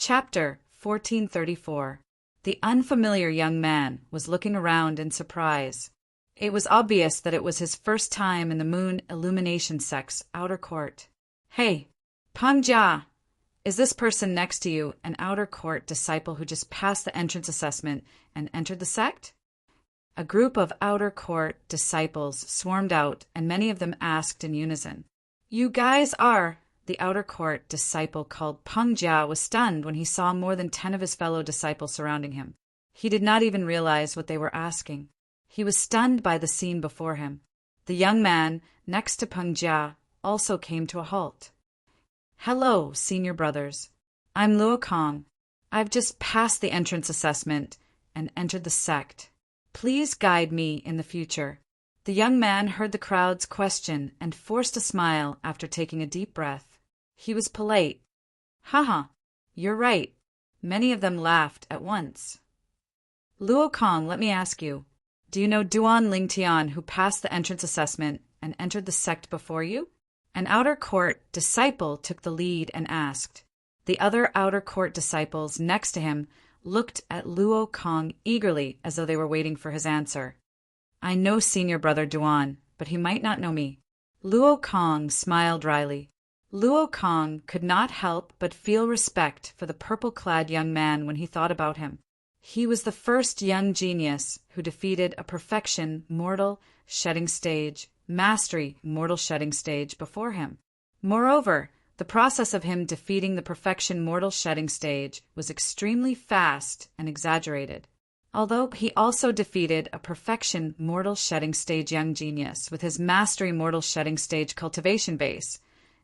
Chapter 1434. The unfamiliar young man was looking around in surprise. It was obvious that it was his first time in the moon illumination sect's outer court. "Hey, Peng Jia, is this person next to you an outer court disciple who just passed the entrance assessment and entered the sect?" A group of outer court disciples swarmed out, and many of them asked in unison. "You guys are—" The outer court disciple called Peng Jia was stunned when he saw more than 10 of his fellow disciples surrounding him. He did not even realize what they were asking. He was stunned by the scene before him. The young man next to Peng Jia also came to a halt. "Hello, senior brothers. I'm Luo Kong. I've just passed the entrance assessment and entered the sect. Please guide me in the future." The young man heard the crowd's question and forced a smile after taking a deep breath. He was polite. "Haha, you're right." Many of them laughed at once. "Luo Kong, let me ask you, do you know Duan Lingtian, who passed the entrance assessment and entered the sect before you?" An outer court disciple took the lead and asked. The other outer court disciples next to him looked at Luo Kong eagerly as though they were waiting for his answer. "I know senior brother Duan, but he might not know me." Luo Kong smiled wryly. Luo Kong could not help but feel respect for the purple-clad young man when he thought about him. He was the first young genius who defeated a perfection mortal shedding stage, mastery mortal shedding stage before him. Moreover, the process of him defeating the perfection mortal shedding stage was extremely fast and exaggerated. Although he also defeated a perfection mortal shedding stage young genius with his mastery mortal shedding stage cultivation base,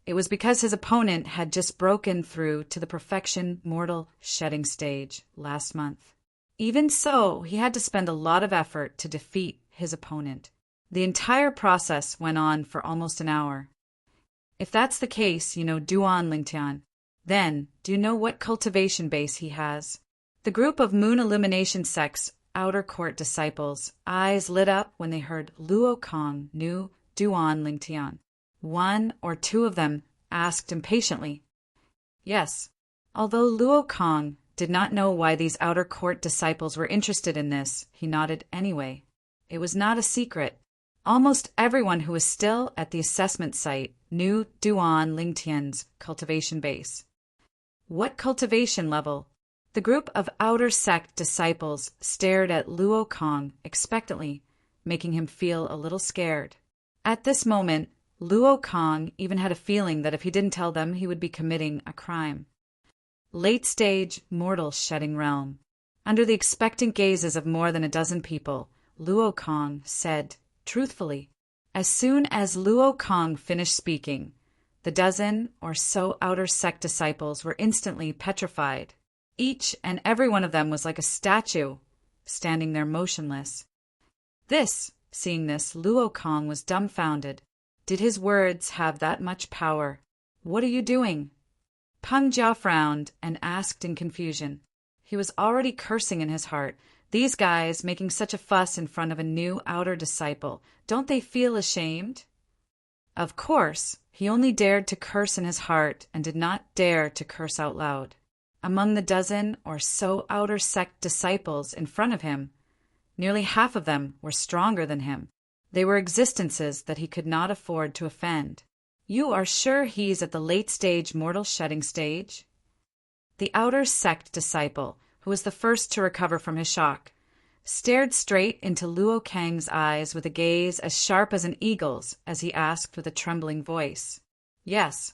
it was because his opponent had just broken through to the perfection mortal shedding stage last month. Even so, he had to spend a lot of effort to defeat his opponent. The entire process went on for almost an hour. If that's the case, you know Duan Lingtian. Then, do you know what cultivation base he has? The group of Moon Illumination sect's outer court disciples' eyes lit up when they heard Luo Kong knew Duan Lingtian. One or two of them asked impatiently. Yes, although Luo Kong did not know why these outer court disciples were interested in this, he nodded anyway. It was not a secret. Almost everyone who was still at the assessment site knew Duan Lingtian's cultivation base. What cultivation level? The group of outer sect disciples stared at Luo Kong expectantly, making him feel a little scared. At this moment, Luo Kong even had a feeling that if he didn't tell them, he would be committing a crime. Late-stage mortal shedding realm. Under the expectant gazes of more than a dozen people, Luo Kong said, truthfully. As soon as Luo Kong finished speaking, the dozen or so outer sect disciples were instantly petrified. Each and every one of them was like a statue, standing there motionless. Seeing this, Luo Kong was dumbfounded. Did his words have that much power? "What are you doing?" Peng Jia frowned and asked in confusion. He was already cursing in his heart. These guys making such a fuss in front of a new outer disciple. Don't they feel ashamed? Of course, he only dared to curse in his heart and did not dare to curse out loud. Among the dozen or so outer sect disciples in front of him, nearly half of them were stronger than him. They were existences that he could not afford to offend. "You are sure he's at the late-stage mortal shedding stage?" The outer sect disciple, who was the first to recover from his shock, stared straight into Luo Kang's eyes with a gaze as sharp as an eagle's as he asked with a trembling voice. "Yes."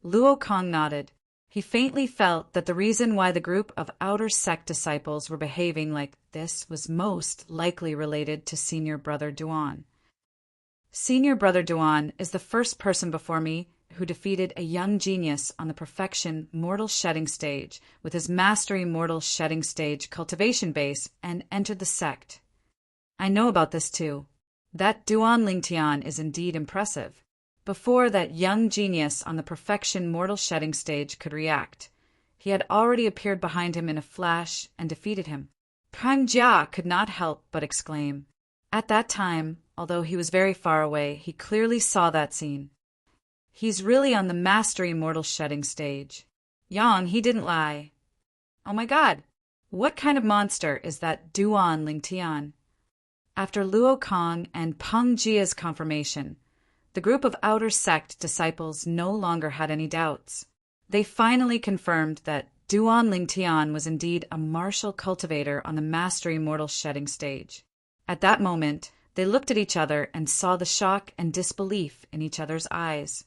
Luo Kong nodded. He faintly felt that the reason why the group of outer sect disciples were behaving like this was most likely related to senior brother Duan. Senior brother Duan is the first person before me who defeated a young genius on the perfection mortal shedding stage with his mastery mortal shedding stage cultivation base and entered the sect. I know about this too. That Duan Lingtian is indeed impressive. Before that young genius on the perfection mortal shedding stage could react, he had already appeared behind him in a flash and defeated him. Peng Jia could not help but exclaim. At that time, although he was very far away, he clearly saw that scene. He's really on the mastery mortal shedding stage. Yang, he didn't lie. Oh my god! What kind of monster is that Duan Lingtian? After Luo Kong and Peng Jia's confirmation, the group of outer sect disciples no longer had any doubts. They finally confirmed that Duan Lingtian was indeed a martial cultivator on the mastery mortal shedding stage. At that moment, they looked at each other and saw the shock and disbelief in each other's eyes.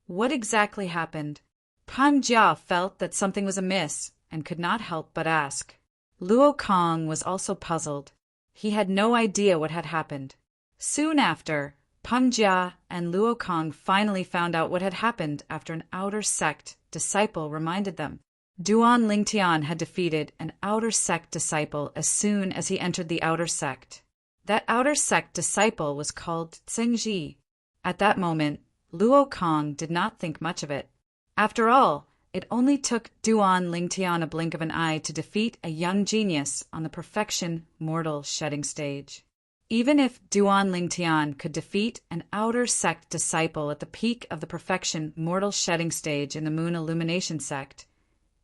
What exactly happened? Peng Jia felt that something was amiss and could not help but ask. Luo Kong was also puzzled. He had no idea what had happened. Soon after, Peng Jia and Luo Kong finally found out what had happened after an outer sect disciple reminded them. Duan Lingtian had defeated an outer sect disciple as soon as he entered the outer sect. That outer sect disciple was called Tsingji. At that moment, Luo Kong did not think much of it. After all, it only took Duan Lingtian a blink of an eye to defeat a young genius on the perfection mortal shedding stage. Even if Duan Lingtian could defeat an outer sect disciple at the peak of the perfection mortal shedding stage in the moon illumination sect,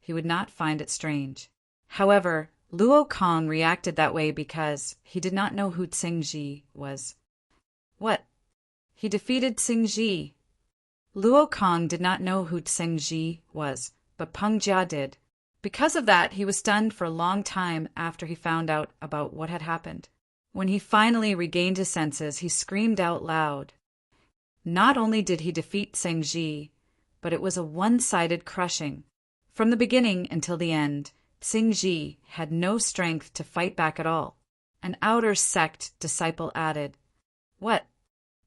he would not find it strange. However, Luo Kong reacted that way because he did not know who Tsingji was. What? He defeated Tsingji. Luo Kong did not know who Tsingji was, but Peng Jia did. Because of that, he was stunned for a long time after he found out about what had happened. When he finally regained his senses, he screamed out loud. Not only did he defeat Tsingji, but it was a one-sided crushing. From the beginning until the end, Tsingji had no strength to fight back at all. An outer sect disciple added. What?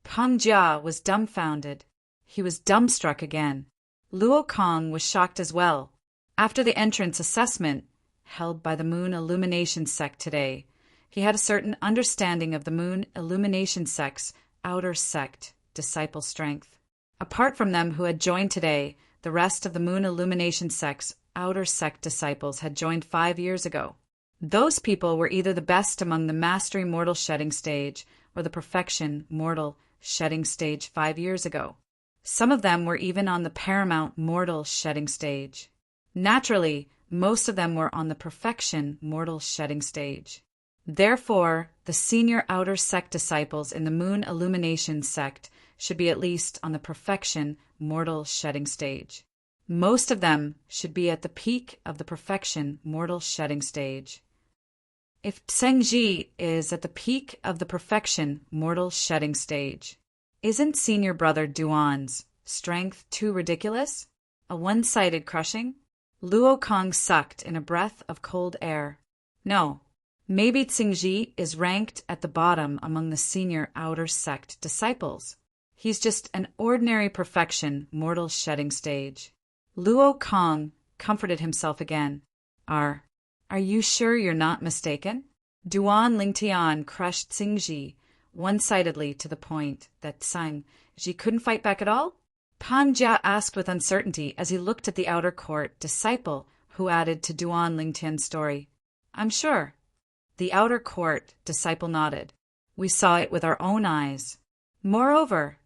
Peng Jia was dumbfounded. He was dumbstruck again. Luo Kong was shocked as well. After the entrance assessment, held by the Moon Illumination Sect today, he had a certain understanding of the Moon Illumination Sect's outer sect disciple strength. Apart from them who had joined today, the rest of the Moon Illumination Sect's outer sect disciples had joined 5 years ago. Those people were either the best among the Mastery Mortal Shedding stage or the Perfection Mortal Shedding stage 5 years ago. Some of them were even on the Paramount Mortal Shedding stage. Naturally, most of them were on the Perfection Mortal Shedding stage. Therefore, the senior outer sect disciples in the Moon Illumination sect should be at least on the Perfection Mortal Shedding stage. Most of them should be at the peak of the Perfection Mortal Shedding stage. If Tsingji is at the peak of the Perfection Mortal Shedding stage, isn't senior brother Duan's strength too ridiculous? A one-sided crushing? Luo Kong sucked in a breath of cold air. No, maybe Tsingji is ranked at the bottom among the senior outer sect disciples. He's just an ordinary perfection mortal shedding stage. Luo Kong comforted himself again. Are you sure you're not mistaken? Duan Lingtian crushed Tsingji one-sidedly to the point that Tsingji couldn't fight back at all? Peng Jia asked with uncertainty as he looked at the outer court disciple who added to Duan Lingtian's story. I'm sure. The outer court disciple nodded. We saw it with our own eyes. Moreover,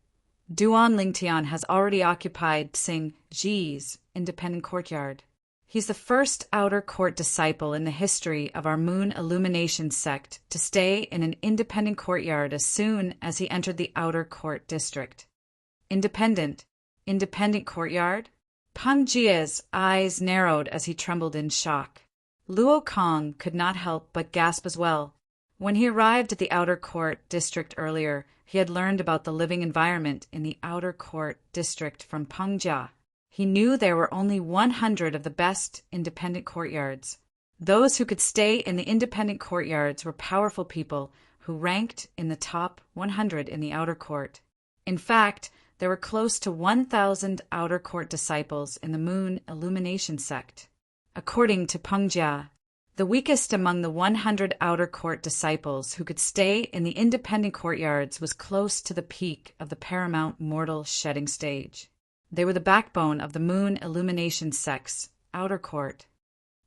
Duan Lingtian has already occupied Tsingji's independent courtyard. He's the first outer court disciple in the history of our Moon Illumination sect to stay in an independent courtyard as soon as he entered the outer court district. Independent courtyard? Peng Jia's eyes narrowed as he trembled in shock. Luo Kong could not help but gasp as well. When he arrived at the outer court district earlier, he had learned about the living environment in the outer court district from Peng Jia. He knew there were only 100 of the best independent courtyards. Those who could stay in the independent courtyards were powerful people who ranked in the top 100 in the outer court. In fact, there were close to 1,000 outer court disciples in the Moon Illumination sect. According to Peng Jia, the weakest among the 100 outer court disciples who could stay in the independent courtyards was close to the peak of the Paramount Mortal Shedding stage. They were the backbone of the Moon Illumination sect's outer court.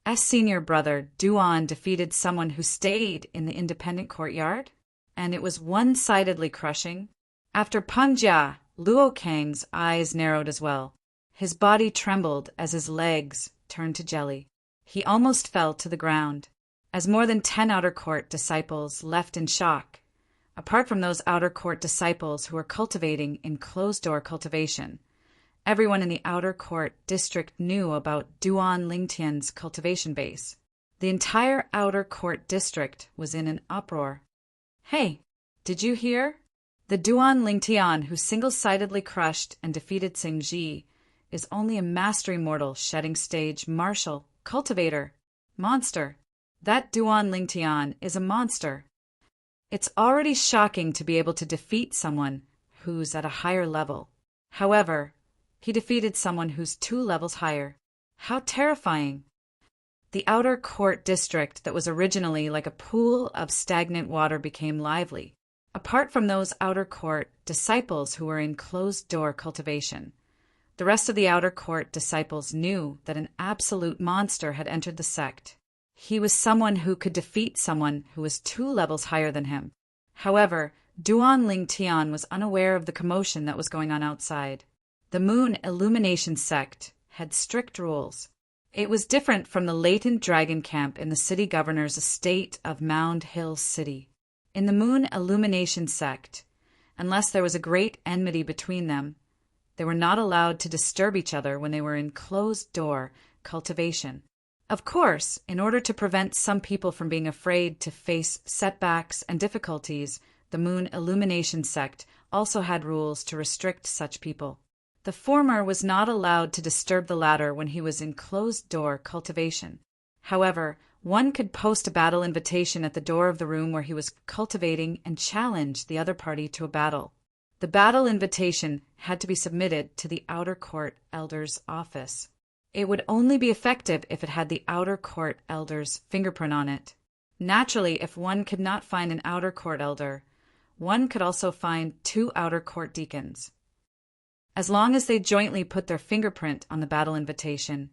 As senior brother, Duan defeated someone who stayed in the independent courtyard, and it was one-sidedly crushing. After Peng Jia, Luo Kang's eyes narrowed as well. His body trembled as his legs turned to jelly. He almost fell to the ground. As more than 10 outer court disciples left in shock, apart from those outer court disciples who were cultivating in closed-door cultivation, everyone in the outer court district knew about Duan Lingtian's cultivation base. The entire outer court district was in an uproar. Hey, did you hear? The Duan Lingtian who single-sidedly crushed and defeated Xingji is only a mastery mortal shedding stage martial, cultivator, monster. That Duan Lingtian is a monster. It's already shocking to be able to defeat someone who's at a higher level. However, he defeated someone who's 2 levels higher. How terrifying! The outer court district that was originally like a pool of stagnant water became lively. Apart from those outer court disciples who were in closed-door cultivation, the rest of the outer court disciples knew that an absolute monster had entered the sect. He was someone who could defeat someone who was 2 levels higher than him. However, Duan Lingtian was unaware of the commotion that was going on outside. The Moon Illumination sect had strict rules. It was different from the latent dragon camp in the city governor's estate of Mound Hill City. In the Moon Illumination sect, unless there was a great enmity between them, they were not allowed to disturb each other when they were in closed-door cultivation. Of course, in order to prevent some people from being afraid to face setbacks and difficulties, the Moon Illumination sect also had rules to restrict such people. The former was not allowed to disturb the latter when he was in closed-door cultivation. However, one could post a battle invitation at the door of the room where he was cultivating and challenge the other party to a battle. The battle invitation had to be submitted to the outer court elder's office. It would only be effective if it had the outer court elder's fingerprint on it. Naturally, if one could not find an outer court elder, one could also find 2 outer court deacons. As long as they jointly put their fingerprint on the battle invitation,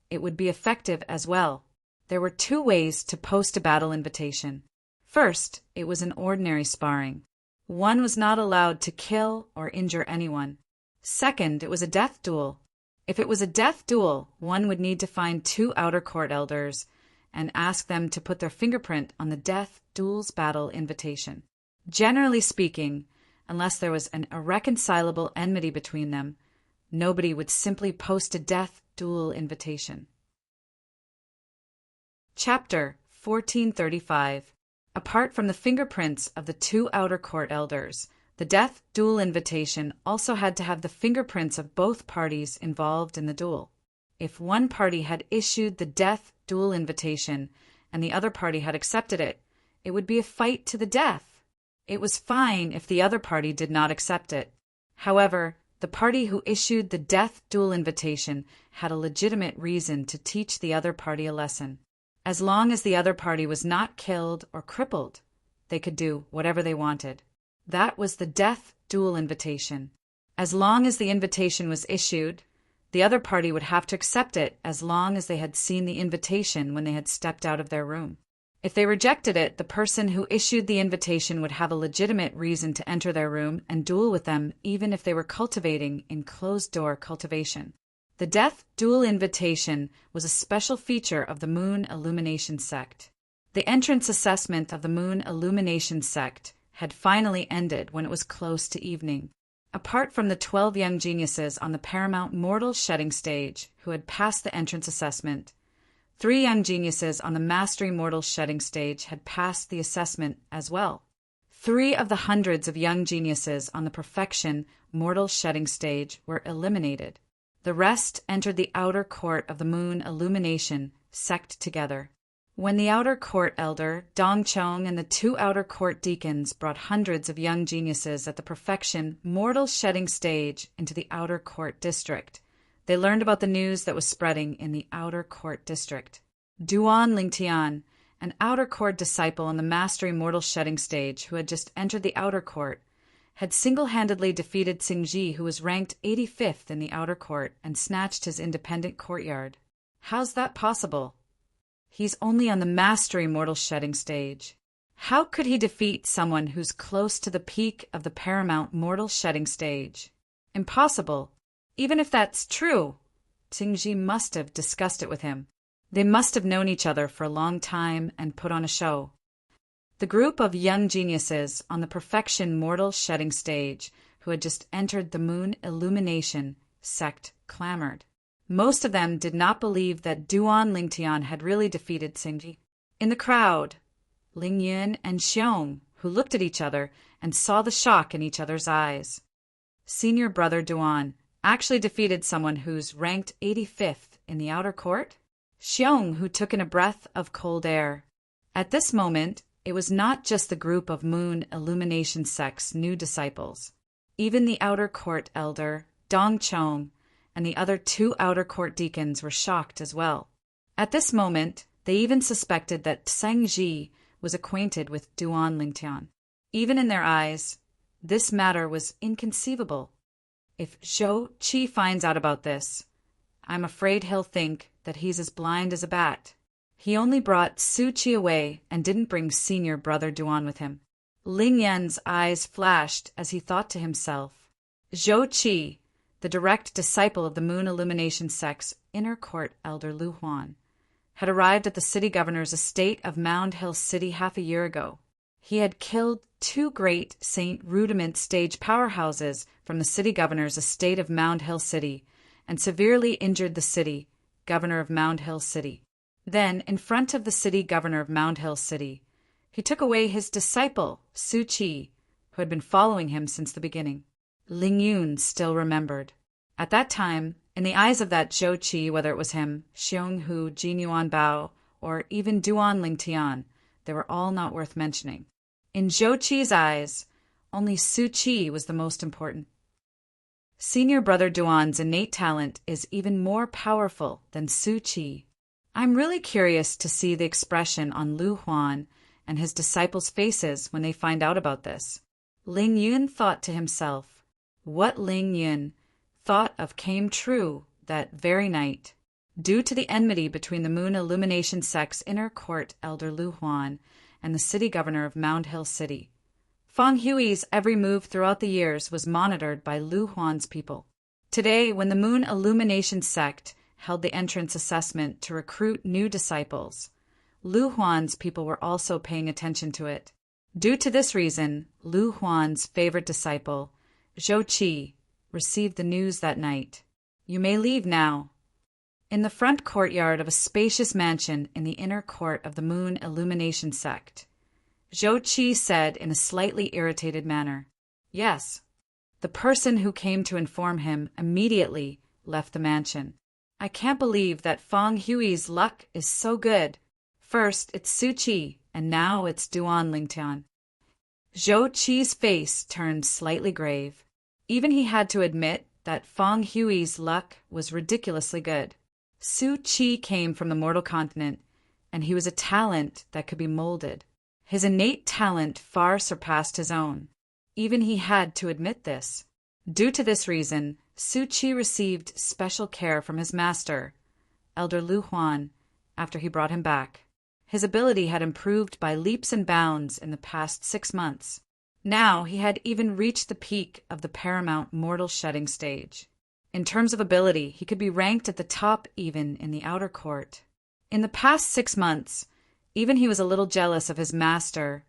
it would be effective as well. There were 2 ways to post a battle invitation. First, it was an ordinary sparring. One was not allowed to kill or injure anyone. Second, it was a death duel. If it was a death duel, one would need to find 2 outer court elders and ask them to put their fingerprint on the death duel's battle invitation. Generally speaking, unless there was an irreconcilable enmity between them, nobody would simply post a death duel invitation. Chapter 1435. Apart from the fingerprints of the 2 outer court elders, the death duel invitation also had to have the fingerprints of both parties involved in the duel. If one party had issued the death duel invitation and the other party had accepted it, it would be a fight to the death. It was fine if the other party did not accept it. However, the party who issued the death duel invitation had a legitimate reason to teach the other party a lesson. As long as the other party was not killed or crippled, they could do whatever they wanted. That was the death duel invitation. As long as the invitation was issued, the other party would have to accept it as long as they had seen the invitation when they had stepped out of their room. If they rejected it, the person who issued the invitation would have a legitimate reason to enter their room and duel with them even if they were cultivating in closed-door cultivation. The death duel invitation was a special feature of the Moon Illumination sect. The entrance assessment of the Moon Illumination sect had finally ended when it was close to evening. Apart from the 12 young geniuses on the paramount mortal shedding stage who had passed the entrance assessment, 3 young geniuses on the mastery mortal shedding stage had passed the assessment as well. 3 of the hundreds of young geniuses on the perfection mortal shedding stage were eliminated. The rest entered the outer court of the Moon Illumination sect together. When the outer court elder, Dong Chong, and the 2 outer court deacons brought hundreds of young geniuses at the perfection mortal shedding stage into the outer court district, they learned about the news that was spreading in the outer court district. Duan Lingtian, an outer court disciple on the mastery mortal shedding stage who had just entered the outer court, had single-handedly defeated Xingji, who was ranked 85th in the outer court, and snatched his independent courtyard. How's that possible? He's only on the mastery mortal shedding stage. How could he defeat someone who's close to the peak of the paramount mortal shedding stage? Impossible. Even if that's true, Xingji must have discussed it with him. They must have known each other for a long time and put on a show. The group of young geniuses on the perfection mortal shedding stage who had just entered the moon illumination sect clamored. Most of them did not believe that Duan Lingtian had really defeated Xingji. In the crowd, Ling Yun and Xiong, who looked at each other and saw the shock in each other's eyes. Senior brother Duan actually defeated someone who's ranked 85th in the outer court? Xiong, who took in a breath of cold air. At this moment, it was not just the group of moon illumination sect's new disciples. Even the outer court elder, Dong Chong, and the other 2 outer court deacons were shocked as well. At this moment, they even suspected that Tseng Ji was acquainted with Duan Lingtian. Even in their eyes, this matter was inconceivable. If Zhou Qi finds out about this, I'm afraid he'll think that he's as blind as a bat. He only brought Su Qi away and didn't bring senior brother Duan with him. Ling Yan's eyes flashed as he thought to himself. Zhou Qi, the direct disciple of the moon illumination sect's inner court elder Lu Huan, had arrived at the city governor's estate of Mound Hill City half a year ago. He had killed 2 great St. Rudiment stage powerhouses from the city governor's estate of Mound Hill City and severely injured the city governor of Mound Hill City. Then, in front of the city governor of Mound Hill City, he took away his disciple, Su Qi, who had been following him since the beginning. Ling Yun still remembered. At that time, in the eyes of that Zhou Qi, whether it was him, Xiong Hu, Jin Yuan Bao, or even Duan Lingtian, they were all not worth mentioning. In Zhou Qi's eyes, only Su Qi was the most important. Senior brother Duan's innate talent is even more powerful than Su Qi. I'm really curious to see the expression on Lu Huan and his disciples' faces when they find out about this. Ling Yun thought to himself. What Ling Yun thought of came true that very night. Due to the enmity between the moon illumination sect's inner court elder Lu Huan and the city governor of Mound Hill City, Fang Hui's every move throughout the years was monitored by Lu Huan's people. Today, when the moon illumination sect held the entrance assessment to recruit new disciples, Lu Huan's people were also paying attention to it. Due to this reason, Lu Huan's favorite disciple, Zhou Qi, received the news that night. You may leave now. In the front courtyard of a spacious mansion in the inner court of the moon illumination sect, Zhou Qi said in a slightly irritated manner, Yes. The person who came to inform him immediately left the mansion. I can't believe that Fang Hui's luck is so good. First it's Su Qi, and now it's Duan Lingtian. Zhou Qi's face turned slightly grave. Even he had to admit that Fang Hui's luck was ridiculously good. Su Qi came from the mortal continent, and he was a talent that could be molded. His innate talent far surpassed his own. Even he had to admit this. Due to this reason, Su Qi received special care from his master, Elder Lu Huan, after he brought him back. His ability had improved by leaps and bounds in the past 6 months. Now he had even reached the peak of the paramount mortal shedding stage. In terms of ability, he could be ranked at the top even in the outer court. In the past 6 months, even he was a little jealous of his master,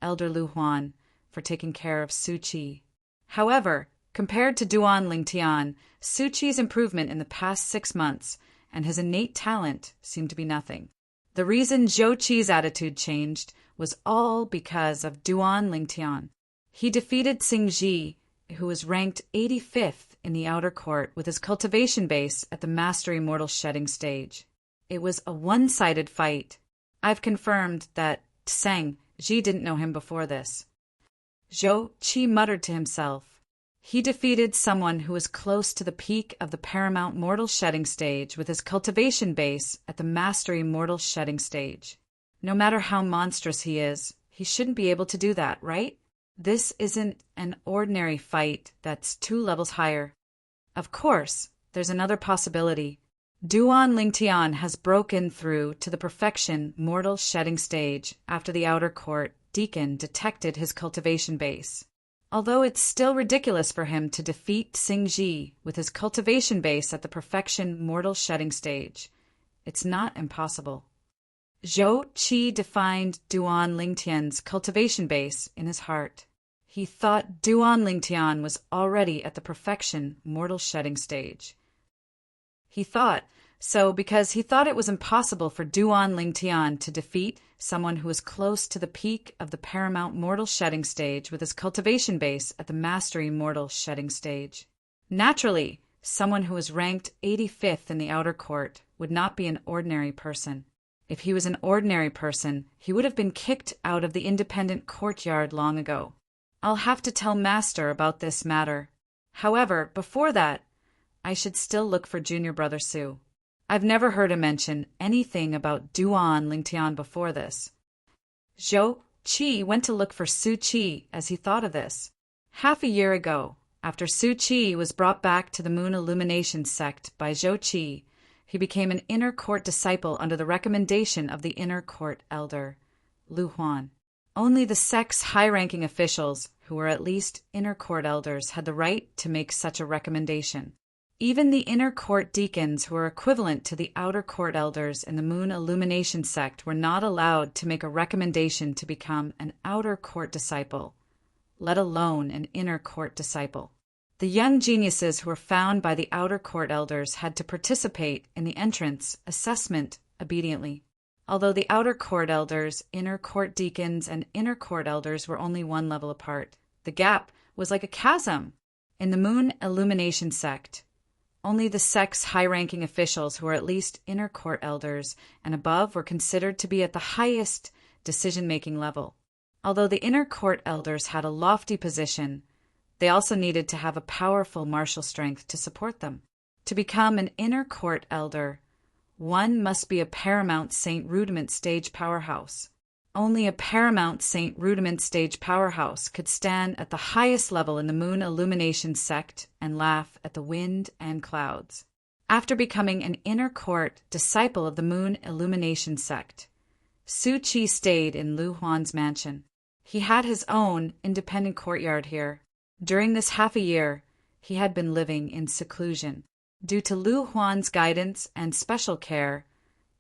Elder Lu Huan, for taking care of Su Qi. However, compared to Duan Lingtian, Su Qi's improvement in the past 6 months and his innate talent seemed to be nothing. The reason Zhou Qi's attitude changed was all because of Duan Lingtian. He defeated Xingji, who was ranked 85th in the outer court with his cultivation base at the Mastery Mortal Shedding stage. It was a one-sided fight. I've confirmed that Tseng Ji didn't know him before this. Zhou Qi muttered to himself. He defeated someone who was close to the peak of the paramount mortal shedding stage with his cultivation base at the Mastery Mortal Shedding stage. No matter how monstrous he is, he shouldn't be able to do that, right? This isn't an ordinary fight that's 2 levels higher. Of course, there's another possibility. Duan Lingtian has broken through to the perfection mortal shedding stage after the outer court deacon detected his cultivation base. Although it's still ridiculous for him to defeat Xingji with his cultivation base at the perfection mortal shedding stage, It's not impossible. Zhou Qi defined Duan Lingtian's cultivation base in his heart. He thought Duan Lingtian was already at the perfection mortal shedding stage. He thought so because he thought it was impossible for Duan Lingtian to defeat someone who was close to the peak of the paramount mortal shedding stage with his cultivation base at the mastery mortal shedding stage. Naturally, someone who was ranked 85th in the outer court would not be an ordinary person. If he was an ordinary person, he would have been kicked out of the independent courtyard long ago. I'll have to tell Master about this matter. However, before that, I should still look for junior brother Su. I've never heard him mention anything about Duan Lingtian before this. Zhou Qi went to look for Su Qi as he thought of this. Half a year ago, after Su Qi was brought back to the Moon Illumination sect by Zhou Qi, he became an inner court disciple under the recommendation of the inner court elder, Lu Huan. Only the sect's high-ranking officials, who were at least inner court elders, had the right to make such a recommendation. Even the inner court deacons, who were equivalent to the outer court elders in the Moon Illumination sect, were not allowed to make a recommendation to become an outer court disciple, let alone an inner court disciple. The young geniuses who were found by the outer court elders had to participate in the entrance assessment obediently. Although the outer court elders, inner court deacons, and inner court elders were only one level apart, the gap was like a chasm. In the Moon Illumination sect, only the sect's high-ranking officials who were at least inner court elders and above were considered to be at the highest decision-making level. Although the inner court elders had a lofty position, they also needed to have a powerful martial strength to support them. To become an inner court elder, one must be a paramount Saint Rudiment stage powerhouse. Only a paramount Saint Rudiment stage powerhouse could stand at the highest level in the Moon Illumination sect and laugh at the wind and clouds. After becoming an inner court disciple of the Moon Illumination sect, Su Qi stayed in Lu Huan's mansion. He had his own independent courtyard here. During this half a year, he had been living in seclusion. Due to Lu Huan's guidance and special care,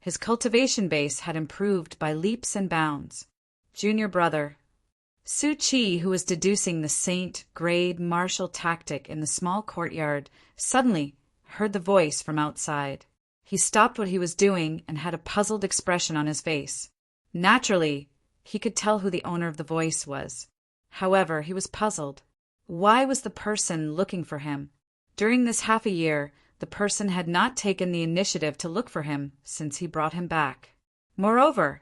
his cultivation base had improved by leaps and bounds. Junior brother Su Qi, who was deducing the saint-grade martial tactic in the small courtyard, suddenly heard the voice from outside. He stopped what he was doing and had a puzzled expression on his face. Naturally, he could tell who the owner of the voice was. However, he was puzzled. Why was the person looking for him? During this half a year, the person had not taken the initiative to look for him since he brought him back. Moreover,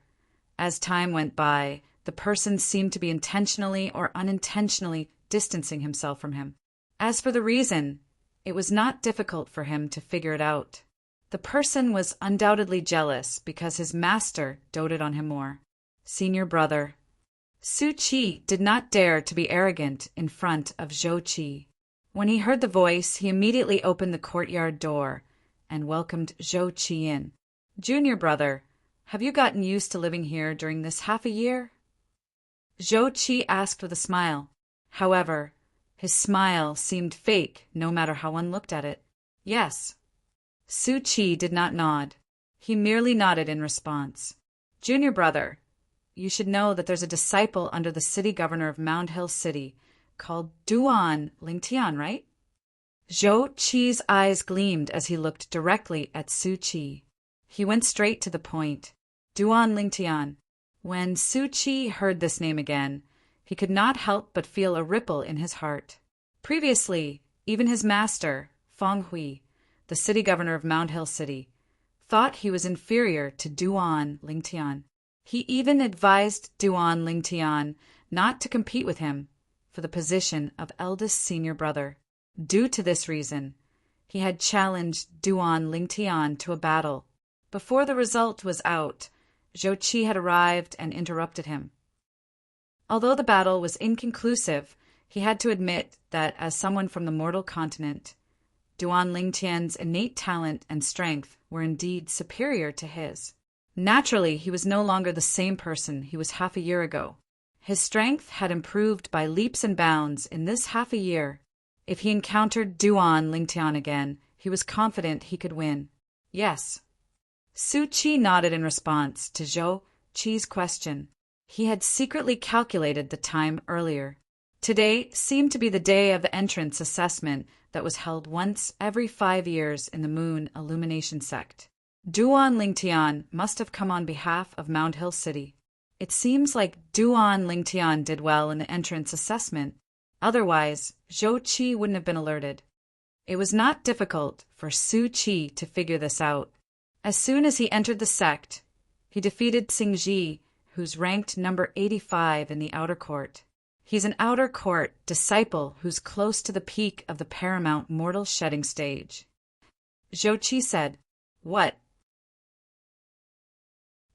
as time went by, the person seemed to be intentionally or unintentionally distancing himself from him. As for the reason, it was not difficult for him to figure it out. The person was undoubtedly jealous because his master doted on him more. Senior brother Su Qi did not dare to be arrogant in front of Zhou Qi. When he heard the voice, he immediately opened the courtyard door and welcomed Zhou Qi in. Junior brother, have you gotten used to living here during this half a year? Zhou Qi asked with a smile. However, his smile seemed fake no matter how one looked at it. Yes. Su Qi did not nod. He merely nodded in response. Junior brother, you should know that there's a disciple under the city governor of Mound Hill City called Duan Lingtian, right? Zhou Qi's eyes gleamed as he looked directly at Su Qi. He went straight to the point. Duan Lingtian. When Su Qi heard this name again, he could not help but feel a ripple in his heart. Previously, even his master, Feng Hui, the city governor of Mound Hill City, thought he was inferior to Duan Lingtian. He even advised Duan Lingtian not to compete with him for the position of eldest senior brother. Due to this reason, he had challenged Duan Lingtian to a battle. Before the result was out, Zhou Qi had arrived and interrupted him. Although the battle was inconclusive, he had to admit that as someone from the mortal continent, Duan Lingtian's innate talent and strength were indeed superior to his. Naturally, he was no longer the same person he was half a year ago. His strength had improved by leaps and bounds in this half a year. If he encountered Duan Lingtian again, he was confident he could win. Yes. Su Chi nodded in response to Zhou Qi's question. He had secretly calculated the time earlier. Today seemed to be the day of the entrance assessment that was held once every 5 years in the Moon Illumination sect. Duan Lingtian must have come on behalf of Mount Hill City. It seems like Duan Lingtian did well in the entrance assessment. Otherwise, Zhou Qi wouldn't have been alerted. It was not difficult for Su Qi to figure this out. As soon as he entered the sect, he defeated Xingji, who's ranked number 85 in the outer court. He's an outer court disciple who's close to the peak of the paramount mortal shedding stage. Zhou Qi said, "What?"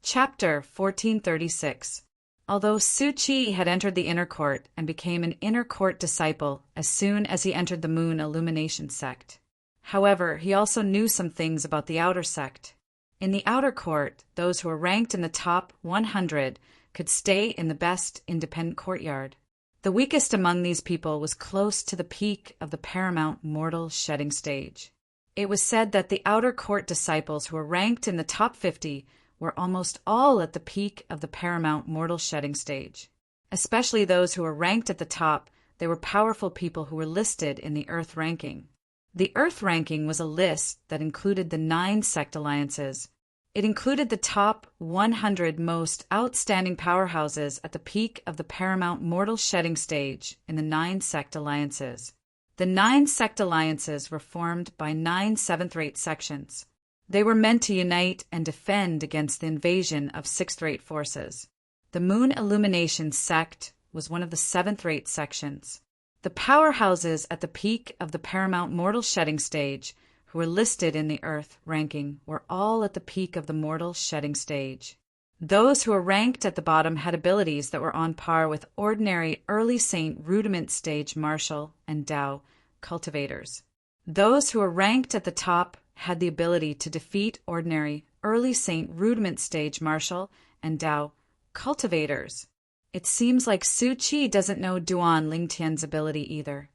Chapter 1436. Although Su Qi had entered the inner court and became an inner court disciple as soon as he entered the Moon Illumination sect. However, he also knew some things about the outer sect. In the outer court, those who were ranked in the top 100 could stay in the best independent courtyard. The weakest among these people was close to the peak of the paramount mortal shedding stage. It was said that the outer court disciples who were ranked in the top 50 were almost all at the peak of the paramount mortal shedding stage. Especially those who were ranked at the top, they were powerful people who were listed in the Earth ranking. The Earth ranking was a list that included the 9 sect alliances. It included the top 100 most outstanding powerhouses at the peak of the paramount mortal shedding stage in the 9 sect alliances. The 9 sect alliances were formed by 9 seventh-rate sections. They were meant to unite and defend against the invasion of sixth-rate forces. The Moon Illumination sect was one of the seventh-rate sections. The powerhouses at the peak of the paramount mortal shedding stage, who were listed in the Earth ranking, were all at the peak of the mortal shedding stage. Those who were ranked at the bottom had abilities that were on par with ordinary early saint rudiment stage martial and Dao cultivators. Those who were ranked at the top had the ability to defeat ordinary early saint rudiment stage martial and Dao cultivators. It seems like Su Qi doesn't know Duan Lingtian's ability either.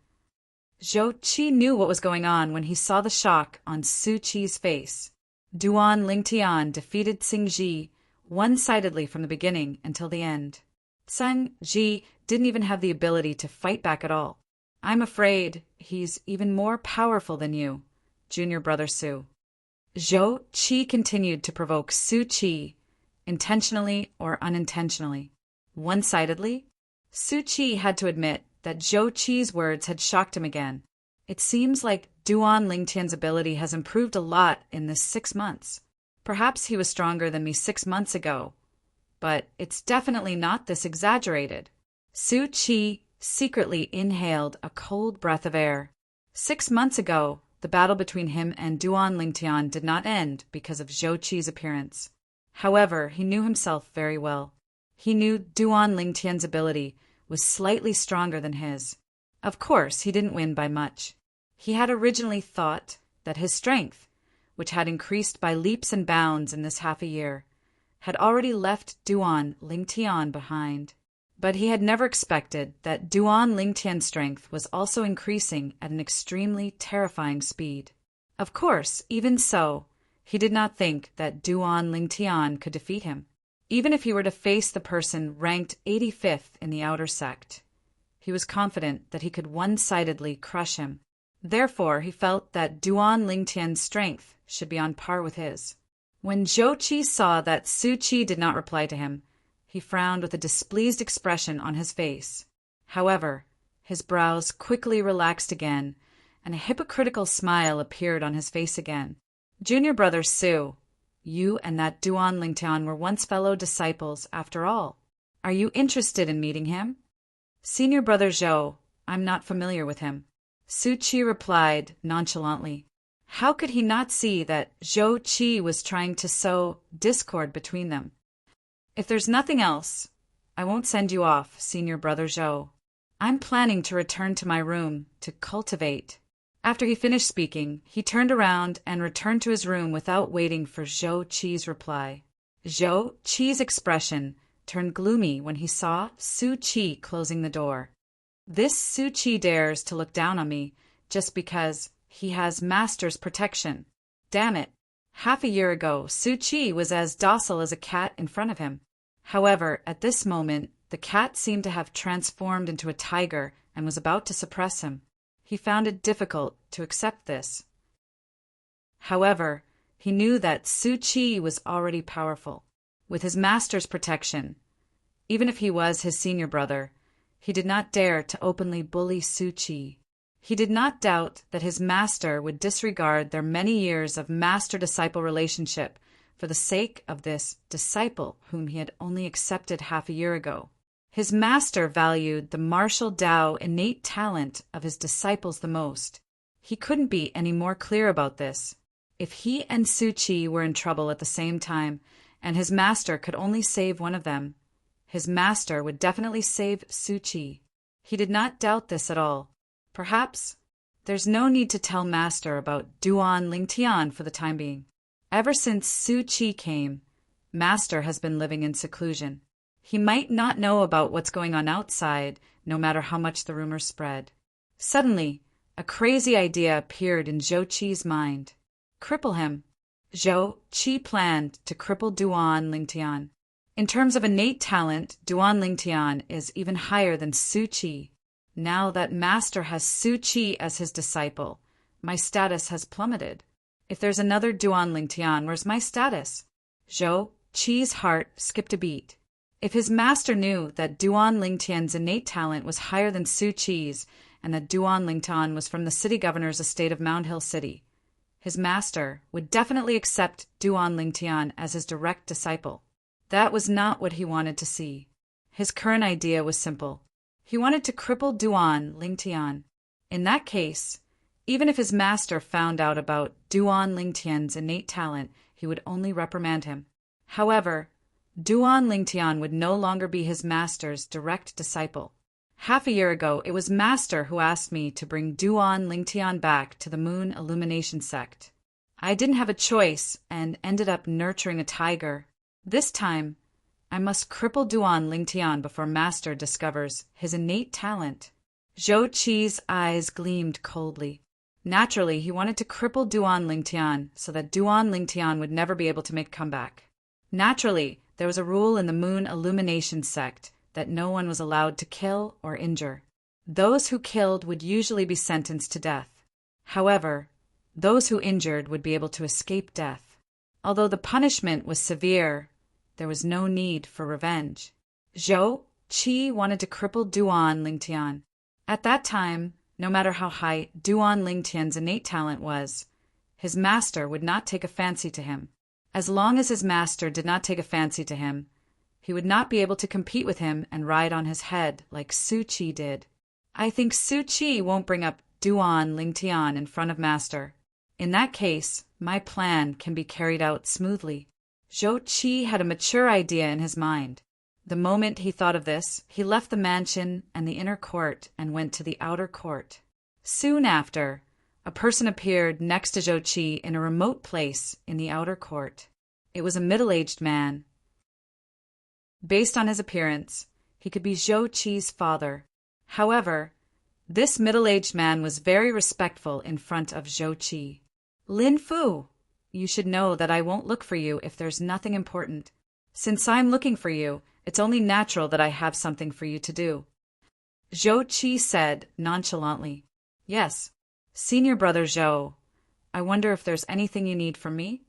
Zhou Qi knew what was going on when he saw the shock on Su Qi's face. Duan Lingtian defeated Xingji one-sidedly from the beginning until the end. Xingji didn't even have the ability to fight back at all. I'm afraid he's even more powerful than you, junior brother Su. Zhou Qi continued to provoke Su Qi, intentionally or unintentionally. One-sidedly? Su Qi had to admit that Zhou Qi's words had shocked him again. It seems like Duan Lingtian's ability has improved a lot in this 6 months. Perhaps he was stronger than me 6 months ago, but it's definitely not this exaggerated. Su Qi secretly inhaled a cold breath of air. 6 months ago, the battle between him and Duan Lingtian did not end because of Zhou Qi's appearance. However, he knew himself very well. He knew Duan Lingtian's ability was slightly stronger than his. Of course, he didn't win by much. He had originally thought that his strength, which had increased by leaps and bounds in this half a year, had already left Duan Lingtian behind. But he had never expected that Duan Lingtian's strength was also increasing at an extremely terrifying speed. Of course, even so, he did not think that Duan Lingtian could defeat him, even if he were to face the person ranked 85th in the outer sect. He was confident that he could one-sidedly crush him. Therefore, he felt that Duan Lingtian's strength should be on par with his. When Zhou Qi saw that Su Qi did not reply to him, he frowned with a displeased expression on his face. However, his brows quickly relaxed again, and a hypocritical smile appeared on his face again. Junior brother Su, you and that Duan Lingtian were once fellow disciples after all. Are you interested in meeting him? Senior brother Zhou, I'm not familiar with him. Su Qi replied nonchalantly. How could he not see that Zhou Qi was trying to sow discord between them? If there's nothing else, I won't send you off, senior brother Zhou. I'm planning to return to my room to cultivate. After he finished speaking, he turned around and returned to his room without waiting for Zhou Qi's reply. Zhou Qi's expression turned gloomy when he saw Su Qi closing the door. This Su Qi dares to look down on me just because he has master's protection. Damn it, Half a year ago, Su Qi was as docile as a cat in front of him. However, at this moment, the cat seemed to have transformed into a tiger and was about to suppress him. He found it difficult to accept this. However, he knew that Su Qi was already powerful. With his master's protection, even if he was his senior brother, he did not dare to openly bully Su Qi. He did not doubt that his master would disregard their many years of master-disciple relationship for the sake of this disciple whom he had only accepted half a year ago. His master valued the martial Tao innate talent of his disciples the most. He couldn't be any more clear about this. If he and Su Qi were in trouble at the same time, and his master could only save one of them, his master would definitely save Su Qi. He did not doubt this at all. Perhaps there's no need to tell master about Duan Lingtian for the time being. Ever since Su Qi came, master has been living in seclusion. He might not know about what's going on outside, no matter how much the rumors spread. Suddenly, a crazy idea appeared in Zhou Qi's mind. Cripple him. Zhou Qi planned to cripple Duan Lingtian. In terms of innate talent, Duan Lingtian is even higher than Su Qi. Now that master has Su Qi as his disciple, my status has plummeted. If there's another Duan Lingtian, where's my status? Zhou Qi's heart skipped a beat. If his master knew that Duan Lingtian's innate talent was higher than Su Qi's, and that Duan Lingtian was from the city governor's estate of Mound Hill City, his master would definitely accept Duan Lingtian as his direct disciple. That was not what he wanted to see. His current idea was simple. He wanted to cripple Duan Lingtian. In that case, even if his master found out about Duan Lingtian's innate talent, he would only reprimand him. However, Duan Lingtian would no longer be his master's direct disciple. Half a year ago, it was master who asked me to bring Duan Lingtian back to the Moon Illumination sect. I didn't have a choice and ended up nurturing a tiger. This time, I must cripple Duan Lingtian before master discovers his innate talent. Zhou Qi's eyes gleamed coldly. Naturally, he wanted to cripple Duan Lingtian so that Duan Lingtian would never be able to make a comeback. Naturally, there was a rule in the Moon Illumination sect that no one was allowed to kill or injure. Those who killed would usually be sentenced to death. However, those who injured would be able to escape death. Although the punishment was severe, there was no need for revenge. Zhou Qi wanted to cripple Duan Lingtian. At that time, no matter how high Duan Lingtian's innate talent was, his master would not take a fancy to him. As long as his master did not take a fancy to him, he would not be able to compete with him and ride on his head like Su Qi did. I think Su Qi won't bring up Duan Lingtian in front of master. In that case, my plan can be carried out smoothly. Zhou Qi had a mature idea in his mind. The moment he thought of this, he left the mansion and the inner court and went to the outer court. Soon after, a person appeared next to Zhou Qi in a remote place in the outer court. It was a middle-aged man. Based on his appearance, he could be Zhou Qi's father. However, this middle-aged man was very respectful in front of Zhou Qi. Lin Fu, you should know that I won't look for you if there's nothing important. Since I'm looking for you, it's only natural that I have something for you to do. Zhou Qi said nonchalantly. Yes, senior brother Zhou. I wonder if there's anything you need from me?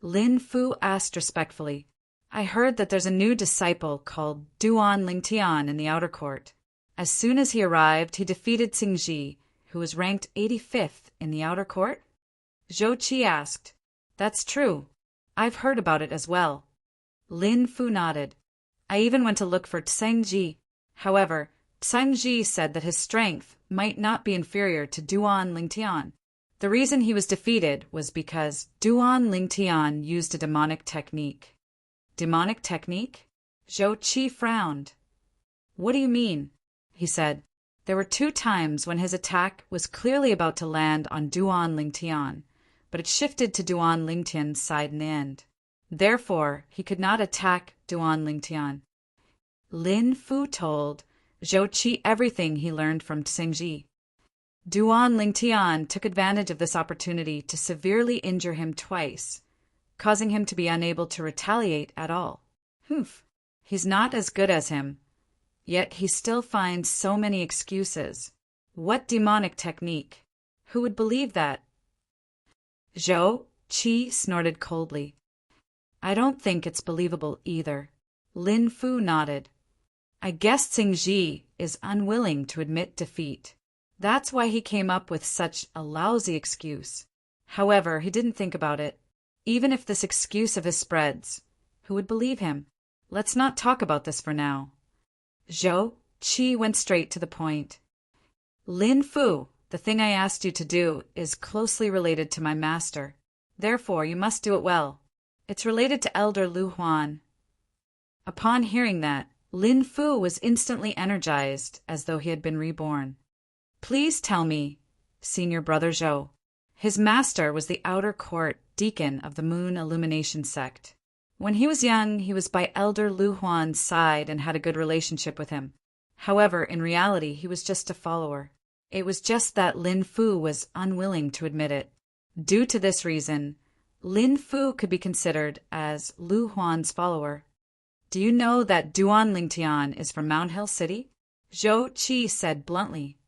Lin Fu asked respectfully. I heard that there's a new disciple called Duan Lingtian in the outer court. As soon as he arrived, he defeated Xingji, who was ranked 85th in the outer court? Zhou Qi asked. That's true. I've heard about it as well. Lin Fu nodded. I even went to look for Xingji. However, Xingji said that his strength might not be inferior to Duan Lingtian. The reason he was defeated was because Duan Lingtian used a demonic technique. Demonic technique? Zhou Qi frowned. What do you mean? He said. There were 2 times when his attack was clearly about to land on Duan Lingtian, but it shifted to Duan Lingtian's side in the end. Therefore, he could not attack Duan Lingtian. Lin Fu told Zhou Qi everything he learned from Xingji. Duan Lingtian took advantage of this opportunity to severely injure him twice. causing him to be unable to retaliate at all. Humph. He's not as good as him. Yet he still finds so many excuses. What demonic technique? Who would believe that? Zhou Qi snorted coldly. I don't think it's believable either. Lin Fu nodded. I guess Xing Ji is unwilling to admit defeat. That's why he came up with such a lousy excuse. However, he didn't think about it. Even if this excuse of his spreads, who would believe him? Let's not talk about this for now. Zhou Qi went straight to the point. Lin Fu, the thing I asked you to do is closely related to my master. Therefore, you must do it well. It's related to Elder Lu Huan. Upon hearing that, Lin Fu was instantly energized as though he had been reborn. Please tell me, senior brother Zhou. His master was the outer court deacon of the Moon Illumination sect. When he was young, he was by Elder Lu Huan's side and had a good relationship with him. However, in reality, he was just a follower. It was just that Lin Fu was unwilling to admit it. Due to this reason, Lin Fu could be considered as Lu Huan's follower. Do you know that Duan Lingtian is from Mound Hill City? Zhou Qi said bluntly.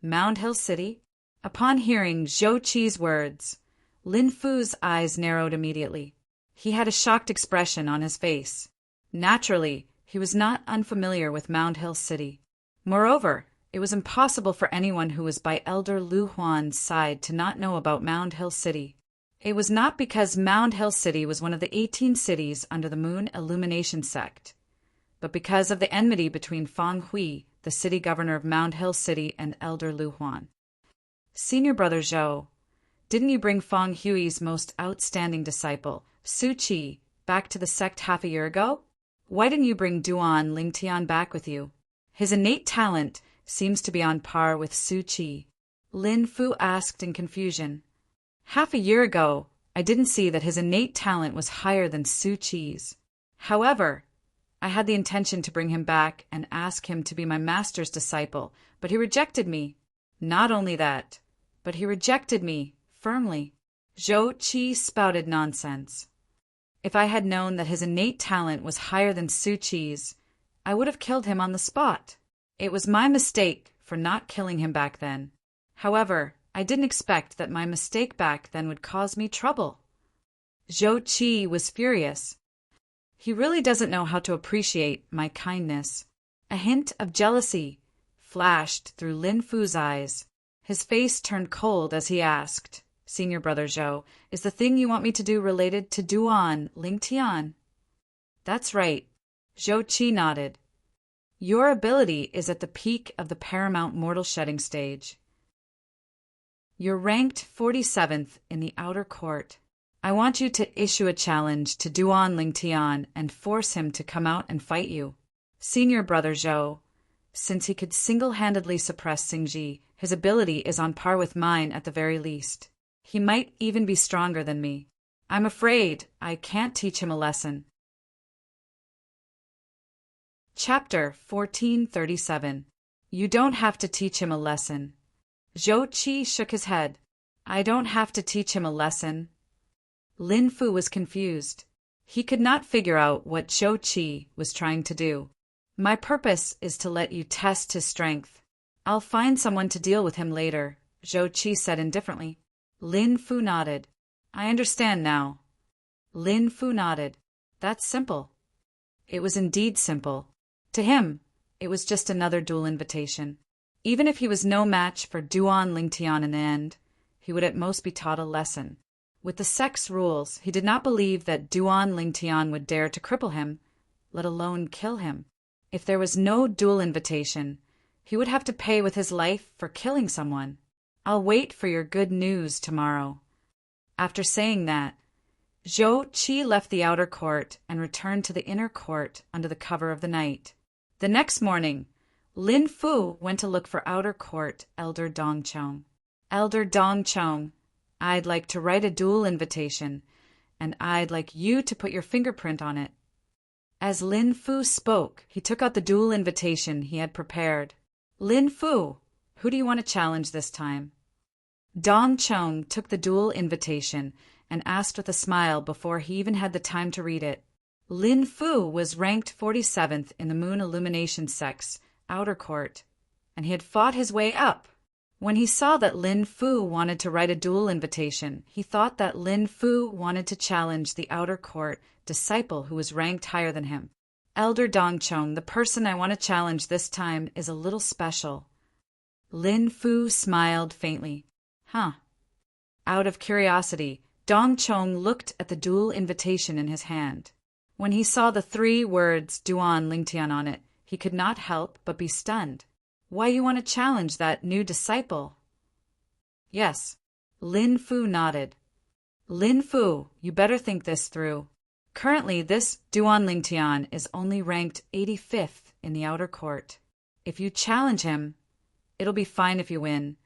Mound Hill City? Upon hearing Zhou Qi's words, Lin Fu's eyes narrowed immediately. He had a shocked expression on his face. Naturally, he was not unfamiliar with Mound Hill City. Moreover, it was impossible for anyone who was by Elder Lu Huan's side to not know about Mound Hill City. It was not because Mound Hill City was one of the 18 cities under the Moon Illumination sect, but because of the enmity between Fang Hui, the city governor of Mound Hill City, and Elder Lu Huan. Senior brother Zhou, didn't you bring Fang Hui's most outstanding disciple, Su Qi, back to the sect half a year ago? Why didn't you bring Duan Lingtian back with you? His innate talent seems to be on par with Su Qi. Lin Fu asked in confusion. Half a year ago, I didn't see that his innate talent was higher than Su Qi's. However, I had the intention to bring him back and ask him to be my master's disciple, but he rejected me. Not only that, but he rejected me firmly. Zhou Qi spouted nonsense. If I had known that his innate talent was higher than Su Qi's, I would have killed him on the spot. It was my mistake for not killing him back then. However, I didn't expect that my mistake back then would cause me trouble. Zhou Qi was furious. He really doesn't know how to appreciate my kindness. A hint of jealousy flashed through Lin Fu's eyes. His face turned cold as he asked, Senior brother Zhou, is the thing you want me to do related to Duan Lingtian? That's right. Zhou Qi nodded. Your ability is at the peak of the paramount mortal shedding stage. You're ranked 47th in the outer court. I want you to issue a challenge to Duan Lingtian and force him to come out and fight you. Senior brother Zhou, since he could single-handedly suppress Xingji, his ability is on par with mine at the very least. He might even be stronger than me. I'm afraid I can't teach him a lesson. Chapter 1437. You don't have to teach him a lesson. Zhou Qi shook his head. I don't have to teach him a lesson. Lin Fu was confused. He could not figure out what Zhou Qi was trying to do. My purpose is to let you test his strength. I'll find someone to deal with him later, Zhou Qi said indifferently. Lin Fu nodded. I understand now. Lin Fu nodded. That's simple. It was indeed simple. To him, it was just another duel invitation. Even if he was no match for Duan Lingtian in the end, he would at most be taught a lesson. With the sect's rules, he did not believe that Duan Lingtian would dare to cripple him, let alone kill him. If there was no duel invitation, he would have to pay with his life for killing someone. I'll wait for your good news tomorrow. After saying that, Zhou Qi left the outer court and returned to the inner court under the cover of the night. The next morning, Lin Fu went to look for outer court Elder Dongchong. Elder Dongchong, I'd like to write a duel invitation, and I'd like you to put your fingerprint on it. As Lin Fu spoke, he took out the duel invitation he had prepared. Lin Fu, who do you want to challenge this time? Dongchong took the duel invitation and asked with a smile before he even had the time to read it. Lin Fu was ranked 47th in the Moon Illumination Sect's outer court, and he had fought his way up. When he saw that Lin Fu wanted to write a duel invitation, he thought that Lin Fu wanted to challenge the outer court disciple who was ranked higher than him. Elder Dongchong, the person I want to challenge this time is a little special. Lin Fu smiled faintly. Huh. Out of curiosity, Dongchong looked at the duel invitation in his hand. When he saw the 3 words Duan Lingtian on it, he could not help but be stunned. Why you want to challenge that new disciple? Yes. Lin Fu nodded. Lin Fu, you better think this through. Currently, this Duan Lingtian is only ranked 85th in the outer court. If you challenge him, it'll be fine if you win,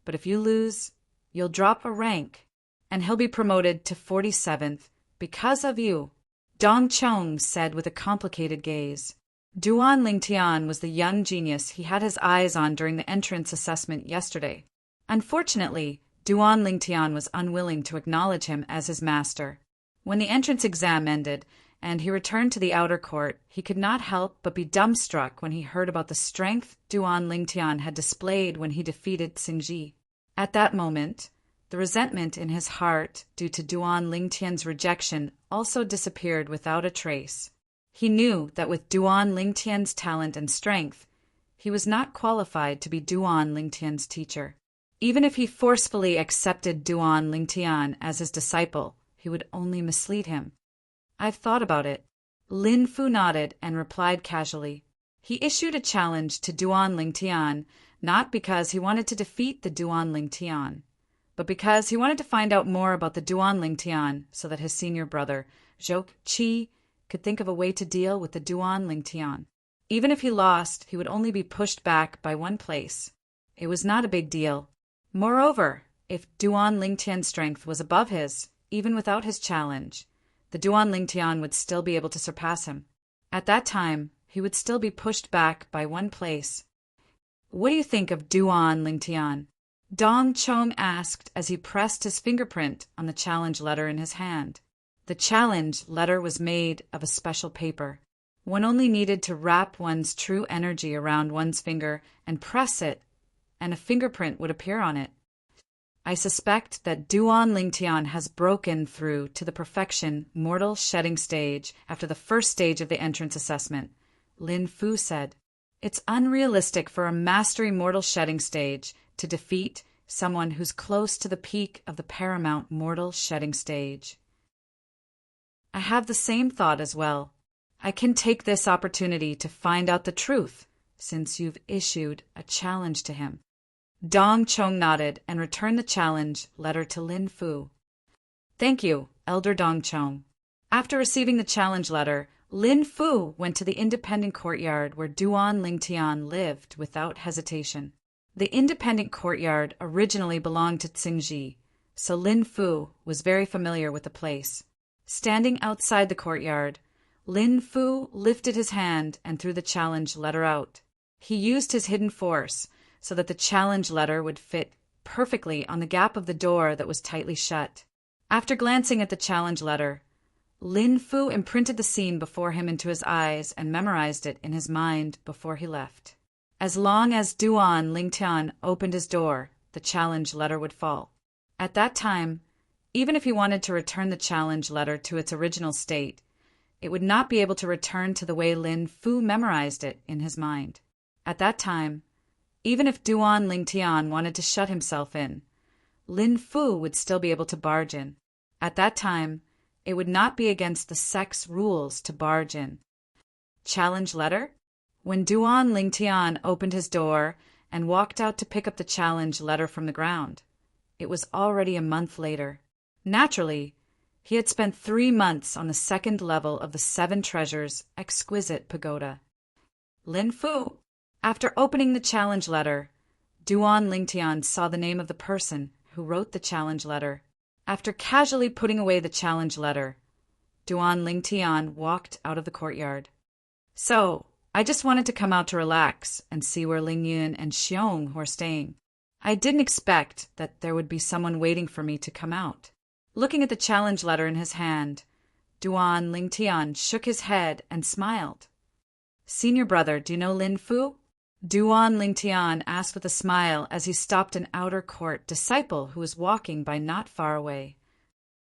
but if you lose, you'll drop a rank, and he'll be promoted to 47th because of you. Dongchong said with a complicated gaze. Duan Lingtian was the young genius he had his eyes on during the entrance assessment yesterday. Unfortunately, Duan Lingtian was unwilling to acknowledge him as his master. When the entrance exam ended, and he returned to the outer court, he could not help but be dumbstruck when he heard about the strength Duan Lingtian had displayed when he defeated Xingji. At that moment, the resentment in his heart due to Duan Lingtian's rejection also disappeared without a trace. He knew that with Duan Lingtian's talent and strength, he was not qualified to be Duan Lingtian's teacher. Even if he forcefully accepted Duan Lingtian as his disciple, he would only mislead him. I've thought about it. Lin Fu nodded and replied casually. He issued a challenge to Duan Lingtian, not because he wanted to defeat the Duan Lingtian, but because he wanted to find out more about the Duan Lingtian so that his senior brother, Zhou Qi, could think of a way to deal with the Duan Lingtian. Even if he lost, he would only be pushed back by 1 place. It was not a big deal. Moreover, if Duan Lingtian's strength was above his, even without his challenge, the Duan Lingtian would still be able to surpass him. At that time, he would still be pushed back by 1 place. What do you think of Duan Lingtian? Dongchong asked as he pressed his fingerprint on the challenge letter in his hand. The challenge letter was made of a special paper. One only needed to wrap one's true energy around one's finger and press it, and a fingerprint would appear on it. I suspect that Duan Lingtian has broken through to the perfection mortal shedding stage after the first stage of the entrance assessment, Lin Fu said. It's unrealistic for a mastery mortal shedding stage to defeat someone who's close to the peak of the paramount mortal shedding stage. I have the same thought as well. I can take this opportunity to find out the truth, since you've issued a challenge to him. Dongchong nodded and returned the challenge letter to Lin Fu. Thank you, Elder Dongchong. After receiving the challenge letter, Lin Fu went to the independent courtyard where Duan Lingtian lived without hesitation. The independent courtyard originally belonged to Xingji, so Lin Fu was very familiar with the place. Standing outside the courtyard, Lin Fu lifted his hand and threw the challenge letter out. He used his hidden force so that the challenge letter would fit perfectly on the gap of the door that was tightly shut. After glancing at the challenge letter, Lin Fu imprinted the scene before him into his eyes and memorized it in his mind before he left. As long as Duan Lingtian opened his door, the challenge letter would fall. At that time, even if he wanted to return the challenge letter to its original state, it would not be able to return to the way Lin Fu memorized it in his mind. At that time, even if Duan Lingtian wanted to shut himself in, Lin Fu would still be able to barge in. At that time, it would not be against the sect's rules to barge in. Challenge letter? When Duan Lingtian opened his door and walked out to pick up the challenge letter from the ground, it was already a month later. Naturally, he had spent 3 months on the 2nd level of the 7 Treasures' exquisite pagoda. Lin Fu. After opening the challenge letter, Duan Lingtian saw the name of the person who wrote the challenge letter. After casually putting away the challenge letter, Duan Lingtian walked out of the courtyard. So, I just wanted to come out to relax and see where Ling Yun and Xiong were staying. I didn't expect that there would be someone waiting for me to come out. Looking at the challenge letter in his hand, Duan Lingtian shook his head and smiled. "Senior brother, do you know Lin Fu?" Duan Lingtian asked with a smile as he stopped an outer court disciple who was walking by not far away.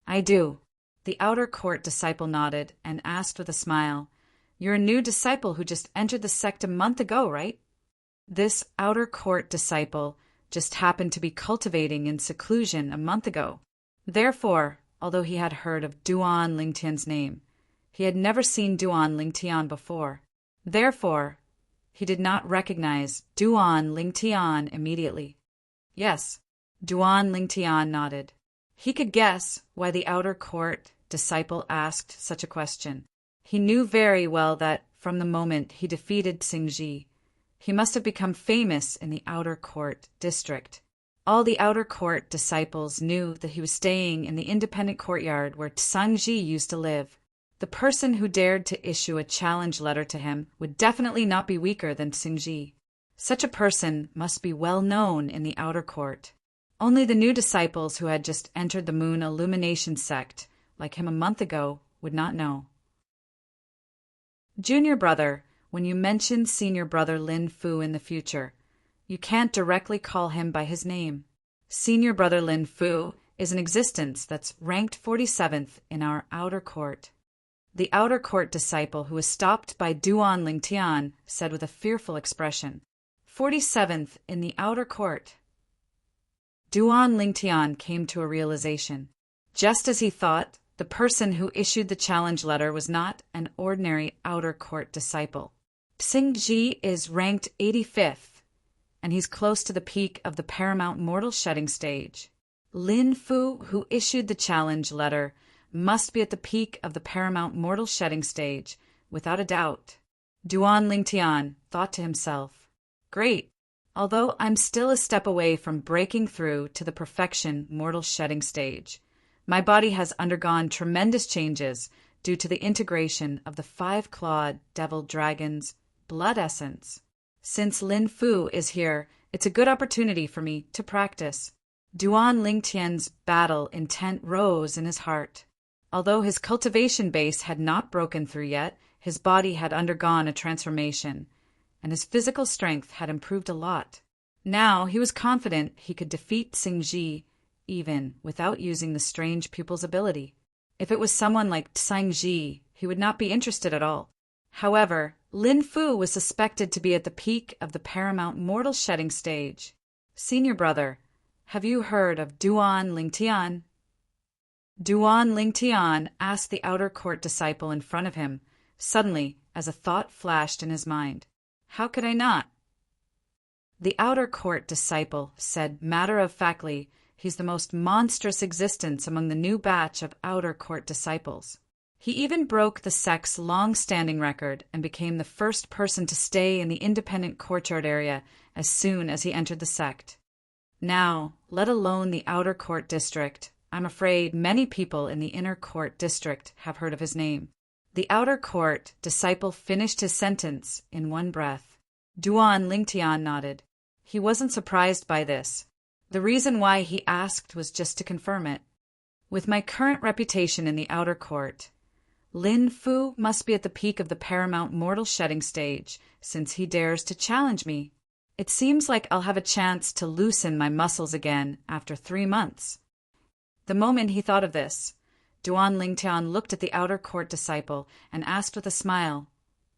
"I do." The outer court disciple nodded and asked with a smile, "You're a new disciple who just entered the sect a month ago, right?" This outer court disciple just happened to be cultivating in seclusion a month ago. Therefore, although he had heard of Duan Lingtian's name, he had never seen Duan Lingtian before. Therefore, he did not recognize Duan Lingtian immediately. Yes, Duan Lingtian nodded. He could guess why the outer court disciple asked such a question. He knew very well that, from the moment he defeated Xingji, he must have become famous in the outer court district. All the outer court disciples knew that he was staying in the independent courtyard where Xingji used to live. The person who dared to issue a challenge letter to him would definitely not be weaker than Xingji. Such a person must be well known in the outer court. Only the new disciples who had just entered the Moon Illumination sect, like him a month ago, would not know. Junior brother, when you mention senior brother Lin Fu in the future, you can't directly call him by his name. Senior brother Lin Fu is an existence that's ranked 47th in our outer court. The outer court disciple who was stopped by Duan Lingtian said with a fearful expression, 47th in the outer court. Duan Lingtian came to a realization. Just as he thought, the person who issued the challenge letter was not an ordinary outer court disciple. Xingji is ranked 85th. And he's close to the peak of the paramount mortal shedding stage. Lin Fu, who issued the challenge letter, must be at the peak of the paramount mortal shedding stage, without a doubt. Duan Lingtian thought to himself, "Great, although I'm still a step away from breaking through to the perfection mortal shedding stage. My body has undergone tremendous changes due to the integration of the 5-clawed devil dragon's blood essence. Since Lin Fu is here, it's a good opportunity for me to practice." Duan Lingtian's battle intent rose in his heart. Although his cultivation base had not broken through yet, his body had undergone a transformation, and his physical strength had improved a lot. Now he was confident he could defeat Xingji even without using the strange pupil's ability. If it was someone like Xingji, he would not be interested at all. However, Lin Fu was suspected to be at the peak of the paramount mortal shedding stage. "Senior brother, have you heard of Duan Lingtian?" Duan Lingtian asked the outer court disciple in front of him, suddenly, as a thought flashed in his mind. "How could I not?" The outer court disciple said matter-of-factly, "He's the most monstrous existence among the new batch of outer court disciples. He even broke the sect's long-standing record and became the first person to stay in the independent courtyard area as soon as he entered the sect. Now, let alone the outer court district, I'm afraid many people in the inner court district have heard of his name." The outer court disciple finished his sentence in one breath. Duan Lingtian nodded. He wasn't surprised by this. The reason why he asked was just to confirm it. "With my current reputation in the outer court, Lin Fu must be at the peak of the paramount mortal shedding stage, since he dares to challenge me. It seems like I'll have a chance to loosen my muscles again after 3 months." The moment he thought of this, Duan Lingtian looked at the outer court disciple and asked with a smile,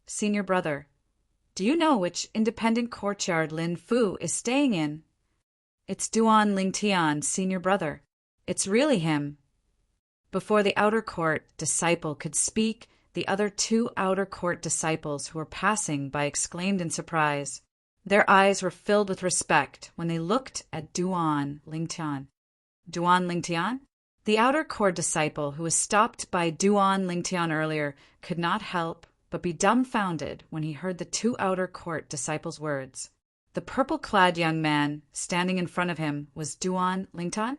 "Senior brother, do you know which independent courtyard Lin Fu is staying in?" "It's Duan Lingtian, senior brother. It's really him." Before the outer court disciple could speak, the other 2 outer court disciples who were passing by exclaimed in surprise. Their eyes were filled with respect when they looked at Duan Lingtian. Duan Lingtian? The outer court disciple who was stopped by Duan Lingtian earlier could not help but be dumbfounded when he heard the 2 outer court disciples' words. The purple-clad young man standing in front of him was Duan Lingtian?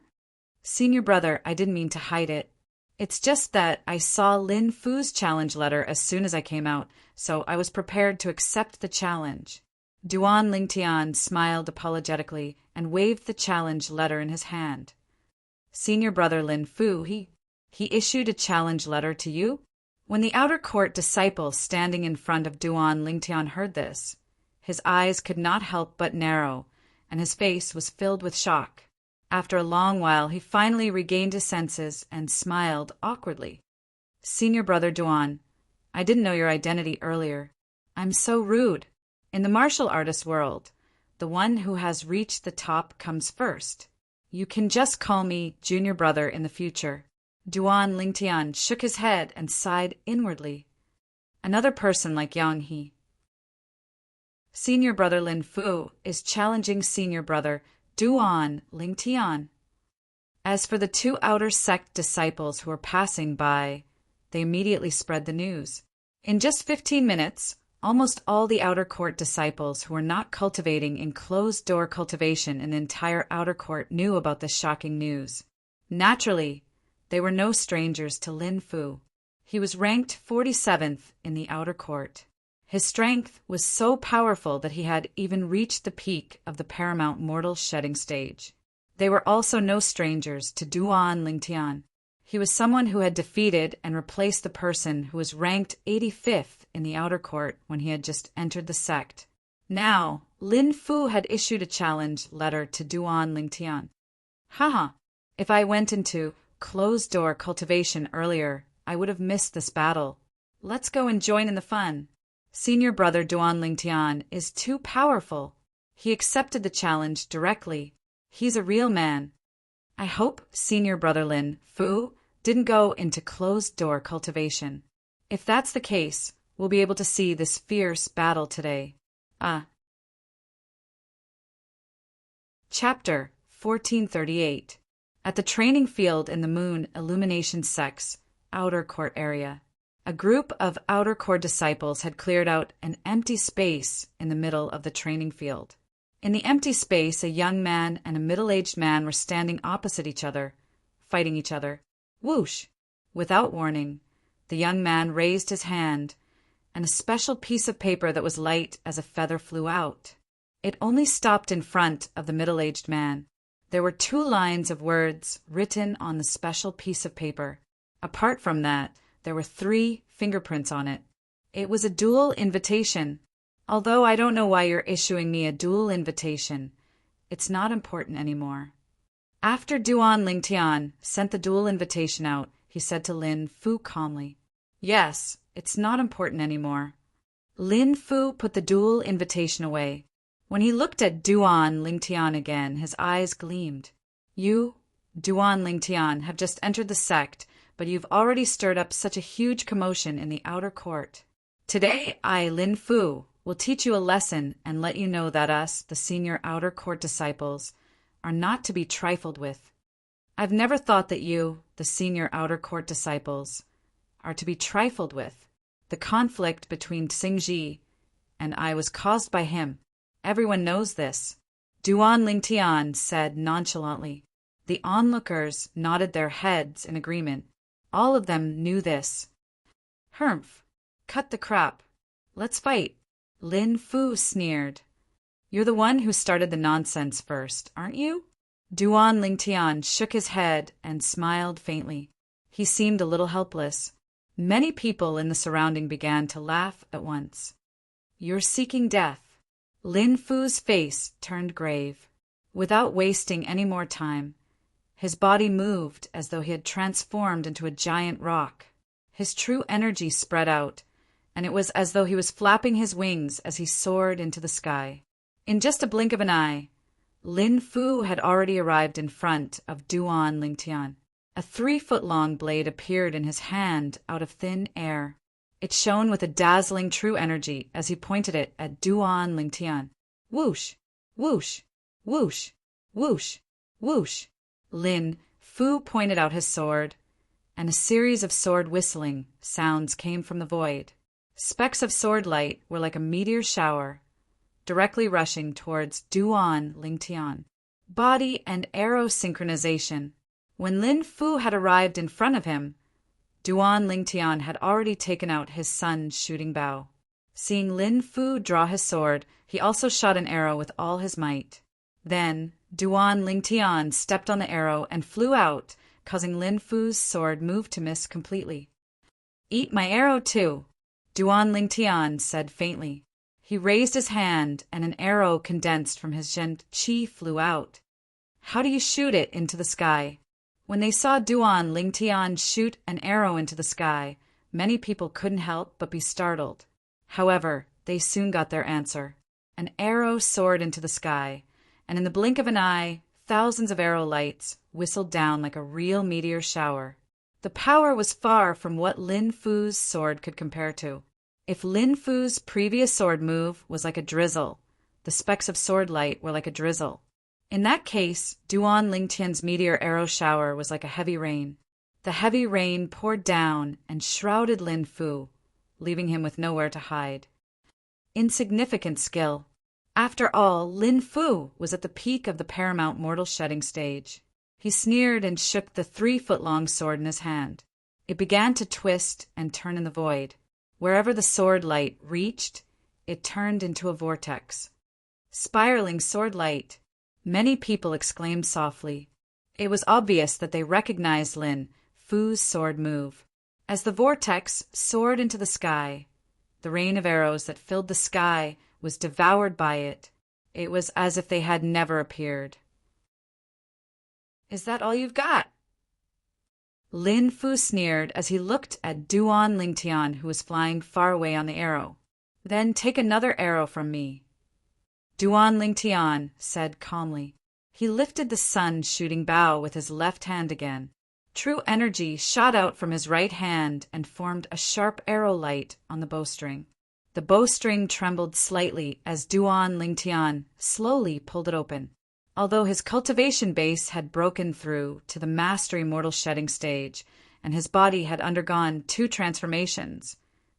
"Senior brother, I didn't mean to hide it. It's just that I saw Lin Fu's challenge letter as soon as I came out, so I was prepared to accept the challenge." Duan Lingtian smiled apologetically and waved the challenge letter in his hand. Senior brother Lin Fu, he issued a challenge letter to you? When the outer court disciple standing in front of Duan Lingtian heard this, his eyes could not help but narrow, and his face was filled with shock. After a long while, he finally regained his senses and smiled awkwardly. Senior brother Duan, I didn't know your identity earlier. I'm so rude. In the martial artist world, the one who has reached the top comes first. You can just call me junior brother in the future. Duan Lingtian shook his head and sighed inwardly. Another person like Yang He. Senior brother Lin Fu is challenging senior brother Duan Lingtian. As for the two outer sect disciples who were passing by, they immediately spread the news. In just 15 minutes, almost all the outer court disciples who were not cultivating in closed-door cultivation in the entire outer court knew about this shocking news. Naturally, they were no strangers to Lin Fu. He was ranked 47th in the outer court. His strength was so powerful that he had even reached the peak of the paramount mortal shedding stage. They were also no strangers to Duan Lingtian. He was someone who had defeated and replaced the person who was ranked 85th in the outer court when he had just entered the sect. Now, Lin Fu had issued a challenge letter to Duan Lingtian. Haha, if I went into closed-door cultivation earlier, I would have missed this battle. Let's go and join in the fun. Senior brother Duan Lingtian is too powerful. He accepted the challenge directly. He's a real man. I hope senior brother Lin Fu didn't go into closed-door cultivation. If that's the case, we'll be able to see this fierce battle today. Chapter 1438. At the training field in the Moon Illumination Sect's outer court area, a group of outer court disciples had cleared out an empty space in the middle of the training field. In the empty space, a young man and a middle-aged man were standing opposite each other, fighting each other. Whoosh! Without warning, the young man raised his hand, and a special piece of paper that was light as a feather flew out. It only stopped in front of the middle-aged man. There were 2 lines of words written on the special piece of paper. Apart from that, there were 3 fingerprints on it. It was a dual invitation. Although I don't know why you're issuing me a dual invitation, it's not important anymore. After Duan Lingtian sent the dual invitation out, he said to Lin Fu calmly, Yes, it's not important anymore. Lin Fu put the dual invitation away. When he looked at Duan Lingtian again, his eyes gleamed. You, Duan Lingtian, have just entered the sect, but you've already stirred up such a huge commotion in the outer court. Today, I, Lin Fu, will teach you a lesson and let you know that us, the senior outer court disciples, are not to be trifled with. I've never thought that you, the senior outer court disciples, are to be trifled with. The conflict between Xingji and I was caused by him. Everyone knows this. Duan Lingtian said nonchalantly. The onlookers nodded their heads in agreement. All of them knew this. Humph! Cut the crap. Let's fight. Lin Fu sneered. You're the one who started the nonsense first, aren't you? Duan Lingtian shook his head and smiled faintly. He seemed a little helpless. Many people in the surrounding began to laugh at once. You're seeking death. Lin Fu's face turned grave. Without wasting any more time, his body moved as though he had transformed into a giant rock. His true energy spread out, and it was as though he was flapping his wings as he soared into the sky. In just a blink of an eye, Lin Fu had already arrived in front of Duan Lingtian. A 3-foot-long blade appeared in his hand out of thin air. It shone with a dazzling true energy as he pointed it at Duan Lingtian. Whoosh! Whoosh! Whoosh! Whoosh! Whoosh! Lin Fu pointed out his sword, and a series of sword whistling sounds came from the void. Specks of sword light were like a meteor shower, directly rushing towards Duan Lingtian. Body and arrow synchronization. When Lin Fu had arrived in front of him, Duan Lingtian had already taken out his sun's shooting bow. Seeing Lin Fu draw his sword, he also shot an arrow with all his might. Then, Duan Lingtian stepped on the arrow and flew out, causing Lin Fu's sword move to miss completely. "Eat my arrow too," Duan Lingtian said faintly. He raised his hand, and an arrow condensed from his chi flew out. "How do you shoot it into the sky?" When they saw Duan Lingtian shoot an arrow into the sky, many people couldn't help but be startled. However, they soon got their answer. An arrow soared into the sky, and in the blink of an eye, thousands of arrow lights whistled down like a real meteor shower. The power was far from what Lin Fu's sword could compare to. If Lin Fu's previous sword move was like a drizzle, the specks of sword light were like a drizzle. In that case, Duan Lingtian's meteor arrow shower was like a heavy rain. The heavy rain poured down and shrouded Lin Fu, leaving him with nowhere to hide. Insignificant skill. After all, Lin Fu was at the peak of the paramount mortal shedding stage. He sneered and shook the 3-foot-long sword in his hand. It began to twist and turn in the void. Wherever the sword light reached, it turned into a vortex. Spiraling sword light. Many people exclaimed softly. It was obvious that they recognized Lin Fu's sword move. As the vortex soared into the sky, the rain of arrows that filled the sky was devoured by it. It was as if they had never appeared. "Is that all you've got?" Lin Fu sneered as he looked at Duan Lingtian, who was flying far away on the arrow. "Then take another arrow from me," Duan Lingtian said calmly. He lifted the sun-shooting bow with his left hand again. True energy shot out from his right hand and formed a sharp arrow light on the bowstring. The bowstring trembled slightly as Duan Lingtian slowly pulled it open. Although his cultivation base had broken through to the mastery mortal shedding stage, and his body had undergone 2 transformations,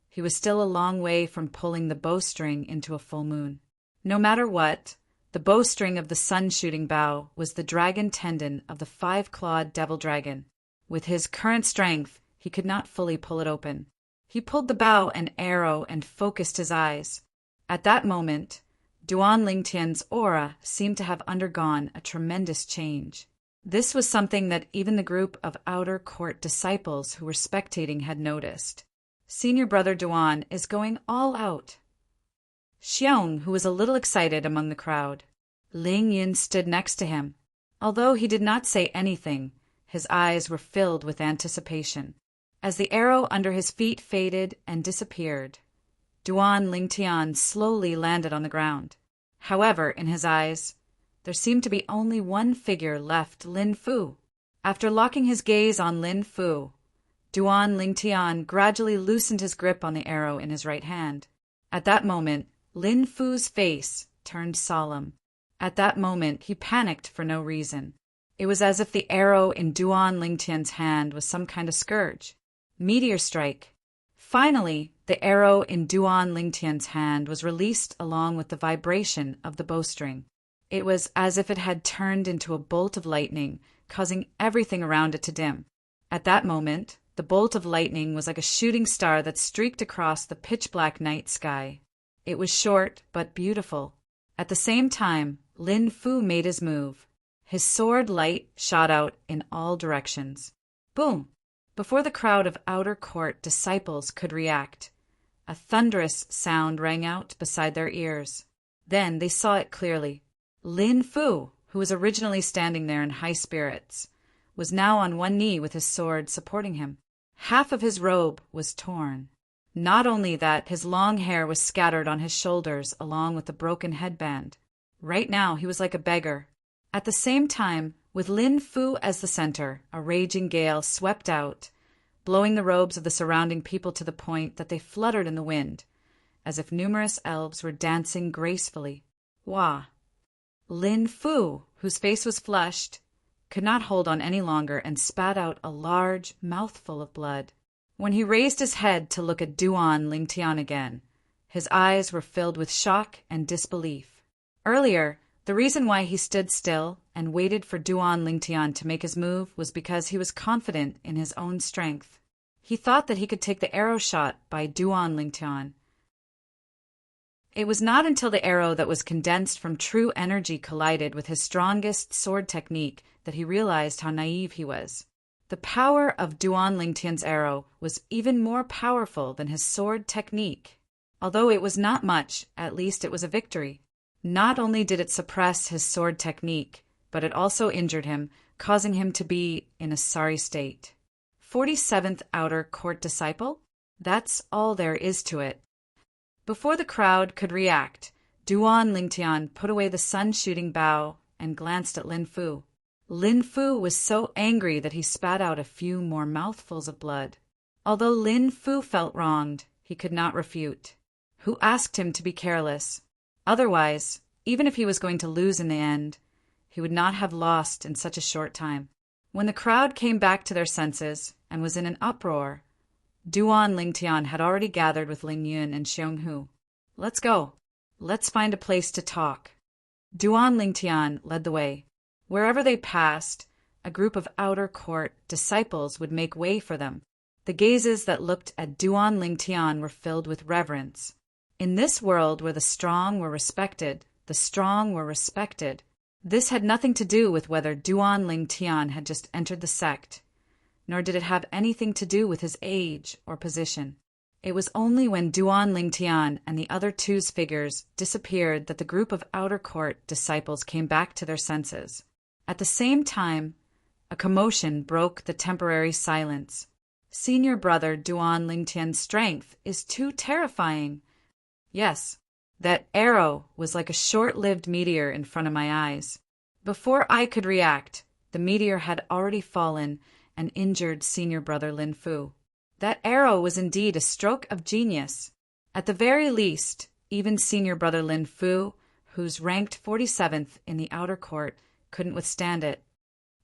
he was still a long way from pulling the bowstring into a full moon. No matter what, the bowstring of the sun-shooting bow was the dragon tendon of the 5-clawed devil dragon. With his current strength, he could not fully pull it open. He pulled the bow and arrow and focused his eyes. At that moment, Duan Lingtian's aura seemed to have undergone a tremendous change. This was something that even the group of outer court disciples who were spectating had noticed. Senior brother Duan is going all out. Xiong, who was a little excited among the crowd. Ling Yin stood next to him. Although he did not say anything, his eyes were filled with anticipation. As the arrow under his feet faded and disappeared, Duan Lingtian slowly landed on the ground. However, in his eyes, there seemed to be only one figure left, Lin Fu. After locking his gaze on Lin Fu, Duan Lingtian gradually loosened his grip on the arrow in his right hand. At that moment, Lin Fu's face turned solemn. At that moment, he panicked for no reason. It was as if the arrow in Duan Lingtian's hand was some kind of scourge. Meteor strike. Finally, the arrow in Duan Lingtian's hand was released along with the vibration of the bowstring. It was as if it had turned into a bolt of lightning, causing everything around it to dim. At that moment, the bolt of lightning was like a shooting star that streaked across the pitch-black night sky. It was short but beautiful. At the same time, Lin Fu made his move. His sword light shot out in all directions. Boom! Before the crowd of outer court disciples could react, a thunderous sound rang out beside their ears. Then they saw it clearly. Lin Fu, who was originally standing there in high spirits, was now on one knee with his sword supporting him. Half of his robe was torn. Not only that, his long hair was scattered on his shoulders along with the broken headband. Right now he was like a beggar. At the same time, with Lin Fu as the center, a raging gale swept out, blowing the robes of the surrounding people to the point that they fluttered in the wind, as if numerous elves were dancing gracefully. Wah! Lin Fu, whose face was flushed, could not hold on any longer and spat out a large mouthful of blood. When he raised his head to look at Duan Lingtian again, his eyes were filled with shock and disbelief. Earlier, the reason why he stood still and waited for Duan Lingtian to make his move was because he was confident in his own strength. He thought that he could take the arrow shot by Duan Lingtian. It was not until the arrow that was condensed from true energy collided with his strongest sword technique that he realized how naive he was. The power of Duan Lingtian's arrow was even more powerful than his sword technique. Although it was not much, at least it was a victory. Not only did it suppress his sword technique, but it also injured him, causing him to be in a sorry state. 47th Outer Court Disciple? That's all there is to it. Before the crowd could react, Duan Lingtian put away the sun-shooting bow and glanced at Lin Fu. Lin Fu was so angry that he spat out a few more mouthfuls of blood. Although Lin Fu felt wronged, he could not refute. Who asked him to be careless? Otherwise, even if he was going to lose in the end, he would not have lost in such a short time. When the crowd came back to their senses and was in an uproar, Duan Lingtian had already gathered with Ling Yun and Xiong Hu. Let's go. Let's find a place to talk. Duan Lingtian led the way. Wherever they passed, a group of outer court disciples would make way for them. The gazes that looked at Duan Lingtian were filled with reverence. In this world where the strong were respected, this had nothing to do with whether Duan Lingtian had just entered the sect, nor did it have anything to do with his age or position. It was only when Duan Lingtian and the other two's figures disappeared that the group of outer court disciples came back to their senses. At the same time, a commotion broke the temporary silence. Senior brother Duan Lingtian's strength is too terrifying. Yes, that arrow was like a short-lived meteor in front of my eyes. Before I could react, the meteor had already fallen and injured senior brother Lin Fu. That arrow was indeed a stroke of genius. At the very least, even senior brother Lin Fu, who's ranked 47th in the outer court, couldn't withstand it.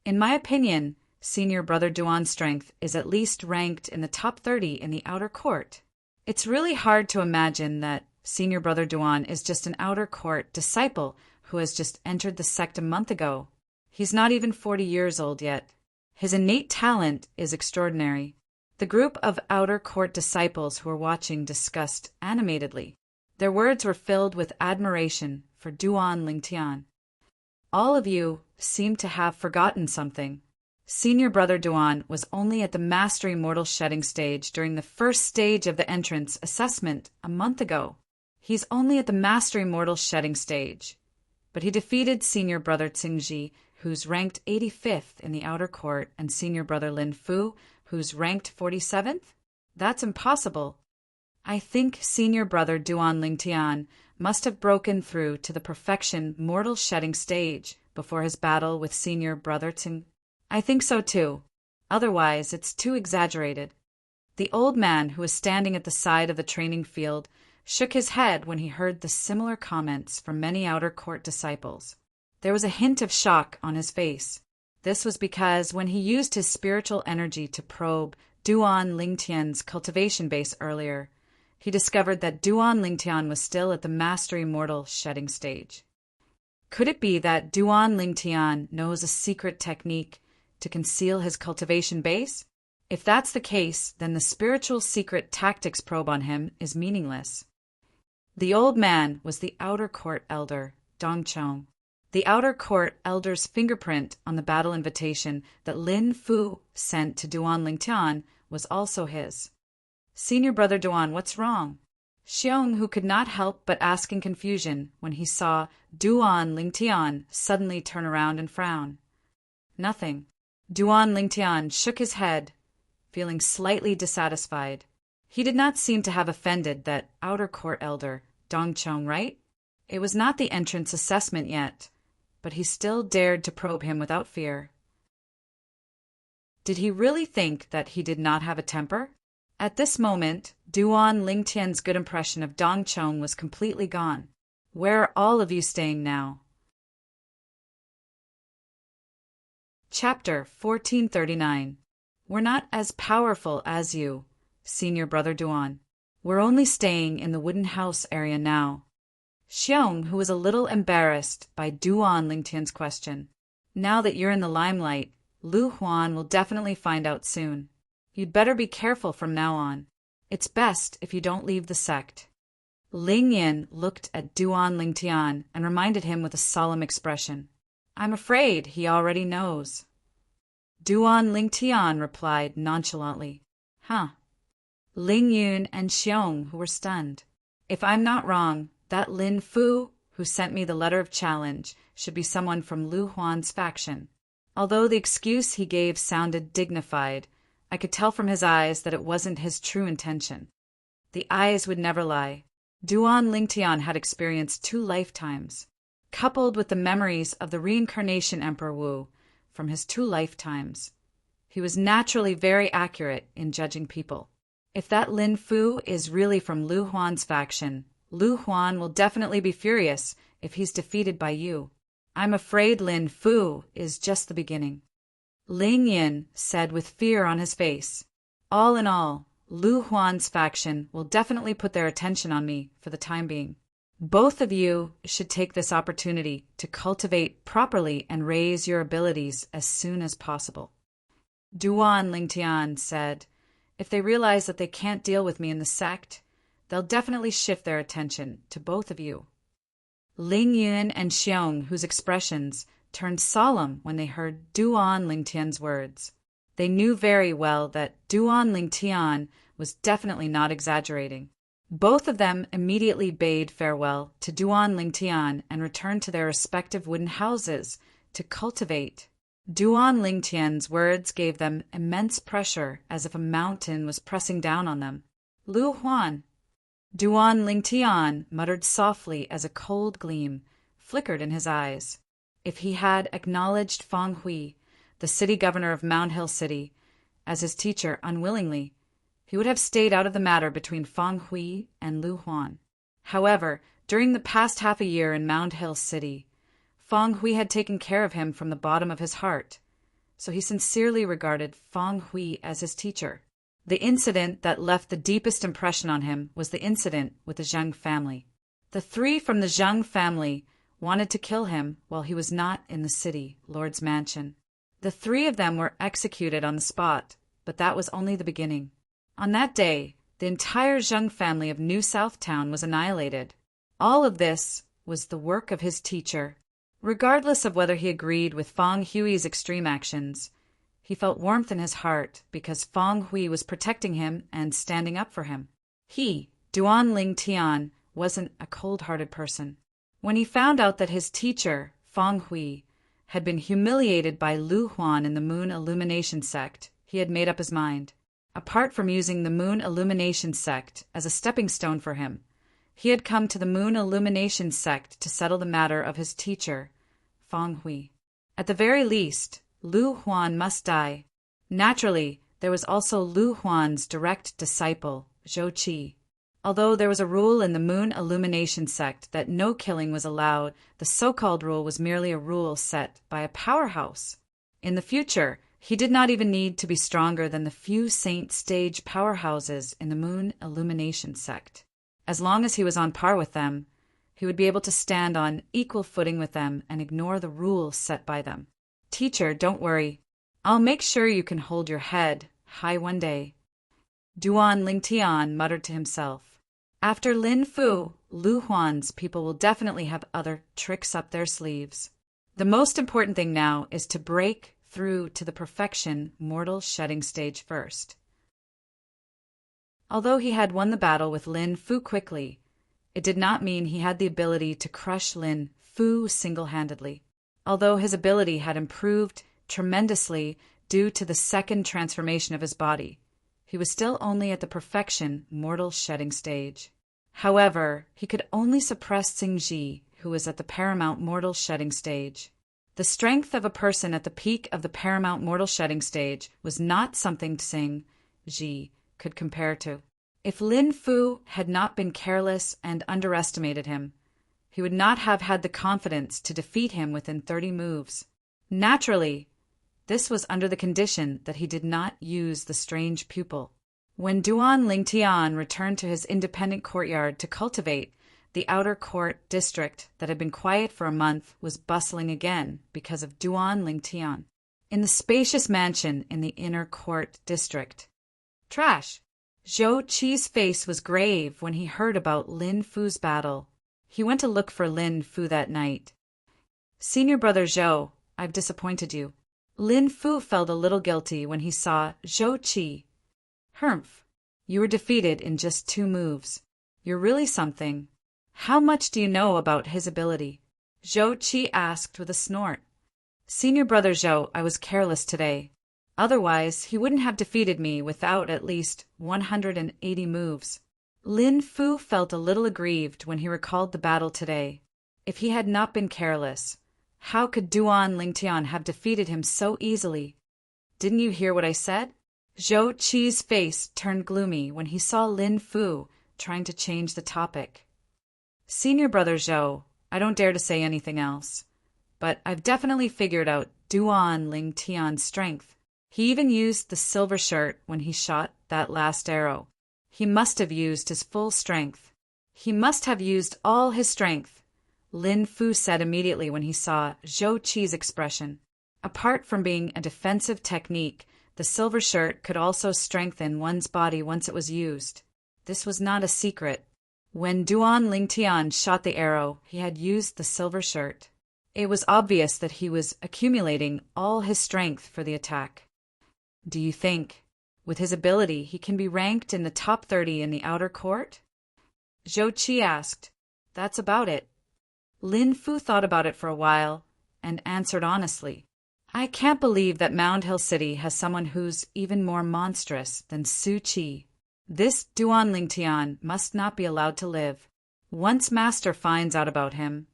In my opinion, senior brother Duan's strength is at least ranked in the top 30 in the outer court. It's really hard to imagine that senior brother Duan is just an outer court disciple who has just entered the sect a month ago. He's not even 40 years old yet. His innate talent is extraordinary. The group of outer court disciples who were watching discussed animatedly. Their words were filled with admiration for Duan Lingtian. All of you seem to have forgotten something. Senior brother Duan was only at the Mastery Mortal Shedding stage during the first stage of the entrance assessment a month ago. He's only at the Mastery Mortal Shedding stage. But he defeated senior brother Tsingji, who's ranked 85th in the outer court, and senior brother Lin Fu, who's ranked 47th? That's impossible. I think senior brother Duan Lingtian must have broken through to the perfection mortal shedding stage before his battle with senior brother Tsing. I think so too. Otherwise, it's too exaggerated. The old man who was standing at the side of the training field shook his head when he heard the similar comments from many outer court disciples. There was a hint of shock on his face. This was because when he used his spiritual energy to probe Duan Lingtian's cultivation base earlier, he discovered that Duan Lingtian was still at the Mastery Mortal Shedding stage. Could it be that Duan Lingtian knows a secret technique to conceal his cultivation base? If that's the case, then the spiritual secret tactics probe on him is meaningless. The old man was the outer court elder, Dong Chong. The outer court elder's fingerprint on the battle invitation that Lin Fu sent to Duan Lingtian was also his. Senior brother Duan, what's wrong? Xiong, who could not help but ask in confusion when he saw Duan Lingtian suddenly turn around and frown. Nothing. Duan Lingtian shook his head, feeling slightly dissatisfied. He did not seem to have offended that outer court elder, Dong Chong, right? It was not the entrance assessment yet, but he still dared to probe him without fear. Did he really think that he did not have a temper? At this moment, Duan Lingtian's good impression of Dong Chong was completely gone. Where are all of you staying now? Chapter 1439. We're not as powerful as you, senior brother Duan. We're only staying in the wooden house area now. Xiong, who was a little embarrassed by Duan Lingtian's question. Now that you're in the limelight, Lu Huan will definitely find out soon. You'd better be careful from now on. It's best if you don't leave the sect. Ling Yin looked at Duan Lingtian and reminded him with a solemn expression. I'm afraid he already knows. Duan Lingtian replied nonchalantly. Huh. Ling Yun and Xiong, who were stunned. If I'm not wrong, that Lin Fu, who sent me the letter of challenge, should be someone from Lu Huan's faction. Although the excuse he gave sounded dignified, I could tell from his eyes that it wasn't his true intention. The eyes would never lie. Duan Lingtian had experienced 2 lifetimes, coupled with the memories of the reincarnation Emperor Wu from his 2 lifetimes. He was naturally very accurate in judging people. If that Lin Fu is really from Lu Huan's faction, Lu Huan will definitely be furious if he's defeated by you. I'm afraid Lin Fu is just the beginning. Ling Yin said with fear on his face. All in all, Lu Huan's faction will definitely put their attention on me for the time being. Both of you should take this opportunity to cultivate properly and raise your abilities as soon as possible. Duan Lingtian said, if they realize that they can't deal with me in the sect, they'll definitely shift their attention to both of you. Ling Yun and Xiong, whose expressions turned solemn when they heard Duan Lingtian's words. They knew very well that Duan Lingtian was definitely not exaggerating. Both of them immediately bade farewell to Duan Lingtian and returned to their respective wooden houses to cultivate. Duan Lingtian's words gave them immense pressure, as if a mountain was pressing down on them. Lu Huan. Duan Lingtian muttered softly as a cold gleam flickered in his eyes. If he had acknowledged Fang Hui, the city governor of Mound Hill City, as his teacher unwillingly, he would have stayed out of the matter between Fang Hui and Lu Huan. However, during the past half a year in Mound Hill City, Fang Hui had taken care of him from the bottom of his heart, so he sincerely regarded Fang Hui as his teacher. The incident that left the deepest impression on him was the incident with the Zheng family. The 3 from the Zheng family wanted to kill him while he was not in the city, Lord's mansion. The 3 of them were executed on the spot, but that was only the beginning. On that day, the entire Zheng family of New Southtown was annihilated. All of this was the work of his teacher. Regardless of whether he agreed with Fang Hui's extreme actions, he felt warmth in his heart because Fang Hui was protecting him and standing up for him. He, Duan Lingtian, wasn't a cold-hearted person. When he found out that his teacher, Fang Hui, had been humiliated by Lu Huan in the Moon Illumination sect, he had made up his mind. Apart from using the Moon Illumination sect as a stepping stone for him, he had come to the Moon Illumination sect to settle the matter of his teacher, Fang Hui. At the very least, Lu Huan must die. Naturally, there was also Lu Huan's direct disciple, Zhou Qi. Although there was a rule in the Moon Illumination sect that no killing was allowed, the so-called rule was merely a rule set by a powerhouse. In the future, he did not even need to be stronger than the few saint stage powerhouses in the Moon Illumination sect. As long as he was on par with them, he would be able to stand on equal footing with them and ignore the rules set by them. Teacher, don't worry. I'll make sure you can hold your head high one day. Duan Lingtian muttered to himself. After Lin Fu, Lu Huan's people will definitely have other tricks up their sleeves. The most important thing now is to break through to the perfection mortal shedding stage first. Although he had won the battle with Lin Fu quickly, it did not mean he had the ability to crush Lin Fu single-handedly. Although his ability had improved tremendously due to the second transformation of his body, he was still only at the perfection mortal shedding stage. However, he could only suppress Xingji, who was at the paramount mortal shedding stage. The strength of a person at the peak of the paramount mortal shedding stage was not something Xingji could compare to. If Lin Fu had not been careless and underestimated him, he would not have had the confidence to defeat him within 30 moves. Naturally, this was under the condition that he did not use the strange pupil. When Duan Lingtian returned to his independent courtyard to cultivate, the outer court district that had been quiet for a month was bustling again because of Duan Lingtian. In the spacious mansion in the inner court district, trash! Zhou Qi's face was grave when he heard about Lin Fu's battle. He went to look for Lin Fu that night. Senior brother Zhou, I've disappointed you. Lin Fu felt a little guilty when he saw Zhou Qi. Humph. You were defeated in just 2 moves. You're really something. How much do you know about his ability? Zhou Qi asked with a snort. Senior brother Zhou, I was careless today. Otherwise, he wouldn't have defeated me without at least 180 moves. Lin Fu felt a little aggrieved when he recalled the battle today. If he had not been careless, how could Duan Lingtian have defeated him so easily? Didn't you hear what I said? Zhou Qi's face turned gloomy when he saw Lin Fu trying to change the topic. Senior brother Zhou, I don't dare to say anything else, but I've definitely figured out Duan Lingtian's strength. He even used the silver shirt when he shot that last arrow. He must have used his full strength. He must have used all his strength, Lin Fu said immediately when he saw Zhou Qi's expression. Apart from being a defensive technique, the silver shirt could also strengthen one's body once it was used. This was not a secret. When Duan Lingtian shot the arrow, he had used the silver shirt. It was obvious that he was accumulating all his strength for the attack. Do you think, with his ability, he can be ranked in the top 30 in the outer court? Zhou Qi asked. That's about it. Lin Fu thought about it for a while and answered honestly. I can't believe that Mound Hill City has someone who's even more monstrous than Su Qi. This Duan Lingtian must not be allowed to live. Once Master finds out about him,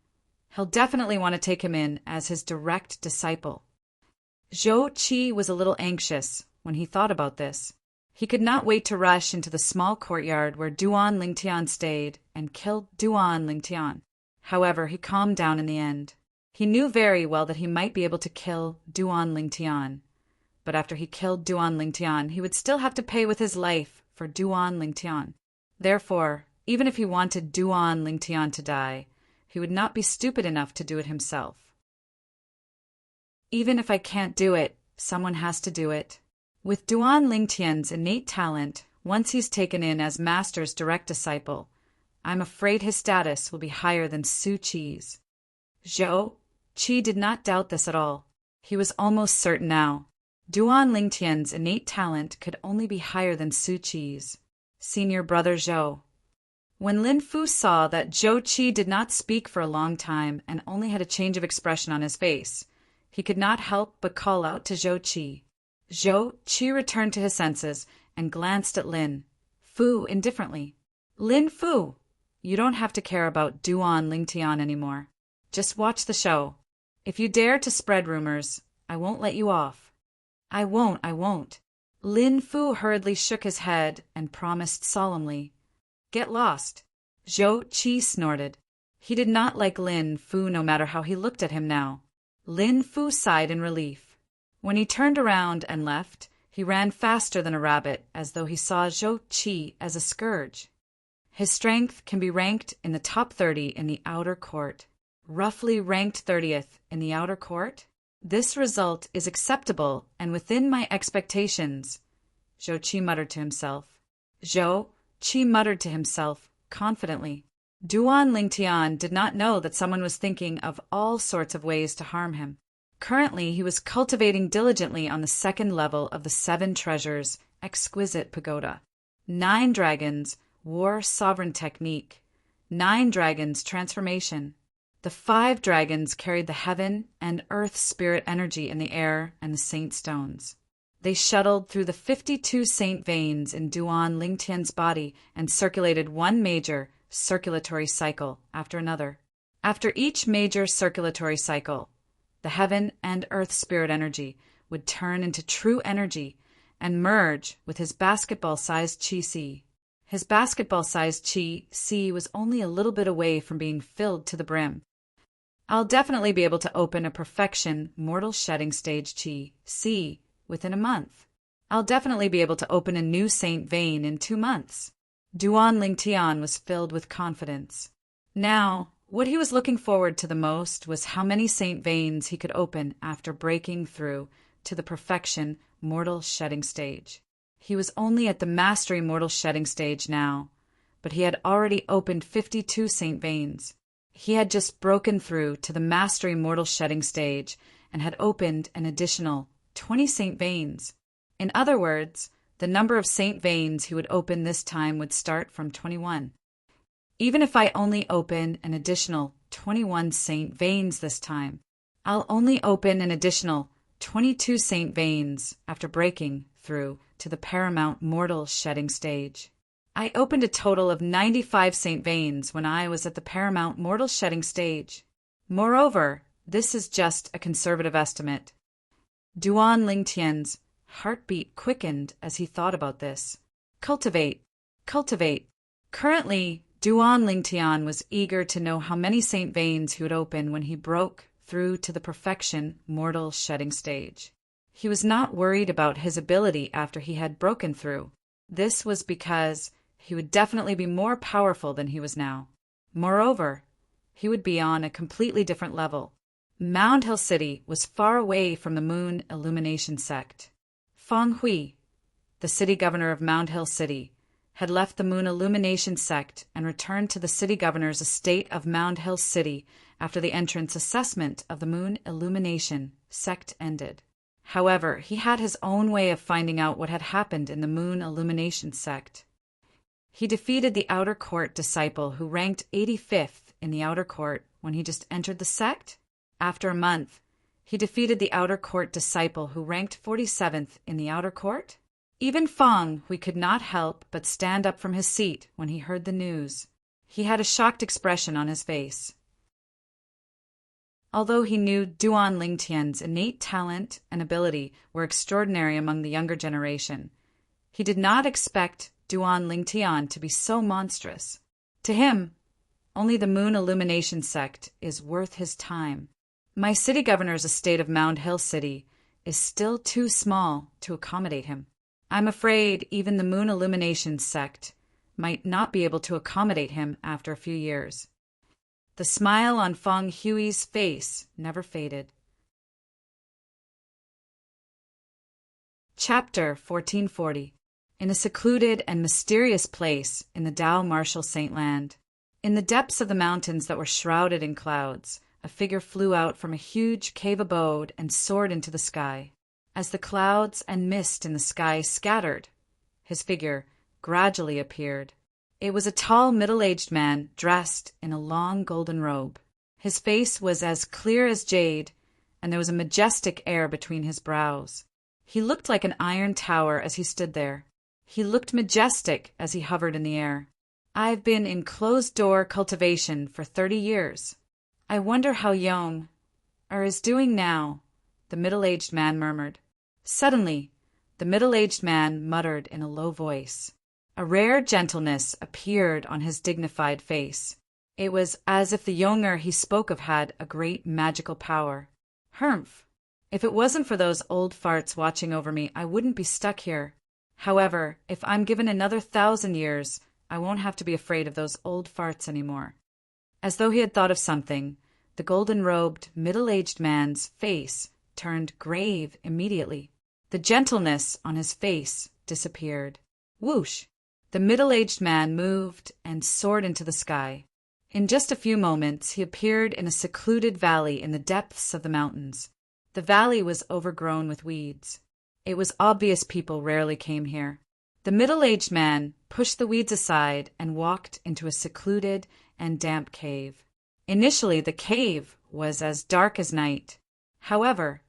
he'll definitely want to take him in as his direct disciple. Zhou Qi was a little anxious when he thought about this. He could not wait to rush into the small courtyard where Duan Lingtian stayed and killed Duan Lingtian. However, he calmed down in the end. He knew very well that he might be able to kill Duan Lingtian. But after he killed Duan Lingtian, he would still have to pay with his life for Duan Lingtian. Therefore, even if he wanted Duan Lingtian to die, he would not be stupid enough to do it himself. Even if I can't do it, someone has to do it. With Duan Lingtian's innate talent, once he's taken in as Master's direct disciple, I'm afraid his status will be higher than Su Qi's. Zhou Qi did not doubt this at all. He was almost certain now. Duan Lingtian's innate talent could only be higher than Su Qi's. Senior brother Zhou. When Lin Fu saw that Zhou Qi did not speak for a long time and only had a change of expression on his face, he could not help but call out to Zhou Qi. Zhou Qi returned to his senses and glanced at Lin Fu indifferently. Lin Fu, you don't have to care about Duan Lingtian anymore. Just watch the show. If you dare to spread rumors, I won't let you off. I won't. Lin Fu hurriedly shook his head and promised solemnly. Get lost. Zhou Qi snorted. He did not like Lin Fu no matter how he looked at him now. Lin Fu sighed in relief. When he turned around and left, he ran faster than a rabbit as though he saw Zhou Qi as a scourge. His strength can be ranked in the top 30 in the outer court. Roughly ranked 30th in the outer court? This result is acceptable and within my expectations, Zhou Qi muttered to himself. Zhou Qi muttered to himself confidently. Duan Lingtian did not know that someone was thinking of all sorts of ways to harm him. Currently, he was cultivating diligently on the 2nd level of the 7 Treasures Exquisite Pagoda. 9 Dragons War Sovereign Technique. 9 Dragons Transformation. The 5 dragons carried the heaven and earth spirit energy in the air and the saint stones. They shuttled through the 52 saint veins in Duan Lingtian's body and circulated one major circulatory cycle after another. After each major circulatory cycle, the heaven and earth spirit energy would turn into true energy and merge with his basketball-sized Qi. His basketball-sized Qi was only a little bit away from being filled to the brim. I'll definitely be able to open a perfection mortal shedding stage Qi within a month. I'll definitely be able to open a new saint vein in 2 months. Duan Lingtian was filled with confidence. Now, what he was looking forward to the most was how many saint veins he could open after breaking through to the perfection mortal shedding stage. He was only at the Mastery Mortal Shedding stage now, but he had already opened 52 Saint Veins. He had just broken through to the Mastery Mortal Shedding stage and had opened an additional 20 Saint Veins. In other words, the number of Saint Veins he would open this time would start from 21. Even if I only open an additional 21 Saint Veins this time, I'll only open an additional 22 Saint Veins after breaking through to the Paramount Mortal Shedding stage. I opened a total of 95 Saint Veins when I was at the Paramount Mortal Shedding stage. Moreover, this is just a conservative estimate. Duan Lingtian's heartbeat quickened as he thought about this. Cultivate. Currently, Duan Lingtian was eager to know how many Saint Veins he would open when he broke through to the Perfection Mortal Shedding stage. He was not worried about his ability after he had broken through. This was because he would definitely be more powerful than he was now. Moreover, he would be on a completely different level. Mound Hill City was far away from the Moon Illumination sect. Feng Hui, the city governor of Mound Hill City, had left the Moon Illumination sect and returned to the city governor's estate of Mound Hill City after the entrance assessment of the Moon Illumination sect ended. However, he had his own way of finding out what had happened in the Moon Illumination sect. He defeated the Outer Court disciple who ranked 85th in the Outer Court when he just entered the sect. After a month, he defeated the Outer Court disciple who ranked 47th in the Outer Court. Even Feng Hui could not help but stand up from his seat when he heard the news. He had a shocked expression on his face. Although he knew Duan Lingtian's innate talent and ability were extraordinary among the younger generation, he did not expect Duan Lingtian to be so monstrous. To him, only the Moon Illumination sect is worth his time. My city governor's estate of Mound Hill City is still too small to accommodate him. I'm afraid even the Moon Illumination sect might not be able to accommodate him after a few years. The smile on Feng Hui's face never faded. Chapter 1440. In a secluded and mysterious place in the Dao Marshal Saint Land. In the depths of the mountains that were shrouded in clouds, a figure flew out from a huge cave abode and soared into the sky. As the clouds and mist in the sky scattered, his figure gradually appeared. It was a tall, middle-aged man dressed in a long golden robe. His face was as clear as jade, and there was a majestic air between his brows. He looked like an iron tower as he stood there. He looked majestic as he hovered in the air. I've been in closed-door cultivation for 30 years. I wonder how Yong is doing now, the middle-aged man murmured. Suddenly, the middle-aged man muttered in a low voice. A rare gentleness appeared on his dignified face. It was as if the Yonger he spoke of had a great magical power. Humph! If it wasn't for those old farts watching over me, I wouldn't be stuck here. However, if I'm given another 1,000 years, I won't have to be afraid of those old farts anymore. As though he had thought of something, the golden-robed, middle-aged man's face turned grave immediately. The gentleness on his face disappeared. Whoosh! The middle-aged man moved and soared into the sky. In just a few moments, he appeared in a secluded valley in the depths of the mountains. The valley was overgrown with weeds. It was obvious people rarely came here. The middle-aged man pushed the weeds aside and walked into a secluded and damp cave. Initially, the cave was as dark as night. However,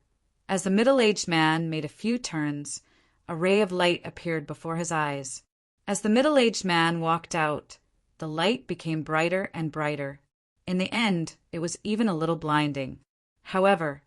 as the middle-aged man made a few turns, a ray of light appeared before his eyes. As the middle-aged man walked out, the light became brighter and brighter. In the end, it was even a little blinding. However,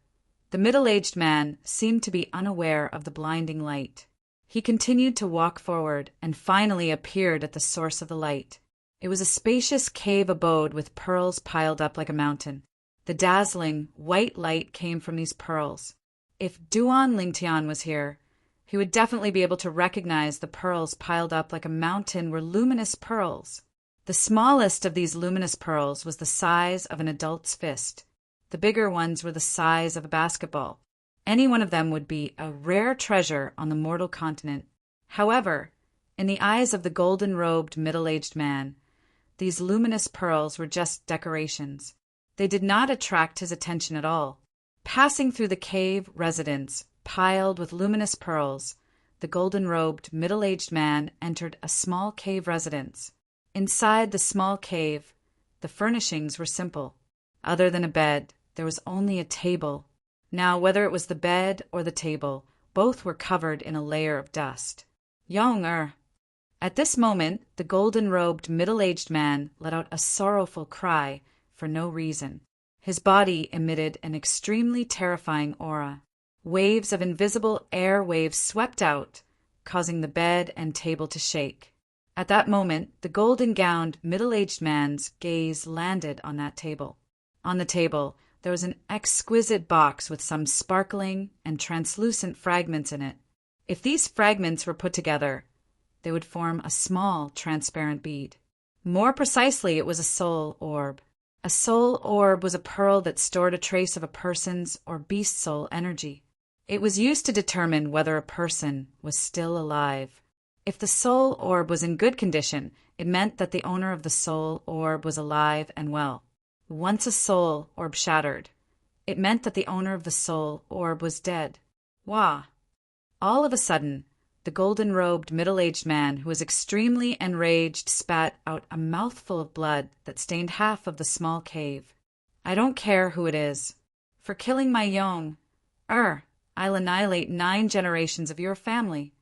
the middle-aged man seemed to be unaware of the blinding light. He continued to walk forward and finally appeared at the source of the light. It was a spacious cave abode with pearls piled up like a mountain. The dazzling, white light came from these pearls. If Duan Lingtian was here, he would definitely be able to recognize the pearls piled up like a mountain were luminous pearls. The smallest of these luminous pearls was the size of an adult's fist. The bigger ones were the size of a basketball. Any one of them would be a rare treasure on the mortal continent. However, in the eyes of the golden-robed middle-aged man, these luminous pearls were just decorations. They did not attract his attention at all. Passing through the cave residence, piled with luminous pearls, the golden-robed middle-aged man entered a small cave residence. Inside the small cave, the furnishings were simple. Other than a bed, there was only a table. Now, whether it was the bed or the table, both were covered in a layer of dust. Young. At this moment, the golden-robed middle-aged man let out a sorrowful cry for no reason. His body emitted an extremely terrifying aura. Waves of invisible air waves swept out, causing the bed and table to shake. At that moment, the golden-gowned middle-aged man's gaze landed on that table. On the table, there was an exquisite box with some sparkling and translucent fragments in it. If these fragments were put together, they would form a small, transparent bead. More precisely, it was a soul orb. A soul orb was a pearl that stored a trace of a person's or beast's soul energy. It was used to determine whether a person was still alive. If the soul orb was in good condition, it meant that the owner of the soul orb was alive and well. Once a soul orb shattered, it meant that the owner of the soul orb was dead. Wah! All of a sudden, the golden-robed middle-aged man, who was extremely enraged, spat out a mouthful of blood that stained half of the small cave. I don't care who it is. For killing my young, I'll annihilate 9 generations of your family.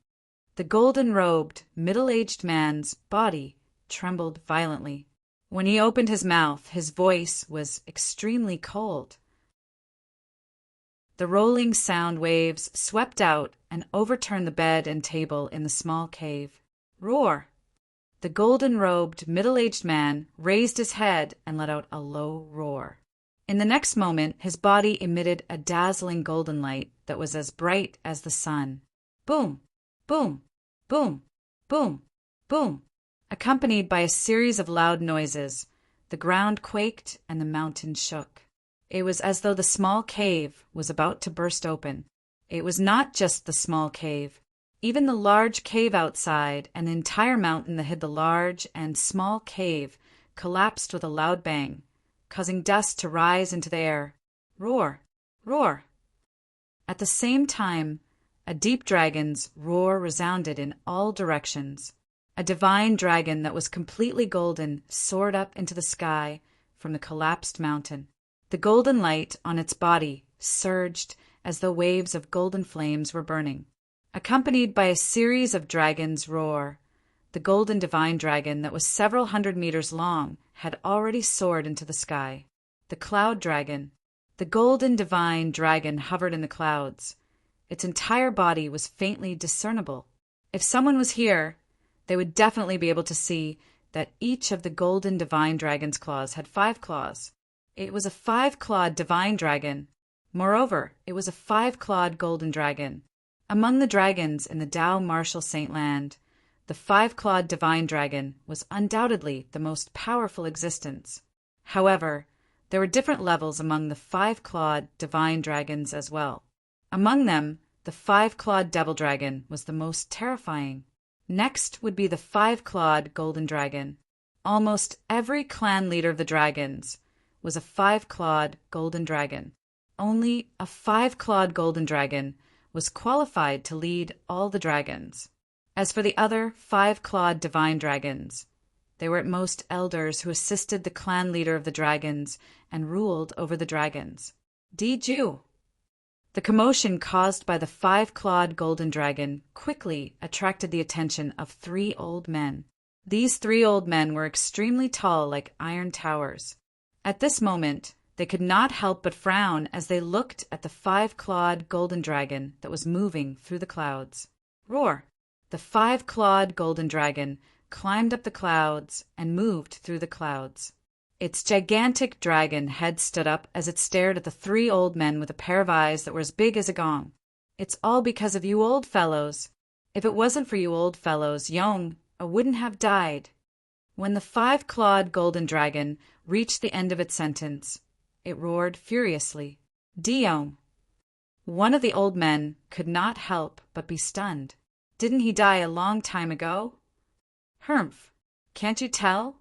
The golden-robed, middle-aged man's body trembled violently. When he opened his mouth, his voice was extremely cold. The rolling sound waves swept out and overturned the bed and table in the small cave. Roar! The golden-robed, middle-aged man raised his head and let out a low roar. In the next moment, his body emitted a dazzling golden light that was as bright as the sun. Boom! Boom! Boom! Boom! Boom! Accompanied by a series of loud noises, the ground quaked and the mountain shook. It was as though the small cave was about to burst open. It was not just the small cave. Even the large cave outside and the entire mountain that hid the large and small cave collapsed with a loud bang, causing dust to rise into the air. Roar! Roar! At the same time, a deep dragon's roar resounded in all directions. A divine dragon that was completely golden soared up into the sky from the collapsed mountain. The golden light on its body surged as though waves of golden flames were burning. Accompanied by a series of dragons' roar, the golden divine dragon that was several hundred meters long had already soared into the sky. The cloud dragon. The golden divine dragon hovered in the clouds. Its entire body was faintly discernible. If someone was here, they would definitely be able to see that each of the golden divine dragon's claws had 5 claws. It was a 5-clawed divine dragon. Moreover, it was a 5-clawed golden dragon. Among the dragons in the Tao Martial Saint Land, the 5-clawed divine dragon was undoubtedly the most powerful existence. However, there were different levels among the 5-clawed divine dragons as well. Among them, the 5-clawed devil dragon was the most terrifying. Next would be the 5-clawed golden dragon. Almost every clan leader of the dragons was a 5-clawed golden dragon. Only a 5-clawed golden dragon was qualified to lead all the dragons. As for the other 5-clawed divine dragons, they were at most elders who assisted the clan leader of the dragons and ruled over the dragons. Ju. The commotion caused by the 5-clawed golden dragon quickly attracted the attention of 3 old men. These 3 old men were extremely tall, like iron towers. At this moment, they could not help but frown as they looked at the 5-clawed golden dragon that was moving through the clouds. Roar! The 5-clawed golden dragon climbed up the clouds and moved through the clouds. Its gigantic dragon head stood up as it stared at the 3 old men with a pair of eyes that were as big as a gong. It's all because of you old fellows. If it wasn't for you old fellows, Yong wouldn't have died. When the 5-clawed golden dragon reached the end of its sentence, it roared furiously. Dion. One of the old men could not help but be stunned. Didn't he die a long time ago? Humph. Can't you tell?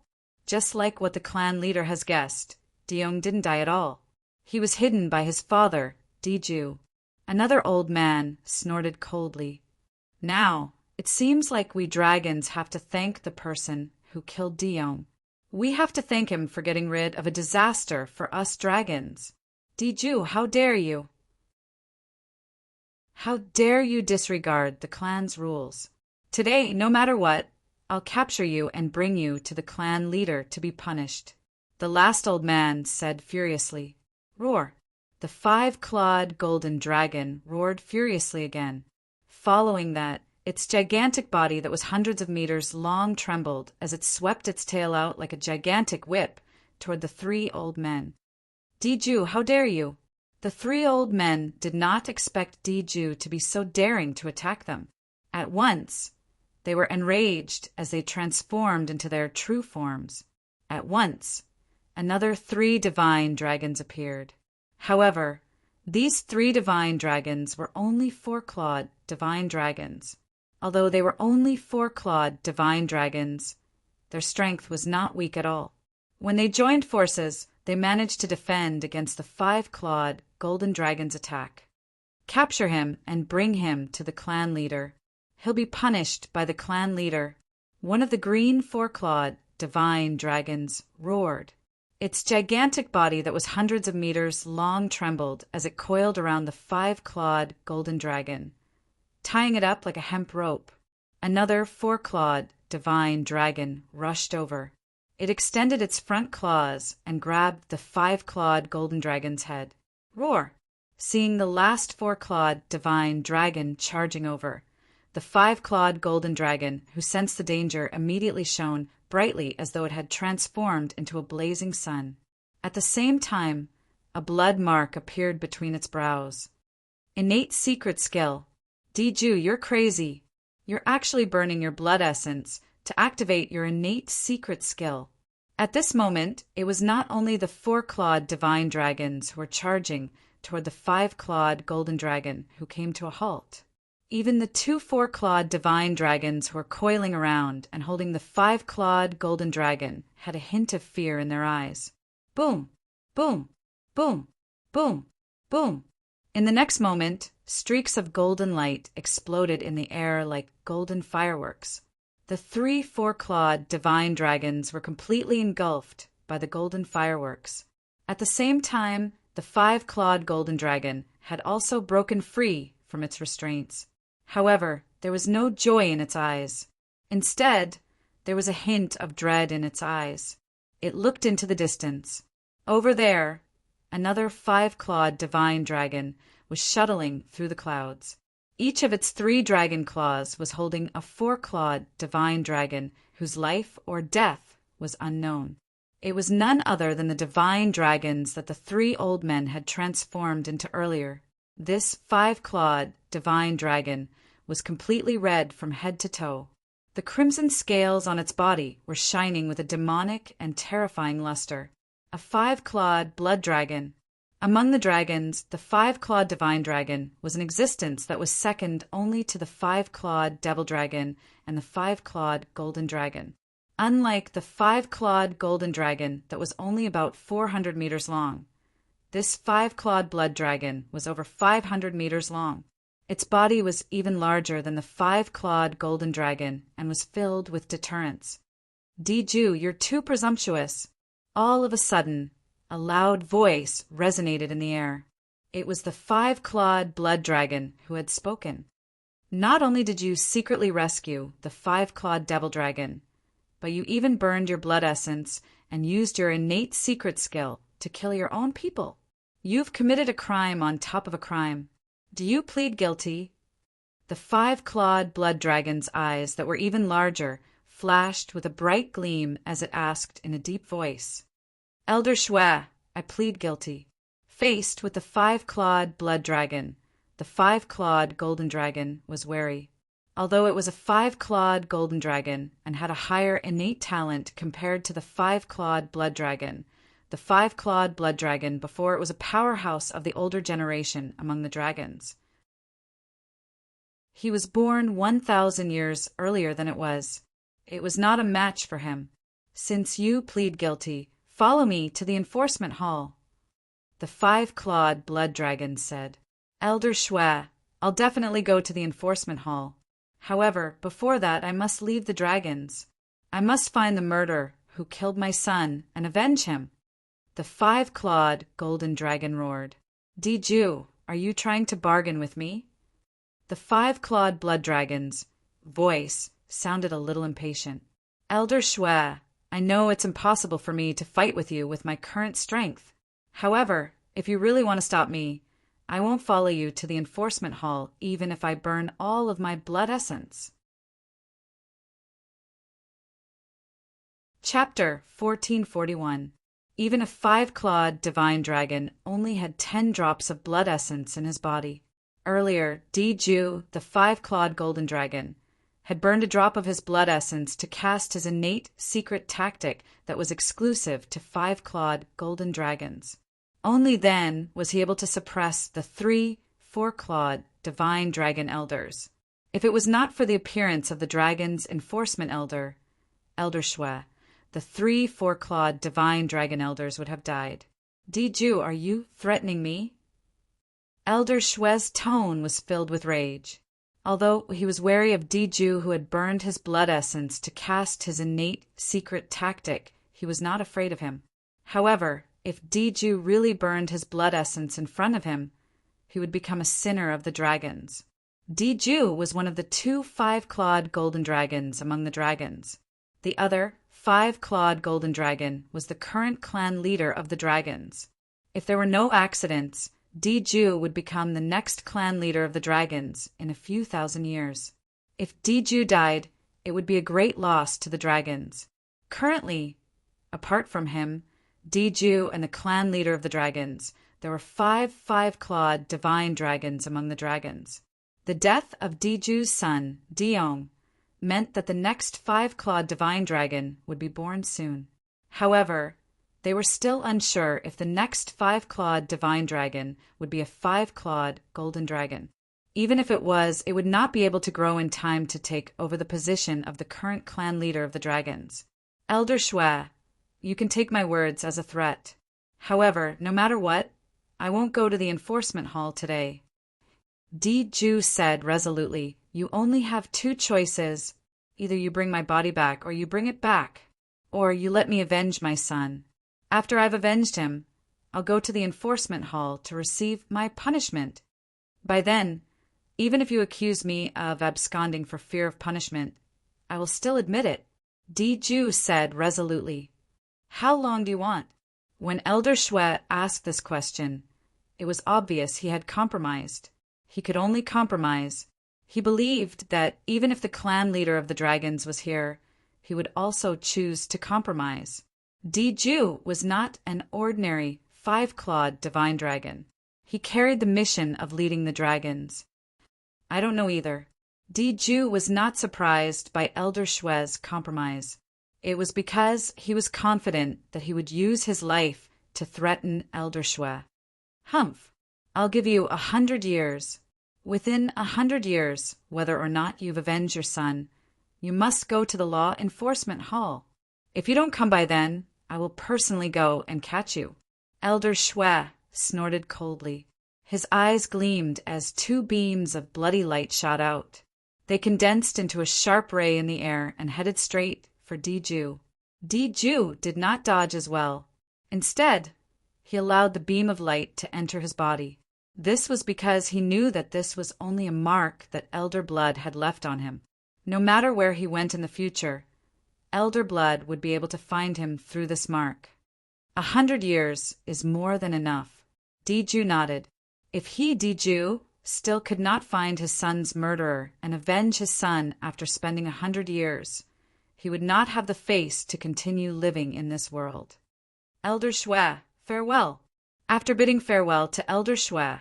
Just like what the clan leader has guessed, Deong didn't die at all. He was hidden by his father, Diju. Another old man snorted coldly. Now, it seems like we dragons have to thank the person who killed Deong. We have to thank him for getting rid of a disaster for us dragons. Diju, how dare you? How dare you disregard the clan's rules? Today, no matter what, I'll capture you and bring you to the clan leader to be punished. The last old man said furiously. Roar! The five-clawed golden dragon roared furiously again. Following that, its gigantic body that was hundreds of meters long trembled as it swept its tail out like a gigantic whip toward the three old men. Diju, how dare you? The three old men did not expect Diju to be so daring to attack them. At once, they were enraged as they transformed into their true forms. At once, another three divine dragons appeared. However, these three divine dragons were only four-clawed divine dragons. Although they were only four-clawed divine dragons, their strength was not weak at all. When they joined forces, they managed to defend against the five-clawed golden dragon's attack. Capture him and bring him to the clan leader. He'll be punished by the clan leader. One of the green four-clawed divine dragons roared. Its gigantic body that was hundreds of meters long trembled as it coiled around the five-clawed golden dragon, tying it up like a hemp rope. Another four-clawed divine dragon rushed over. It extended its front claws and grabbed the five-clawed golden dragon's head. Roar! Seeing the last four-clawed divine dragon charging over, the five-clawed golden dragon, who sensed the danger, immediately shone brightly as though it had transformed into a blazing sun. At the same time, a blood mark appeared between its brows. Innate secret skill. Diju, you're crazy. You're actually burning your blood essence to activate your innate secret skill. At this moment, it was not only the four-clawed divine dragons who were charging toward the five-clawed golden dragon who came to a halt. Even the two four-clawed divine dragons who were coiling around and holding the five-clawed golden dragon had a hint of fear in their eyes. Boom! Boom! Boom! Boom! Boom! In the next moment, streaks of golden light exploded in the air like golden fireworks. The three four-clawed divine dragons were completely engulfed by the golden fireworks. At the same time, the five-clawed golden dragon had also broken free from its restraints. However, there was no joy in its eyes. Instead, there was a hint of dread in its eyes. It looked into the distance. Over there, another five-clawed divine dragon was shuttling through the clouds. Each of its three dragon claws was holding a four-clawed divine dragon whose life or death was unknown. It was none other than the divine dragons that the three old men had transformed into earlier. This five-clawed divine dragon was completely red from head to toe. The crimson scales on its body were shining with a demonic and terrifying luster. A five-clawed blood dragon. Among the dragons, the five-clawed divine dragon was an existence that was second only to the five-clawed devil dragon and the five-clawed golden dragon. Unlike the five-clawed golden dragon that was only about 400 meters long, this five-clawed blood dragon was over 500 meters long. Its body was even larger than the five-clawed golden dragon and was filled with deterrence. Diju, you're too presumptuous. All of a sudden, a loud voice resonated in the air. It was the five-clawed blood dragon who had spoken. Not only did you secretly rescue the five-clawed devil dragon, but you even burned your blood essence and used your innate secret skill to kill your own people. You've committed a crime on top of a crime. Do you plead guilty? The five-clawed blood dragon's eyes that were even larger flashed with a bright gleam as it asked in a deep voice, Elder Shui, I plead guilty. Faced with the five-clawed blood dragon, the five-clawed golden dragon was wary. Although it was a five-clawed golden dragon and had a higher innate talent compared to the five-clawed blood dragon, the five-clawed blood dragon before it was a powerhouse of the older generation among the dragons. He was born 1,000 years earlier than it was. It was not a match for him. Since you plead guilty, follow me to the enforcement hall. The five-clawed blood dragon said, Elder Shui, I'll definitely go to the enforcement hall. However, before that I must leave the dragons. I must find the murderer who killed my son and avenge him. The five-clawed golden dragon roared. Diju, are you trying to bargain with me? The five-clawed blood dragon's voice sounded a little impatient. Elder Shui, I know it's impossible for me to fight with you with my current strength. However, if you really want to stop me, I won't follow you to the enforcement hall even if I burn all of my blood essence. Chapter 1441. Even a five-clawed divine dragon only had 10 drops of blood essence in his body. Earlier, Diju, the five-clawed golden dragon, had burned a drop of his blood essence to cast his innate secret tactic that was exclusive to five-clawed golden dragons. Only then was he able to suppress the 3 four-clawed divine dragon elders. If it was not for the appearance of the dragon's enforcement elder, Elder Shui, the 3 four-clawed divine dragon elders would have died. Diju, are you threatening me? Elder Shui's tone was filled with rage. Although he was wary of Diju, who had burned his blood essence to cast his innate secret tactic, he was not afraid of him. However, if Diju really burned his blood essence in front of him, he would become a sinner of the dragons. Diju was one of the 2 five-clawed golden dragons among the dragons. The other five-clawed golden dragon was the current clan leader of the dragons. If there were no accidents, Diju would become the next clan leader of the dragons in a few thousand years. If Diju died, it would be a great loss to the dragons. Currently, apart from him, Diju and the clan leader of the dragons, there were 5 five-clawed divine dragons among the dragons. The death of Diju's son, Diong, meant that the next five-clawed divine dragon would be born soon. However, they were still unsure if the next five-clawed divine dragon would be a five-clawed golden dragon. Even if it was, it would not be able to grow in time to take over the position of the current clan leader of the dragons. Elder Shui, you can take my words as a threat. However, no matter what, I won't go to the enforcement hall today. Diju said resolutely, you only have 2 choices. Either you bring my body back or you bring it back, or you let me avenge my son. After I've avenged him, I'll go to the enforcement hall to receive my punishment. By then, even if you accuse me of absconding for fear of punishment, I will still admit it. Diju said resolutely. How long do you want? When Elder Shui asked this question, it was obvious he had compromised. He could only compromise. He believed that even if the clan leader of the dragons was here, he would also choose to compromise. Diju was not an ordinary five-clawed divine dragon. He carried the mission of leading the dragons. I don't know either. Diju was not surprised by Elder Shui's compromise. It was because he was confident that he would use his life to threaten Elder Shui. Humph, I'll give you 100 years. Within 100 years, whether or not you've avenged your son, you must go to the law enforcement hall. If you don't come by then, I will personally go and catch you. Elder Shui snorted coldly. His eyes gleamed as 2 beams of bloody light shot out. They condensed into a sharp ray in the air and headed straight for Diju. Diju did not dodge as well. Instead, he allowed the beam of light to enter his body. This was because he knew that this was only a mark that Elder Blood had left on him. No matter where he went in the future, Elder Blood would be able to find him through this mark. 100 years is more than enough. Diju nodded. If he, Diju, still could not find his son's murderer and avenge his son after spending 100 years, he would not have the face to continue living in this world. Elder Shui, farewell. After bidding farewell to Elder Shui,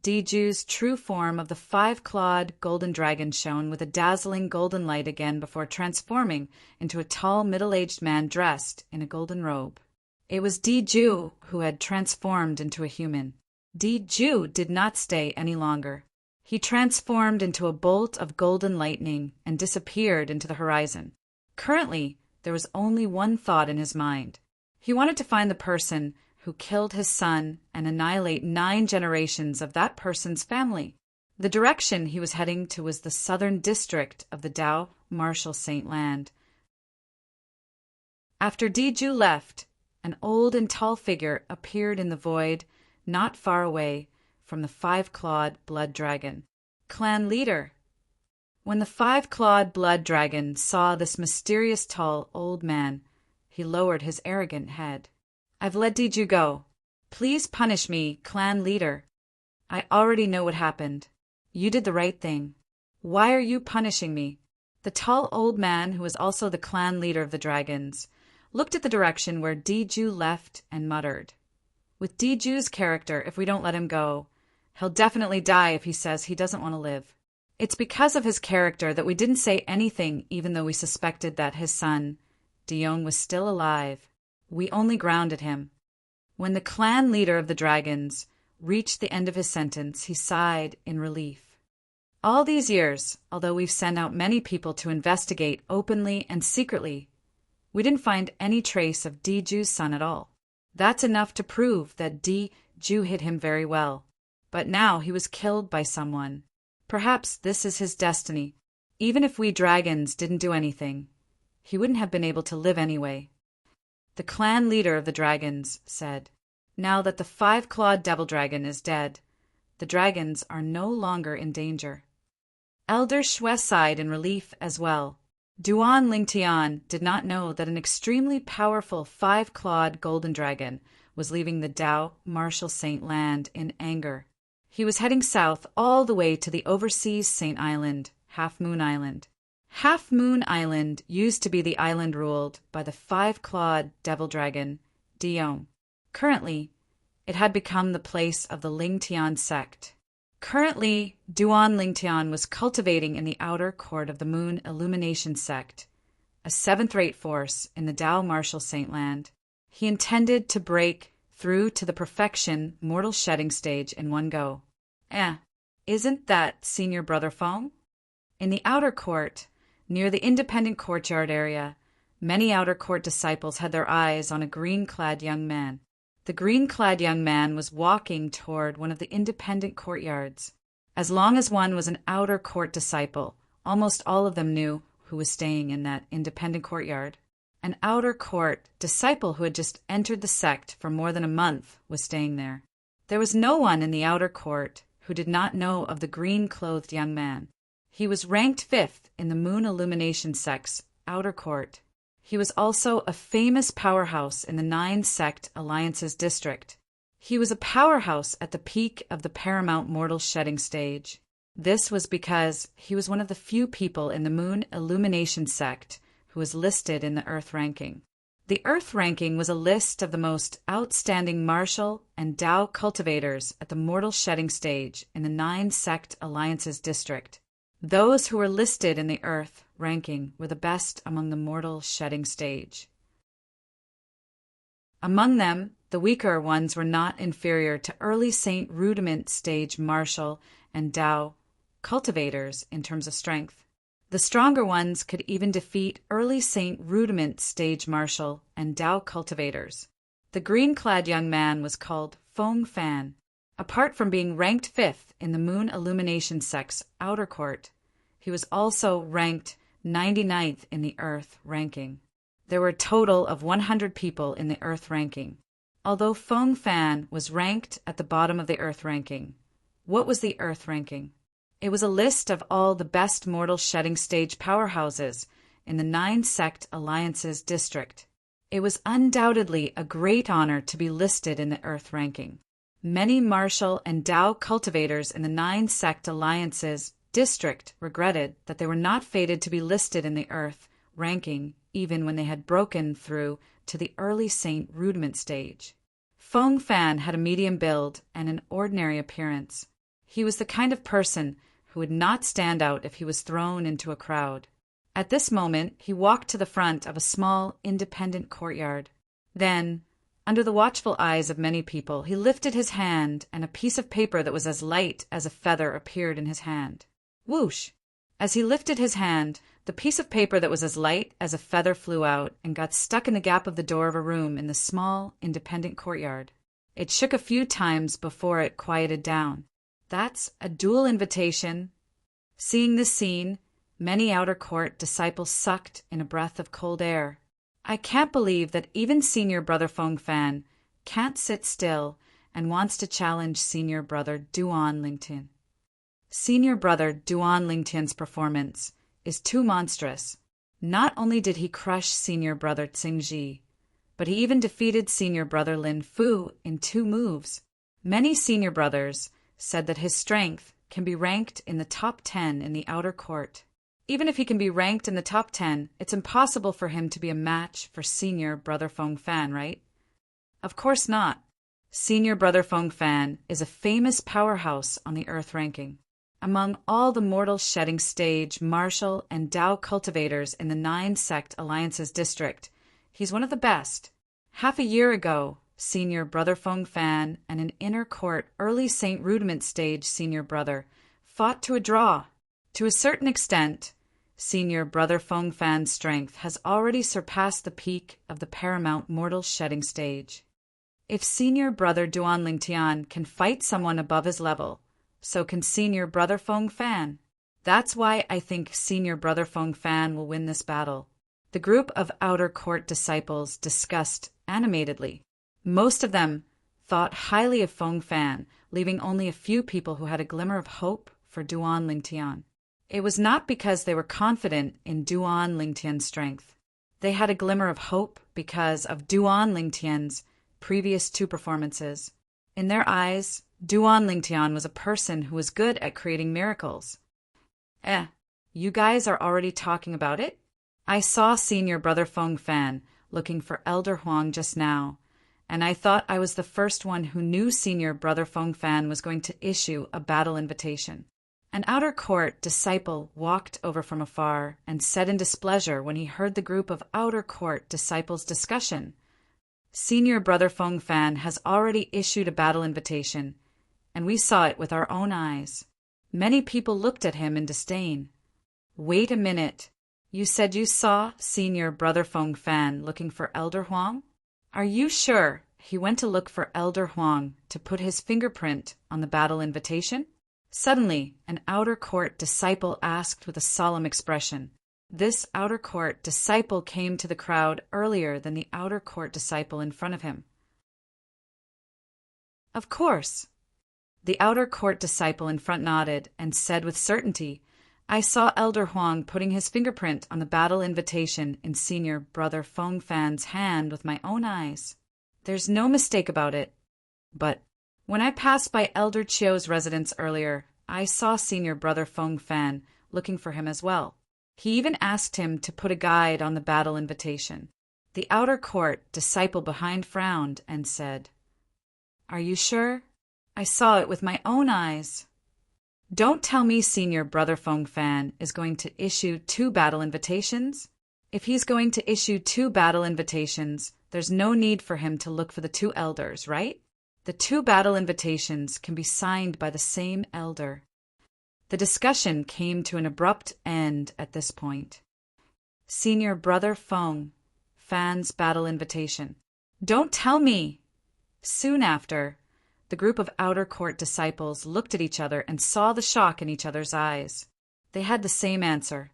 Diju's true form of the five-clawed golden dragon shone with a dazzling golden light again before transforming into a tall middle-aged man dressed in a golden robe. It was Diju who had transformed into a human. Diju did not stay any longer. He transformed into a bolt of golden lightning and disappeared into the horizon. Currently, there was only one thought in his mind. He wanted to find the person who killed his son and annihilate 9 generations of that person's family. The direction he was heading to was the southern district of the Dao Marshal Saint Land. After Diju left, an old and tall figure appeared in the void not far away from the 5-clawed blood dragon. Clan leader. When the 5-clawed blood dragon saw this mysterious tall old man, he lowered his arrogant head. I've let Diju go. Please punish me, clan leader. I already know what happened. You did the right thing. Why are you punishing me? The tall old man, who was also the clan leader of the dragons, looked at the direction where Diju left and muttered. With Diju's character, if we don't let him go, he'll definitely die if he says he doesn't want to live. It's because of his character that we didn't say anything even though we suspected that his son, Dion, was still alive. We only grounded him. When the clan leader of the dragons reached the end of his sentence, he sighed in relief. All these years, although we've sent out many people to investigate openly and secretly, we didn't find any trace of Diju's son at all. That's enough to prove that Diju hid him very well. But now he was killed by someone. Perhaps this is his destiny. Even if we dragons didn't do anything, he wouldn't have been able to live anyway. The clan leader of the dragons said, now that the 5-clawed devil dragon is dead, the dragons are no longer in danger. Elder Shue sighed in relief as well. Duan Lingtian did not know that an extremely powerful 5-clawed golden dragon was leaving the Dao Marshal Saint Land in anger. He was heading south all the way to the overseas Saint Island, Half Moon Island. Half Moon Island used to be the island ruled by the 5-clawed devil dragon, Dion. Currently, it had become the place of the Lingtian sect. Currently, Duan Lingtian was cultivating in the outer court of the Moon Illumination sect, a 7th-rate force in the Dao Marshal Saint Land. He intended to break through to the perfection mortal shedding stage in one go. Isn't that Senior Brother Fong? In the outer court, near the independent courtyard area, many outer court disciples had their eyes on a green-clad young man. The green-clad young man was walking toward one of the independent courtyards. As long as one was an outer court disciple, almost all of them knew who was staying in that independent courtyard. An outer court disciple who had just entered the sect for more than a month was staying there. There was no one in the outer court who did not know of the green-clothed young man. He was ranked 5th in the Moon Illumination sect's outer court. He was also a famous powerhouse in the 9 sect alliances district. He was a powerhouse at the peak of the paramount mortal shedding stage. This was because he was one of the few people in the Moon Illumination sect who was listed in the Earth ranking. The Earth ranking was a list of the most outstanding martial and Dao cultivators at the mortal shedding stage in the 9 sect alliances district. Those who were listed in the Earth ranking were the best among the mortal shedding stage. Among them, the weaker ones were not inferior to early Saint Rudiment stage martial and Dao cultivators in terms of strength. The stronger ones could even defeat early Saint Rudiment stage martial and Dao cultivators. The green-clad young man was called Fong Fan. Apart from being ranked 5th in the Moon Illumination sect's outer court, he was also ranked 99th in the Earth ranking. There were a total of 100 people in the Earth ranking. Although Fong Fan was ranked at the bottom of the Earth ranking, what was the Earth ranking? It was a list of all the best mortal shedding stage powerhouses in the 9 sect alliances district. It was undoubtedly a great honor to be listed in the Earth ranking. Many martial and Dao cultivators in the 9 sect alliances district regretted that they were not fated to be listed in the Earth ranking even when they had broken through to the early Saint Rudiment stage. Fong Fan had a medium build and an ordinary appearance. He was the kind of person who would not stand out if he was thrown into a crowd. At this moment, he walked to the front of a small, independent courtyard. Then, Under the watchful eyes of many people, he lifted his hand, and a piece of paper that was as light as a feather appeared in his hand. Whoosh! As he lifted his hand, the piece of paper that was as light as a feather flew out and got stuck in the gap of the door of a room in the small, independent courtyard. It shook a few times before it quieted down. That's a dual invitation. Seeing this scene, many outer court disciples sucked in a breath of cold air. I can't believe that even Senior Brother Feng Fan can't sit still and wants to challenge Senior Brother Duan Lingtian. Senior Brother Duan Lingtian's performance is too monstrous. Not only did he crush Senior Brother Tsingji, but he even defeated Senior Brother Lin Fu in 2 moves. Many Senior Brothers said that his strength can be ranked in the top 10 in the outer court. Even if he can be ranked in the top 10, it's impossible for him to be a match for Senior Brother Feng Fan, right? Of course not. Senior Brother Feng Fan is a famous powerhouse on the Earth ranking. Among all the mortal shedding stage, martial, and Dao cultivators in the 9-sect Alliances district, he's one of the best. Half a year ago, Senior Brother Feng Fan and an inner court early Saint Rudiment stage Senior Brother fought to a draw. To a certain extent, Senior Brother Feng Fan's strength has already surpassed the peak of the paramount mortal shedding stage. If Senior Brother Duan Lingtian can fight someone above his level, so can Senior Brother Feng Fan. That's why I think Senior Brother Feng Fan will win this battle. The group of outer court disciples discussed animatedly. Most of them thought highly of Feng Fan, leaving only a few people who had a glimmer of hope for Duan Lingtian. It was not because they were confident in Duan Lingtian's strength. They had a glimmer of hope because of Duan Lingtian's previous 2 performances. In their eyes, Duan Lingtian was a person who was good at creating miracles. You guys are already talking about it? I saw Senior Brother Feng Fan looking for Elder Huang just now, and I thought I was the first one who knew Senior Brother Feng Fan was going to issue a battle invitation. An outer court disciple walked over from afar and said in displeasure when he heard the group of outer court disciples' discussion, Senior Brother Feng Fan has already issued a battle invitation, and we saw it with our own eyes. Many people looked at him in disdain. Wait a minute. You said you saw Senior Brother Feng Fan looking for Elder Huang? Are you sure he went to look for Elder Huang to put his fingerprint on the battle invitation? Suddenly, an outer court disciple asked with a solemn expression. This outer court disciple came to the crowd earlier than the outer court disciple in front of him. Of course. The outer court disciple in front nodded and said with certainty, I saw Elder Huang putting his fingerprint on the battle invitation in Senior Brother Feng Fan's hand with my own eyes. There's no mistake about it. But when I passed by Elder Chio's residence earlier, I saw Senior Brother Feng Fan looking for him as well. He even asked him to put a guide on the battle invitation. The outer court disciple behind frowned and said, Are you sure? I saw it with my own eyes. Don't tell me Senior Brother Feng Fan is going to issue 2 battle invitations. If he's going to issue 2 battle invitations, there's no need for him to look for the 2 elders, right? The 2 battle invitations can be signed by the same elder. The discussion came to an abrupt end at this point. Senior Brother Feng Fan's battle invitation. Don't tell me! Soon after, the group of outer court disciples looked at each other and saw the shock in each other's eyes. They had the same answer.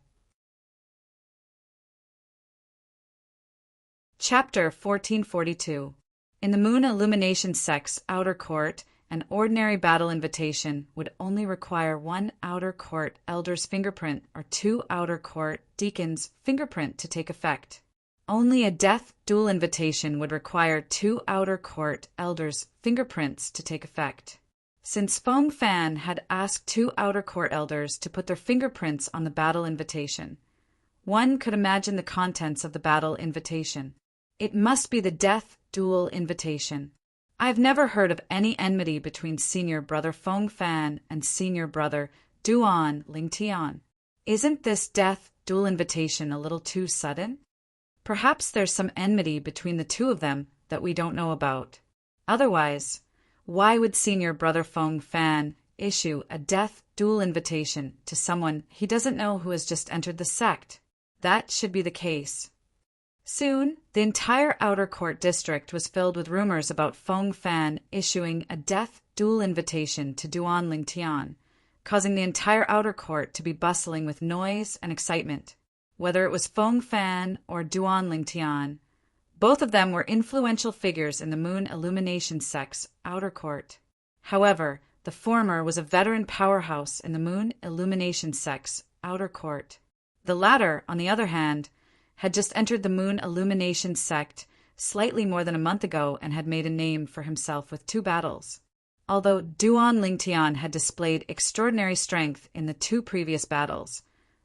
Chapter 1442. In the Moon Illumination Sect's outer court, an ordinary battle invitation would only require 1 outer court elder's fingerprint or 2 outer court deacons' fingerprint to take effect. Only a death dual invitation would require 2 outer court elders' fingerprints to take effect. Since Feng Fan had asked 2 outer court elders to put their fingerprints on the battle invitation, one could imagine the contents of the battle invitation. It must be the death dual invitation. I've never heard of any enmity between Senior Brother Feng Fan and Senior Brother Duan Lingtian. Isn't this death dual invitation a little too sudden? Perhaps there's some enmity between the 2 of them that we don't know about. Otherwise, why would Senior Brother Feng Fan issue a death duel invitation to someone he doesn't know who has just entered the sect? That should be the case. Soon, the entire outer court district was filled with rumors about Feng Fan issuing a death duel invitation to Duan Lingtian, causing the entire outer court to be bustling with noise and excitement. Whether it was Feng Fan or Duan Lingtian, both of them were influential figures in the Moon Illumination sect's outer court. However, the former was a veteran powerhouse in the Moon Illumination sect's outer court. The latter, on the other hand, had just entered the Moon Illumination sect slightly more than a month ago and had made a name for himself with 2 battles. Although Duan Lingtian had displayed extraordinary strength in the 2 previous battles,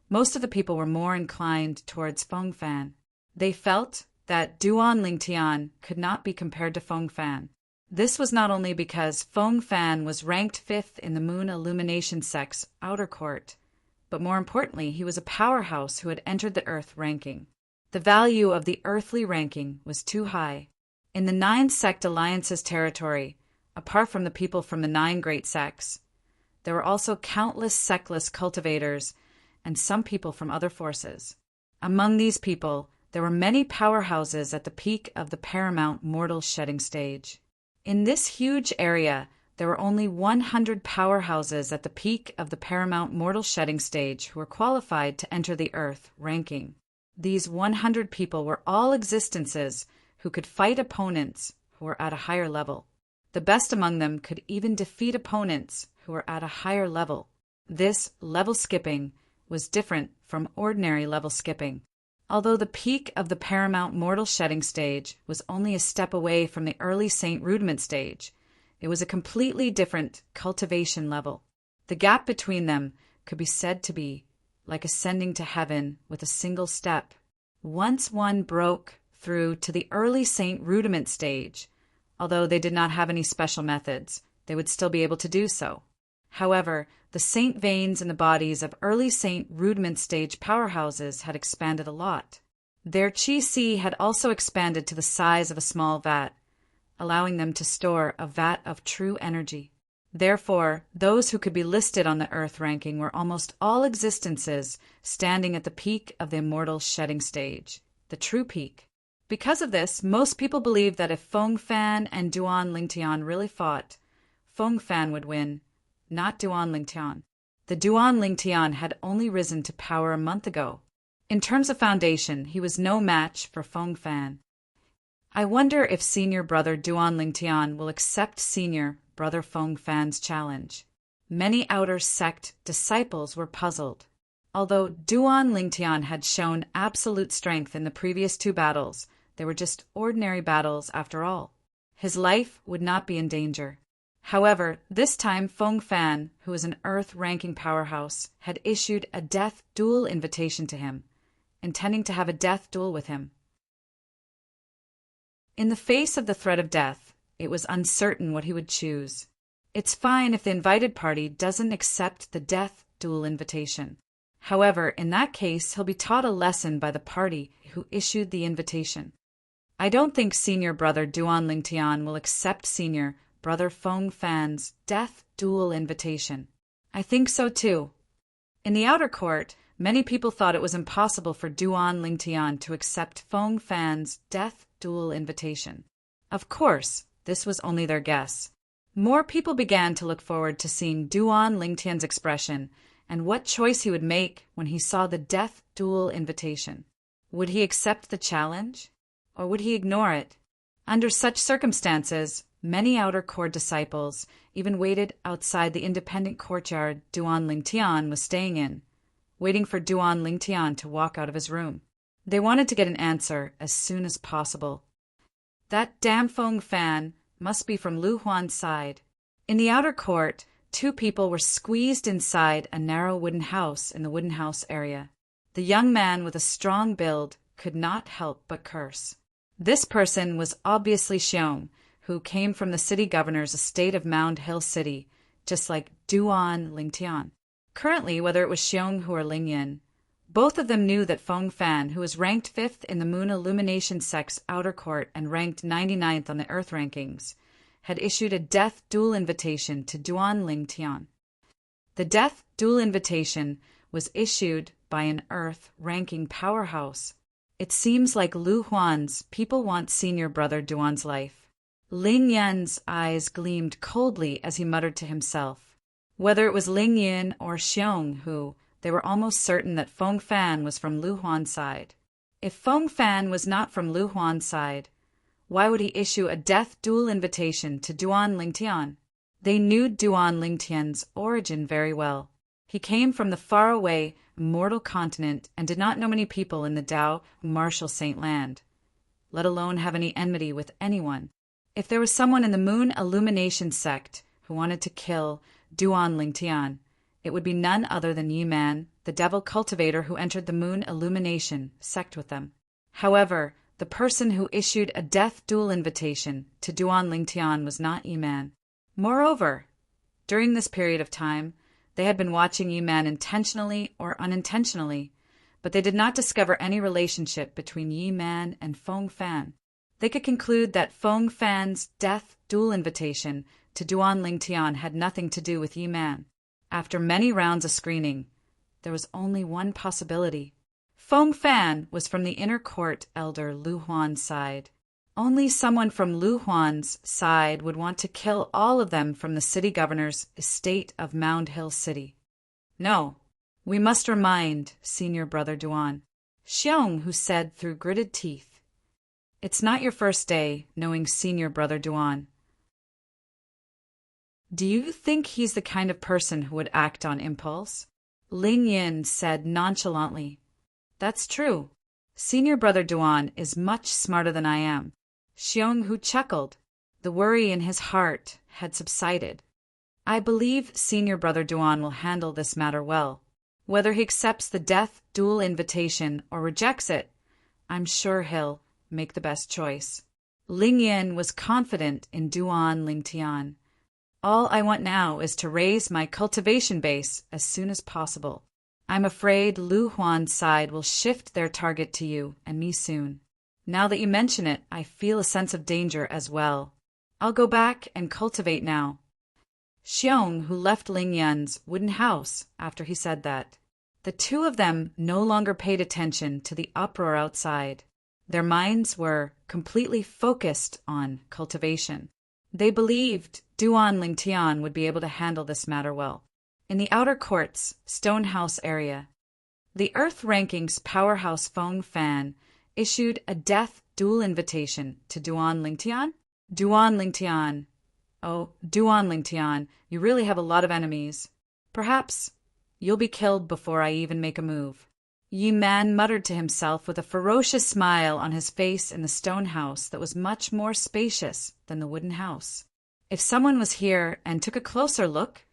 most of the people were more inclined towards Feng Fan. They felt that Duan Lingtian could not be compared to Feng Fan. This was not only because Feng Fan was ranked 5th in the Moon Illumination sect's outer court, but more importantly, he was a powerhouse who had entered the Earth ranking. The value of the earthly ranking was too high. In the 9 sect alliances territory, apart from the people from the 9 great sects, there were also countless sectless cultivators and some people from other forces. Among these people, there were many powerhouses at the peak of the paramount mortal shedding stage. In this huge area, there were only 100 powerhouses at the peak of the paramount mortal shedding stage who were qualified to enter the Earth ranking. These 100 people were all existences who could fight opponents who were at a higher level. The best among them could even defeat opponents who were at a higher level. This level skipping was different from ordinary level skipping. Although the peak of the paramount mortal shedding stage was only a step away from the early Saint Rudiment stage, it was a completely different cultivation level. The gap between them could be said to be like ascending to heaven with a single step. Once one broke through to the early Saint Rudiment stage, although they did not have any special methods, they would still be able to do so. However, the saint veins in the bodies of early Saint Rudiment stage powerhouses had expanded a lot. Their chi-si had also expanded to the size of a small vat, allowing them to store a vat of true energy. Therefore, those who could be listed on the Earth ranking were almost all existences standing at the peak of the immortal shedding stage, the true peak. Because of this, most people believed that if Feng Fan and Duan Lingtian really fought, Feng Fan would win, not Duan Lingtian. The Duan Lingtian had only risen to power a month ago. In terms of foundation, he was no match for Feng Fan. I wonder if Senior Brother Duan Lingtian will accept Senior Brother Feng Fan's challenge. Many outer sect disciples were puzzled. Although Duan Lingtian had shown absolute strength in the previous 2 battles, they were just ordinary battles after all. His life would not be in danger. However, this time Feng Fan, who is an Earth-ranking powerhouse, had issued a death duel invitation to him, intending to have a death duel with him. In the face of the threat of death, it was uncertain what he would choose. It's fine if the invited party doesn't accept the death duel invitation. However, in that case, he'll be taught a lesson by the party who issued the invitation. I don't think Senior Brother Duan Lingtian will accept Senior Brother Feng Fan's death duel invitation. I think so too. In the outer court, many people thought it was impossible for Duan Lingtian to accept Feng Fan's death duel invitation. Of course, this was only their guess. More people began to look forward to seeing Duan Lingtian's expression and what choice he would make when he saw the death duel invitation. Would he accept the challenge, or would he ignore it? Under such circumstances, many outer court disciples even waited outside the independent courtyard Duan Lingtian was staying in, waiting for Duan Lingtian to walk out of his room. They wanted to get an answer as soon as possible. That damn Feng Fan must be from Lu Huan's side. In the outer court, 2 people were squeezed inside a narrow wooden house in the wooden house area. The young man with a strong build could not help but curse. This person was obviously Xiong, who came from the city governor's estate of Mound Hill City, just like Duan Lingtian. Currently, whether it was Xiong or Lingyan, Both of them knew that Feng Fan, who was ranked 5th in the Moon Illumination Sect's outer court and ranked 99th on the Earth rankings, had issued a death duel invitation to Duan Lingtian. The death duel invitation was issued by an Earth ranking powerhouse. It seems like Lu Huan's people want senior brother Duan's life. Ling Yan's eyes gleamed coldly as he muttered to himself. Whether it was Ling Yan or Xiong who, they were almost certain that Feng Fan was from Lu Huan's side. If Feng Fan was not from Lu Huan's side, why would he issue a death duel invitation to Duan Lingtian? They knew Duan Lingtian's origin very well. He came from the faraway, immortal continent and did not know many people in the Dao Martial Saint Land, let alone have any enmity with anyone. If there was someone in the Moon Illumination sect who wanted to kill Duan Lingtian, it would be none other than Yi Man, the devil cultivator who entered the Moon Illumination sect with them. However, the person who issued a death duel invitation to Duan Lingtian was not Yi Man. Moreover, during this period of time, they had been watching Yi Man intentionally or unintentionally, but they did not discover any relationship between Yi Man and Feng Fan. They could conclude that Feng Fan's death duel invitation to Duan Lingtian had nothing to do with Yi Man. After many rounds of screening, there was only one possibility. Feng Fan was from the inner court elder Lu Huan's side. Only someone from Lu Huan's side would want to kill all of them from the city governor's estate of Mound Hill City. No, we must remind senior brother Duan. Xiong, who said through gritted teeth, "It's not your first day knowing senior brother Duan. Do you think he's the kind of person who would act on impulse?" Ling Yin said nonchalantly, "That's true. Senior brother Duan is much smarter than I am." Xiong Hu chuckled. The worry in his heart had subsided. "I believe senior brother Duan will handle this matter well. Whether he accepts the death duel invitation or rejects it, I'm sure he'll make the best choice." Ling Yin was confident in Duan Lingtian. "All I want now is to raise my cultivation base as soon as possible. I'm afraid Lu Huan's side will shift their target to you and me soon. Now that you mention it, I feel a sense of danger as well. I'll go back and cultivate now." Xiong, who left Ling Yan's wooden house after he said that. The two of them no longer paid attention to the uproar outside. Their minds were completely focused on cultivation. They believed Duan Lingtian would be able to handle this matter well. In the outer court's Stonehouse area, the Earth Rankings powerhouse Feng Fan issued a death duel invitation to Duan Lingtian. "Duan Lingtian. Oh, Duan Lingtian, you really have a lot of enemies. Perhaps you'll be killed before I even make a move." Yi Man muttered to himself with a ferocious smile on his face in the stone house that was much more spacious than the wooden house. If someone was here and took a closer look,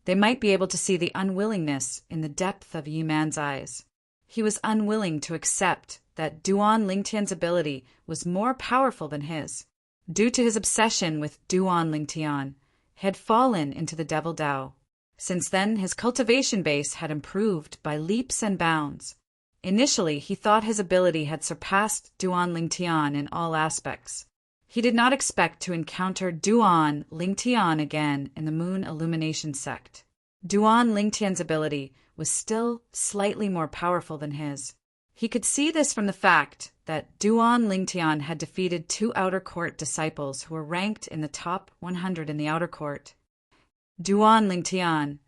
they might be able to see the unwillingness in the depth of Yi Man's eyes. He was unwilling to accept that Duan Lingtian's ability was more powerful than his. Due to his obsession with Duan Lingtian, he had fallen into the Devil Dao. Since then, his cultivation base had improved by leaps and bounds. Initially, he thought his ability had surpassed Duan Lingtian in all aspects. He did not expect to encounter Duan Lingtian again in the Moon Illumination sect. Duan Lingtian's ability was still slightly more powerful than his. He could see this from the fact that Duan Lingtian had defeated 2 outer court disciples who were ranked in the top 100 in the outer court. "Duan Lingtian,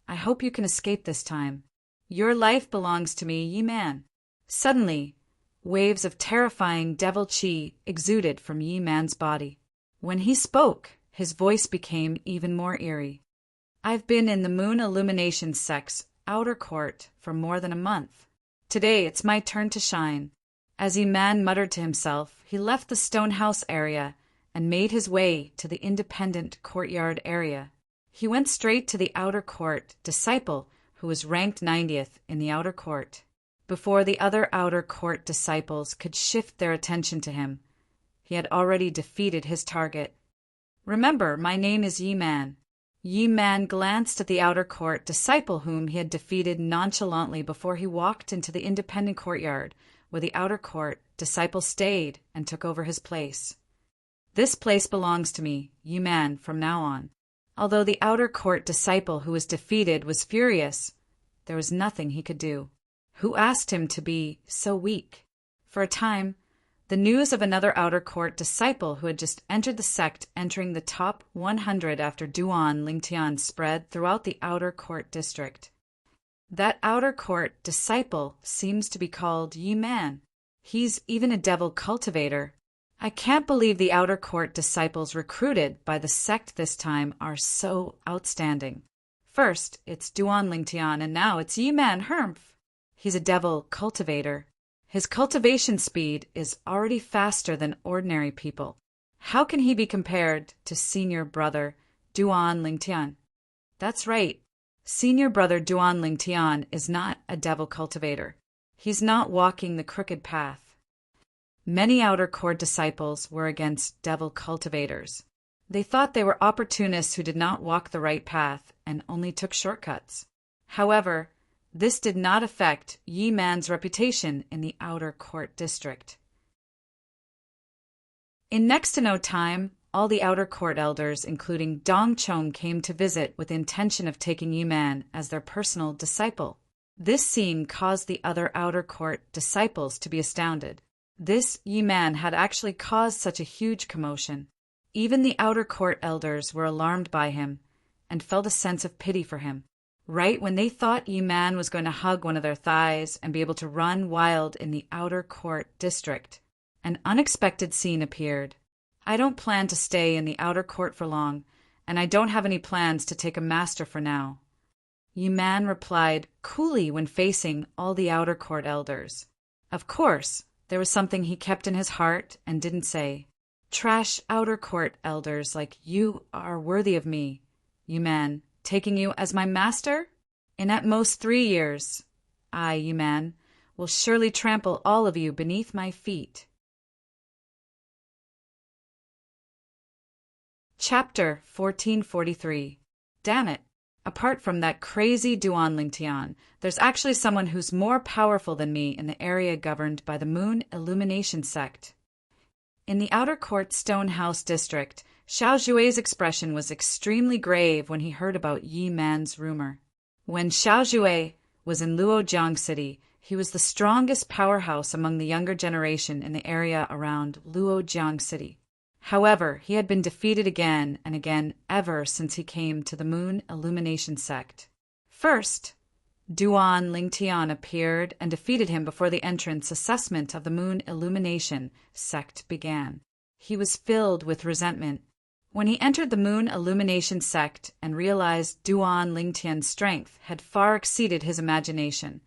I hope you can escape this time. Your life belongs to me, Yi Man." Suddenly, waves of terrifying devil chi exuded from Yi Man's body. When he spoke, his voice became even more eerie. "I've been in the Moon Illumination sect's outer court for more than a month. Today it's my turn to shine." As Yi Man muttered to himself, he left the stonehouse area and made his way to the independent courtyard area. He went straight to the outer court disciple who was ranked 90th in the outer court. Before the other outer court disciples could shift their attention to him, he had already defeated his target. "Remember, my name is Yi Man. Yi Man glanced at the outer court disciple whom he had defeated nonchalantly before he walked into the independent courtyard, where the outer court disciple stayed and took over his place. This place belongs to me, Yi Man, from now on. Although the outer court disciple who was defeated was furious, there was nothing he could do. Who asked him to be so weak? For a time, the news of another outer court disciple who had just entered the sect entering the top 100 after Duan Lingtian spread throughout the outer court district. That outer court disciple seems to be called Yi Man. He's even a devil cultivator. I can't believe the outer court disciples recruited by the sect this time are so outstanding. First, it's Duan Lingtian, and now it's Yi Man Hermf. He's a devil cultivator. His cultivation speed is already faster than ordinary people. How can he be compared to senior brother Duan Lingtian? That's right. Senior brother Duan Lingtian is not a devil cultivator. He's not walking the crooked path. Many outer court disciples were against devil cultivators. They thought they were opportunists who did not walk the right path and only took shortcuts. However, this did not affect Yi Man's reputation in the outer court district. In next to no time, all the outer court elders, including Dong Chong, came to visit with the intention of taking Yi Man as their personal disciple. This scene caused the other outer court disciples to be astounded. This Yi Man had actually caused such a huge commotion. Even the outer court elders were alarmed by him and felt a sense of pity for him. Right when they thought Yi Man was going to hug one of their thighs and be able to run wild in the outer court district, an unexpected scene appeared. I don't plan to stay in the outer court for long, and I don't have any plans to take a master for now. Yi Man replied coolly when facing all the outer court elders. Of course, there was something he kept in his heart and didn't say. Trash outer court elders like you are worthy of me, Yi Man, taking you as my master? In at most 3 years, I, Yi Man, will surely trample all of you beneath my feet. Chapter 1443. Damn it. Apart from that crazy Duan Lingtian, there's actually someone who's more powerful than me in the area governed by the Moon Illumination sect. In the outer court Stonehouse district, Xiao Zhui's expression was extremely grave when he heard about Yi Man's rumor. When Xiao Zhui was in Luojiang City, he was the strongest powerhouse among the younger generation in the area around Luojiang City. However, he had been defeated again and again ever since he came to the Moon Illumination sect. First, Duan Lingtian appeared and defeated him before the entrance assessment of the Moon Illumination sect began. He was filled with resentment. When he entered the Moon Illumination sect and realized Duan Lingtian's strength had far exceeded his imagination,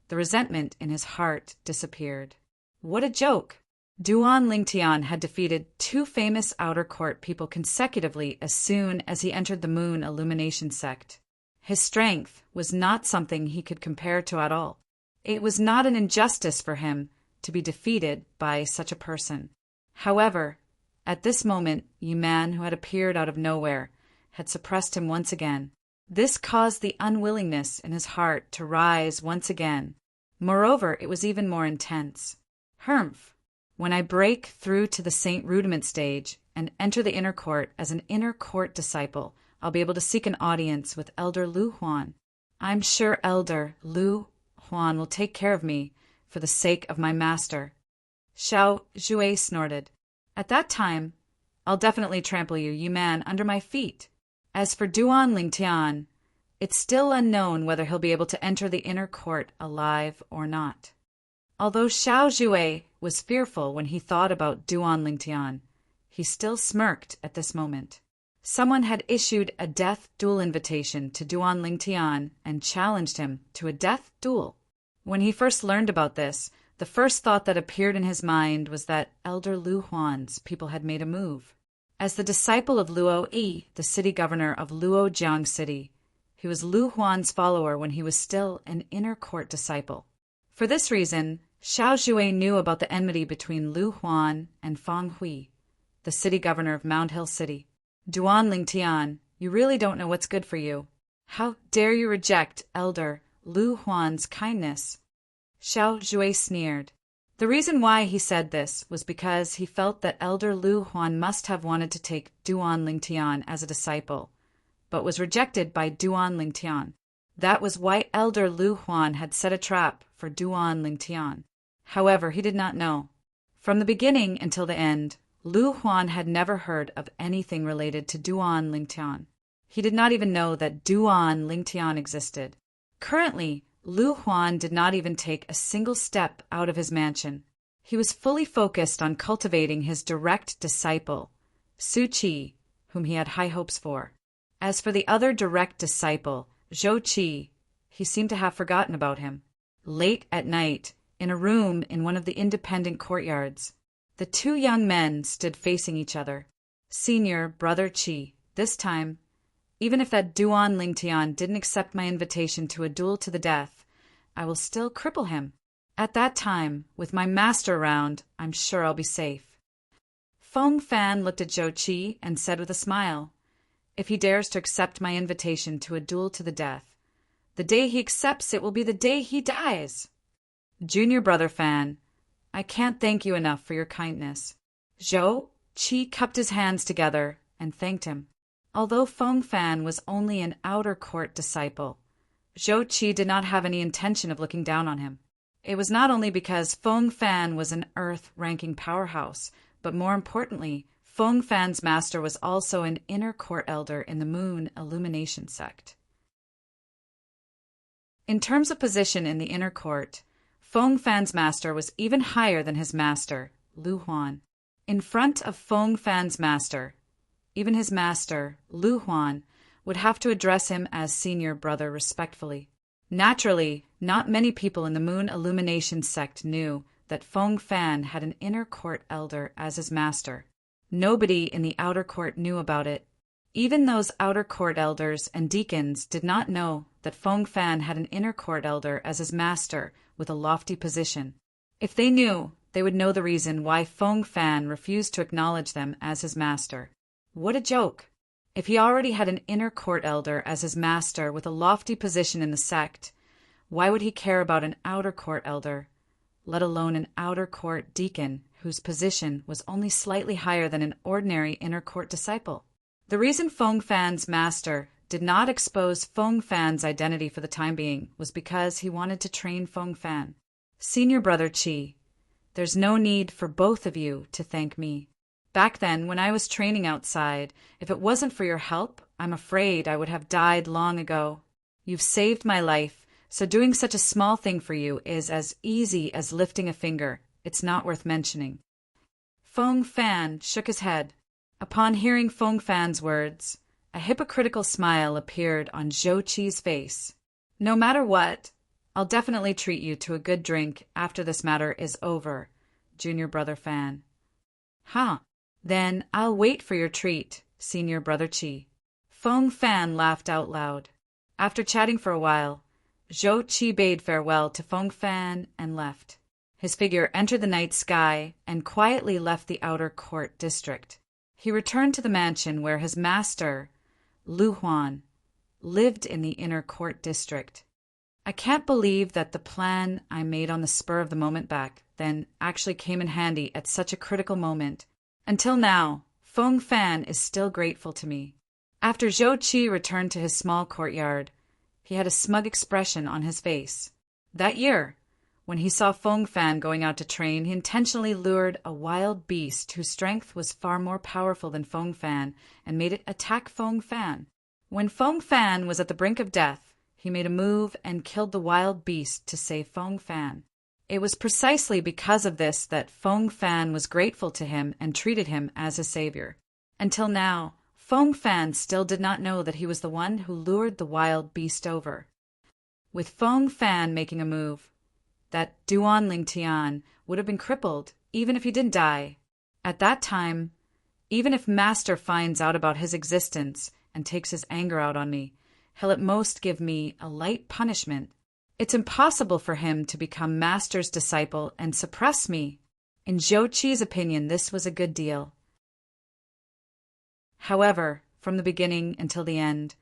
the resentment in his heart disappeared. What a joke! Duan Lingtian had defeated 2 famous outer court people consecutively as soon as he entered the Moon Illumination sect. His strength was not something he could compare to at all. It was not an injustice for him to be defeated by such a person. However, at this moment, Yi Man, who had appeared out of nowhere, had suppressed him once again. This caused the unwillingness in his heart to rise once again. Moreover, it was even more intense. Hermf, when I break through to the Saint Rudiment stage and enter the inner court as an inner court disciple, I'll be able to seek an audience with Elder Lu Huan. I'm sure Elder Lu Huan will take care of me for the sake of my master. Xiao Zhui snorted. At that time, I'll definitely trample you, Yi Man, under my feet. As for Duan Lingtian, it's still unknown whether he'll be able to enter the inner court alive or not. Although Xiao Zhui was fearful when he thought about Duan Lingtian, he still smirked at this moment. Someone had issued a death duel invitation to Duan Lingtian and challenged him to a death duel. When he first learned about this, the first thought that appeared in his mind was that Elder Lu Huan's people had made a move. As the disciple of Luo Yi, the city governor of Luojiang City, he was Lu Huan's follower when he was still an inner court disciple. For this reason, Xiao Zhui knew about the enmity between Lu Huan and Fang Hui, the city governor of Mound Hill City. Duan Lingtian, You really don't know what's good for you. How dare you reject Elder Lu Huan's kindness? Xiao Jue sneered. The reason why he said this was because he felt that Elder Lu Huan must have wanted to take Duan Lingtian as a disciple, but was rejected by Duan Lingtian. That was why Elder Lu Huan had set a trap for Duan Lingtian. However, he did not know. From the beginning until the end, Lu Huan had never heard of anything related to Duan Lingtian. He did not even know that Duan Lingtian existed. Currently, Lu Huan did not even take a single step out of his mansion. He was fully focused on cultivating his direct disciple, Su Qi, whom he had high hopes for. As for the other direct disciple, Zhou Qi, he seemed to have forgotten about him. Late at night, in a room in one of the independent courtyards, the two young men stood facing each other. Senior Brother Qi, this time, even if that Duan Lingtian didn't accept my invitation to a duel to the death, I will still cripple him. At that time, with my master around, I'm sure I'll be safe. Feng Fan looked at Zhou Qi and said with a smile, if he dares to accept my invitation to a duel to the death, the day he accepts it will be the day he dies. Junior Brother Fan, I can't thank you enough for your kindness. Zhou Qi cupped his hands together and thanked him. Although Feng Fan was only an outer court disciple, Zhou Qi did not have any intention of looking down on him. It was not only because Feng Fan was an Earth-ranking powerhouse, but more importantly, Feng Fan's master was also an inner court elder in the Moon Illumination sect. In terms of position in the inner court, Feng Fan's master was even higher than his master, Lu Huan. In front of Feng Fan's master, even his master, Lu Huan, would have to address him as senior brother respectfully. Naturally, not many people in the Moon Illumination sect knew that Feng Fan had an inner court elder as his master. Nobody in the outer court knew about it. Even those outer court elders and deacons did not know that Feng Fan had an inner court elder as his master with a lofty position. If they knew, they would know the reason why Feng Fan refused to acknowledge them as his master. What a joke! If he already had an inner court elder as his master with a lofty position in the sect, why would he care about an outer court elder, let alone an outer court deacon whose position was only slightly higher than an ordinary inner court disciple? The reason Feng Fan's master did not expose Feng Fan's identity for the time being was because he wanted to train Feng Fan. Senior Brother Qi, there's no need for both of you to thank me. Back then, when I was training outside, if it wasn't for your help, I'm afraid I would have died long ago. You've saved my life, so doing such a small thing for you is as easy as lifting a finger. It's not worth mentioning. Feng Fan shook his head. Upon hearing Feng Fan's words, a hypocritical smile appeared on Zhou Qi's face. No matter what, I'll definitely treat you to a good drink after this matter is over, Junior Brother Fan. Huh. Then I'll wait for your treat, Senior Brother Qi. Feng Fan laughed out loud. After chatting for a while, Zhou Qi bade farewell to Feng Fan and left. His figure entered the night sky and quietly left the outer court district. He returned to the mansion where his master, Lu Huan, lived in the inner court district. I can't believe that the plan I made on the spur of the moment back then actually came in handy at such a critical moment. Until now, Feng Fan is still grateful to me. After Zhou Qi returned to his small courtyard, he had a smug expression on his face. That year, when he saw Feng Fan going out to train, he intentionally lured a wild beast whose strength was far more powerful than Feng Fan and made it attack Feng Fan. When Feng Fan was at the brink of death, he made a move and killed the wild beast to save Feng Fan. It was precisely because of this that Feng Fan was grateful to him and treated him as a savior. Until now, Feng Fan still did not know that he was the one who lured the wild beast over. With Feng Fan making a move, that Duan Lingtian would have been crippled even if he didn't die. At that time, even if Master finds out about his existence and takes his anger out on me, he'll at most give me a light punishment. It's impossible for him to become Master's disciple and suppress me. In Zhou Qi's opinion, this was a good deal. However, from the beginning until the end.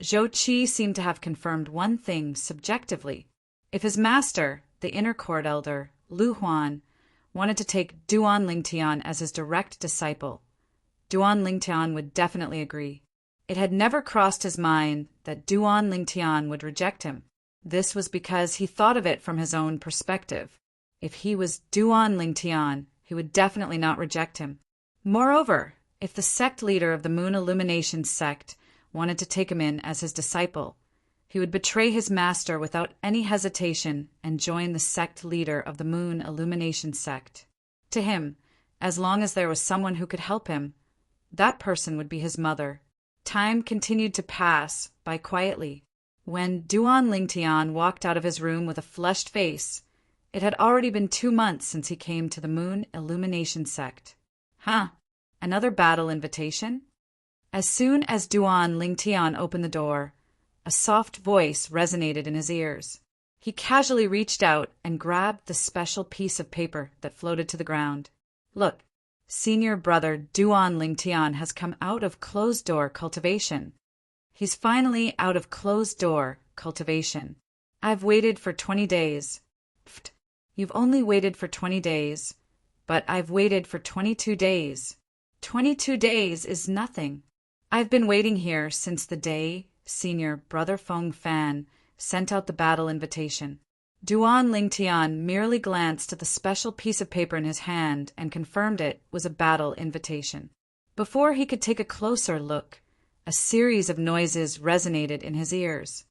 Zhou Qi seemed to have confirmed one thing subjectively. If his master, the inner court elder, Lu Huan, wanted to take Duan Lingtian as his direct disciple, Duan Lingtian would definitely agree. It had never crossed his mind that Duan Lingtian would reject him. This was because he thought of it from his own perspective. If he was Duan Lingtian, he would definitely not reject him. Moreover, if the sect leader of the Moon Illumination sect wanted to take him in as his disciple, he would betray his master without any hesitation and join the sect leader of the Moon Illumination sect. To him, as long as there was someone who could help him, that person would be his mother. Time continued to pass by quietly. When Duan Lingtian walked out of his room with a flushed face, it had already been 2 months since he came to the Moon Illumination sect. Another battle invitation? As soon as Duan Lingtian opened the door, a soft voice resonated in his ears. He casually reached out and grabbed the special piece of paper that floated to the ground. Look, senior brother Duan Lingtian has come out of closed-door cultivation. He's finally out of closed-door cultivation. I've waited for 20 days. Pfft, you've only waited for 20 days, but I've waited for 22 days. 22 days is nothing. I've been waiting here since the day senior brother Feng Fan sent out the battle invitation. Duan Lingtian merely glanced at the special piece of paper in his hand and confirmed it was a battle invitation. Before he could take a closer look, a series of noises resonated in his ears.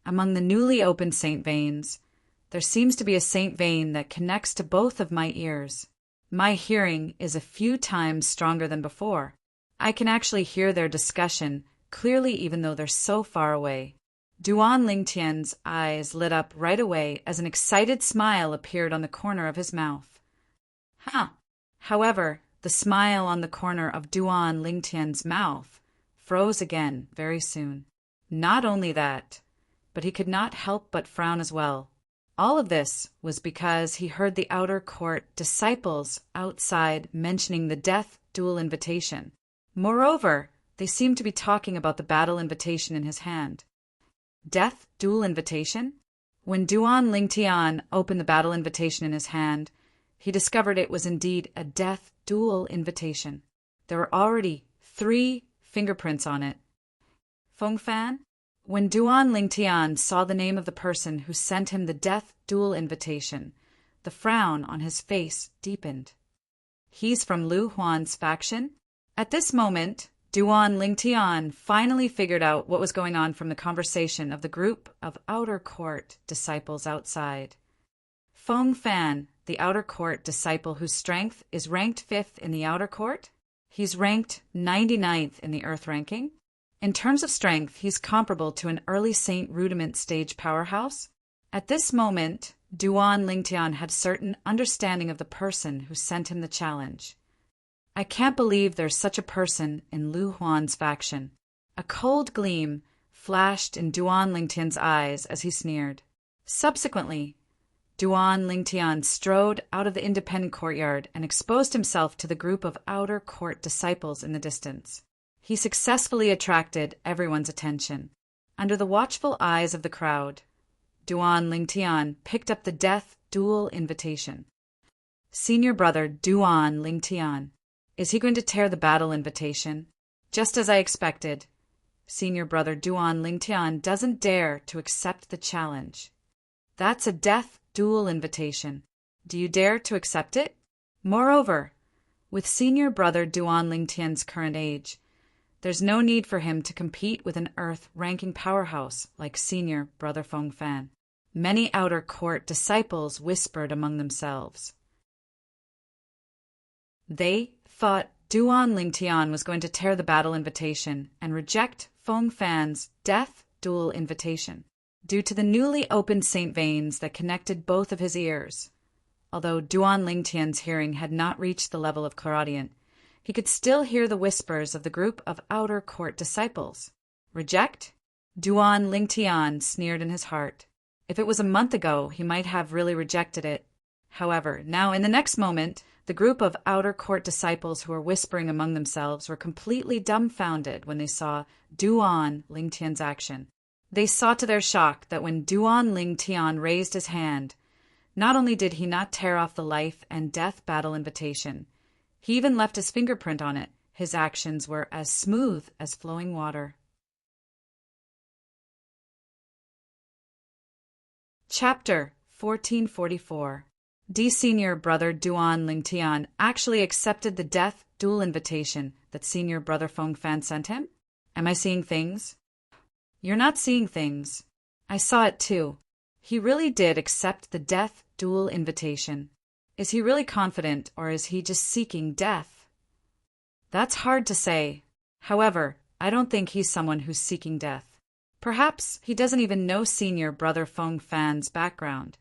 Among the newly opened saint veins, there seems to be a saint vein that connects to both of my ears. My hearing is a few times stronger than before. I can actually hear their discussion clearly even though they're so far away. Duan Lingtian's eyes lit up right away as an excited smile appeared on the corner of his mouth. However, the smile on the corner of Duan Lingtian's mouth froze again very soon. Not only that, but he could not help but frown as well. All of this was because he heard the outer court disciples outside mentioning the death duel invitation. Moreover, they seemed to be talking about the battle invitation in his hand. Death duel invitation? When Duan Lingtian opened the battle invitation in his hand, he discovered it was indeed a death duel invitation. There were already 3 fingerprints on it. Feng Fan? When Duan Lingtian saw the name of the person who sent him the death duel invitation, the frown on his face deepened. He's from Lu Huan's faction? At this moment, Duan Lingtian finally figured out what was going on from the conversation of the group of outer court disciples outside. Feng Fan, the outer court disciple whose strength is ranked 5th in the outer court? He's ranked 99th in the Earth ranking. In terms of strength, he's comparable to an early Saint Rudiment stage powerhouse. At this moment, Duan Lingtian had certain understanding of the person who sent him the challenge. I can't believe there's such a person in Lu Huan's faction. A cold gleam flashed in Duan Lingtian's eyes as he sneered. Subsequently, Duan Lingtian strode out of the independent courtyard and exposed himself to the group of outer court disciples in the distance. He successfully attracted everyone's attention. Under the watchful eyes of the crowd, Duan Lingtian picked up the death duel invitation. Senior brother Duan Lingtian. Is he going to tear the battle invitation? Just as I expected, senior brother Duan Lingtian doesn't dare to accept the challenge. That's a death duel invitation. Do you dare to accept it? Moreover, with senior brother Duan Lingtian's current age, there's no need for him to compete with an Earth-ranking powerhouse like senior brother Feng Fan. Many outer court disciples whispered among themselves. They thought Duan Lingtian was going to tear the battle invitation and reject Feng Fan's death duel invitation due to the newly opened saint veins that connected both of his ears. Although Duan Lingtian's hearing had not reached the level of clairaudient, he could still hear the whispers of the group of outer court disciples. Reject? Duan Lingtian sneered in his heart. If it was a month ago, he might have really rejected it. However, now in the next moment, The group of outer court disciples who were whispering among themselves were completely dumbfounded when they saw Duan Lingtian's action. They saw to their shock that when Duan Lingtian raised his hand, not only did he not tear off the life and death battle invitation, he even left his fingerprint on it. His actions were as smooth as flowing water. Chapter 1444. D. Senior Brother Duan Lingtian actually accepted the death duel invitation that Senior Brother Feng Fan sent him? Am I seeing things? You're not seeing things. I saw it too. He really did accept the death duel invitation. Is he really confident, or is he just seeking death? That's hard to say. However, I don't think he's someone who's seeking death. Perhaps he doesn't even know Senior Brother Feng Fan's background.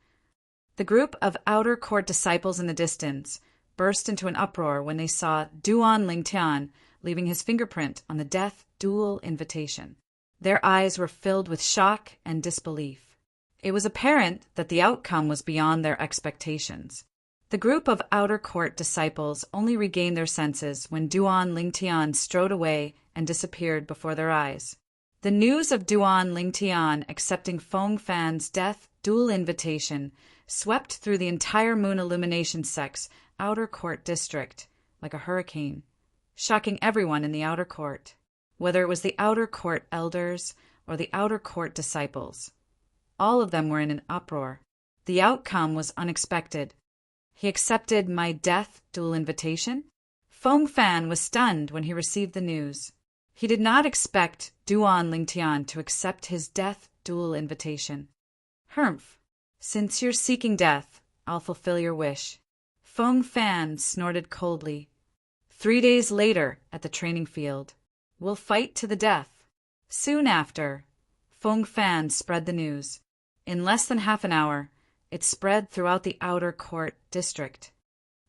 The group of outer court disciples in the distance burst into an uproar when they saw Duan Lingtian leaving his fingerprint on the death duel invitation. Their eyes were filled with shock and disbelief. It was apparent that the outcome was beyond their expectations. The group of outer court disciples only regained their senses when Duan Lingtian strode away and disappeared before their eyes. The news of Duan Lingtian accepting Feng Fan's death duel invitation swept through the entire Moon Illumination Sect's outer court district like a hurricane, shocking everyone in the outer court, whether it was the outer court elders or the outer court disciples. All of them were in an uproar. The outcome was unexpected. He accepted my death duel invitation? Feng Fan was stunned when he received the news. He did not expect Duan Lingtian to accept his death duel invitation. Humph. Since you're seeking death, I'll fulfill your wish. Feng Fan snorted coldly. 3 days later, at the training field, we'll fight to the death. Soon after, Feng Fan spread the news. In less than half an hour, it spread throughout the outer court district.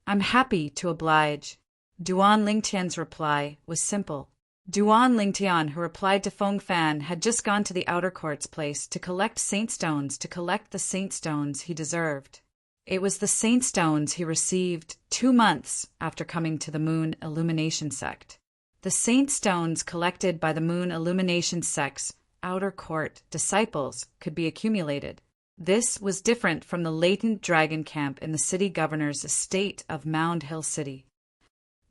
I'm happy to oblige. Duan Lingtian's reply was simple. Duan Lingtian, who replied to Feng Fan, had just gone to the outer court's place to collect saint stones the saint stones he deserved. It was the saint stones he received 2 months after coming to the Moon Illumination Sect. The saint stones collected by the Moon Illumination Sect's outer court disciples could be accumulated. This was different from the latent dragon camp in the city governor's estate of Mound Hill City.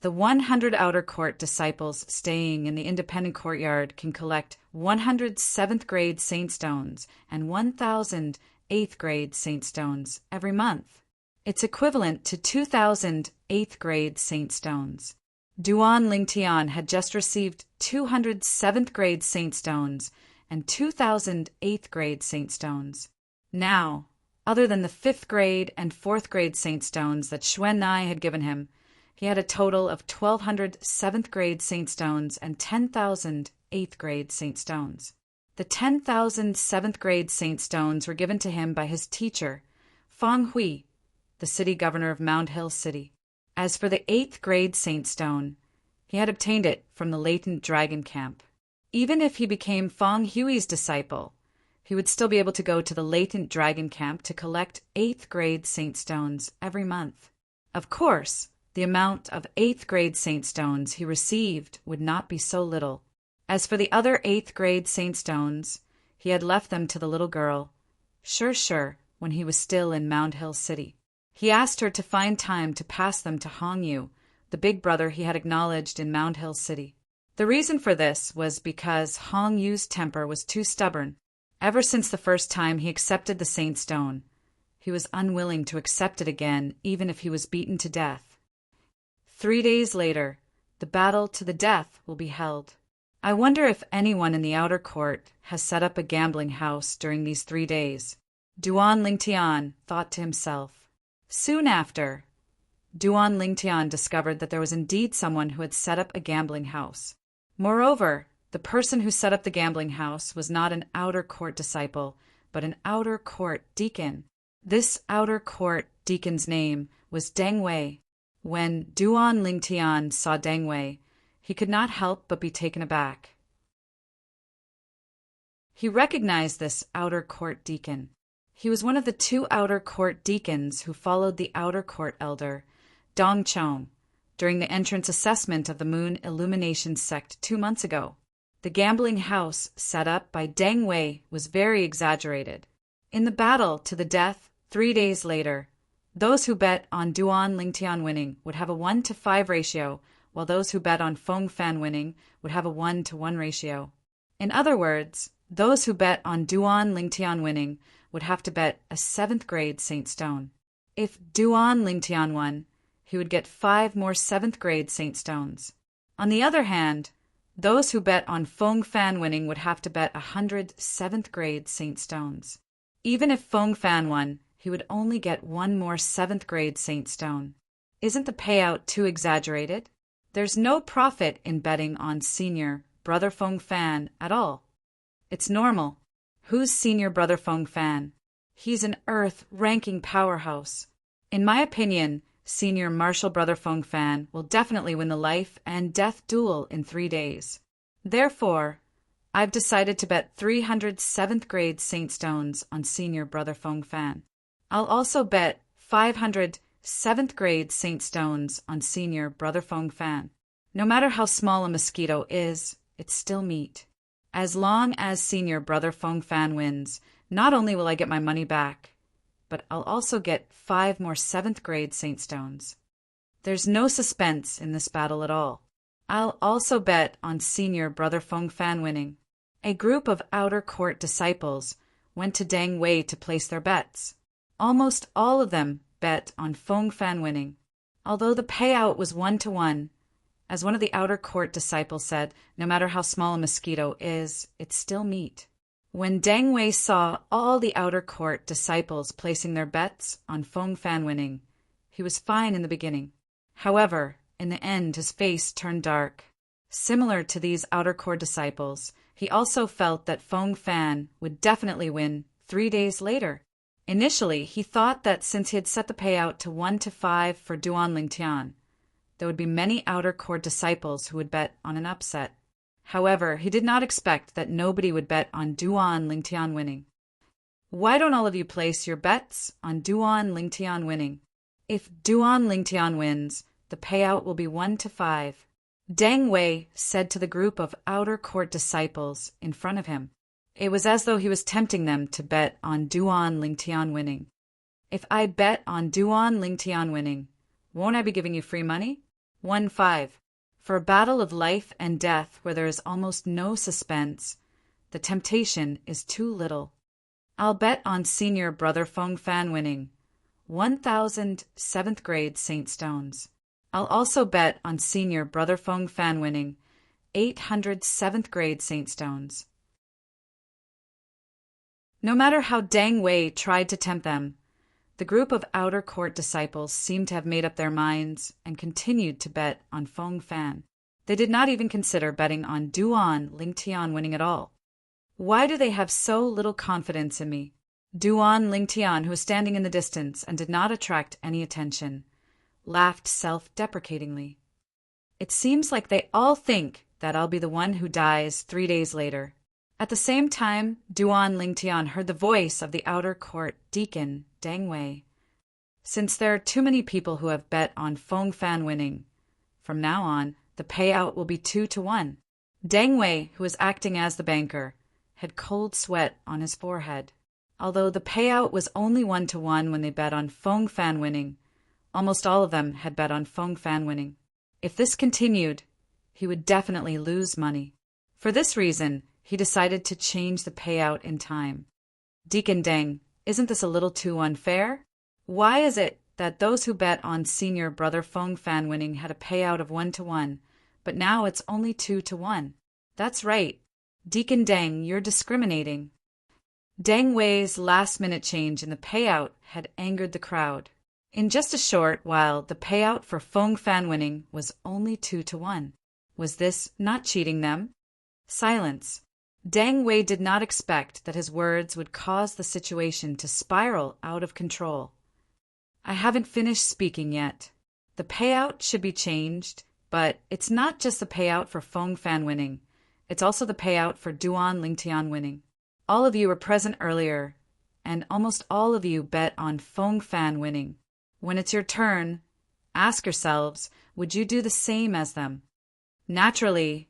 The 100 outer court disciples staying in the independent courtyard can collect 100 7th grade saint stones and 1,000 8th grade saint stones every month. It's equivalent to 2,000 8th grade saint stones. Duan Lingtian had just received 200 7th grade saint stones and 2,000 8th grade saint stones. Now, other than the 5th grade and 4th grade saint stones that Xuan Nai had given him, he had a total of 1,200 7th grade saint stones and 10,000 8th grade saint stones. The 10,000 7th grade saint stones were given to him by his teacher, Fang Hui, the city governor of Mound Hill City. As for the 8th grade saint stone, he had obtained it from the latent dragon camp. Even if he became Fang Hui's disciple, he would still be able to go to the latent dragon camp to collect 8th grade saint stones every month. Of course, the amount of 8th grade saint stones he received would not be so little. As for the other 8th grade saint stones, he had left them to the little girl, Sure, when he was still in Mound Hill City. He asked her to find time to pass them to Hong Yu, the big brother he had acknowledged in Mound Hill City. The reason for this was because Hong Yu's temper was too stubborn. Ever since the first time he accepted the saint stone, he was unwilling to accept it again, even if he was beaten to death. 3 days later, the battle to the death will be held. I wonder if anyone in the outer court has set up a gambling house during these 3 days. Duan Lingtian thought to himself. Soon after, Duan Lingtian discovered that there was indeed someone who had set up a gambling house. Moreover, the person who set up the gambling house was not an outer court disciple, but an outer court deacon. This outer court deacon's name was Deng Wei. When Duan Lingtian saw Deng Wei, he could not help but be taken aback. He recognized this outer court deacon. He was one of the 2 outer court deacons who followed the outer court elder, Dongchong during the entrance assessment of the Moon Illumination sect 2 months ago. The gambling house set up by Deng Wei was very exaggerated. In the battle to the death 3 days later, those who bet on Duan Lingtian winning would have a 1-to-5 ratio, while those who bet on Feng Fan winning would have a 1-to-1 ratio. In other words, those who bet on Duan Lingtian winning would have to bet a 7th grade Saint Stone. If Duan Lingtian won, he would get 5 more 7th grade Saint Stones. On the other hand, those who bet on Feng Fan winning would have to bet 100 7th grade Saint Stones. Even if Feng Fan won, he would only get 1 more 7th grade Saint Stone. Isn't the payout too exaggerated? There's no profit in betting on senior brother Feng Fan at all. It's normal. Who's senior brother Feng Fan? He's an Earth-ranking powerhouse. In my opinion, senior Marshall brother Feng Fan will definitely win the life and death duel in 3 days. Therefore, I've decided to bet 300 7th grade Saint Stones on senior brother Feng Fan. I'll also bet 500 7th grade Saint Stones on senior brother Feng Fan. No matter how small a mosquito is, it's still meat. As long as senior brother Feng Fan wins, not only will I get my money back, but I'll also get 5 more 7th grade Saint Stones. There's no suspense in this battle at all. I'll also bet on senior brother Feng Fan winning. A group of outer court disciples went to Deng Wei to place their bets. Almost all of them bet on Feng Fan winning. Although the payout was 1-to-1, as one of the outer court disciples said, no matter how small a mosquito is, it's still meat. When Deng Wei saw all the outer court disciples placing their bets on Feng Fan winning, he was fine in the beginning. However, in the end his face turned dark. Similar to these outer court disciples, he also felt that Feng Fan would definitely win 3 days later. Initially, he thought that since he had set the payout to 1-to-5 for Duan Lingtian, there would be many outer court disciples who would bet on an upset. However, he did not expect that nobody would bet on Duan Lingtian winning. Why don't all of you place your bets on Duan Lingtian winning? If Duan Lingtian wins, the payout will be 1-to-5. Deng Wei said to the group of outer court disciples in front of him. It was as though he was tempting them to bet on Duan Lingtian winning. If I bet on Duan Lingtian winning, won't I be giving you free money? 1-5. For a battle of life and death where there is almost no suspense, the temptation is too little. I'll bet on senior brother Feng Fan winning 1,000 7th grade Saint Stones. I'll also bet on senior brother Feng Fan winning 800 7th grade Saint Stones. No matter how Deng Wei tried to tempt them, the group of outer court disciples seemed to have made up their minds and continued to bet on Feng Fan. They did not even consider betting on Duan Lingtian winning at all. Why do they have so little confidence in me? Duan Lingtian, who was standing in the distance and did not attract any attention, laughed self-deprecatingly. It seems like they all think that I'll be the one who dies 3 days later. At the same time, Duan Lingtian heard the voice of the outer court deacon, Deng Wei. Since there are too many people who have bet on Feng Fan winning, from now on, the payout will be 2-to-1. Deng Wei, who was acting as the banker, had cold sweat on his forehead. Although the payout was only 1-to-1 when they bet on Feng Fan winning, almost all of them had bet on Feng Fan winning. If this continued, he would definitely lose money. For this reason, he decided to change the payout in time. Deacon Deng, isn't this a little too unfair? Why is it that those who bet on senior brother Feng Fan winning had a payout of 1-to-1, but now it's only 2-to-1? That's right. Deacon Deng, you're discriminating. Deng Wei's last-minute change in the payout had angered the crowd. In just a short while, the payout for Feng Fan winning was only 2-to-1. Was this not cheating them? Silence. Deng Wei did not expect that his words would cause the situation to spiral out of control. I haven't finished speaking yet. The payout should be changed, but it's not just the payout for Feng Fan winning. It's also the payout for Duan Lingtian winning. All of you were present earlier, and almost all of you bet on Feng Fan winning. When it's your turn, Ask yourselves, would you do the same as them? Naturally,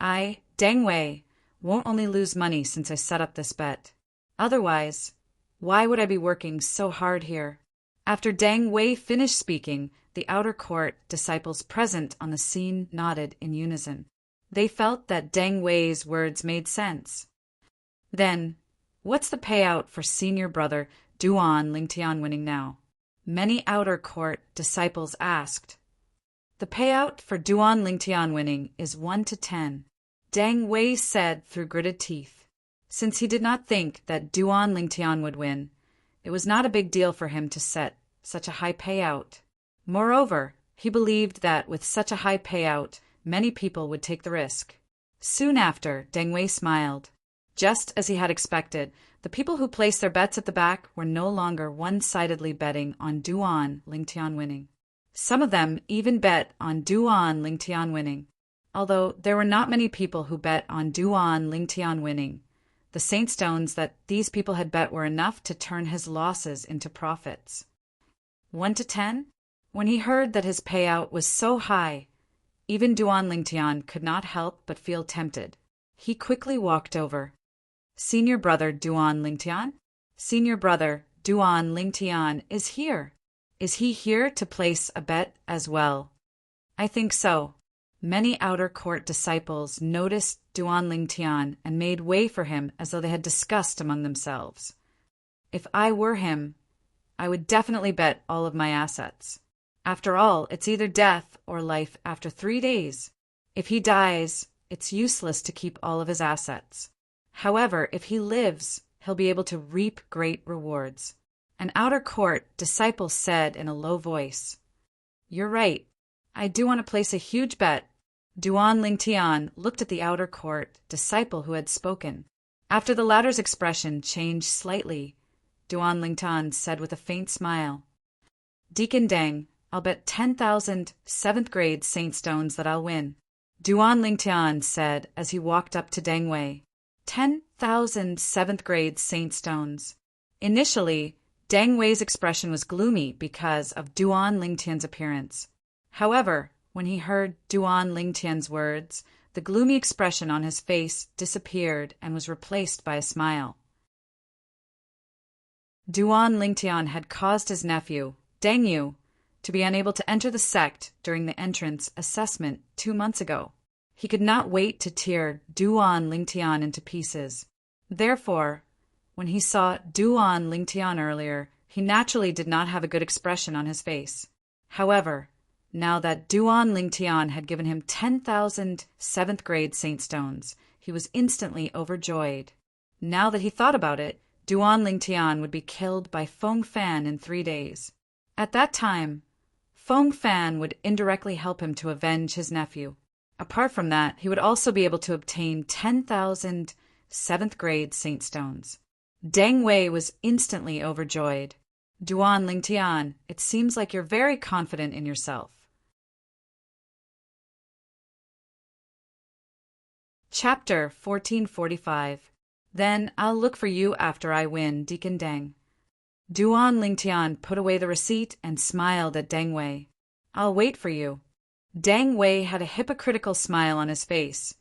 I, Deng Wei, won't only lose money since I set up this bet. Otherwise, why would I be working so hard here? After Deng Wei finished speaking, the outer court disciples present on the scene nodded in unison. They felt that Deng Wei's words made sense. Then, what's the payout for senior brother Duan Lingtian winning now? Many outer court disciples asked. The payout for Duan Lingtian winning is 1 to 10. Deng Wei said through gritted teeth. Since he did not think that Duan Lingtian would win, it was not a big deal for him to set such a high payout. Moreover, he believed that with such a high payout, many people would take the risk. Soon after, Deng Wei smiled. Just as he had expected, the people who placed their bets at the back were no longer one-sidedly betting on Duan Lingtian winning. Some of them even bet on Duan Lingtian winning. Although there were not many people who bet on Duan Lingtian winning, the saint stones that these people had bet were enough to turn his losses into profits. 1 to 10? When he heard that his payout was so high, even Duan Lingtian could not help but feel tempted. He quickly walked over. Senior brother Duan Lingtian? Senior brother Duan Lingtian is here. Is he here to place a bet as well? I think so. Many outer court disciples noticed Duan Lingtian and made way for him as though they had discussed among themselves. If I were him, I would definitely bet all of my assets. After all, it's either death or life after 3 days. If he dies, it's useless to keep all of his assets. However, if he lives, he'll be able to reap great rewards. An outer court disciple said in a low voice, You're right. I do want to place a huge bet. Duan Lingtian looked at the outer court disciple who had spoken. After the latter's expression changed slightly, Duan Lingtian said with a faint smile, Deacon Deng, I'll bet 10,000 7th-grade saint stones that I'll win. Duan Lingtian said as he walked up to Deng Wei. 10,000 7th-grade saint stones. Initially, Deng Wei's expression was gloomy because of Duan Lingtian's appearance. However, when he heard Duan Lingtian's words, the gloomy expression on his face disappeared and was replaced by a smile. Duan Lingtian had caused his nephew, Deng Yu, to be unable to enter the sect during the entrance assessment 2 months ago. He could not wait to tear Duan Lingtian into pieces. Therefore, when he saw Duan Lingtian earlier, he naturally did not have a good expression on his face. However, now that Duan Lingtian had given him 10,000 7th-grade saint stones, he was instantly overjoyed. Now that he thought about it, Duan Lingtian would be killed by Feng Fan in 3 days. At that time, Feng Fan would indirectly help him to avenge his nephew. Apart from that, he would also be able to obtain 10,000 7th-grade saint stones. Deng Wei was instantly overjoyed. Duan Lingtian, it seems like you're very confident in yourself. Chapter 1445. Then I'll look for you after I win, Deacon Deng. Duan Lingtian put away the receipt and smiled at Deng Wei. I'll wait for you. Deng Wei had a hypocritical smile on his face,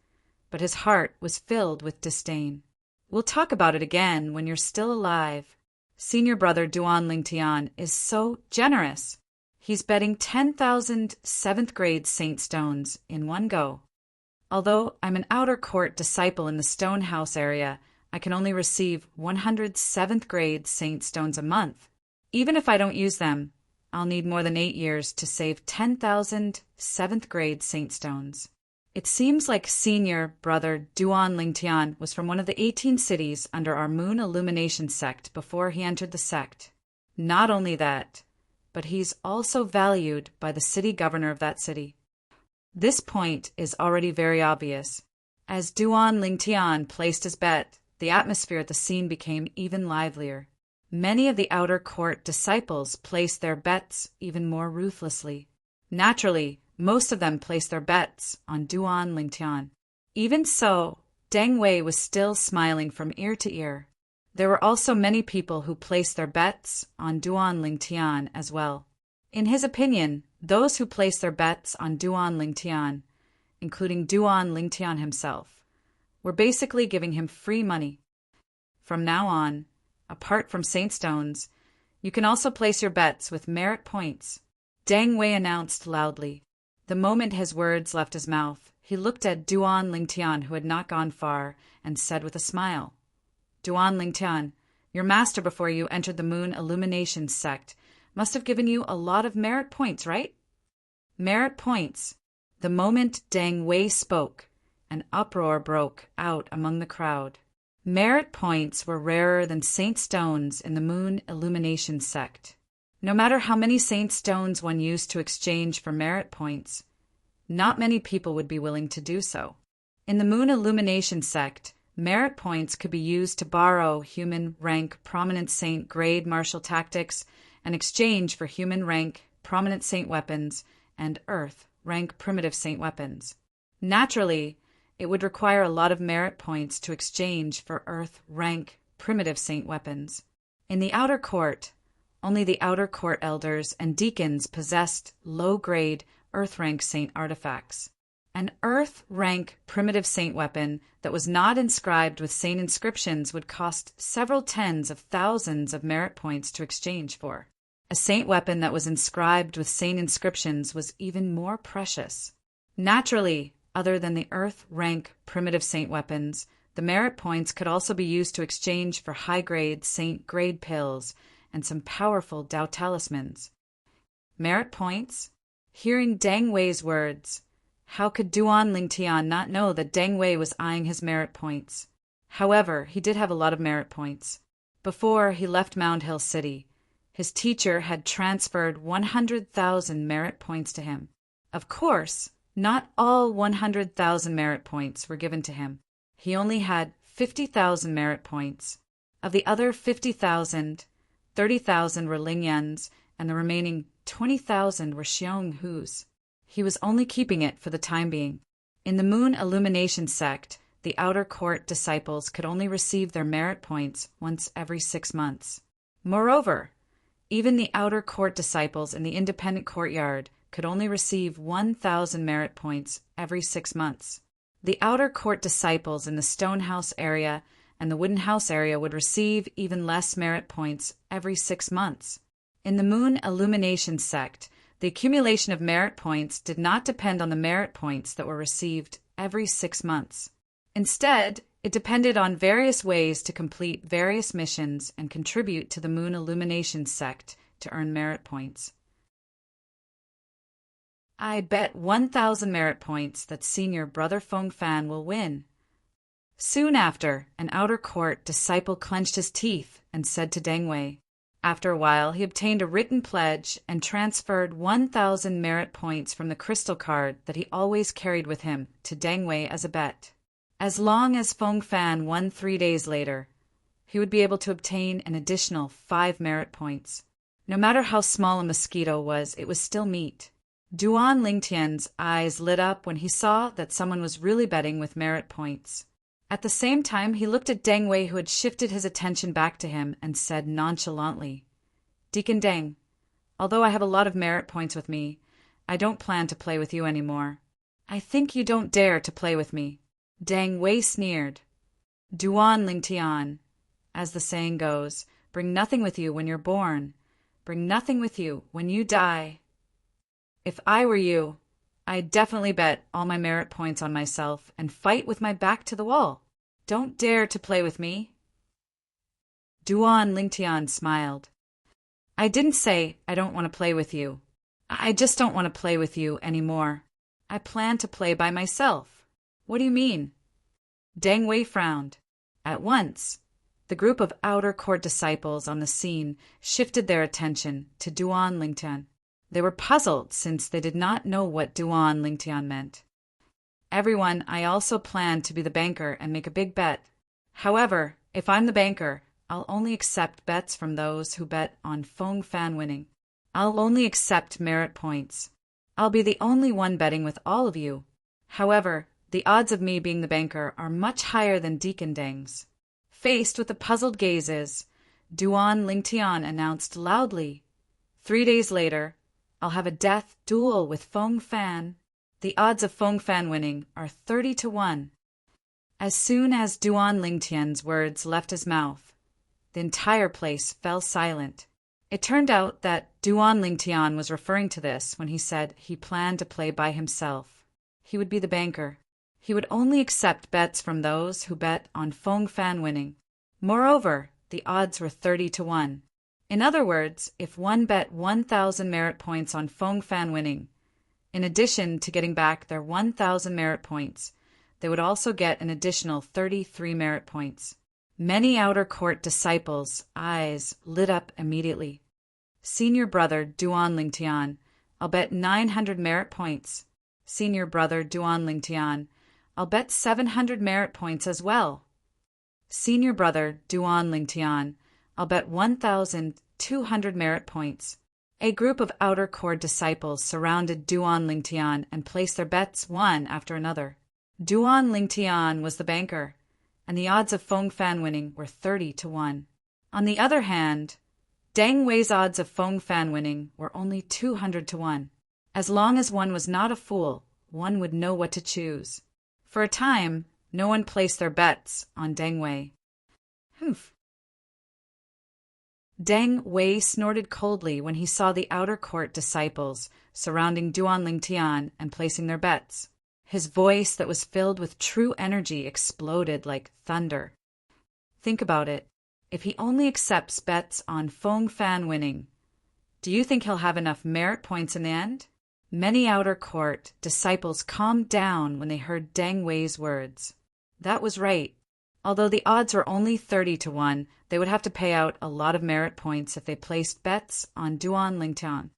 but his heart was filled with disdain. We'll talk about it again when you're still alive. Senior brother Duan Lingtian is so generous. He's betting 10,000 7th-grade saint stones in one go. Although I'm an outer court disciple in the stone house area, I can only receive 100 7th-grade saint stones a month. Even if I don't use them, I'll need more than 8 years to save 10,000 7th-grade saint stones. It seems like senior brother Duan Lingtian was from one of the 18 cities under our moon illumination sect before he entered the sect. Not only that, but he's also valued by the city governor of that city. This point is already very obvious. As Duan Lingtian placed his bet, the atmosphere at the scene became even livelier. Many of the outer court disciples placed their bets even more ruthlessly. Naturally, most of them placed their bets on Duan Lingtian. Even so, Deng Wei was still smiling from ear to ear. There were also many people who placed their bets on Duan Lingtian as well. In his opinion, Those who placed their bets on Duan Lingtian, including Duan Lingtian himself, were basically giving him free money. From now on, apart from Saint Stones, you can also place your bets with merit points, Deng Wei announced loudly. The moment his words left his mouth, he looked at Duan Lingtian, who had not gone far, and said with a smile, Duan Lingtian, your master before you entered the Moon Illumination sect must have given you a lot of merit points, right? Merit points. The moment Deng Wei spoke, an uproar broke out among the crowd. Merit points were rarer than Saint Stones in the Moon Illumination sect. No matter how many Saint Stones one used to exchange for merit points, not many people would be willing to do so. In the Moon Illumination sect, merit points could be used to borrow human rank prominent saint grade martial tactics and exchange for human rank prominent saint weapons and earth rank primitive saint weapons. Naturally, it would require a lot of merit points to exchange for earth rank primitive saint weapons. In the outer court, only the outer court elders and deacons possessed low-grade earth rank saint artifacts. An earth rank primitive saint weapon that was not inscribed with saint inscriptions would cost several tens of thousands of merit points to exchange for. A saint weapon that was inscribed with saint inscriptions was even more precious. Naturally, other than the earth rank primitive saint weapons, the merit points could also be used to exchange for high-grade saint grade pills and some powerful Dao talismans. Merit points? Hearing Deng Wei's words, how could Duan Lingtian not know that Deng Wei was eyeing his merit points? However, he did have a lot of merit points. Before he left Mound Hill City, his teacher had transferred 100,000 merit points to him. Of course, not all 100,000 merit points were given to him. He only had 50,000 merit points. Of the other 50,000, 30,000 were Ling Yan's, and the remaining 20,000 were Xiong Hu's. He was only keeping it for the time being. In the Moon Illumination sect, the outer court disciples could only receive their merit points once every 6 months. Moreover, even the outer court disciples in the independent courtyard could only receive 1,000 merit points every 6 months. The outer court disciples in the Stone House area and the Wooden House area would receive even less merit points every 6 months. In the Moon Illumination sect, the accumulation of merit points did not depend on the merit points that were received every 6 months. Instead, it depended on various ways to complete various missions and contribute to the Moon Illumination sect to earn merit points. I bet 1,000 merit points that Senior Brother Feng Fan will win. Soon after, an outer court disciple clenched his teeth and said to Deng Wei. After a while, he obtained a written pledge and transferred 1,000 merit points from the crystal card that he always carried with him to Deng Wei as a bet. As long as Feng Fan won 3 days later, he would be able to obtain an additional 5 merit points. No matter how small a mosquito was, it was still meat. Duan Lingtian's eyes lit up when he saw that someone was really betting with merit points. At the same time, he looked at Deng Wei, who had shifted his attention back to him, and said nonchalantly, Deacon Deng, although I have a lot of merit points with me, I don't plan to play with you anymore. I think you don't dare to play with me. Deng Wei sneered. Duan Lingtian, as the saying goes, bring nothing with you when you're born. Bring nothing with you when you die. If I were you, I'd definitely bet all my merit points on myself and fight with my back to the wall. Don't dare to play with me. Duan Lingtian smiled. I didn't say I don't want to play with you. I just don't want to play with you anymore. I plan to play by myself. What do you mean? Deng Wei frowned. At once, the group of outer court disciples on the scene shifted their attention to Duan Lingtian. They were puzzled since they did not know what Duan Lingtian meant. Everyone, I also plan to be the banker and make a big bet. However, if I'm the banker, I'll only accept bets from those who bet on Feng Fan winning. I'll only accept merit points. I'll be the only one betting with all of you. However, the odds of me being the banker are much higher than Deacon Deng's. Faced with the puzzled gazes, Duan Lingtian announced loudly. 3 days later, I'll have a death duel with Feng Fan. The odds of Feng Fan winning are 30 to 1. As soon as Duan Lingtian's words left his mouth, the entire place fell silent. It turned out that Duan Lingtian was referring to this when he said he planned to play by himself. He would be the banker. He would only accept bets from those who bet on Feng Fan winning. Moreover, the odds were 30 to 1. In other words, if one bet 1,000 merit points on Feng Fan winning, in addition to getting back their 1,000 merit points, they would also get an additional 33 merit points. Many outer court disciples' eyes lit up immediately. Senior brother Duan Lingtian, I'll bet 900 merit points. Senior brother Duan Lingtian, I'll bet 700 merit points as well. Senior brother Duan Lingtian, I'll bet 1,200 merit points. A group of outer court disciples surrounded Duan Lingtian and placed their bets one after another. Duan Lingtian was the banker, and the odds of Feng Fan winning were 30 to 1. On the other hand, Deng Wei's odds of Feng Fan winning were only 200 to 1. As long as one was not a fool, one would know what to choose. For a time, no one placed their bets on Deng Wei. Humph. Deng Wei snorted coldly when he saw the outer court disciples surrounding Duan Lingtian and placing their bets. His voice that was filled with true energy exploded like thunder. Think about it. If he only accepts bets on Feng Fan winning, do you think he'll have enough merit points in the end? Many outer court disciples calmed down when they heard Deng Wei's words. That was right. Although the odds were only 30 to 1, they would have to pay out a lot of merit points if they placed bets on Duan Lingtian.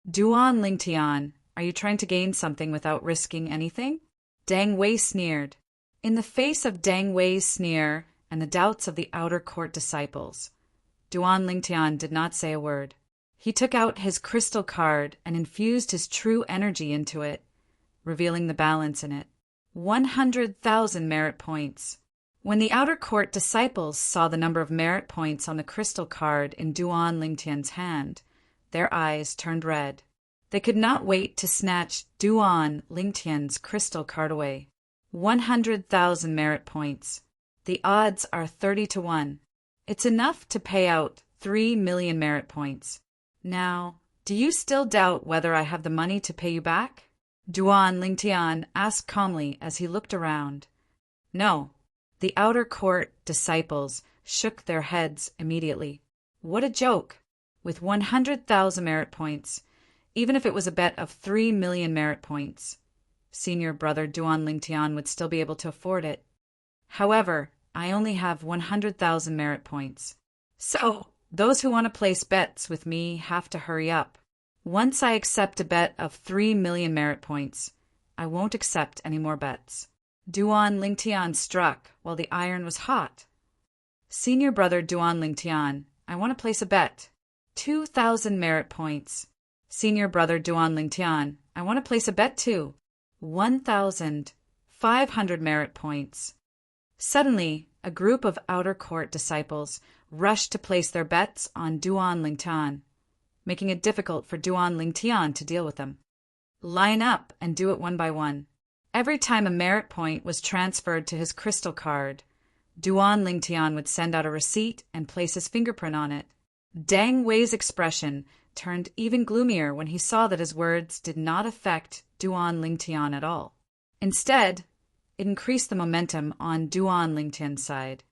Duan Lingtian, are you trying to gain something without risking anything? Deng Wei sneered. In the face of Deng Wei's sneer and the doubts of the outer court disciples, Duan Lingtian did not say a word. He took out his crystal card and infused his true energy into it, revealing the balance in it. 100,000 merit points. When the outer court disciples saw the number of merit points on the crystal card in Duan Lingtian's hand, their eyes turned red. They could not wait to snatch Duan Lingtian's crystal card away. 100,000 merit points. The odds are 30 to 1. It's enough to pay out 3 million merit points. Now, do you still doubt whether I have the money to pay you back? Duan Lingtian asked calmly as he looked around. No. The outer court disciples shook their heads immediately. What a joke! With 100,000 merit points, even if it was a bet of 3 million merit points, senior brother Duan Lingtian would still be able to afford it. However, I only have 100,000 merit points. So, those who want to place bets with me have to hurry up. Once I accept a bet of 3 million merit points, I won't accept any more bets. Duan Lingtian struck while the iron was hot. Senior brother Duan Lingtian, I want to place a bet. 2,000 merit points. Senior brother Duan Lingtian, I want to place a bet too. 1,500 merit points. Suddenly, a group of outer court disciples rushed to place their bets on Duan Lingtian, making it difficult for Duan Lingtian to deal with them. Line up and do it one by one. Every time a merit point was transferred to his crystal card, Duan Lingtian would send out a receipt and place his fingerprint on it. Deng Wei's expression turned even gloomier when he saw that his words did not affect Duan Lingtian at all. Instead, it increased the momentum on Duan Lingtian's side.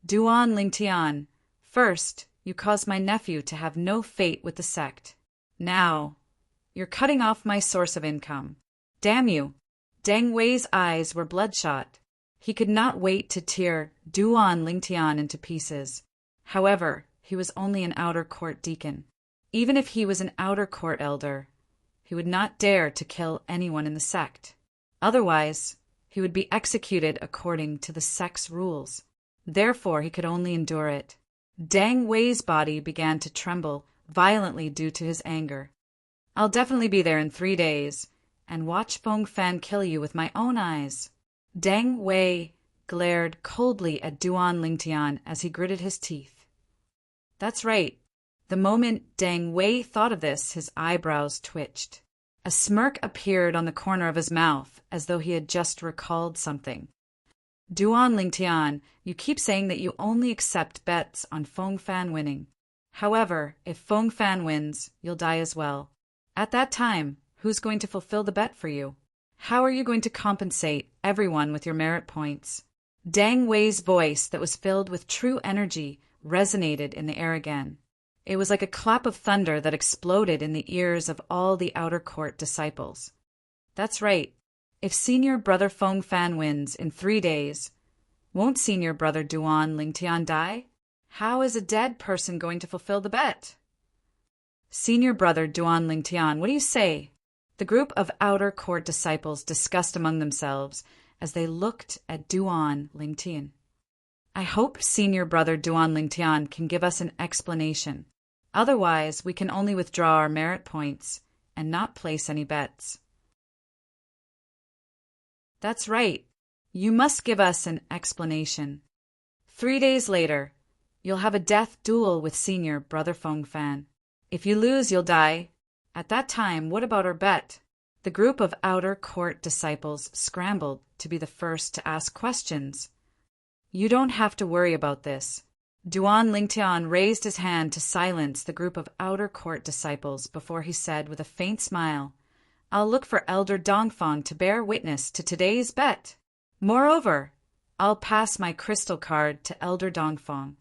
Duan Lingtian, first, you caused my nephew to have no fate with the sect. Now, you're cutting off my source of income. Damn you! Deng Wei's eyes were bloodshot. He could not wait to tear Duan Lingtian into pieces. However, he was only an outer court deacon. Even if he was an outer court elder, he would not dare to kill anyone in the sect. Otherwise, he would be executed according to the sect's rules. Therefore, he could only endure it. Deng Wei's body began to tremble violently due to his anger. I'll definitely be there in 3 days, and watch Feng Fan kill you with my own eyes. Deng Wei glared coldly at Duan Lingtian as he gritted his teeth. That's right. The The moment Dang Wei thought of this, his eyebrows twitched. A smirk appeared on the corner of his mouth, as though he had just recalled something. Duan Lingtian, you keep saying that you only accept bets on Feng Fan winning. However, if Feng Fan wins, you'll die as well. At that time, who's going to fulfill the bet for you? How are you going to compensate everyone with your merit points? Dang Wei's voice, that was filled with true energy, resonated in the air again. It was like a clap of thunder that exploded in the ears of all the outer court disciples. That's right. If senior brother Feng Fan wins in 3 days, won't senior brother Duan Lingtian die? How is a dead person going to fulfill the bet? Senior brother Duan Lingtian, what do you say? The group of outer court disciples discussed among themselves as they looked at Duan Lingtian. I hope senior brother Duan Lingtian can give us an explanation. Otherwise, we can only withdraw our merit points and not place any bets. That's right. You must give us an explanation. 3 days later, you'll have a death duel with senior brother Feng Fan. If you lose, you'll die. At that time, what about our bet? The group of outer court disciples scrambled to be the first to ask questions. You don't have to worry about this. Duan Lingtian raised his hand to silence the group of outer court disciples before he said with a faint smile, I'll look for Elder Dongfang to bear witness to today's bet. Moreover, I'll pass my crystal card to Elder Dongfang.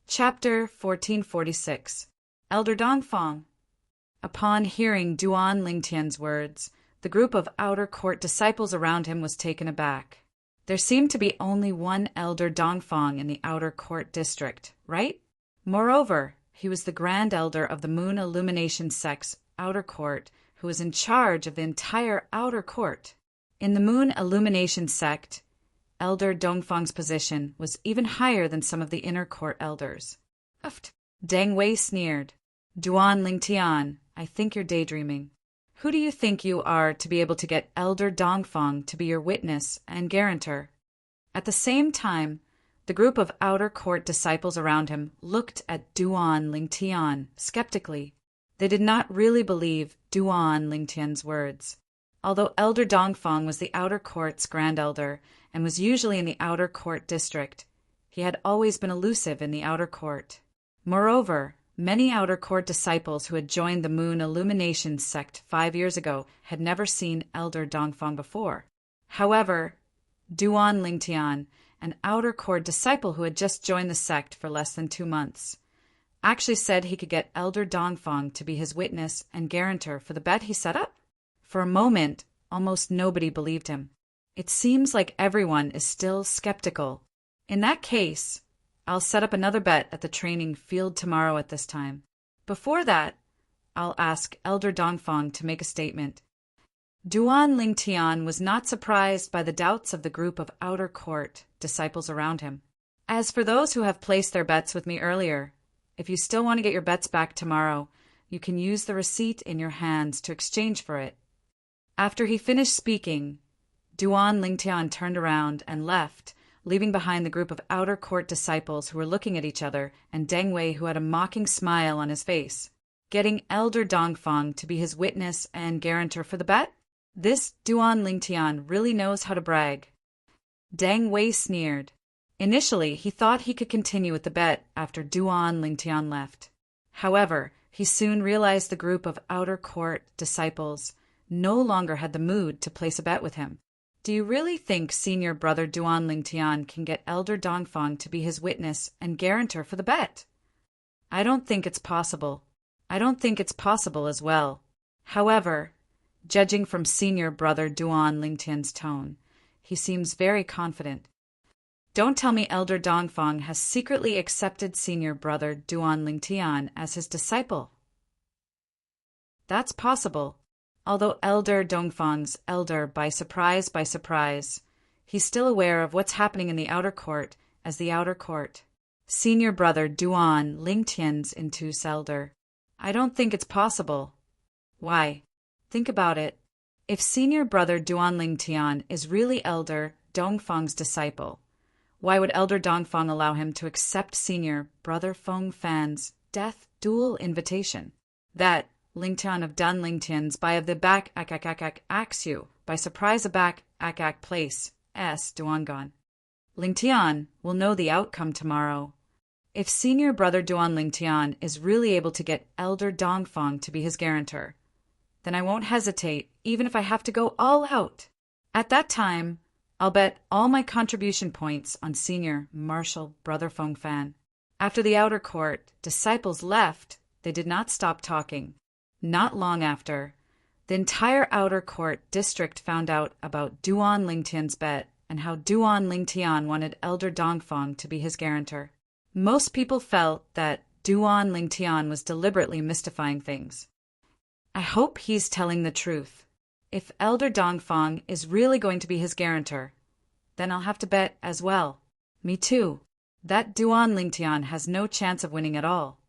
Chapter 1446. Elder Dongfang. Upon hearing Duan Lingtian's words, the group of outer court disciples around him was taken aback. There seemed to be only one Elder Dongfang in the outer court district, right? Moreover, he was the Grand Elder of the Moon Illumination Sect's outer court, who was in charge of the entire outer court. In the Moon Illumination Sect, Elder Dongfang's position was even higher than some of the inner court elders. Dang Wei sneered. Duan Lingtian, I think you're daydreaming. Who do you think you are to be able to get Elder Dongfang to be your witness and guarantor? At the same time, the group of outer court disciples around him looked at Duan Lingtian skeptically. They did not really believe Duan Lingtian's words. Although Elder Dongfang was the outer court's grand elder and was usually in the outer court district, he had always been elusive in the outer court. Moreover, many outer court disciples who had joined the Moon Illumination Sect 5 years ago had never seen Elder Dongfang before. However, Duan Lingtian, an outer court disciple who had just joined the sect for less than 2 months, actually said he could get Elder Dongfang to be his witness and guarantor for the bet he set up. For a moment, almost nobody believed him. It seems like everyone is still skeptical. In that case, I'll set up another bet at the training field tomorrow at this time. Before that, I'll ask Elder Dongfang to make a statement. Duan Lingtian was not surprised by the doubts of the group of outer court disciples around him. As for those who have placed their bets with me earlier, if you still want to get your bets back tomorrow, you can use the receipt in your hands to exchange for it. After he finished speaking, Duan Lingtian turned around and left, leaving behind the group of outer court disciples who were looking at each other and Deng Wei, who had a mocking smile on his face. Getting Elder Dongfang to be his witness and guarantor for the bet? This Duan Lingtian really knows how to brag. Deng Wei sneered. Initially, he thought he could continue with the bet after Duan Lingtian left. However, he soon realized the group of outer court disciples no longer had the mood to place a bet with him. Do you really think senior brother Duan Lingtian can get Elder Dongfang to be his witness and guarantor for the bet? I don't think it's possible. I don't think it's possible as well. However, judging from senior brother Duan Lingtian's tone, he seems very confident. Don't tell me Elder Dongfang has secretly accepted senior brother Duan Lingtian as his disciple. That's possible. Although Elder Dongfang's elder by surprise, he's still aware of what's happening in the outer court as the outer court. Senior brother Duan Lingtian's intus elder. I don't think it's possible. Why? Think about it. If senior brother Duan Lingtian is really Elder Dongfang's disciple, Why would Elder Dongfang allow him to accept senior Brother Feng Fan's death duel invitation? That Lingtian of Dun Lingtian's by of the back ax you by surprise a back place s Duangon. Lingtian will know the outcome tomorrow. If senior Brother Duan Lingtian is really able to get Elder Dongfang to be his guarantor, then I won't hesitate even if I have to go all out. At that time, I'll bet all my contribution points on senior Marshal Brother Feng Fan. After the outer court disciples left, they did not stop talking. Not long after, the entire outer court district found out about Duan Lingtian's bet and how Duan Lingtian wanted Elder Dongfang to be his guarantor. Most people felt that Duan Lingtian was deliberately mystifying things. I hope he's telling the truth. If Elder Dongfang is really going to be his guarantor, then I'll have to bet as well. Me too. That Duan Lingtian has no chance of winning at all.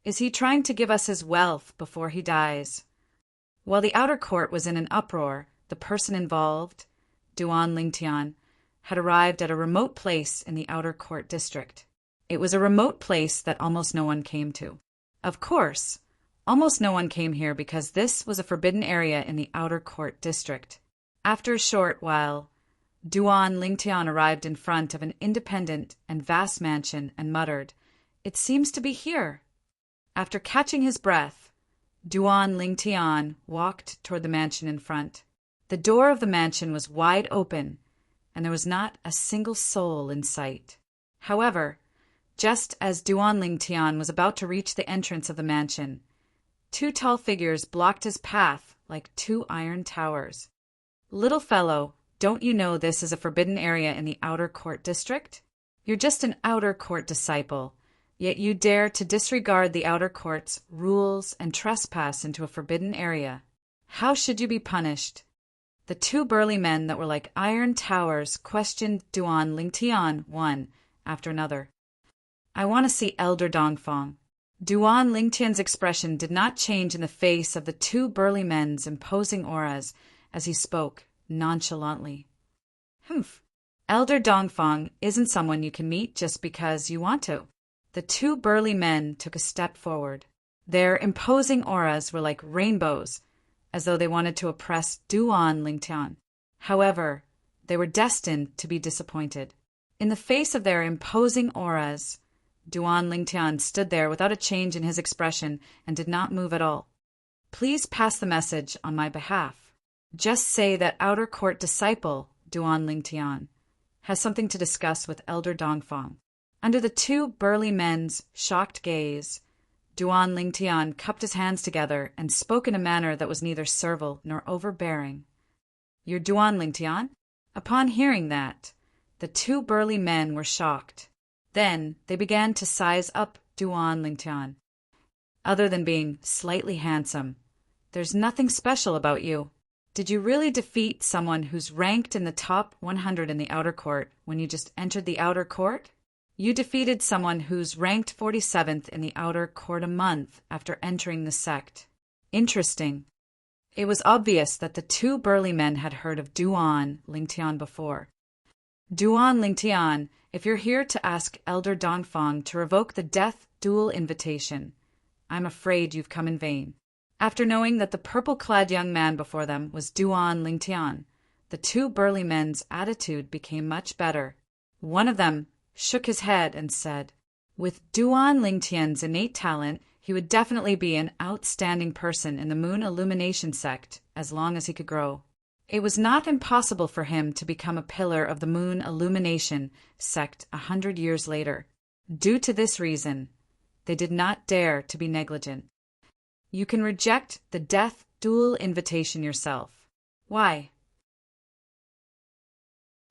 Is he trying to give us his wealth before he dies? While the outer court was in an uproar, the person involved, Duan Lingtian, had arrived at a remote place in the outer court district. It was a remote place that almost no one came to. Of course, almost no one came here because this was a forbidden area in the outer court district. After a short while, Duan Lingtian arrived in front of an independent and vast mansion and muttered, "It seems to be here." After catching his breath, Duan Lingtian walked toward the mansion in front. The door of the mansion was wide open, and there was not a single soul in sight. However, just as Duan Lingtian was about to reach the entrance of the mansion, two tall figures blocked his path like two iron towers. "Little fellow, don't you know this is a forbidden area in the outer court district? You're just an outer court disciple, yet you dare to disregard the outer court's rules and trespass into a forbidden area. How should you be punished?" The two burly men that were like iron towers questioned Duan Lingtian one after another. "I want to see Elder Dongfang." Duan Lingtian's expression did not change in the face of the two burly men's imposing auras as he spoke nonchalantly. "Humph. Elder Dongfang isn't someone you can meet just because you want to." The two burly men took a step forward. Their imposing auras were like rainbows, as though they wanted to oppress Duan Lingtian. However, they were destined to be disappointed. In the face of their imposing auras, Duan Lingtian stood there without a change in his expression and did not move at all. "Please pass the message on my behalf. Just say that outer court disciple, Duan Lingtian, has something to discuss with Elder Dongfang." Under the two burly men's shocked gaze, Duan Lingtian cupped his hands together and spoke in a manner that was neither servile nor overbearing. "You're Duan Lingtian?" Upon hearing that, the two burly men were shocked. Then they began to size up Duan Lingtian. "Other than being slightly handsome, there's nothing special about you. Did you really defeat someone who's ranked in the top 100 in the outer court when you just entered the outer court? You defeated someone who's ranked 47th in the outer court a month after entering the sect. Interesting." It was obvious that the two burly men had heard of Duan Lingtian before. "Duan Lingtian, if you're here to ask Elder Dongfang to revoke the death duel invitation, I'm afraid you've come in vain." After knowing that the purple-clad young man before them was Duan Lingtian, the two burly men's attitude became much better. One of them shook his head and said, "With Duan Lingtian's innate talent, he would definitely be an outstanding person in the Moon Illumination sect as long as he could grow. It was not impossible for him to become a pillar of the Moon Illumination sect 100 years later. Due to this reason, they did not dare to be negligent. You can reject the death duel invitation yourself. Why?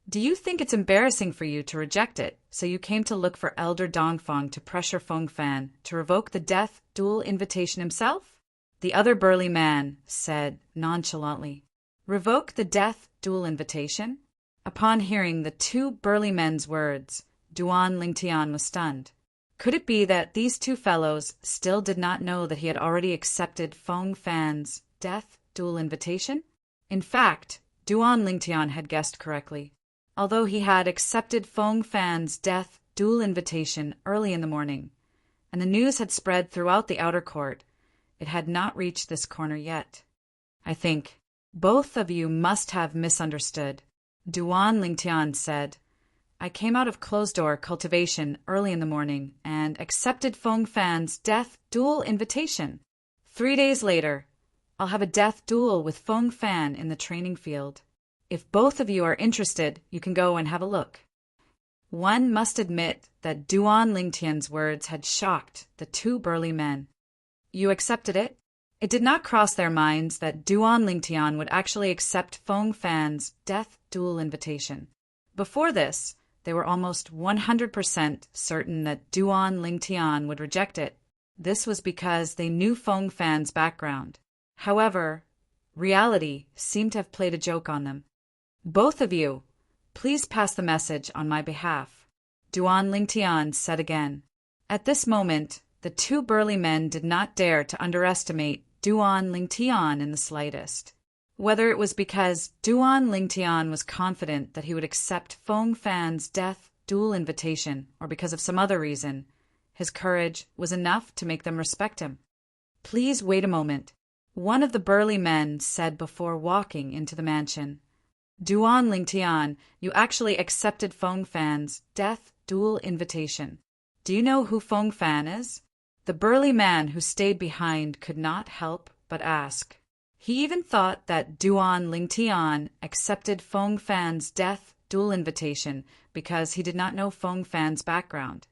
Do you think it's embarrassing for you to reject it, so you came to look for Elder Dongfang to pressure Feng Fan to revoke the death duel invitation himself?" The other burly man said nonchalantly, "Revoke the death duel invitation?" Upon hearing the two burly men's words, Duan Lingtian was stunned. Could it be that these two fellows still did not know that he had already accepted Feng Fan's death duel invitation? In fact, Duan Lingtian had guessed correctly. although he had accepted Feng Fan's death duel invitation early in the morning, and the news had spread throughout the outer court, it had not reached this corner yet. I think both of you must have misunderstood. Duan Lingtian said, I came out of closed-door cultivation early in the morning and accepted Feng Fan's death duel invitation. 3 days later, I'll have a death duel with Feng Fan in the training field. If both of you are interested, you can go and have a look. One must admit that Duan Lingtian's words had shocked the two burly men. You accepted it? It did not cross their minds that Duan Lingtian would actually accept Feng Fan's death duel invitation. Before this, they were almost 100% certain that Duan Lingtian would reject it. This was because they knew Feng Fan's background. However, reality seemed to have played a joke on them. Both of you, please pass the message on my behalf, Duan Lingtian said again. At this moment, the two burly men did not dare to underestimate Duan Lingtian in the slightest. Whether it was because Duan Lingtian was confident that he would accept Feng Fan's death duel invitation or because of some other reason, his courage was enough to make them respect him. Please wait a moment, one of the burly men said before walking into the mansion. Duan Lingtian, you actually accepted Feng Fan's death duel invitation. Do you know who Feng Fan is? The burly man who stayed behind could not help but ask. He even thought that Duan Lingtian accepted Feng Fan's death duel invitation because he did not know Feng Fan's background.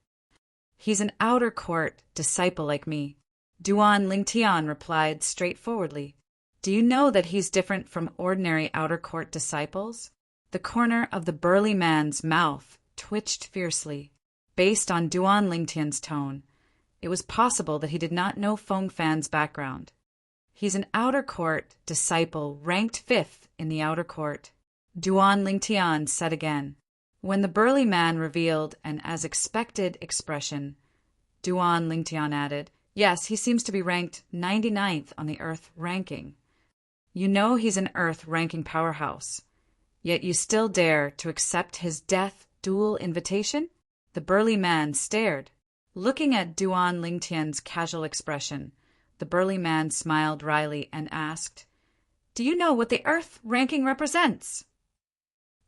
He's an outer court disciple like me, Duan Lingtian replied straightforwardly. Do you know that he's different from ordinary outer court disciples? The corner of the burly man's mouth twitched fiercely. Based on Duan Lingtian's tone, it was possible that he did not know Feng Fan's background. He's an outer court disciple ranked 5th in the outer court, Duan Lingtian said again. When the burly man revealed an as expected expression, Duan Lingtian added, Yes, he seems to be ranked 99th on the Earth ranking. You know he's an Earth ranking powerhouse, yet you still dare to accept his death duel invitation? The burly man stared. Looking at Duan Lingtian's casual expression, the burly man smiled wryly and asked, Do you know what the Earth ranking represents?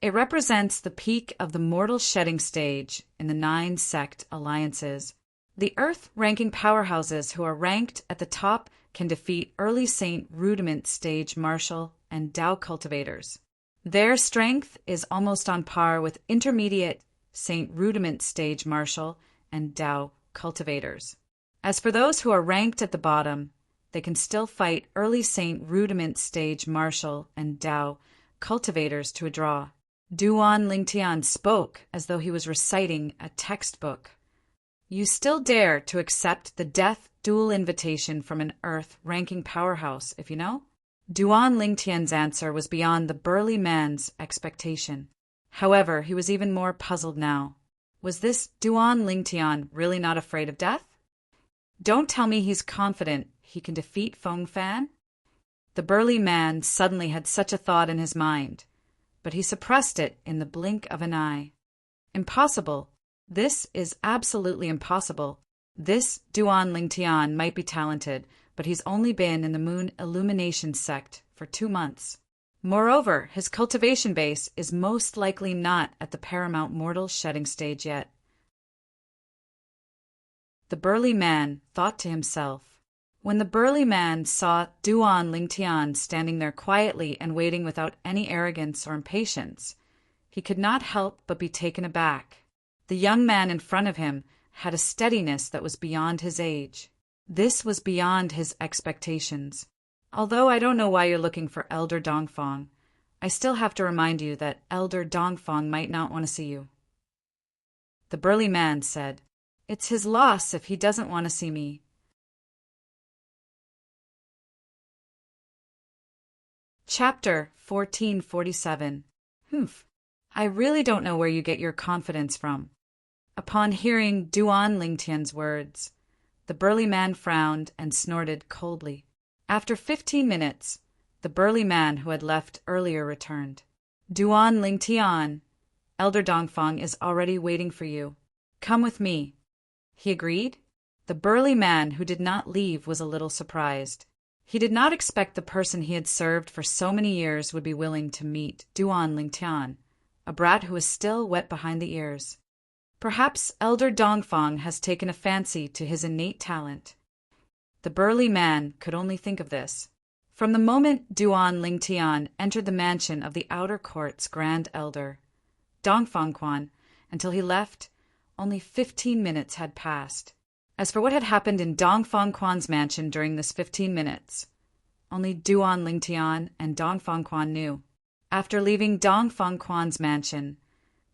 It represents the peak of the mortal shedding stage in the 9 sect alliances. The Earth ranking powerhouses who are ranked at the top can defeat early Saint Rudiment stage martial and Dao cultivators. Their strength is almost on par with intermediate Saint Rudiment stage martial and Dao cultivators. As for those who are ranked at the bottom, they can still fight early Saint Rudiment stage martial and Dao cultivators to a draw. Duan Lingtian spoke as though he was reciting a textbook. You still dare to accept the death duel invitation from an Earth ranking powerhouse, if you know? Duan Lingtian's answer was beyond the burly man's expectation. However, he was even more puzzled now. Was this Duan Lingtian really not afraid of death? Don't tell me he's confident he can defeat Feng Fan? The burly man suddenly had such a thought in his mind, but he suppressed it in the blink of an eye. Impossible. This is absolutely impossible. This Duan Lingtian might be talented, but he's only been in the Moon Illumination sect for 2 months. Moreover, his cultivation base is most likely not at the paramount mortal shedding stage yet. The burly man thought to himself. When the burly man saw Duan Lingtian standing there quietly and waiting without any arrogance or impatience, he could not help but be taken aback. The young man in front of him had a steadiness that was beyond his age. This was beyond his expectations. Although I don't know why you're looking for Elder Dongfang, I still have to remind you that Elder Dongfang might not want to see you. The burly man said, It's his loss if he doesn't want to see me. Chapter 1447. I really don't know where you get your confidence from. Upon hearing Duan Lingtian's words, the burly man frowned and snorted coldly. After 15 minutes, the burly man who had left earlier returned. Duan Lingtian, Elder Dongfang is already waiting for you. Come with me." He agreed. The burly man who did not leave was a little surprised. He did not expect the person he had served for so many years would be willing to meet Duan Lingtian, a brat who was still wet behind the ears. Perhaps Elder Dongfang has taken a fancy to his innate talent. The burly man could only think of this. From the moment Duan Lingtian entered the mansion of the outer court's grand elder, Dongfang Quan, until he left, only 15 minutes had passed. As for what had happened in Dongfang Quan's mansion during this 15 minutes, only Duan Lingtian and Dongfang Quan knew. After leaving Dongfang Quan's mansion,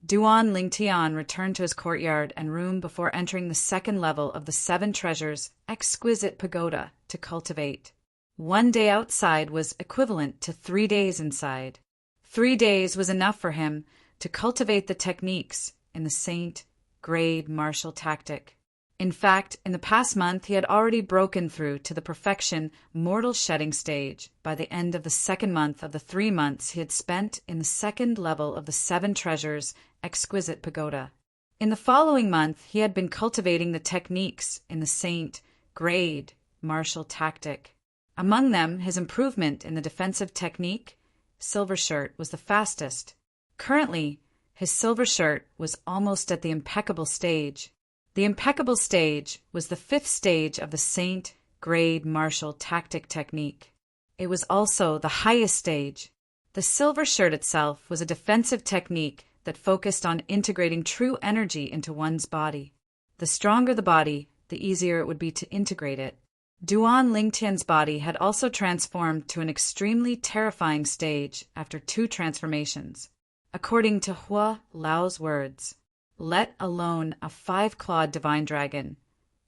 Duan Lingtian returned to his courtyard and room before entering the second level of the Seven Treasures' exquisite pagoda to cultivate. 1 day outside was equivalent to 3 days inside. 3 days was enough for him to cultivate the techniques in the Saint grade martial tactic. In fact, in the past month he had already broken through to the perfection mortal shedding stage by the end of the second month of the 3 months he had spent in the second level of the Seven Treasures' exquisite pagoda. In the following month he had been cultivating the techniques in the Saint grade martial tactic. Among them, his improvement in the defensive technique, Silver Shirt, was the fastest. Currently, his Silver Shirt was almost at the impeccable stage. The impeccable stage was the 5th stage of the Saint grade martial tactic technique. It was also the highest stage. The Silver Shirt itself was a defensive technique that focused on integrating true energy into one's body. The stronger the body, the easier it would be to integrate it. Duan Lingtian's body had also transformed to an extremely terrifying stage after 2 transformations. According to Hua Lao's words, let alone a 5-clawed divine dragon,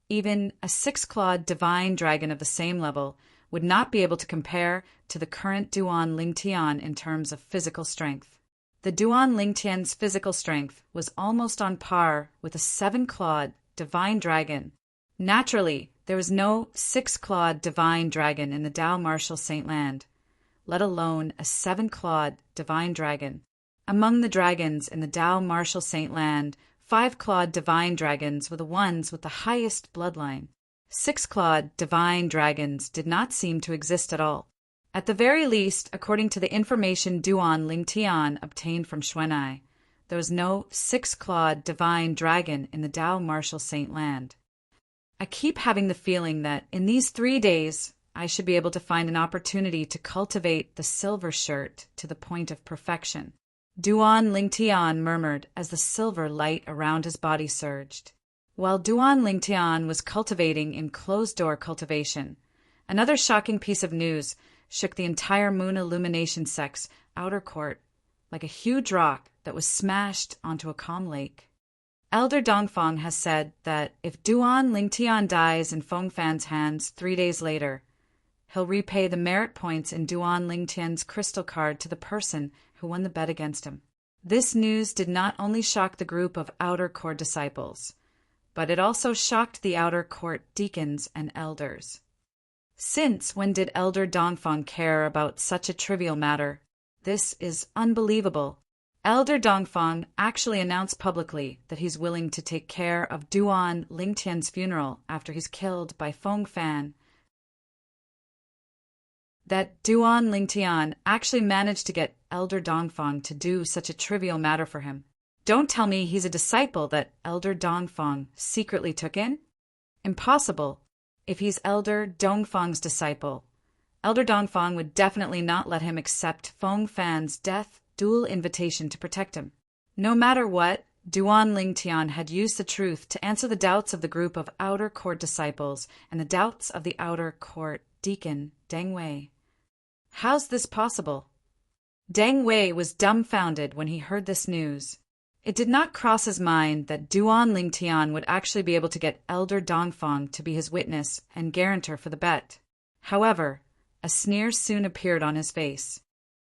even a 6-clawed divine dragon of the same level would not be able to compare to the current Duan Lingtian in terms of physical strength. The Duan Lingtian's physical strength was almost on par with a 7-clawed divine dragon. Naturally, there was no 6-clawed divine dragon in the Dao Martial Saint Land, let alone a 7-clawed divine dragon. Among the dragons in the Dao Martial Saint Land, 5-clawed divine dragons were the ones with the highest bloodline. 6-clawed divine dragons did not seem to exist at all. At the very least, according to the information Duan Lingtian obtained from Xuanai, there was no 6-clawed divine dragon in the Dao Martial Saint Land. I keep having the feeling that in these 3 days, I should be able to find an opportunity to cultivate the Silver Shirt to the point of perfection. Duan Lingtian murmured as the silver light around his body surged. While Duan Lingtian was cultivating in closed-door cultivation, another shocking piece of news shook the entire Moon Illumination sect's outer court like a huge rock that was smashed onto a calm lake. Elder Dongfang has said that if Duan Lingtian dies in Fengfan's hands 3 days later, he'll repay the merit points in Duan Lingtian's crystal card to the person who won the bet against him. This news did not only shock the group of outer court disciples, but it also shocked the outer court deacons and elders. Since when did Elder Dongfang care about such a trivial matter? This is unbelievable. Elder Dongfang actually announced publicly that he's willing to take care of Duan Lingtian's funeral after he's killed by Fengfan. That Duan Lingtian actually managed to get Elder Dongfang to do such a trivial matter for him. Don't tell me he's a disciple that Elder Dongfang secretly took in? Impossible. If he's Elder Dongfang's disciple, Elder Dongfang would definitely not let him accept Fengfan's death dual invitation to protect him. No matter what, Duan Lingtian had used the truth to answer the doubts of the group of outer court disciples and the doubts of the outer court deacon, Deng Wei. How's this possible? Deng Wei was dumbfounded when he heard this news. It did not cross his mind that Duan Lingtian would actually be able to get Elder Dongfang to be his witness and guarantor for the bet. However, a sneer soon appeared on his face.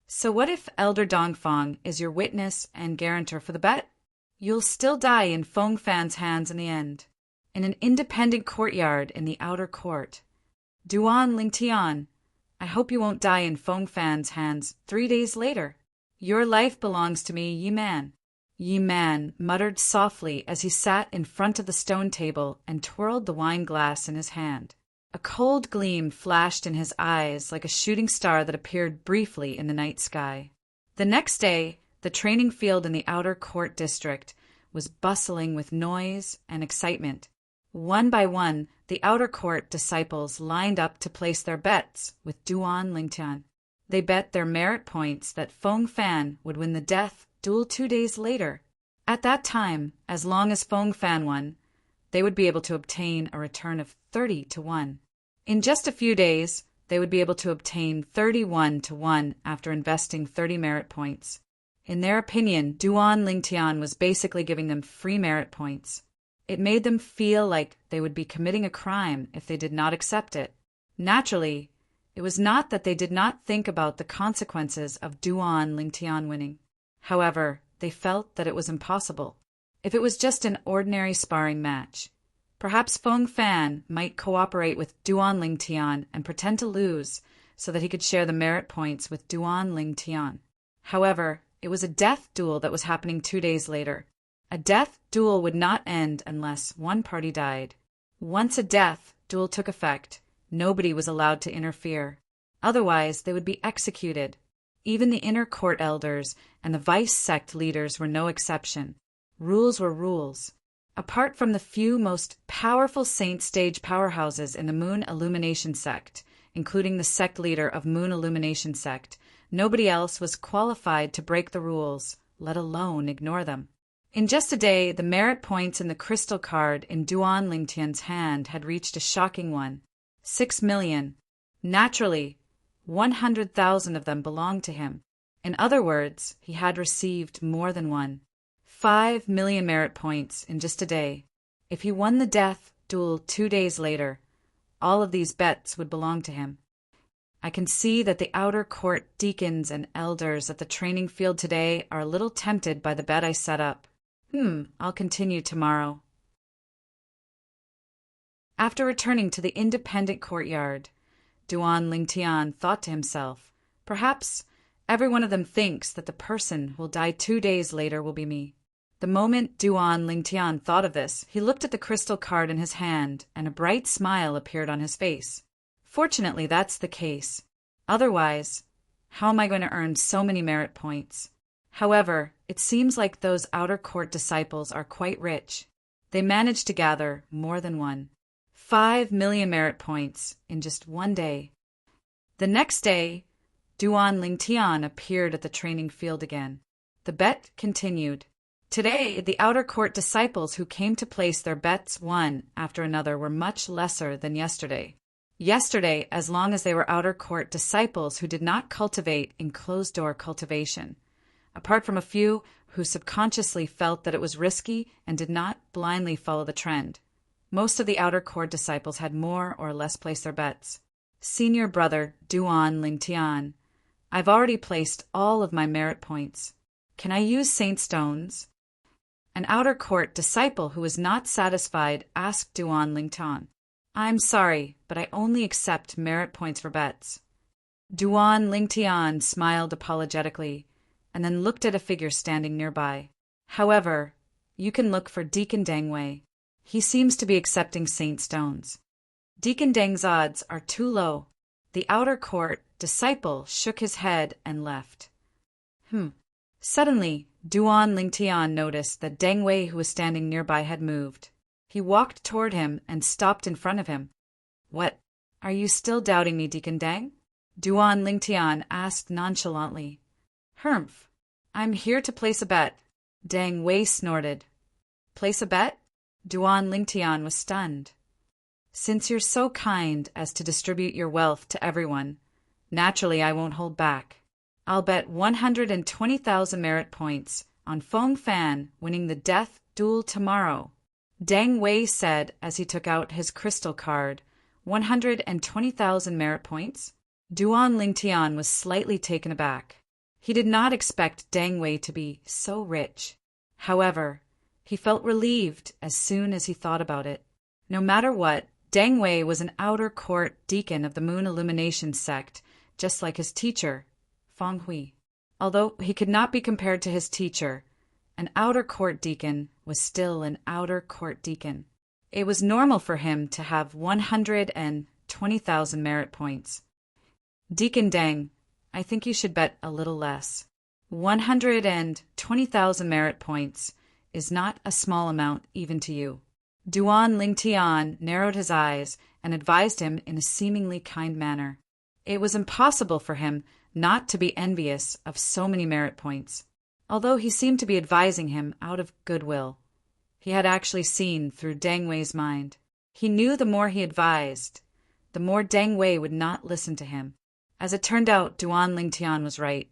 So what if Elder Dongfang is your witness and guarantor for the bet? You'll still die in Fengfan's hands in the end, in an independent courtyard in the outer court. Duan Lingtian, I hope you won't die in Fengfan's hands 3 days later. Your life belongs to me, ye man. Yi Man muttered softly as he sat in front of the stone table and twirled the wine glass in his hand. A cold gleam flashed in his eyes like a shooting star that appeared briefly in the night sky. The next day, the training field in the outer court district was bustling with noise and excitement. One by one, the outer court disciples lined up to place their bets with Duan Lingtian. They bet their merit points that Feng Fan would win the death duel 2 days later. At that time, as long as Feng Fan won, they would be able to obtain a return of 30 to 1. In just a few days, they would be able to obtain 31 to 1 after investing 30 merit points. In their opinion, Duan Lingtian was basically giving them free merit points. It made them feel like they would be committing a crime if they did not accept it. Naturally, it was not that they did not think about the consequences of Duan Lingtian winning. However, they felt that it was impossible. If it was just an ordinary sparring match, perhaps Feng Fan might cooperate with Duan Lingtian and pretend to lose so that he could share the merit points with Duan Lingtian. However, it was a death duel that was happening 2 days later. A death duel would not end unless one party died. Once a death duel took effect, nobody was allowed to interfere. Otherwise, they would be executed. Even the inner court elders and the vice sect leaders were no exception. Rules were rules. Apart from the few most powerful saint stage powerhouses in the Moon Illumination sect, including the sect leader of Moon Illumination sect, nobody else was qualified to break the rules, let alone ignore them. In just a day, the merit points in the crystal card in Duan Lingtian's hand had reached a shocking one: 6 million. Naturally, 100,000 of them belonged to him. In other words, he had received more than one. 5 million merit points in just a day. If he won the death duel 2 days later, all of these bets would belong to him. I can see that the outer court deacons and elders at the training field today are a little tempted by the bet I set up. I'll continue tomorrow. After returning to the independent courtyard, Duan Lingtian thought to himself, perhaps every one of them thinks that the person who will die 2 days later will be me. The moment Duan Lingtian thought of this, he looked at the crystal card in his hand, and a bright smile appeared on his face. Fortunately, that's the case. Otherwise, how am I going to earn so many merit points? However, it seems like those outer court disciples are quite rich. They managed to gather more than one. 5 million merit points in just 1 day. The next day, Duan Lingtian appeared at the training field again. The bet continued. Today, the outer court disciples who came to place their bets one after another were much lesser than yesterday. Yesterday, as long as they were outer court disciples who did not cultivate in closed-door cultivation, apart from a few who subconsciously felt that it was risky and did not blindly follow the trend. Most of the outer court disciples had more or less placed their bets. Senior brother Duan Lingtian, I've already placed all of my merit points. Can I use saint stones? An outer court disciple who was not satisfied asked Duan Lingtian, I'm sorry, but I only accept merit points for bets. Duan Lingtian smiled apologetically and then looked at a figure standing nearby. However, you can look for Deacon Deng Wei. He seems to be accepting saint stones. Deacon Deng's odds are too low. The outer court disciple shook his head and left. Suddenly, Duan Lingtian noticed that Deng Wei, who was standing nearby, had moved. He walked toward him and stopped in front of him. What? Are you still doubting me, Deacon Deng? Duan Lingtian asked nonchalantly. I'm here to place a bet. Deng Wei snorted. Place a bet? Duan Lingtian was stunned. Since you're so kind as to distribute your wealth to everyone, naturally I won't hold back. I'll bet 120,000 merit points on Feng Fan winning the death duel tomorrow. Deng Wei said as he took out his crystal card. 120,000 merit points? Duan Lingtian was slightly taken aback. He did not expect Deng Wei to be so rich. However, he felt relieved as soon as he thought about it. No matter what, Deng Wei was an outer court deacon of the Moon Illumination sect, just like his teacher, Feng Hui. Although he could not be compared to his teacher, An outer court deacon was still an outer court deacon. It was normal for him to have 120,000 merit points. Deacon Deng, I think you should bet a little less. 120,000 merit points is not a small amount even to you. Duan Lingtian narrowed his eyes and advised him in a seemingly kind manner. It was impossible for him not to be envious of so many merit points, although he seemed to be advising him out of goodwill. He had actually seen through Deng Wei's mind. He knew the more he advised, the more Deng Wei would not listen to him. As it turned out, Duan Lingtian was right.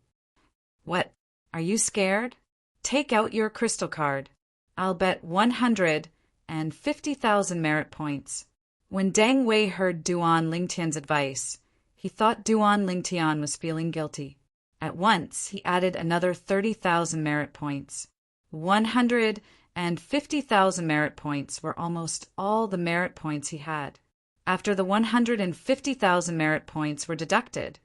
What? Are you scared? Take out your crystal card. I'll bet 150,000 merit points. When Deng Wei heard Duan Lingtian's advice, he thought Duan Lingtian was feeling guilty. At once, he added another 30,000 merit points. 150,000 merit points were almost all the merit points he had. After the 150,000 merit points were deducted,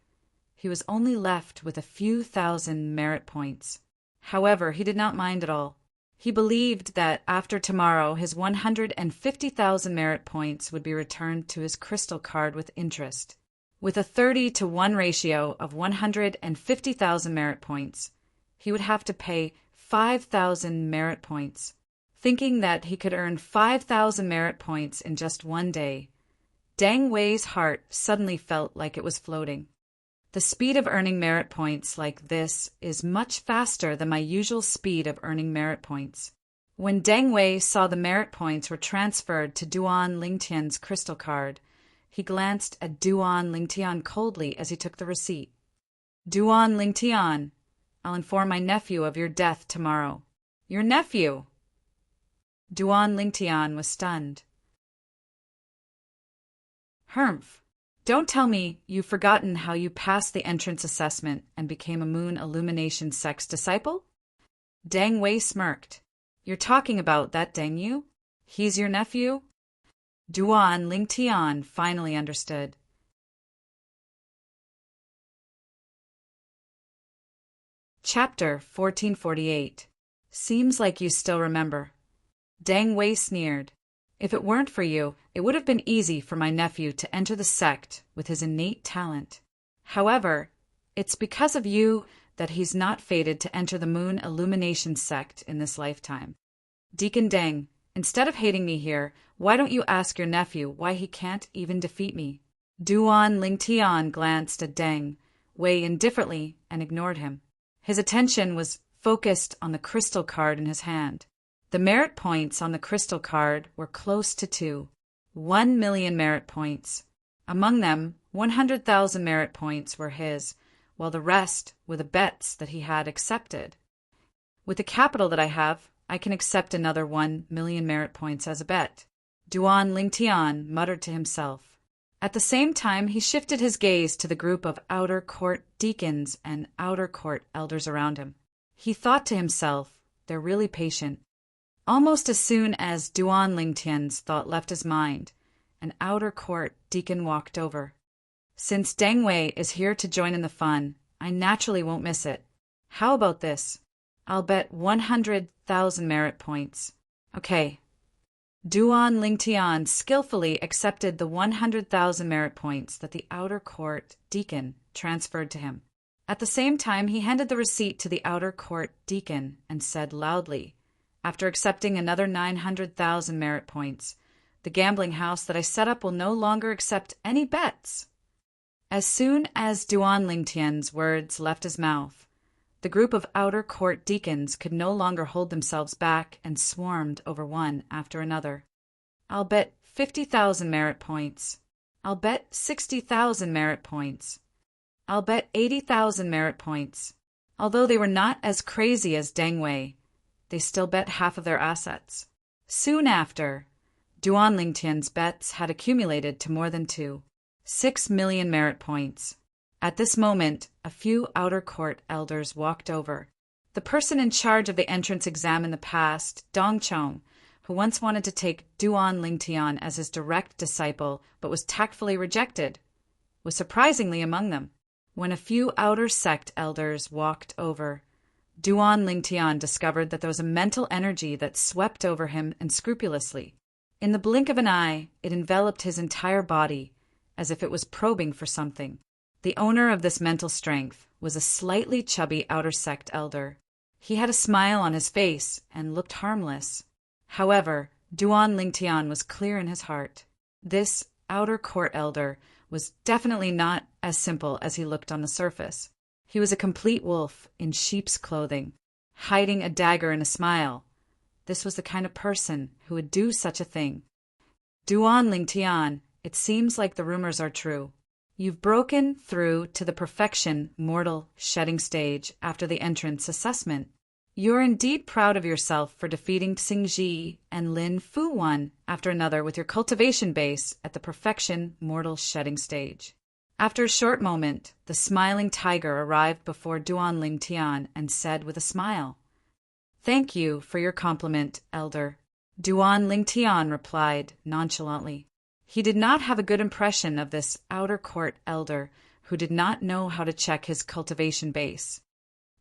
he was only left with a few thousand merit points. However, he did not mind at all. He believed that after tomorrow his 150,000 merit points would be returned to his crystal card with interest. With a 30-to-1 ratio of 150,000 merit points, he would have to pay 5,000 merit points. Thinking that he could earn 5,000 merit points in just one day, Deng Wei's heart suddenly felt like it was floating. The speed of earning merit points like this is much faster than my usual speed of earning merit points. When Deng Wei saw the merit points were transferred to Duan Lingtian's crystal card, he glanced at Duan Lingtian coldly as he took the receipt. Duan Lingtian, I'll inform my nephew of your death tomorrow. Your nephew? Duan Lingtian was stunned. Humph. Don't tell me you've forgotten how you passed the entrance assessment and became a Moon Illumination Sect's disciple? Deng Wei smirked. You're talking about that Deng Yu? He's your nephew? Duan Lingtian finally understood. Chapter 1448. Seems like you still remember. Deng Wei sneered. If it weren't for you, it would have been easy for my nephew to enter the sect with his innate talent. However, it's because of you that he's not fated to enter the Moon Illumination Sect in this lifetime. Deacon Deng, instead of hating me here, why don't you ask your nephew why he can't even defeat me? Duan Lingtian glanced at Deng Wei indifferently and ignored him. His attention was focused on the crystal card in his hand. The merit points on the crystal card were close to 1 million merit points. Among them, 100,000 merit points were his, while the rest were the bets that he had accepted. With the capital that I have, I can accept another 1 million merit points as a bet, Duan Lingtian muttered to himself. At the same time, he shifted his gaze to the group of outer court deacons and outer court elders around him. He thought to himself, they're really patient. Almost as soon as Duan Lingtian's thought left his mind, an outer court deacon walked over. Since Deng Wei is here to join in the fun, I naturally won't miss it. How about this? I'll bet 100,000 merit points. Okay. Duan Lingtian skillfully accepted the 100,000 merit points that the outer court deacon transferred to him. At the same time, he handed the receipt to the outer court deacon and said loudly, after accepting another 900,000 merit points, the gambling house that I set up will no longer accept any bets. As soon as Duan Lingtian's words left his mouth, the group of outer court deacons could no longer hold themselves back and swarmed over one after another. I'll bet 50,000 merit points. I'll bet 60,000 merit points. I'll bet 80,000 merit points. Although they were not as crazy as Deng Wei, they still bet half of their assets. Soon after, Duan Lingtian's bets had accumulated to more than 6 million merit points. At this moment, a few outer court elders walked over. The person in charge of the entrance exam in the past, Dong Chong, who once wanted to take Duan Lingtian as his direct disciple but was tactfully rejected, was surprisingly among them. When a few outer sect elders walked over, Duan Lingtian discovered that there was a mental energy that swept over him unscrupulously. In the blink of an eye, it enveloped his entire body, as if it was probing for something. The owner of this mental strength was a slightly chubby outer sect elder. He had a smile on his face and looked harmless. However, Duan Lingtian was clear in his heart. This outer court elder was definitely not as simple as he looked on the surface. He was a complete wolf in sheep's clothing, hiding a dagger in a smile. This was the kind of person who would do such a thing. Duan Lingtian, it seems like the rumors are true. You've broken through to the perfection mortal shedding stage after the entrance assessment. You're indeed proud of yourself for defeating Xingji and Lin Fu one after another with your cultivation base at the perfection mortal shedding stage. After a short moment, the smiling tiger arrived before Duan Lingtian and said with a smile, "Thank you for your compliment, elder." Duan Lingtian replied nonchalantly. He did not have a good impression of this outer court elder who did not know how to check his cultivation base.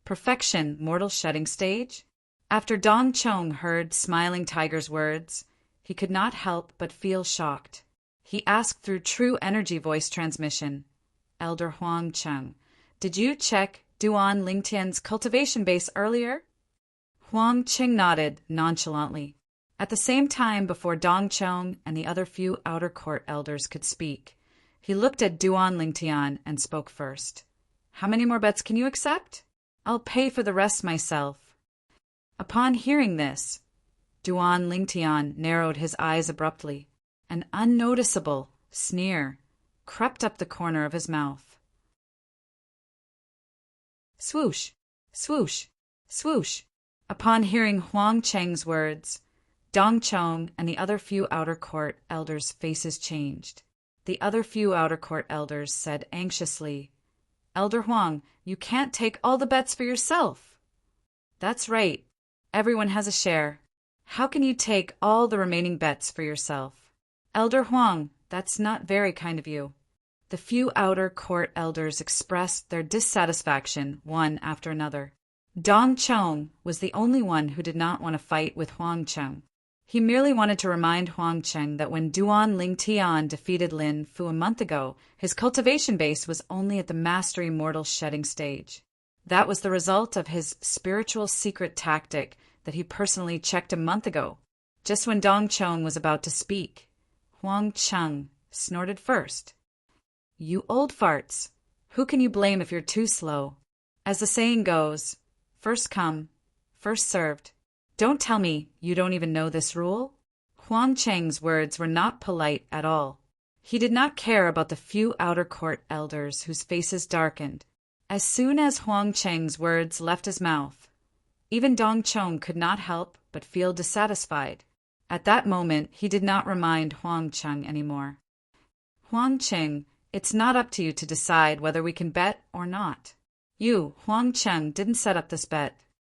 Perfection mortal shedding stage? After Dong Chong heard Smiling Tiger's words, he could not help but feel shocked. He asked through true energy voice transmission, "Elder Huang Cheng, did you check Duan Lingtian's cultivation base earlier?" Huang Cheng nodded nonchalantly. At the same time, before Dong Chong and the other few outer court elders could speak, he looked at Duan Lingtian and spoke first. "How many more bets can you accept? I'll pay for the rest myself." Upon hearing this, Duan Lingtian narrowed his eyes abruptly. An unnoticeable sneer crept up the corner of his mouth. Swoosh, swoosh, swoosh. Upon hearing Huang Cheng's words, Dong Chong and the other few outer court elders' faces changed. The other few outer court elders said anxiously, "Elder Huang, you can't take all the bets for yourself." "That's right. Everyone has a share. How can you take all the remaining bets for yourself?" "Elder Huang, that's not very kind of you." The few outer court elders expressed their dissatisfaction one after another. Dong Chong was the only one who did not want to fight with Huang Cheng. He merely wanted to remind Huang Cheng that when Duan Lingtian defeated Lin Fu a month ago, his cultivation base was only at the mastery mortal shedding stage. That was the result of his spiritual secret tactic that he personally checked a month ago. Just when Dong Chong was about to speak, Huang Cheng snorted first. "You old farts! Who can you blame if you're too slow? As the saying goes, first come, first served. Don't tell me you don't even know this rule?" Huang Cheng's words were not polite at all. He did not care about the few outer court elders whose faces darkened. As soon as Huang Cheng's words left his mouth, even Dong Chong could not help but feel dissatisfied. At that moment, he did not remind Huang Cheng anymore. "Huang Cheng, it's not up to you to decide whether we can bet or not. You, Huang Cheng, didn't set up this bet."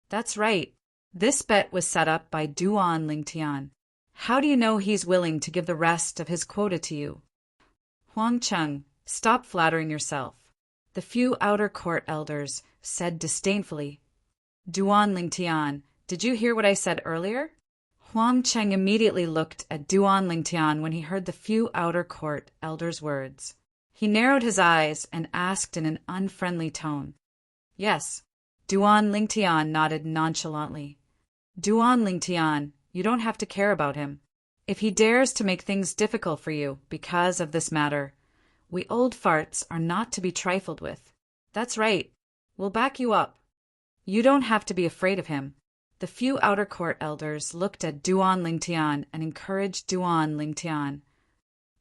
"That's right. This bet was set up by Duan Lingtian. How do you know he's willing to give the rest of his quota to you?" "Huang Cheng, stop flattering yourself," the few outer court elders said disdainfully. "Duan Lingtian, did you hear what I said earlier?" Huang Cheng immediately looked at Duan Lingtian when he heard the few outer court elders' words. He narrowed his eyes and asked in an unfriendly tone. "Yes." Duan Lingtian nodded nonchalantly. "Duan Lingtian, you don't have to care about him. If he dares to make things difficult for you because of this matter, we old farts are not to be trifled with." "That's right. We'll back you up. You don't have to be afraid of him." The few outer court elders looked at Duan Lingtian and encouraged Duan Lingtian.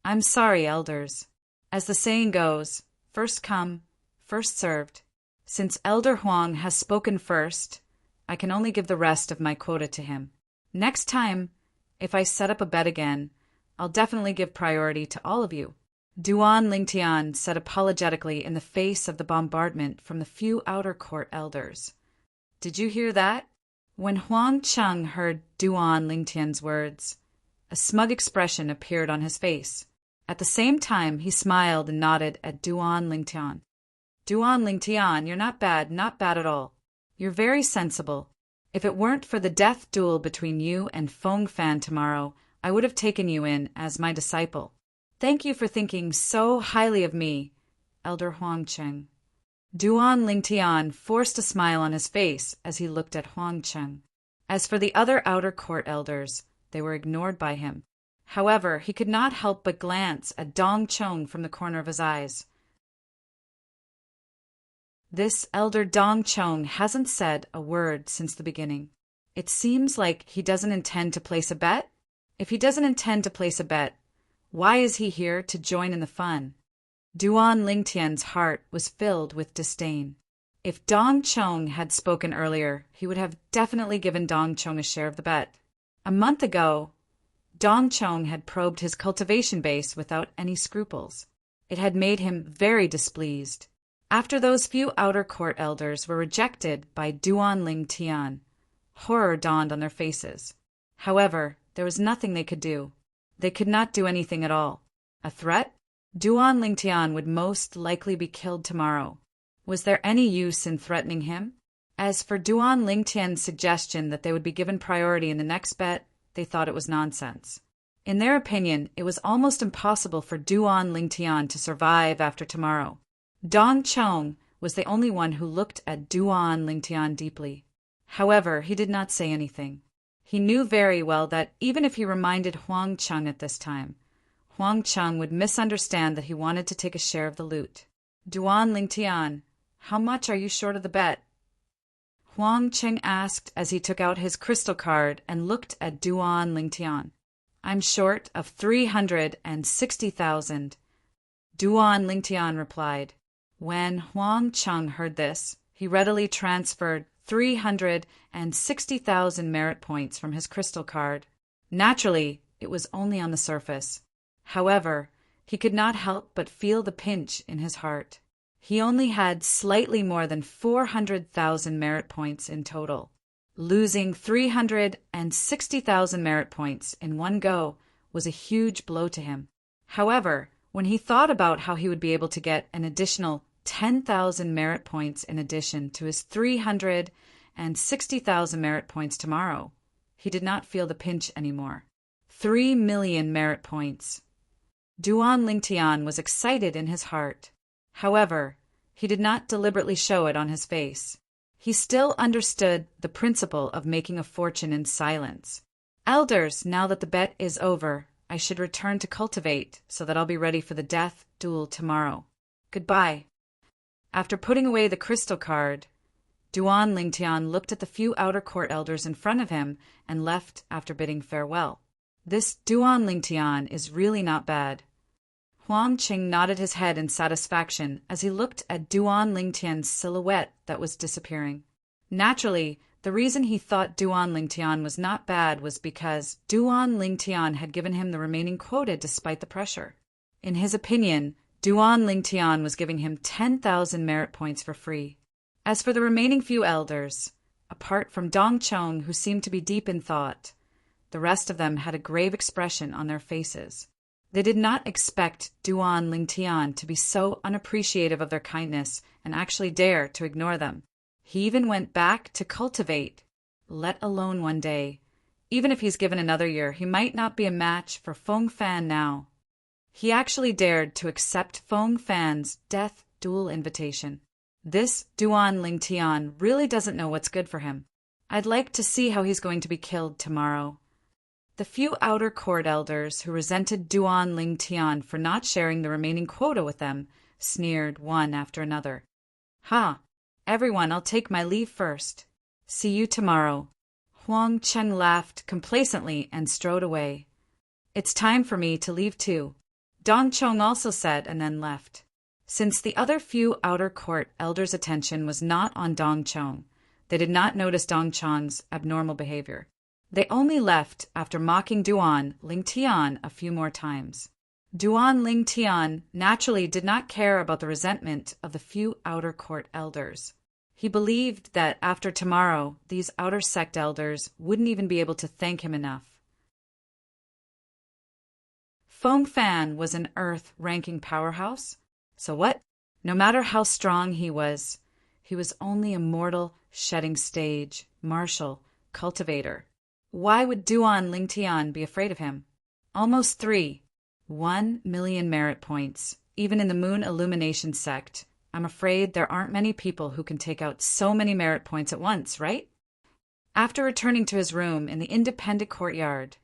"I'm sorry, elders. As the saying goes, first come, first served. Since Elder Huang has spoken first, I can only give the rest of my quota to him. Next time, if I set up a bet again, I'll definitely give priority to all of you." Duan Lingtian said apologetically in the face of the bombardment from the few outer court elders. "Did you hear that?" When Huang Cheng heard Duan Lingtian's words, a smug expression appeared on his face. At the same time, he smiled and nodded at Duan Lingtian. "Duan Lingtian, you're not bad at all. You're very sensible. If it weren't for the death duel between you and Feng Fan tomorrow, I would have taken you in as my disciple. Thank you for thinking so highly of me, Elder Huang Cheng. Duan Lingtian forced a smile on his face as he looked at Huang Cheng. As for the other outer court elders, they were ignored by him. However, he could not help but glance at Dong Chong from the corner of his eyes. This elder Dong Chong hasn't said a word since the beginning. It seems like he doesn't intend to place a bet? If he doesn't intend to place a bet, why is he here to join in the fun? Duan Lingtian's heart was filled with disdain. If Dong Chong had spoken earlier, he would have definitely given Dong Chong a share of the bet. A month ago, Dong Chong had probed his cultivation base without any scruples. It had made him very displeased. After those few outer court elders were rejected by Duan Lingtian, horror dawned on their faces. However, there was nothing they could do. They could not do anything at all. A threat? Duan Lingtian would most likely be killed tomorrow. Was there any use in threatening him? As for Duan Lingtian's suggestion that they would be given priority in the next bet, they thought it was nonsense. In their opinion, it was almost impossible for Duan Lingtian to survive after tomorrow. Dong Chong was the only one who looked at Duan Lingtian deeply. However, he did not say anything. He knew very well that even if he reminded Huang Cheng at this time, Huang Cheng would misunderstand that he wanted to take a share of the loot. Duan Lingtian, how much are you short of the bet? Huang Cheng asked as he took out his crystal card and looked at Duan Lingtian. I'm short of 360,000. Duan Lingtian replied. When Huang Cheng heard this, he readily transferred 360,000 merit points from his crystal card. Naturally, it was only on the surface. However, he could not help but feel the pinch in his heart. He only had slightly more than 400,000 merit points in total. Losing 360,000 merit points in one go was a huge blow to him. However, when he thought about how he would be able to get an additional 10,000 merit points in addition to his 360,000 merit points tomorrow, he did not feel the pinch anymore. 3 million merit points. Duan Lingtian was excited in his heart. However, he did not deliberately show it on his face. He still understood the principle of making a fortune in silence. Elders, now that the bet is over, I should return to cultivate so that I'll be ready for the death duel tomorrow. Goodbye. After putting away the crystal card, Duan Lingtian looked at the few outer court elders in front of him and left after bidding farewell. This Duan Lingtian is really not bad. Huang Cheng nodded his head in satisfaction as he looked at Duan Lingtian's silhouette that was disappearing. Naturally, the reason he thought Duan Lingtian was not bad was because Duan Lingtian had given him the remaining quota despite the pressure. In his opinion, Duan Lingtian was giving him 10,000 merit points for free. As for the remaining few elders, apart from Dong Chong, who seemed to be deep in thought, the rest of them had a grave expression on their faces. They did not expect Duan Lingtian to be so unappreciative of their kindness and actually dare to ignore them. He even went back to cultivate, let alone one day. Even if he's given another year, he might not be a match for Feng Fan now. He actually dared to accept Feng Fan's death duel invitation. This Duan Lingtian really doesn't know what's good for him. I'd like to see how he's going to be killed tomorrow. The few outer court elders who resented Duan Lingtian for not sharing the remaining quota with them sneered one after another. Ha! Everyone, I'll take my leave first. See you tomorrow. Huang Cheng laughed complacently and strode away. It's time for me to leave too. Dong Chong also said and then left. Since the other few outer court elders' attention was not on Dong Chong, they did not notice Dong Chong's abnormal behavior. They only left after mocking Duan Lingtian a few more times. Duan Lingtian naturally did not care about the resentment of the few outer court elders. He believed that after tomorrow, these outer sect elders wouldn't even be able to thank him enough. Feng Fan was an Earth-ranking powerhouse. So what? No matter how strong he was only a mortal shedding stage, marshal, cultivator. Why would Duan Lingtian be afraid of him? Almost 1,000,000 merit points. Even in the Moon Illumination sect, I'm afraid there aren't many people who can take out so many merit points at once, right? After returning to his room in the independent courtyard,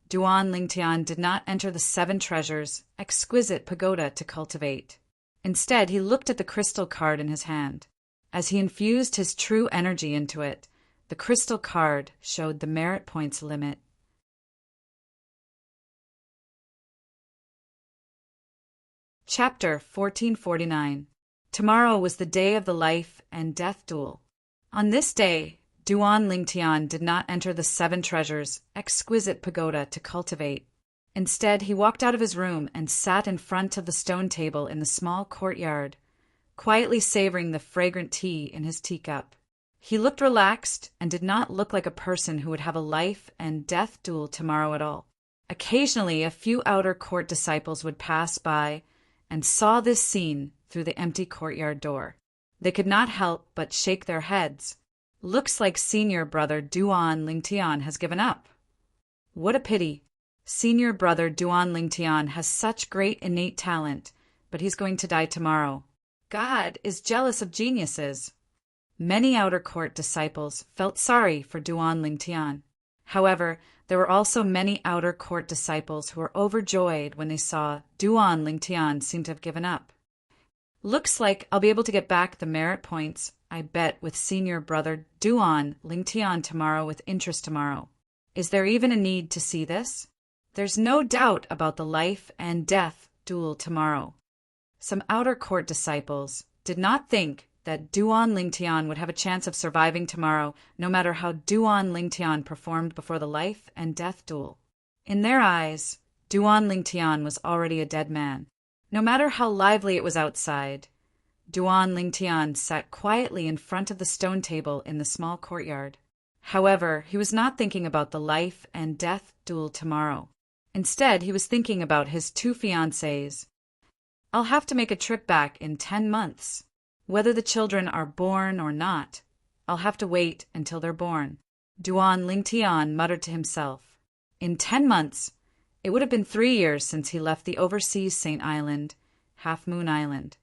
Duan Lingtian did not enter the 7 treasures, exquisite pagoda to cultivate. Instead, he looked at the crystal card in his hand. As he infused his true energy into it, the crystal card showed the merit points limit. Chapter 1449. Tomorrow was the day of the life and death duel. On this day, Duan Lingtian did not enter the 7 treasures, exquisite pagoda to cultivate. Instead, he walked out of his room and sat in front of the stone table in the small courtyard, quietly savoring the fragrant tea in his teacup. He looked relaxed and did not look like a person who would have a life and death duel tomorrow at all. Occasionally, a few outer court disciples would pass by and saw this scene through the empty courtyard door. They could not help but shake their heads. Looks like senior brother Duan Lingtian has given up. What a pity. Senior brother Duan Lingtian has such great innate talent, but he's going to die tomorrow. God is jealous of geniuses. Many outer court disciples felt sorry for Duan Lingtian. However, there were also many outer court disciples who were overjoyed when they saw Duan Lingtian seem to have given up. Looks like I'll be able to get back the merit points I bet with senior brother Duan Lingtian tomorrow with interest tomorrow. Is there even a need to see this? There's no doubt about the life and death duel tomorrow. Some outer court disciples did not think that Duan Lingtian would have a chance of surviving tomorrow, no matter how Duan Lingtian performed before the life and death duel. In their eyes, Duan Lingtian was already a dead man. No matter how lively it was outside, Duan Lingtian sat quietly in front of the stone table in the small courtyard. However, he was not thinking about the life and death duel tomorrow. Instead, he was thinking about his 2 fiancées. I'll have to make a trip back in 10 months. Whether the children are born or not, I'll have to wait until they're born. Duan Lingtian muttered to himself. In 10 months, it would have been 3 years since he left the overseas Saint Island, Half Moon Island.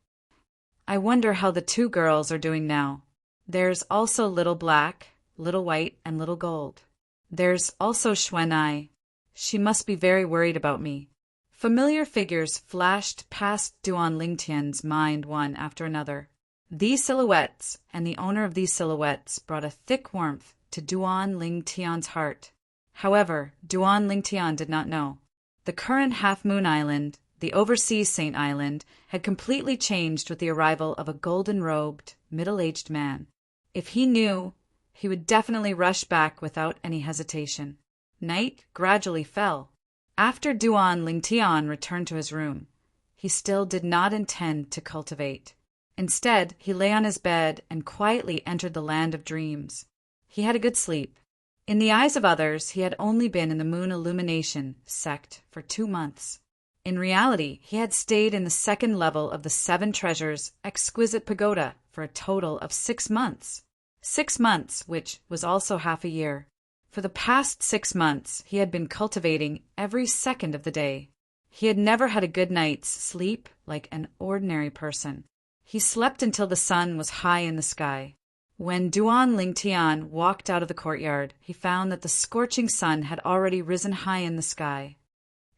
I wonder how the 2 girls are doing now. There's also Little Black, Little White, and Little Gold. There's also Xuanai. She must be very worried about me. Familiar figures flashed past Duan Lingtian's mind one after another. These silhouettes and the owner of these silhouettes brought a thick warmth to Duan Lingtian's heart. However, Duan Lingtian did not know. The current Half Moon Island, the overseas Saint Island, had completely changed with the arrival of a golden-robed, middle-aged man. If he knew, he would definitely rush back without any hesitation. Night gradually fell. After Duan Lingtian returned to his room, he still did not intend to cultivate. Instead, he lay on his bed and quietly entered the land of dreams. He had a good sleep. In the eyes of others, he had only been in the Moon Illumination sect for 2 months. In reality, he had stayed in the 2nd level of the 7 treasures, exquisite pagoda, for a total of 6 months. 6 months, which was also half a year. For the past 6 months, he had been cultivating every second of the day. He had never had a good night's sleep like an ordinary person. He slept until the sun was high in the sky. When Duan Lingtian walked out of the courtyard, he found that the scorching sun had already risen high in the sky.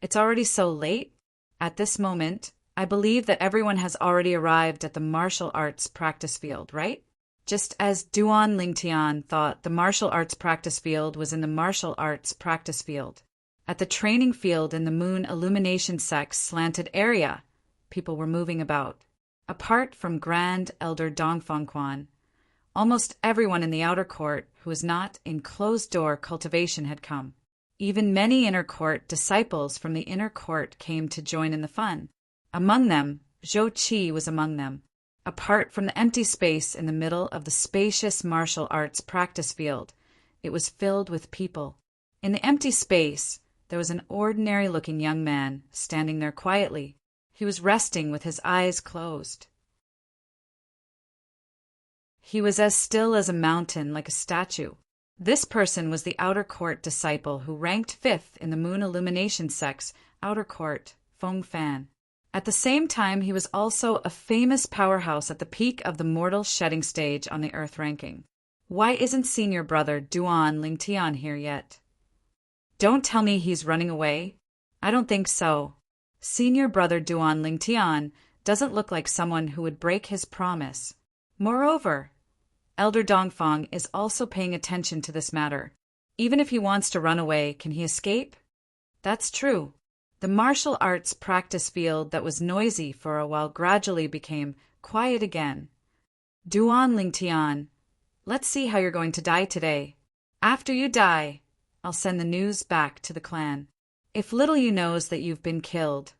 It's already so late? At this moment, I believe that everyone has already arrived at the martial arts practice field, right? Just as Duan Lingtian thought the martial arts practice field was in the martial arts practice field. At the training field in the Moon Illumination sect's slanted area, people were moving about. Apart from Grand Elder Dongfangquan, almost everyone in the outer court who was not in closed-door cultivation had come. Even many inner court disciples from the inner court came to join in the fun. Among them, Zhou Qi was among them. Apart from the empty space in the middle of the spacious martial arts practice field, it was filled with people. In the empty space, there was an ordinary-looking young man standing there quietly. He was resting with his eyes closed. He was as still as a mountain, like a statue. This person was the outer court disciple who ranked fifth in the moon illumination sect's outer court, Feng Fan. At the same time, he was also a famous powerhouse at the peak of the mortal shedding stage on the Earth ranking. Why isn't senior brother Duan Lingtian here yet? Don't tell me he's running away. I don't think so. Senior brother Duan Lingtian doesn't look like someone who would break his promise. Moreover, Elder Dongfang is also paying attention to this matter. Even if he wants to run away, can he escape? That's true. The martial arts practice field that was noisy for a while gradually became quiet again. Duan Lingtian, let's see how you're going to die today. After you die, I'll send the news back to the clan. If Little You knows that you've been killed,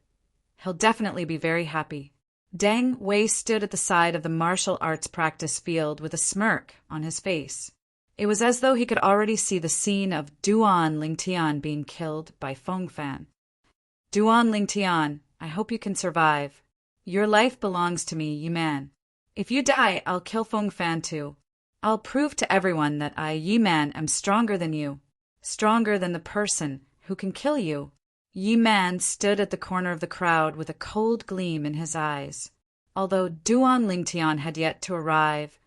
he'll definitely be very happy. Deng Wei stood at the side of the martial arts practice field with a smirk on his face. It was as though he could already see the scene of Duan Lingtian being killed by Feng Fan. Duan Lingtian, I hope you can survive. Your life belongs to me, Yi Man. If you die, I'll kill Feng Fan too. I'll prove to everyone that I, Yi Man, am stronger than you. Stronger than the person who can kill you. Yi Man stood at the corner of the crowd with a cold gleam in his eyes. Although Duan Lingtian had yet to arrive,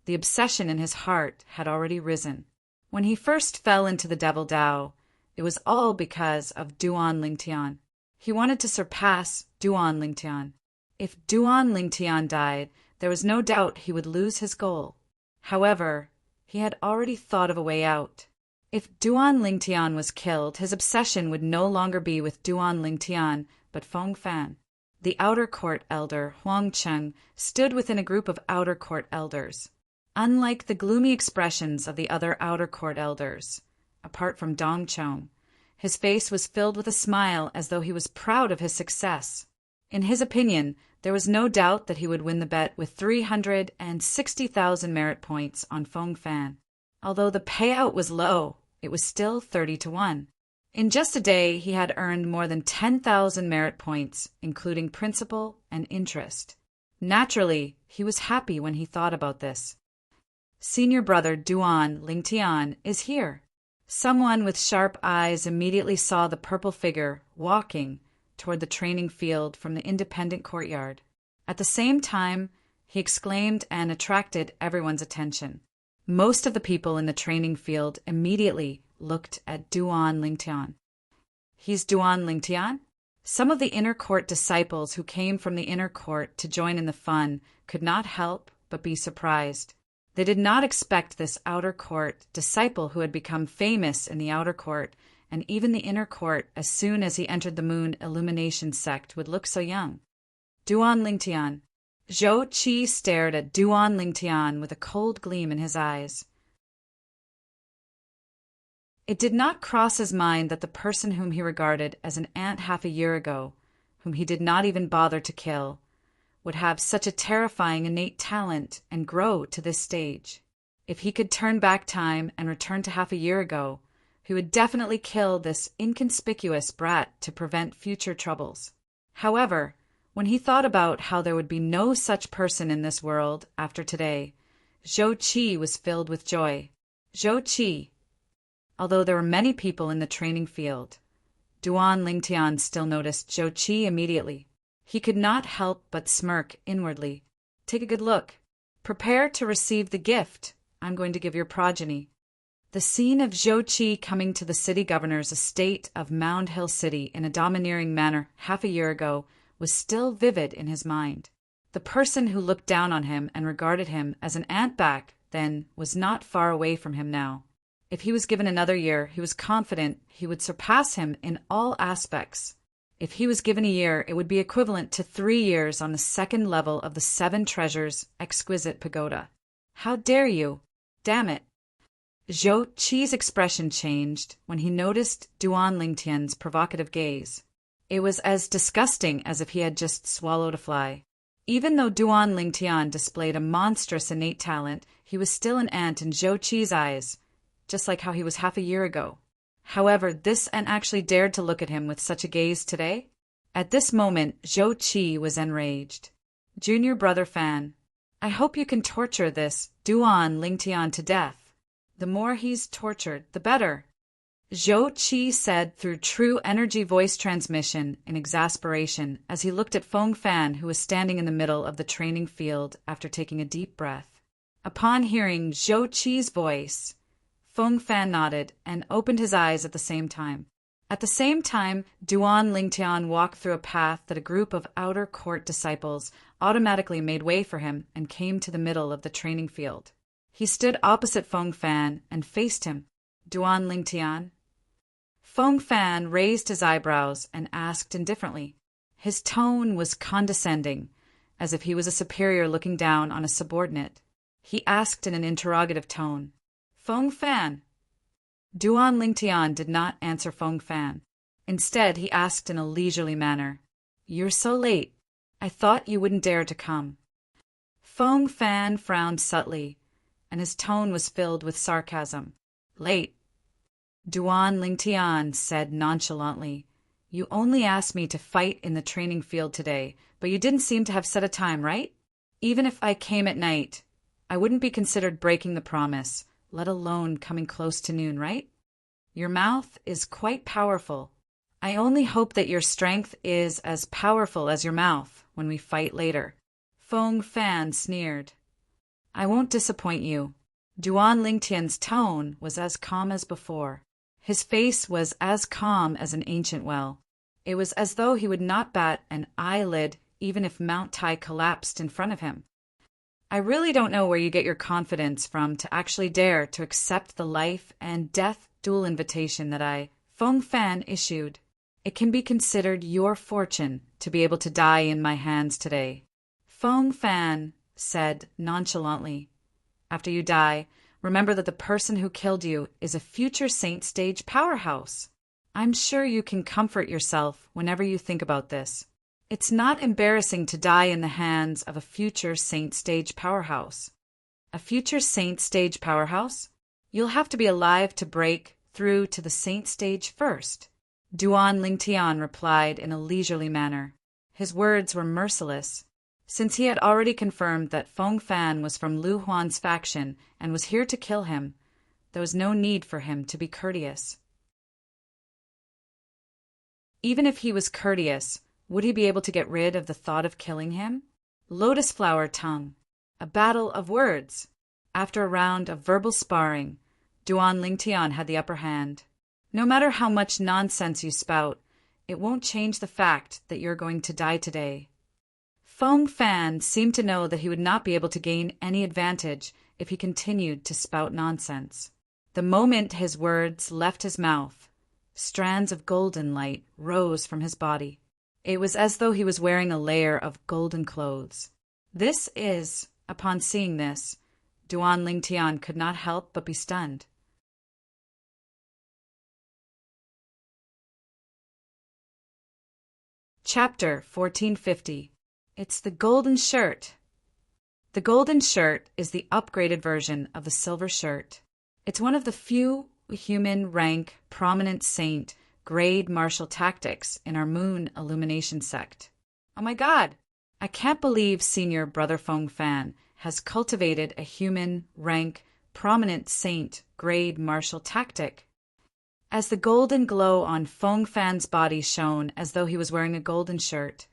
the obsession in his heart had already risen. When he first fell into the Devil Dao, it was all because of Duan Lingtian. He wanted to surpass Duan Lingtian. If Duan Lingtian died, there was no doubt he would lose his goal. However, he had already thought of a way out. If Duan Lingtian was killed, his obsession would no longer be with Duan Lingtian, but Feng Fan. The outer court elder, Huang Cheng, stood within a group of outer court elders. Unlike the gloomy expressions of the other outer court elders, apart from Dong Chong, his face was filled with a smile as though he was proud of his success. In his opinion, there was no doubt that he would win the bet with 360,000 merit points on Feng Fan. Although the payout was low, it was still 30-1. In just a day, he had earned more than 10,000 merit points, including principal and interest. Naturally, he was happy when he thought about this. Senior brother Duan Lingtian is here. Someone with sharp eyes immediately saw the purple figure walking toward the training field from the independent courtyard. At the same time, he exclaimed and attracted everyone's attention. Most of the people in the training field immediately looked at Duan Lingtian. He's Duan Lingtian? Some of the inner court disciples who came from the inner court to join in the fun could not help but be surprised. They did not expect this outer court disciple who had become famous in the outer court and even the inner court as soon as he entered the moon illumination sect would look so young. Duan Lingtian. Zhou Qi stared at Duan Lingtian with a cold gleam in his eyes. It did not cross his mind that the person whom he regarded as an ant half a year ago, whom he did not even bother to kill, would have such a terrifying innate talent and grow to this stage. If he could turn back time and return to half a year ago, he would definitely kill this inconspicuous brat to prevent future troubles. However, when he thought about how there would be no such person in this world after today, Zhou Qi was filled with joy. Zhou Qi. Although there were many people in the training field, Duan Lingtian still noticed Zhou Qi immediately. He could not help but smirk inwardly. Take a good look. Prepare to receive the gift I'm going to give your progeny. The scene of Zhou Qi coming to the city governor's estate of Mound Hill City in a domineering manner half a year ago was still vivid in his mind. The person who looked down on him and regarded him as an ant-back then was not far away from him now. If he was given another year, he was confident he would surpass him in all aspects. If he was given a year, it would be equivalent to 3 years on the second level of the 7 Treasures Exquisite Pagoda. How dare you? Damn it. Zhou Qi's expression changed when he noticed Duan Lingtian's provocative gaze. It was as disgusting as if he had just swallowed a fly. Even though Duan Lingtian displayed a monstrous innate talent, he was still an ant in Zhou Qi's eyes, just like how he was half a year ago. However, this ant actually dared to look at him with such a gaze today. At this moment, Zhou Qi was enraged. Junior brother Fan, I hope you can torture this Duan Lingtian to death. The more he's tortured, the better. Zhou Qi said through true energy voice transmission in exasperation as he looked at Feng Fan, who was standing in the middle of the training field after taking a deep breath. Upon hearing Zhou Qi's voice, Feng Fan nodded and opened his eyes at the same time. At the same time, Duan Lingtian walked through a path that a group of outer court disciples automatically made way for him and came to the middle of the training field. He stood opposite Feng Fan and faced him. Duan Lingtian. Feng Fan raised his eyebrows and asked indifferently. His tone was condescending, as if he was a superior looking down on a subordinate. He asked in an interrogative tone, Feng Fan. Duan Lingtian did not answer Feng Fan. Instead, he asked in a leisurely manner, You're so late. I thought you wouldn't dare to come. Feng Fan frowned subtly, and his tone was filled with sarcasm. Late? Duan Lingtian said nonchalantly, You only asked me to fight in the training field today, but you didn't seem to have set a time, right? Even if I came at night, I wouldn't be considered breaking the promise, let alone coming close to noon, right? Your mouth is quite powerful. I only hope that your strength is as powerful as your mouth when we fight later. Feng Fan sneered. I won't disappoint you. Duan Lingtian's tone was as calm as before. His face was as calm as an ancient well. It was as though he would not bat an eyelid even if Mount Tai collapsed in front of him. I really don't know where you get your confidence from to actually dare to accept the life and death duel invitation that I, Feng Fan, issued. It can be considered your fortune to be able to die in my hands today. Feng Fan said nonchalantly, After you die, remember that the person who killed you is a future saint stage powerhouse. I'm sure you can comfort yourself whenever you think about this. It's not embarrassing to die in the hands of a future saint stage powerhouse. A future saint stage powerhouse? You'll have to be alive to break through to the saint stage first. Duan Lingtian replied in a leisurely manner. His words were merciless. Since he had already confirmed that Feng Fan was from Lu Huan's faction and was here to kill him, there was no need for him to be courteous. Even if he was courteous, would he be able to get rid of the thought of killing him? Lotus flower tongue. A battle of words. After a round of verbal sparring, Duan Lingtian had the upper hand. No matter how much nonsense you spout, it won't change the fact that you're going to die today. Feng Fan seemed to know that he would not be able to gain any advantage if he continued to spout nonsense. The moment his words left his mouth, strands of golden light rose from his body. It was as though he was wearing a layer of golden clothes. Upon seeing this, Duan Lingtian could not help but be stunned. Chapter 1450. It's the golden shirt. The golden shirt is the upgraded version of the silver shirt. It's one of the few human rank prominent saint grade martial tactics in our moon illumination sect. Oh my god! I can't believe Senior Brother Feng Fan has cultivated a human rank prominent saint grade martial tactic. As the golden glow on Feng Fan's body shone as though he was wearing a golden shirt,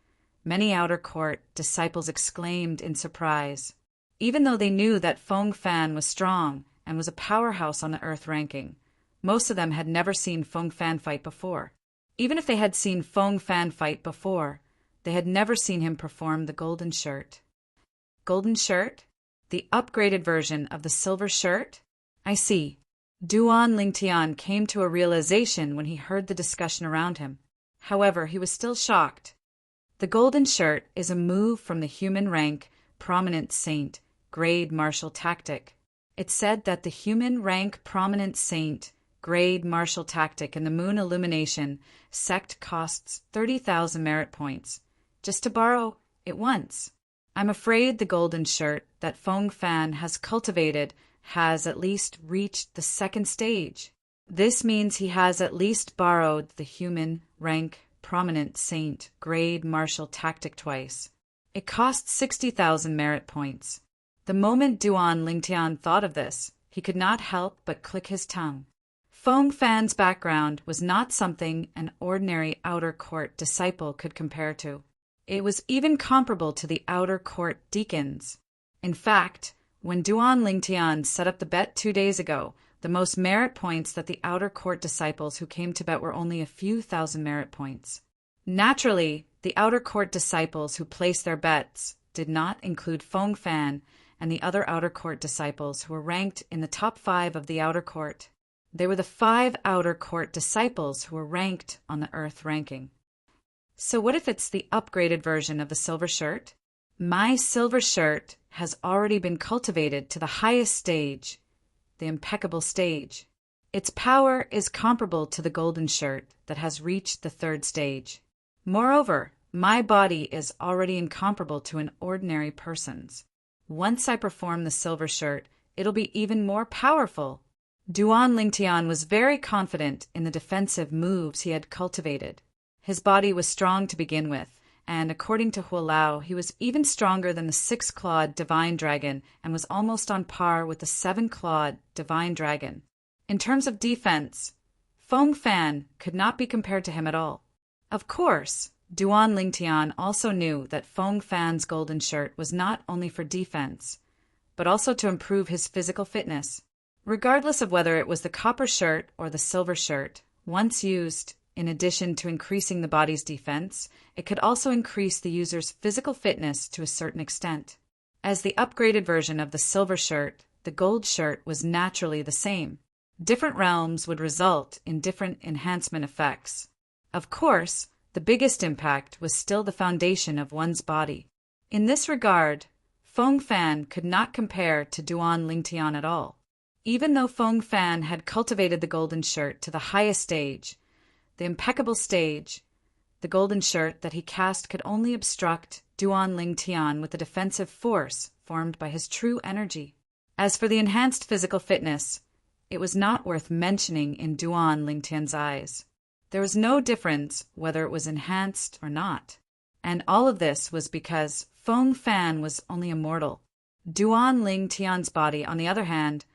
many outer court disciples exclaimed in surprise. Even though they knew that Feng Fan was strong and was a powerhouse on the Earth ranking, most of them had never seen Feng Fan fight before. Even if they had seen Feng Fan fight before, they had never seen him perform the golden shirt. Golden shirt? The upgraded version of the silver shirt? I see. Duan Lingtian came to a realization when he heard the discussion around him. However, he was still shocked. The golden shirt is a move from the human rank prominent saint grade martial tactic. It said that the human rank prominent saint grade martial tactic in the moon illumination sect costs 30,000 merit points, just to borrow it once. I'm afraid the golden shirt that Feng Fan has cultivated has at least reached the second stage. This means he has at least borrowed the human rank prominent saint grade martial tactic twice. It costs 60,000 merit points. The moment Duan Lingtian thought of this, he could not help but click his tongue. Feng Fan's background was not something an ordinary outer court disciple could compare to. It was even comparable to the outer court deacons. In fact, when Duan Lingtian set up the bet 2 days ago, the most merit points that the outer court disciples who came to bet were only a few thousand merit points. Naturally, the outer court disciples who placed their bets did not include Feng Fan and the other outer court disciples who were ranked in the top 5 of the outer court. They were the 5 outer court disciples who were ranked on the Earth ranking. So what if it's the upgraded version of the silver shirt? My silver shirt has already been cultivated to the highest stage, the impeccable stage. Its power is comparable to the golden shirt that has reached the 3rd stage. Moreover, my body is already incomparable to an ordinary person's. Once I perform the silver shirt, it'll be even more powerful. Duan Lingtian was very confident in the defensive moves he had cultivated. His body was strong to begin with, and according to Hualao, he was even stronger than the 6-clawed divine dragon and was almost on par with the 7-clawed divine dragon. In terms of defense, Feng Fan could not be compared to him at all. Of course, Duan Lingtian also knew that Feng Fan's golden shirt was not only for defense, but also to improve his physical fitness. Regardless of whether it was the copper shirt or the silver shirt, once used, in addition to increasing the body's defense, it could also increase the user's physical fitness to a certain extent. As the upgraded version of the silver shirt, the gold shirt was naturally the same. Different realms would result in different enhancement effects. Of course, the biggest impact was still the foundation of one's body. In this regard, Feng Fan could not compare to Duan Lingtian at all. Even though Feng Fan had cultivated the golden shirt to the highest stage, the impeccable stage, the golden shirt that he cast could only obstruct Duan Lingtian with the defensive force formed by his true energy. As for the enhanced physical fitness, it was not worth mentioning in Duan Lingtian's eyes. There was no difference whether it was enhanced or not. And all of this was because Feng Fan was only a mortal. Duan Lingtian's body, on the other hand,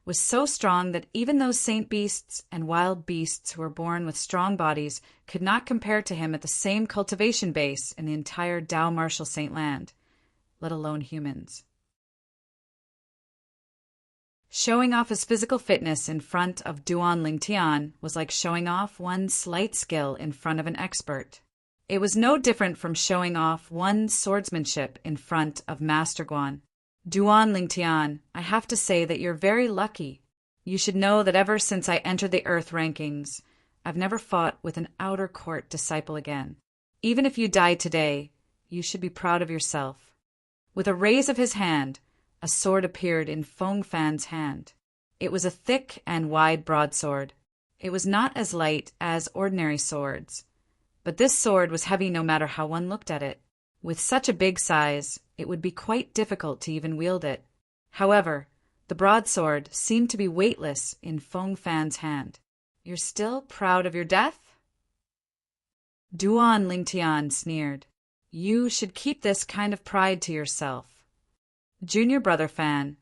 was so strong that even those saint beasts and wild beasts who were born with strong bodies could not compare to him at the same cultivation base in the entire Dao Martial Saint Land, let alone humans. Showing off his physical fitness in front of Duan Lingtian was like showing off one's slight skill in front of an expert. It was no different from showing off one's swordsmanship in front of Master Guan. Duan Lingtian, I have to say that you're very lucky. You should know that ever since I entered the Earth rankings, I've never fought with an outer court disciple again. Even if you die today, you should be proud of yourself. With a raise of his hand, a sword appeared in Feng Fan's hand. It was a thick and wide broadsword. It was not as light as ordinary swords, but this sword was heavy no matter how one looked at it. With such a big size, it would be quite difficult to even wield it. However, the broadsword seemed to be weightless in Feng Fan's hand. You're still proud of your death? Duan Lingtian sneered. You should keep this kind of pride to yourself. Junior brother Fan,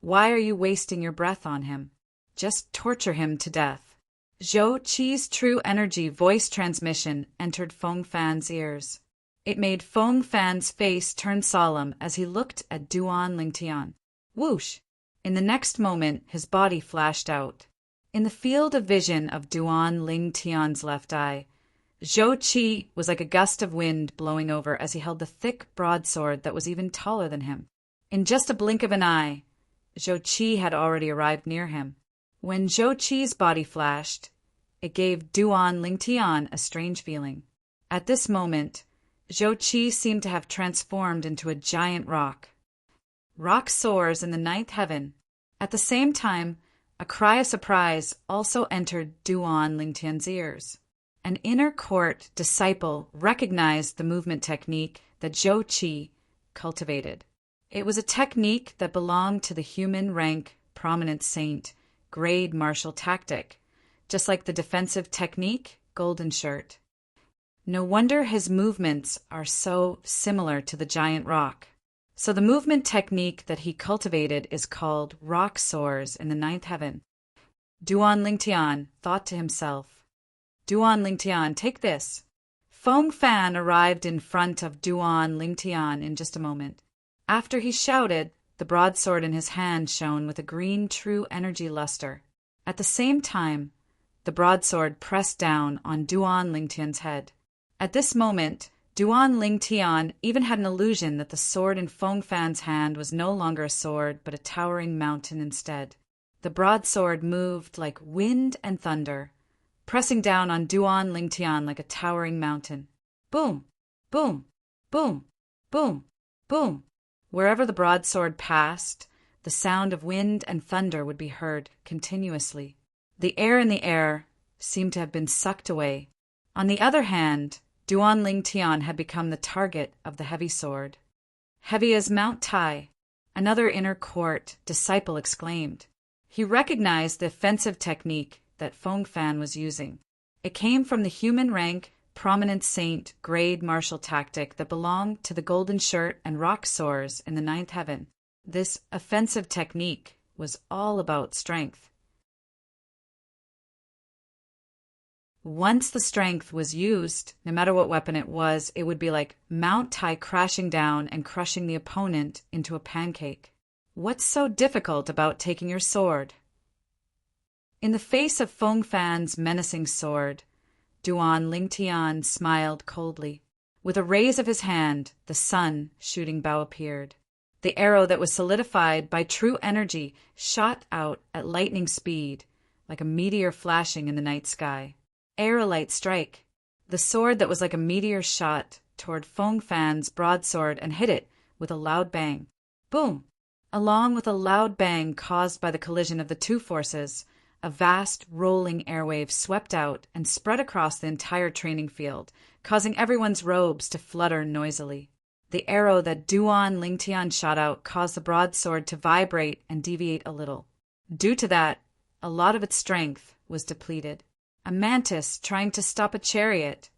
why are you wasting your breath on him? Just torture him to death. Zhou Qi's true energy voice transmission entered Feng Fan's ears. It made Feng Fan's face turn solemn as he looked at Duan Lingtian. Whoosh! In the next moment, his body flashed out. In the field of vision of Duan Lingtian's left eye, Zhou Qi was like a gust of wind blowing over as he held the thick broadsword that was even taller than him. In just a blink of an eye, Zhou Qi had already arrived near him. When Zhou Qi's body flashed, it gave Duan Lingtian a strange feeling. At this moment, Zhou Qi seemed to have transformed into a giant rock. Rock soars in the 9th heaven. At the same time, a cry of surprise also entered Duan Lingtian's ears. An inner court disciple recognized the movement technique that Zhou Qi cultivated. It was a technique that belonged to the human rank, prominent saint, grade martial tactic, just like the defensive technique, golden shirt. No wonder his movements are so similar to the giant rock. So the movement technique that he cultivated is called rock soars in the ninth heaven. Duan Lingtian thought to himself, Duan Lingtian, take this. Feng Fan arrived in front of Duan Lingtian in just a moment. After he shouted, the broadsword in his hand shone with a green true energy luster. At the same time, the broadsword pressed down on Duan Lingtian's head. At this moment, Duan Lingtian even had an illusion that the sword in Feng Fan's hand was no longer a sword, but a towering mountain instead. The broadsword moved like wind and thunder, pressing down on Duan Lingtian like a towering mountain. Boom! Boom! Boom! Boom! Boom! Wherever the broadsword passed, the sound of wind and thunder would be heard continuously. The air in the air seemed to have been sucked away. On the other hand, Duan Lingtian had become the target of the heavy sword. Heavy as Mount Tai, another inner court disciple exclaimed. He recognized the offensive technique that Feng Fan was using. It came from the human rank, prominent saint, grade martial tactic that belonged to the golden shirt and rock soars in the ninth heaven. This offensive technique was all about strength. Once the strength was used, no matter what weapon it was, it would be like Mount Tai crashing down and crushing the opponent into a pancake. What's so difficult about taking your sword? In the face of Feng Fan's menacing sword, Duan Lingtian smiled coldly. With a raise of his hand, the sun shooting bow appeared. The arrow that was solidified by true energy shot out at lightning speed, like a meteor flashing in the night sky. Aerolite strike. The sword that was like a meteor shot toward Feng Fan's broadsword and hit it with a loud bang. Boom! Along with a loud bang caused by the collision of the two forces, a vast rolling airwave swept out and spread across the entire training field, causing everyone's robes to flutter noisily. The arrow that Duan Lingtian shot out caused the broadsword to vibrate and deviate a little. Due to that, a lot of its strength was depleted. A mantis trying to stop a chariot.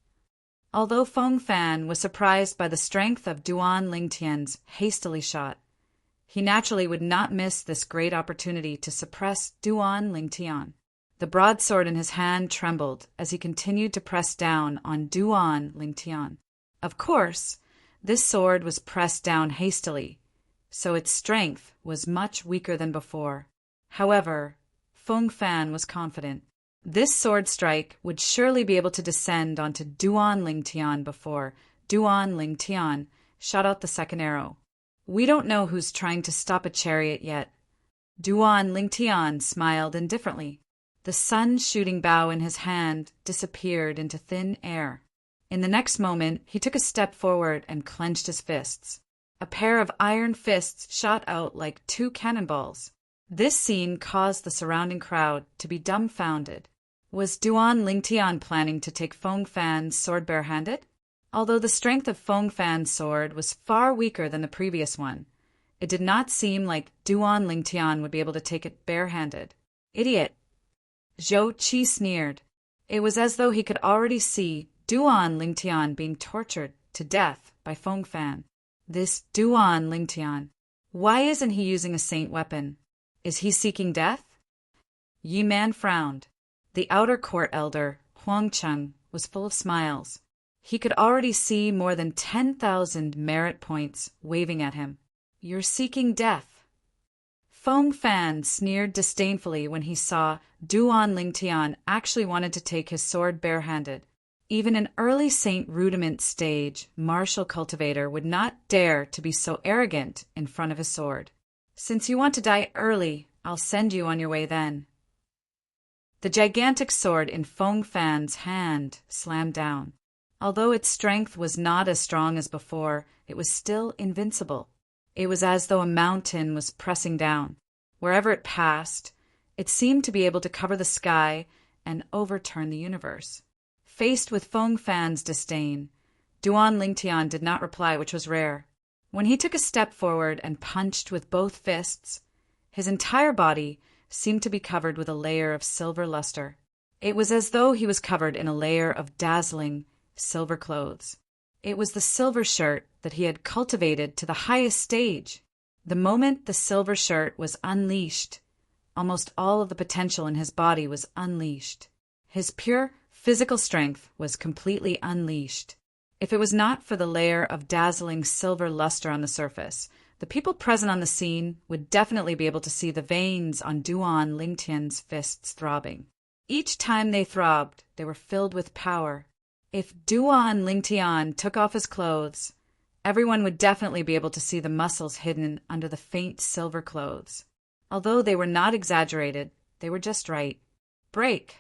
Although Feng Fan was surprised by the strength of Duan Lingtian's hastily shot, he naturally would not miss this great opportunity to suppress Duan Lingtian. The broadsword in his hand trembled as he continued to press down on Duan Lingtian. Of course, this sword was pressed down hastily, so its strength was much weaker than before. However, Feng Fan was confident. This sword strike would surely be able to descend onto Duan Lingtian before Duan Lingtian shot out the second arrow. We don't know who's trying to stop a chariot yet. Duan Lingtian smiled indifferently. The sun-shooting bow in his hand disappeared into thin air. In the next moment, he took a step forward and clenched his fists. A pair of iron fists shot out like two cannonballs. This scene caused the surrounding crowd to be dumbfounded. Was Duan Lingtian planning to take Feng Fan's sword barehanded? Although the strength of Feng Fan's sword was far weaker than the previous one, it did not seem like Duan Lingtian would be able to take it barehanded. Idiot! Zhou Qi sneered. It was as though he could already see Duan Lingtian being tortured to death by Feng Fan. This Duan Lingtian. Why isn't he using a saint weapon? Is he seeking death? Yi Man frowned. The outer court elder, Huang Cheng, was full of smiles. He could already see more than 10,000 merit points waving at him. You're seeking death. Feng Fan sneered disdainfully when he saw Duan Lingtian actually wanted to take his sword barehanded. Even an early Saint Rudiment stage martial cultivator would not dare to be so arrogant in front of his sword. Since you want to die early, I'll send you on your way then. The gigantic sword in Feng Fan's hand slammed down. Although its strength was not as strong as before, it was still invincible. It was as though a mountain was pressing down. Wherever it passed, it seemed to be able to cover the sky and overturn the universe. Faced with Feng Fan's disdain, Duan Lingtian did not reply, which was rare. When he took a step forward and punched with both fists, his entire body seemed to be covered with a layer of silver luster. It was as though he was covered in a layer of dazzling silver clothes. It was the silver shirt that he had cultivated to the highest stage. The moment the silver shirt was unleashed, almost all of the potential in his body was unleashed. His pure physical strength was completely unleashed. If it was not for the layer of dazzling silver luster on the surface, the people present on the scene would definitely be able to see the veins on Duan Lingtian's fists throbbing. Each time they throbbed, they were filled with power. If Duan Lingtian took off his clothes, everyone would definitely be able to see the muscles hidden under the faint silver clothes. Although they were not exaggerated, they were just right. Break!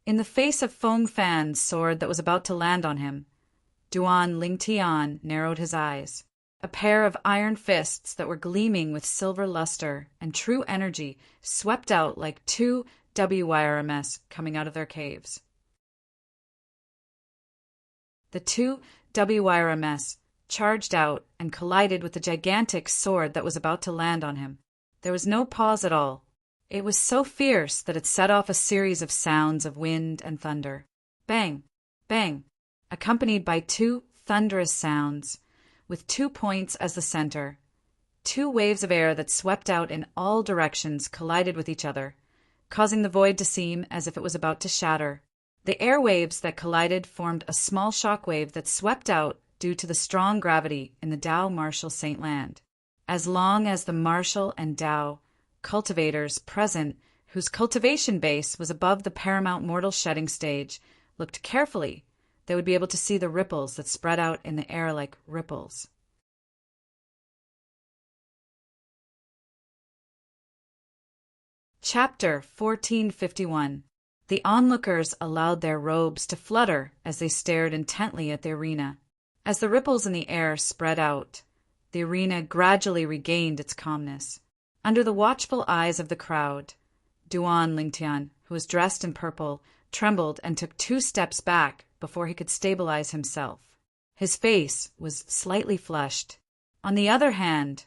In the face of Feng Fan's sword that was about to land on him, Duan Lingtian narrowed his eyes. A pair of iron fists that were gleaming with silver luster and true energy swept out like two WYRMS coming out of their caves. The two WYRMS charged out and collided with the gigantic sword that was about to land on him. There was no pause at all. It was so fierce that it set off a series of sounds of wind and thunder. Bang! Bang! Accompanied by two thunderous sounds, with 2 points as the center. 2 waves of air that swept out in all directions collided with each other, causing the void to seem as if it was about to shatter. The air waves that collided formed a small shock wave that swept out due to the strong gravity in the Tao Martial Saint Land. As long as the Martial and Tao cultivators present, whose cultivation base was above the paramount mortal shedding stage, looked carefully, they would be able to see the ripples that spread out in the air like ripples. Chapter 1451. The onlookers allowed their robes to flutter as they stared intently at the arena. As the ripples in the air spread out, the arena gradually regained its calmness. Under the watchful eyes of the crowd, Duan Lingtian, who was dressed in purple, trembled and took 2 steps back before he could stabilize himself. His face was slightly flushed. On the other hand,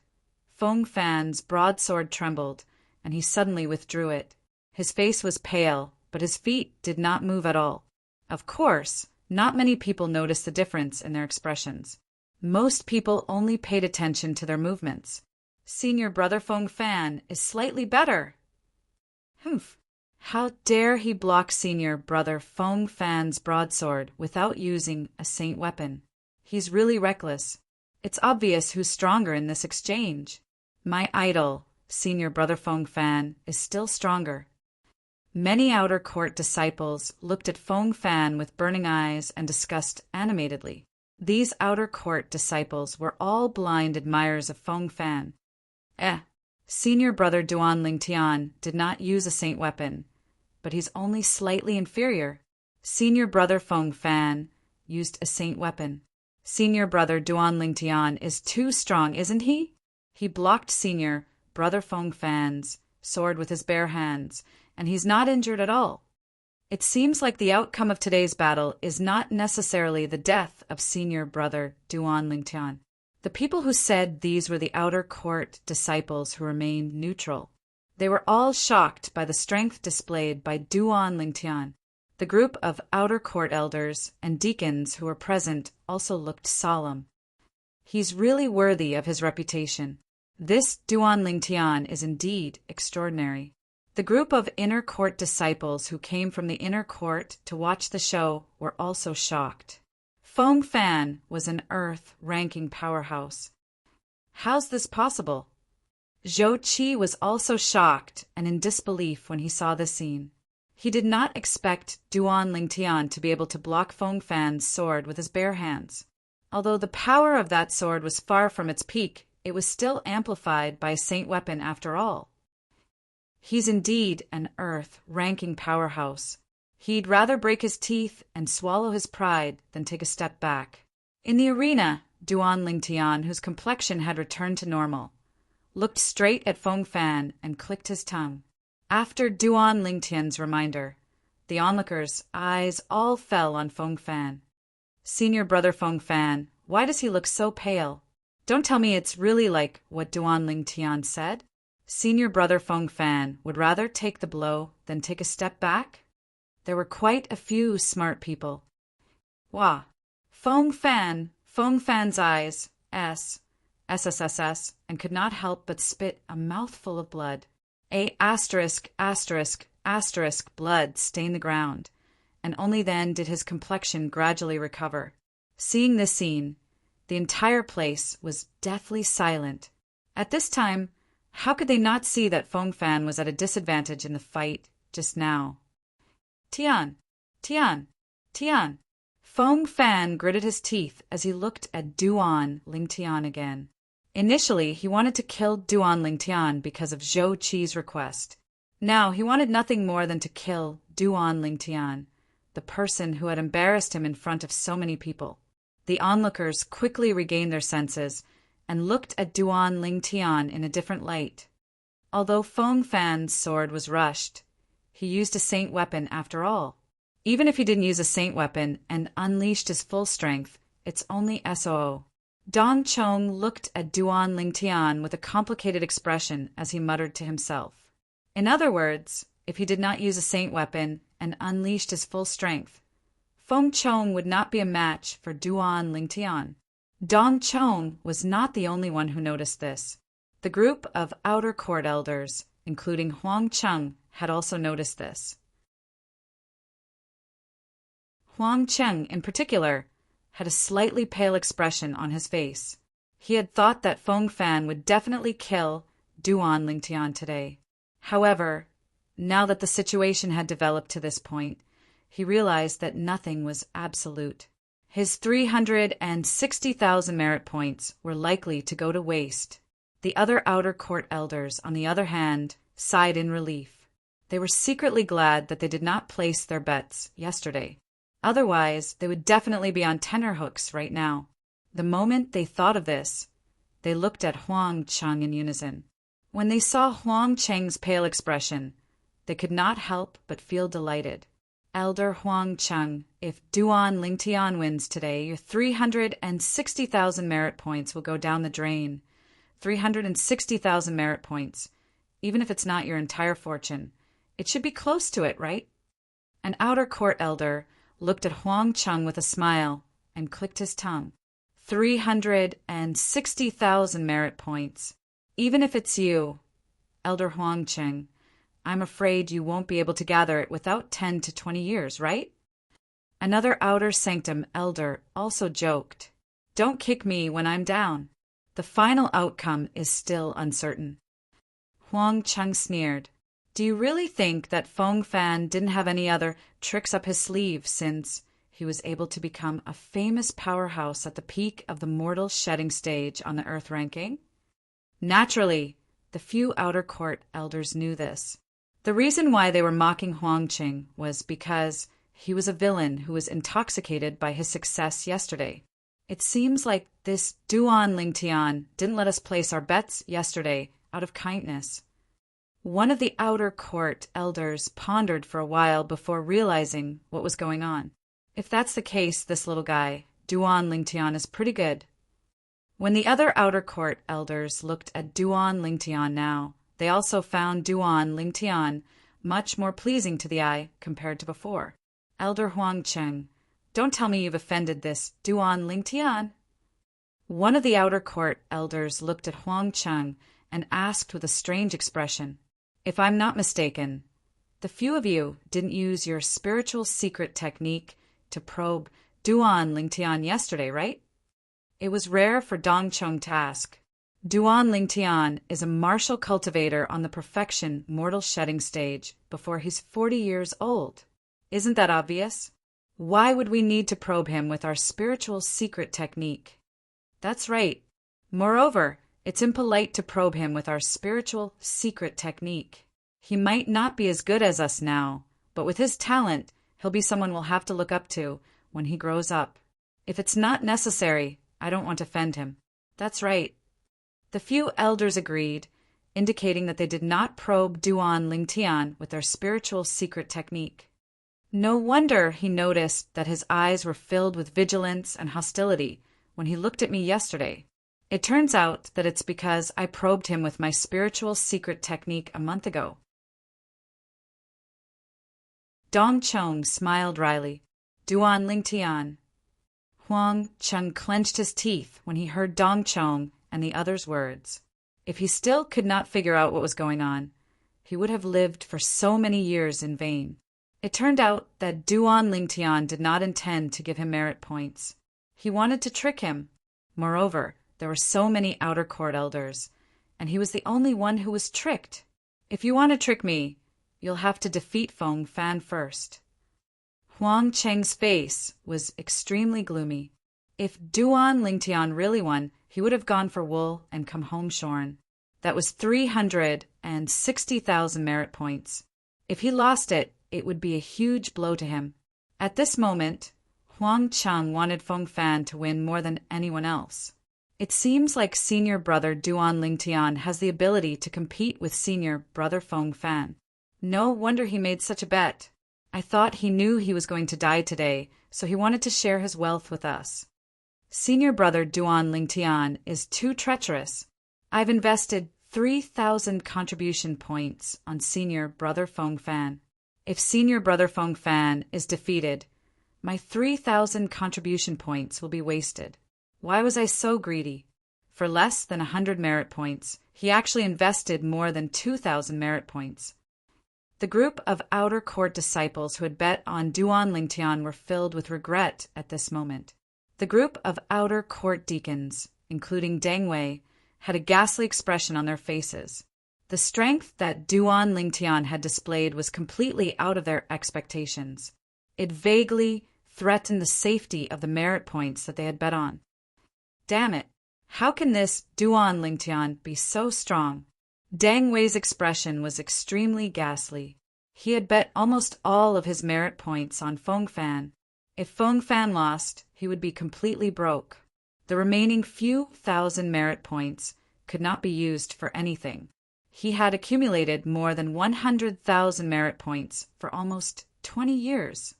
Feng Fan's broadsword trembled, and he suddenly withdrew it. His face was pale, but his feet did not move at all. Of course, not many people noticed the difference in their expressions. Most people only paid attention to their movements. Senior brother Feng Fan is slightly better. Humph! How dare he block senior brother Feng Fan's broadsword without using a saint weapon? He's really reckless. It's obvious who's stronger in this exchange. My idol, senior brother Feng Fan, is still stronger. Many outer court disciples looked at Feng Fan with burning eyes and discussed animatedly. These outer court disciples were all blind admirers of Feng Fan. Senior brother Duan Lingtian did not use a saint weapon, but he's only slightly inferior. Senior brother Feng Fan used a saint weapon. Senior brother Duan Lingtian is too strong, isn't he? He blocked senior brother Feng Fan's sword with his bare hands, and he's not injured at all. It seems like the outcome of today's battle is not necessarily the death of senior brother Duan Lingtian. The people who said these were the outer court disciples who remained neutral. They were all shocked by the strength displayed by Duan Lingtian. The group of outer court elders and deacons who were present also looked solemn. He's really worthy of his reputation. This Duan Lingtian is indeed extraordinary. The group of inner court disciples who came from the inner court to watch the show were also shocked. Feng Fan was an earth-ranking powerhouse. How's this possible? Zhou Qi was also shocked and in disbelief when he saw this scene. He did not expect Duan Lingtian to be able to block Feng Fan's sword with his bare hands. Although the power of that sword was far from its peak, it was still amplified by a saint weapon after all. He's indeed an earth-ranking powerhouse. He'd rather break his teeth and swallow his pride than take a step back. In the arena, Duan Lingtian, whose complexion had returned to normal, looked straight at Feng Fan and clicked his tongue. After Duan Lingtian's reminder, the onlookers' eyes all fell on Feng Fan. Senior brother Feng Fan, why does he look so pale? Don't tell me it's really like what Duan Lingtian said. Senior brother Feng Fan would rather take the blow than take a step back? There were quite a few smart people. Wah! Feng Fan Feng Fan's eyes, SSSS, and could not help but spit a mouthful of blood. Blood stained the ground, and only then did his complexion gradually recover. Seeing this scene, the entire place was deathly silent. At this time, how could they not see that Feng Fan was at a disadvantage in the fight just now? Tian! Tian! Tian! Feng Fan gritted his teeth as he looked at Duan Lingtian again. Initially, he wanted to kill Duan Lingtian because of Zhou Qi's request. Now, he wanted nothing more than to kill Duan Lingtian, the person who had embarrassed him in front of so many people. The onlookers quickly regained their senses and looked at Duan Lingtian in a different light. Although Feng Fan's sword was rushed, he used a saint weapon after all. Even if he didn't use a saint weapon and unleashed his full strength, it's only SOO. Dong Chong looked at Duan Lingtian with a complicated expression as he muttered to himself. In other words, if he did not use a saint weapon and unleashed his full strength, Feng Chong would not be a match for Duan Lingtian. Dong Chong was not the only one who noticed this. The group of outer court elders, including Huang Cheng, had also noticed this. Huang Cheng, in particular, had a slightly pale expression on his face. He had thought that Feng Fan would definitely kill Duan Lingtian today. However, now that the situation had developed to this point, he realized that nothing was absolute. His 360,000 merit points were likely to go to waste. The other outer court elders, on the other hand, sighed in relief. They were secretly glad that they did not place their bets yesterday. Otherwise, they would definitely be on tenterhooks right now. The moment they thought of this, they looked at Huang Cheng in unison. When they saw Huang Cheng's pale expression, they could not help but feel delighted. Elder Huang Cheng, if Duan Lingtian wins today, your 360,000 merit points will go down the drain. 360,000 merit points. Even if it's not your entire fortune, it should be close to it, right? An outer court elder looked at Huang Cheng with a smile and clicked his tongue. 360,000 merit points. Even if it's you, Elder Huang Cheng, I'm afraid you won't be able to gather it without 10 to 20 years, right? Another outer sanctum elder also joked, Don't kick me when I'm down. The final outcome is still uncertain. Huang Cheng sneered. Do you really think that Feng Fan didn't have any other tricks up his sleeve since he was able to become a famous powerhouse at the peak of the mortal shedding stage on the Earth ranking? Naturally, the few outer court elders knew this. The reason why they were mocking Huang Cheng was because he was a villain who was intoxicated by his success yesterday. It seems like this Duan Lingtian didn't let us place our bets yesterday out of kindness. One of the outer court elders pondered for a while before realizing what was going on. If that's the case, this little guy, Duan Lingtian, is pretty good. When the other outer court elders looked at Duan Lingtian now, they also found Duan Lingtian much more pleasing to the eye compared to before. Elder Huang Cheng, don't tell me you've offended this Duan Lingtian. One of the outer court elders looked at Huang Cheng and asked with a strange expression, If I'm not mistaken, the few of you didn't use your spiritual secret technique to probe Duan Lingtian yesterday, right? It was rare for Dong Chong to ask. Duan Lingtian is a martial cultivator on the perfection mortal shedding stage before he's 40 years old. Isn't that obvious? Why would we need to probe him with our spiritual secret technique? That's right. Moreover, it's impolite to probe him with our spiritual secret technique. He might not be as good as us now, but with his talent, he'll be someone we'll have to look up to when he grows up. If it's not necessary, I don't want to offend him. That's right. The few elders agreed, indicating that they did not probe Duan Lingtian with their spiritual secret technique. No wonder he noticed that his eyes were filled with vigilance and hostility when he looked at me yesterday. It turns out that it's because I probed him with my spiritual secret technique a month ago. Dong Chong smiled wryly. Duan Lingtian. Huang Cheng clenched his teeth when he heard Dong Chong and the other's words. If he still could not figure out what was going on, he would have lived for so many years in vain. It turned out that Duan Lingtian did not intend to give him merit points. He wanted to trick him. Moreover, there were so many outer court elders, and he was the only one who was tricked. If you want to trick me, you'll have to defeat Feng Fan first. Huang Cheng's face was extremely gloomy. If Duan Lingtian really won, he would have gone for wool and come home shorn. That was 360,000 merit points. If he lost it, it would be a huge blow to him. At this moment, Huang Cheng wanted Feng Fan to win more than anyone else. It seems like senior brother Duan Lingtian has the ability to compete with senior brother Feng Fan. No wonder he made such a bet. I thought he knew he was going to die today, so he wanted to share his wealth with us. Senior brother Duan Lingtian is too treacherous. I've invested 3,000 contribution points on senior brother Feng Fan. If senior brother Feng Fan is defeated, my 3,000 contribution points will be wasted. Why was I so greedy? For less than 100 merit points, he actually invested more than 2,000 merit points. The group of outer court disciples who had bet on Duan Lingtian were filled with regret at this moment. The group of outer court deacons, including Deng Wei, had a ghastly expression on their faces. The strength that Duan Lingtian had displayed was completely out of their expectations. It vaguely threatened the safety of the merit points that they had bet on. Damn it! How can this Duan Lingtian be so strong? Deng Wei's expression was extremely ghastly. He had bet almost all of his merit points on Feng Fan. If Feng Fan lost, he would be completely broke. The remaining few thousand merit points could not be used for anything. He had accumulated more than 100,000 merit points for almost 20 years.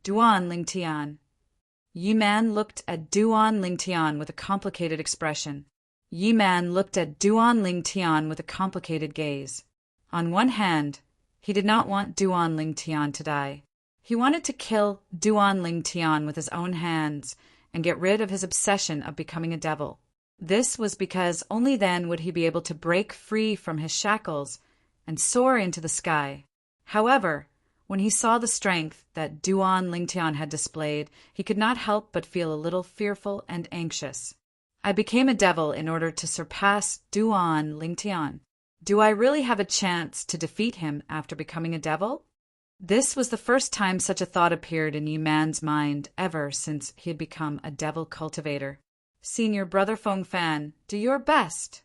Duan Lingtian. Yi Man looked at Duan Lingtian with a complicated expression. Yi Man looked at Duan Lingtian with a complicated gaze. On one hand, he did not want Duan Lingtian to die. He wanted to kill Duan Lingtian with his own hands and get rid of his obsession of becoming a devil. This was because only then would he be able to break free from his shackles and soar into the sky. However, when he saw the strength that Duan Lingtian had displayed, he could not help but feel a little fearful and anxious. I became a devil in order to surpass Duan Lingtian. Do I really have a chance to defeat him after becoming a devil? This was the first time such a thought appeared in Yi Man's mind ever since he had become a devil cultivator. Senior brother Feng Fan, do your best.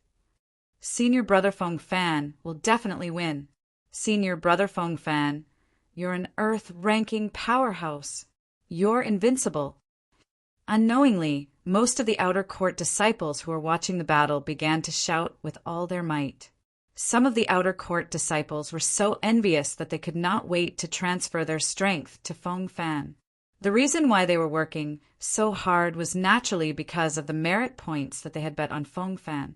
Senior brother Feng Fan will definitely win. Senior brother Feng Fan, you're an earth-ranking powerhouse. You're invincible. Unknowingly, most of the outer court disciples who were watching the battle began to shout with all their might. Some of the outer court disciples were so envious that they could not wait to transfer their strength to Feng Fan. The reason why they were working so hard was naturally because of the merit points that they had bet on Feng Fan.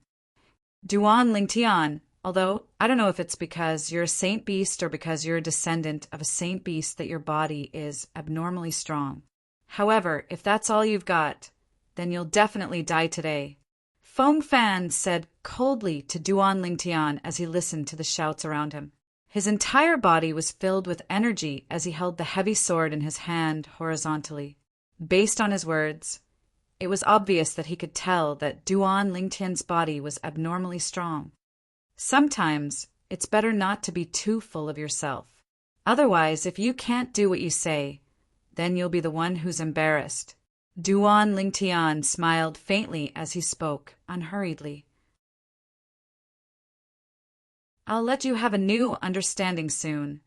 Duan Lingtian, although I don't know if it's because you're a saint beast or because you're a descendant of a saint beast that your body is abnormally strong. However, if that's all you've got, then you'll definitely die today. Feng Fan said coldly to Duan Lingtian as he listened to the shouts around him. His entire body was filled with energy as he held the heavy sword in his hand horizontally. Based on his words, it was obvious that he could tell that Duan Lingtian's body was abnormally strong. Sometimes it's better not to be too full of yourself. Otherwise, if you can't do what you say, then you'll be the one who's embarrassed. Duan Lingtian smiled faintly as he spoke, unhurriedly. I'll let you have a new understanding soon.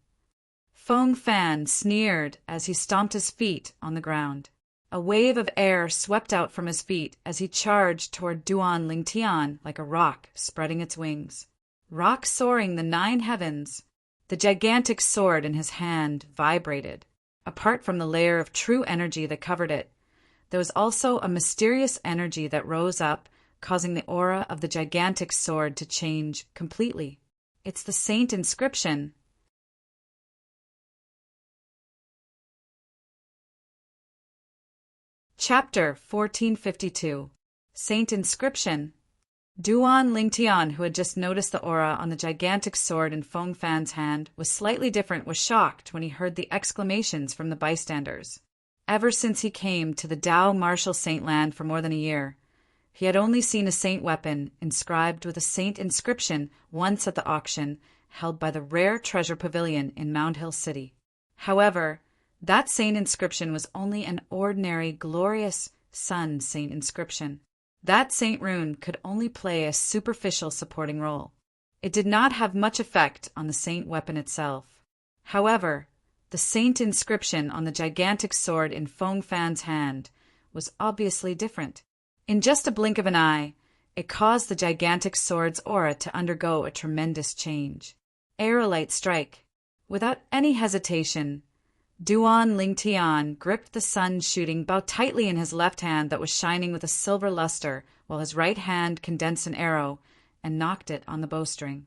Feng Fan sneered as he stomped his feet on the ground. A wave of air swept out from his feet as he charged toward Duan Lingtian like a rock spreading its wings. Rock soaring the 9 heavens, the gigantic sword in his hand vibrated. Apart from the layer of true energy that covered it, there was also a mysterious energy that rose up, causing the aura of the gigantic sword to change completely. It's the saint inscription. Chapter 1452. Saint Inscription. Duan Lingtian, who had just noticed the aura on the gigantic sword in Feng Fan's hand, was was shocked when he heard the exclamations from the bystanders. Ever since he came to the Dao martial saint land for more than a year, he had only seen a saint weapon inscribed with a saint inscription once at the auction held by the rare treasure pavilion in Mount Hill City. However, that saint inscription was only an ordinary, glorious sun saint inscription. That saint rune could only play a superficial supporting role. It did not have much effect on the saint weapon itself. However, the saint inscription on the gigantic sword in Feng Fan's hand was obviously different. In just a blink of an eye, it caused the gigantic sword's aura to undergo a tremendous change. Aerolite strike. Without any hesitation, Duan Lingtian gripped the sun-shooting bow tightly in his left hand that was shining with a silver luster, while his right hand condensed an arrow and knocked it on the bowstring.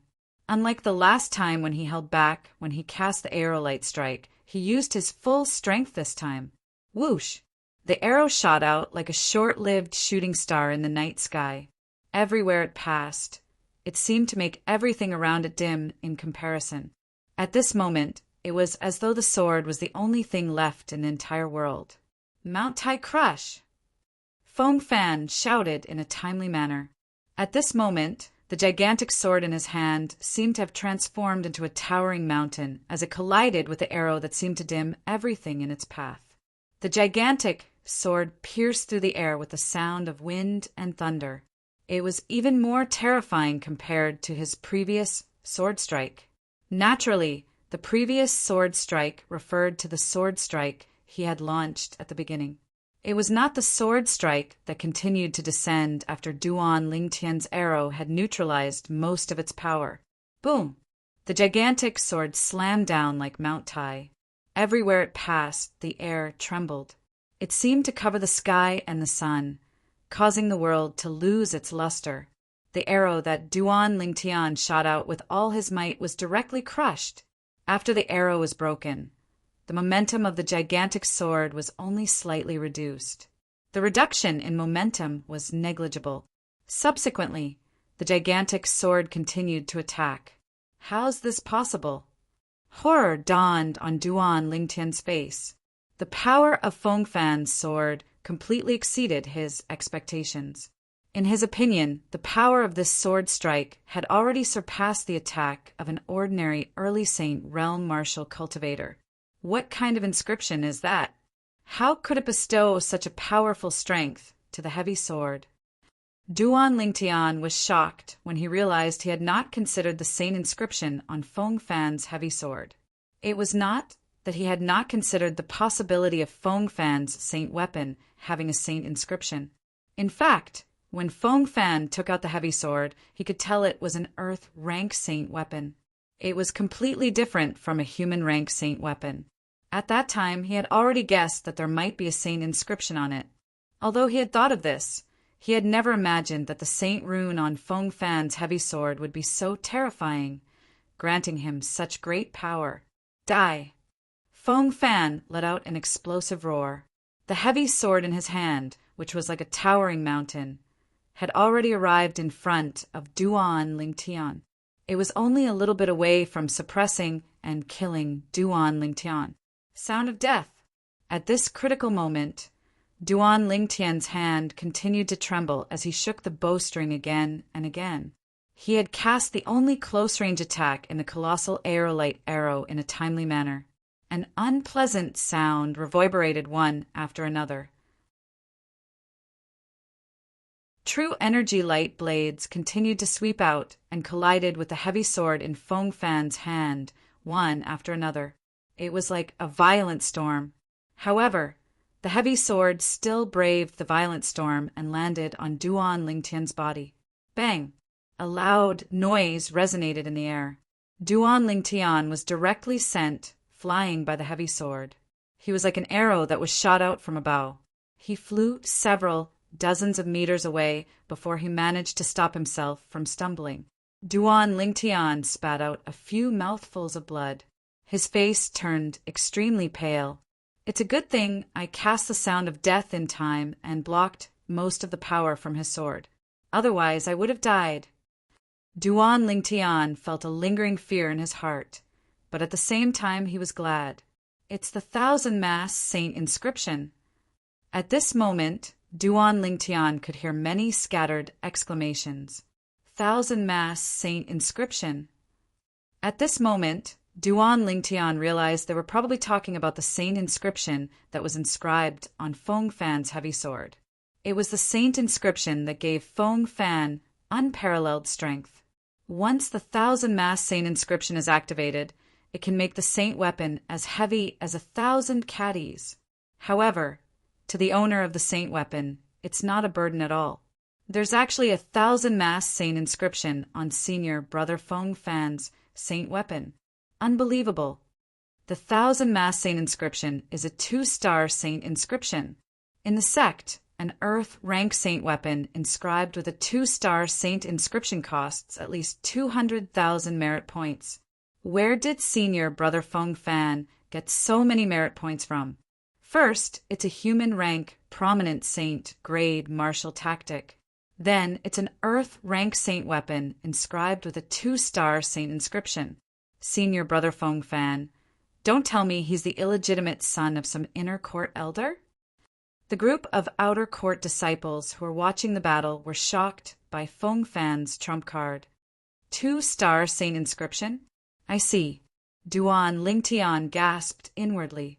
Unlike the last time when he held back when he cast the aerolite strike, he used his full strength this time. Whoosh! The arrow shot out like a short-lived shooting star in the night sky. Everywhere it passed, it seemed to make everything around it dim in comparison. At this moment, it was as though the sword was the only thing left in the entire world. Mount Tai Crush! Feng Fan shouted in a timely manner. At this moment, the gigantic sword in his hand seemed to have transformed into a towering mountain as it collided with the arrow that seemed to dim everything in its path. The gigantic sword pierced through the air with the sound of wind and thunder. It was even more terrifying compared to his previous sword strike. Naturally, the previous sword strike referred to the sword strike he had launched at the beginning. It was not the sword strike that continued to descend after Duan Lingtian's arrow had neutralized most of its power. Boom! The gigantic sword slammed down like Mount Tai. Everywhere it passed, the air trembled. It seemed to cover the sky and the sun, causing the world to lose its luster. The arrow that Duan Lingtian shot out with all his might was directly crushed. After the arrow was broken, the momentum of the gigantic sword was only slightly reduced. The reduction in momentum was negligible. Subsequently, the gigantic sword continued to attack. How's this possible? Horror dawned on Duan Lingtian's face. The power of Feng Fan's sword completely exceeded his expectations. In his opinion, the power of this sword strike had already surpassed the attack of an ordinary early saint realm martial cultivator. What kind of inscription is that? How could it bestow such a powerful strength to the heavy sword? Duan Lingtian was shocked when he realized he had not considered the saint inscription on Feng Fan's heavy sword. It was not that he had not considered the possibility of Feng Fan's saint weapon having a saint inscription. In fact, when Feng Fan took out the heavy sword, he could tell it was an earth rank saint weapon. It was completely different from a human rank saint weapon. At that time, he had already guessed that there might be a saint inscription on it. Although he had thought of this, he had never imagined that the saint rune on Feng Fan's heavy sword would be so terrifying, granting him such great power. Die! Feng Fan let out an explosive roar. The heavy sword in his hand, which was like a towering mountain, had already arrived in front of Duan Lingtian. It was only a little bit away from suppressing and killing Duan Lingtian. Sound of death! At this critical moment, Duan Lingtian's hand continued to tremble as he shook the bowstring again and again. He had cast the only close-range attack in the colossal aerolite arrow in a timely manner. An unpleasant sound reverberated one after another. True energy light blades continued to sweep out and collided with the heavy sword in Feng Fan's hand, one after another. It was like a violent storm. However, the heavy sword still braved the violent storm and landed on Duan Lingtian's body. Bang! A loud noise resonated in the air. Duan Lingtian was directly sent flying by the heavy sword. He was like an arrow that was shot out from a bow. He flew several dozens of meters away before he managed to stop himself from stumbling. Duan Lingtian spat out a few mouthfuls of blood. His face turned extremely pale. It's a good thing I cast the sound of death in time and blocked most of the power from his sword. Otherwise, I would have died. Duan Lingtian felt a lingering fear in his heart, but at the same time he was glad. It's the Thousand-Mass Saint inscription. At this moment, Duan Lingtian could hear many scattered exclamations. Thousand-Mass Saint inscription. At this moment, Duan Lingtian realized they were probably talking about the saint inscription that was inscribed on Feng Fan's heavy sword. It was the saint inscription that gave Feng Fan unparalleled strength. Once the Thousand-Mass Saint inscription is activated, it can make the saint weapon as heavy as 1,000 caddies. However, to the owner of the saint weapon, it's not a burden at all. There's actually a Thousand-Mass Saint inscription on Senior Brother Feng Fan's saint weapon. Unbelievable. The Thousand-Mass Saint inscription is a 2-star saint inscription. In the sect, an Earth rank saint weapon inscribed with a 2-star saint inscription costs at least 200,000 merit points. Where did Senior Brother Feng Fan get so many merit points from? First, it's a human rank, prominent saint grade martial tactic. Then, it's an Earth rank saint weapon inscribed with a 2-star saint inscription. Senior Brother Feng Fan, don't tell me he's the illegitimate son of some inner court elder? The group of outer court disciples who were watching the battle were shocked by Feng Fan's trump card. 2-star saint inscription? I see. Duan Lingtian gasped inwardly.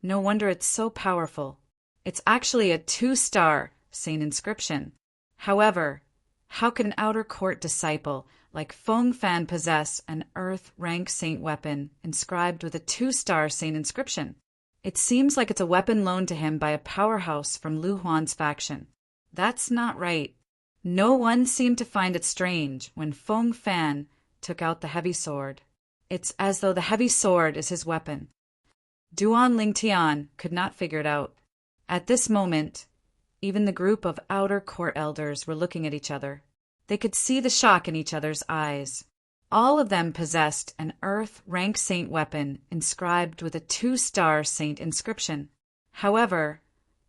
No wonder it's so powerful. It's actually a 2-star saint inscription. However, how could an outer court disciple like Feng Fan possess an Earth rank saint weapon inscribed with a 2-star saint inscription? It seems like it's a weapon loaned to him by a powerhouse from Lu Huan's faction. That's not right. No one seemed to find it strange when Feng Fan took out the heavy sword. It's as though the heavy sword is his weapon. Duan Lingtian could not figure it out. At this moment, even the group of outer court elders were looking at each other. They could see the shock in each other's eyes. All of them possessed an Earth rank saint weapon inscribed with a 2-star saint inscription. However,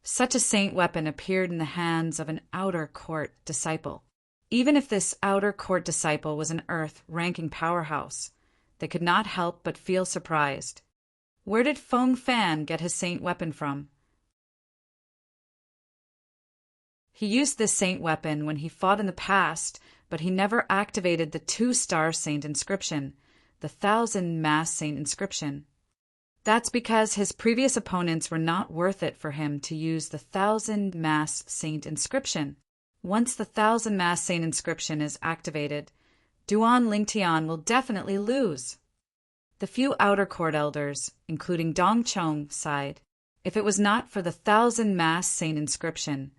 such a saint weapon appeared in the hands of an outer court disciple. Even if this outer court disciple was an Earth ranking powerhouse, they could not help but feel surprised. Where did Feng Fan get his saint weapon from? He used this saint weapon when he fought in the past, but he never activated the 2-star saint inscription, the Thousand-Mass Saint inscription. That's because his previous opponents were not worth it for him to use the Thousand-Mass Saint inscription. Once the Thousand-Mass Saint inscription is activated, Duan Lingtian will definitely lose. The few outer court elders, including Dong Chong, sighed. If it was not for the Thousand-Mass Saint inscription,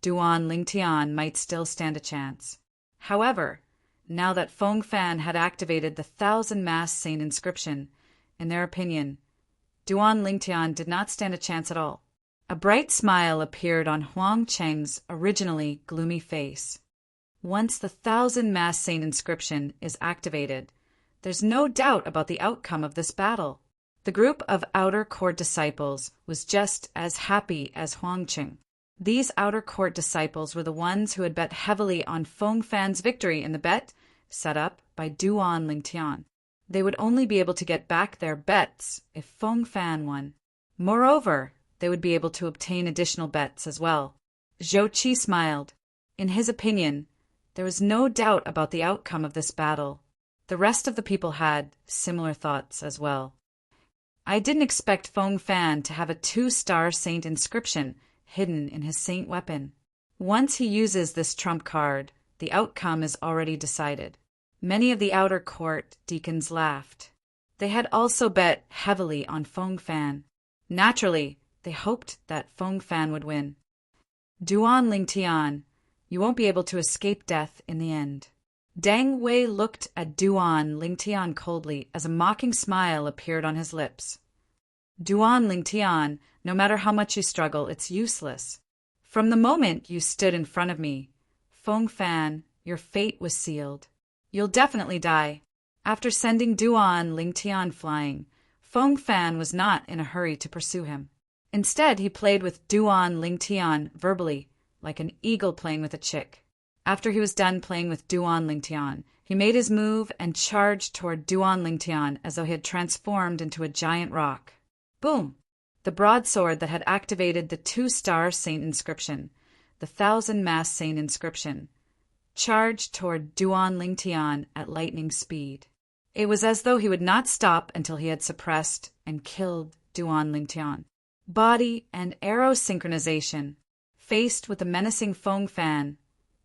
Duan Lingtian might still stand a chance. However, now that Feng Fan had activated the Thousand-Mass Saint inscription, in their opinion, Duan Lingtian did not stand a chance at all. A bright smile appeared on Huang Cheng's originally gloomy face. Once the Thousand-Mass Saint inscription is activated, there's no doubt about the outcome of this battle. The group of outer court disciples was just as happy as Huang Cheng. These outer court disciples were the ones who had bet heavily on Feng Fan's victory in the bet set up by Duan Lingtian. They would only be able to get back their bets if Feng Fan won. Moreover, they would be able to obtain additional bets as well. Zhou Qi smiled. In his opinion, there was no doubt about the outcome of this battle. The rest of the people had similar thoughts as well. I didn't expect Feng Fan to have a 2-star saint inscription hidden in his saint weapon. Once he uses this trump card, the outcome is already decided. Many of the outer court deacons laughed. They had also bet heavily on Feng Fan. Naturally, they hoped that Feng Fan would win. Duan Lingtian, you won't be able to escape death in the end. Deng Wei looked at Duan Lingtian coldly as a mocking smile appeared on his lips. Duan Lingtian, no matter how much you struggle, it's useless. From the moment you stood in front of me, Feng Fan, your fate was sealed. You'll definitely die. After sending Duan Lingtian flying, Feng Fan was not in a hurry to pursue him. Instead, he played with Duan Lingtian verbally, like an eagle playing with a chick. After he was done playing with Duan Lingtian, he made his move and charged toward Duan Lingtian as though he had transformed into a giant rock. Boom! The broadsword that had activated the 2-star saint inscription, the 1,000-mast saint inscription, charged toward Duan Lingtian at lightning speed. It was as though he would not stop until he had suppressed and killed Duan Lingtian. Body and arrow synchronization. Faced with the menacing Feng Fan,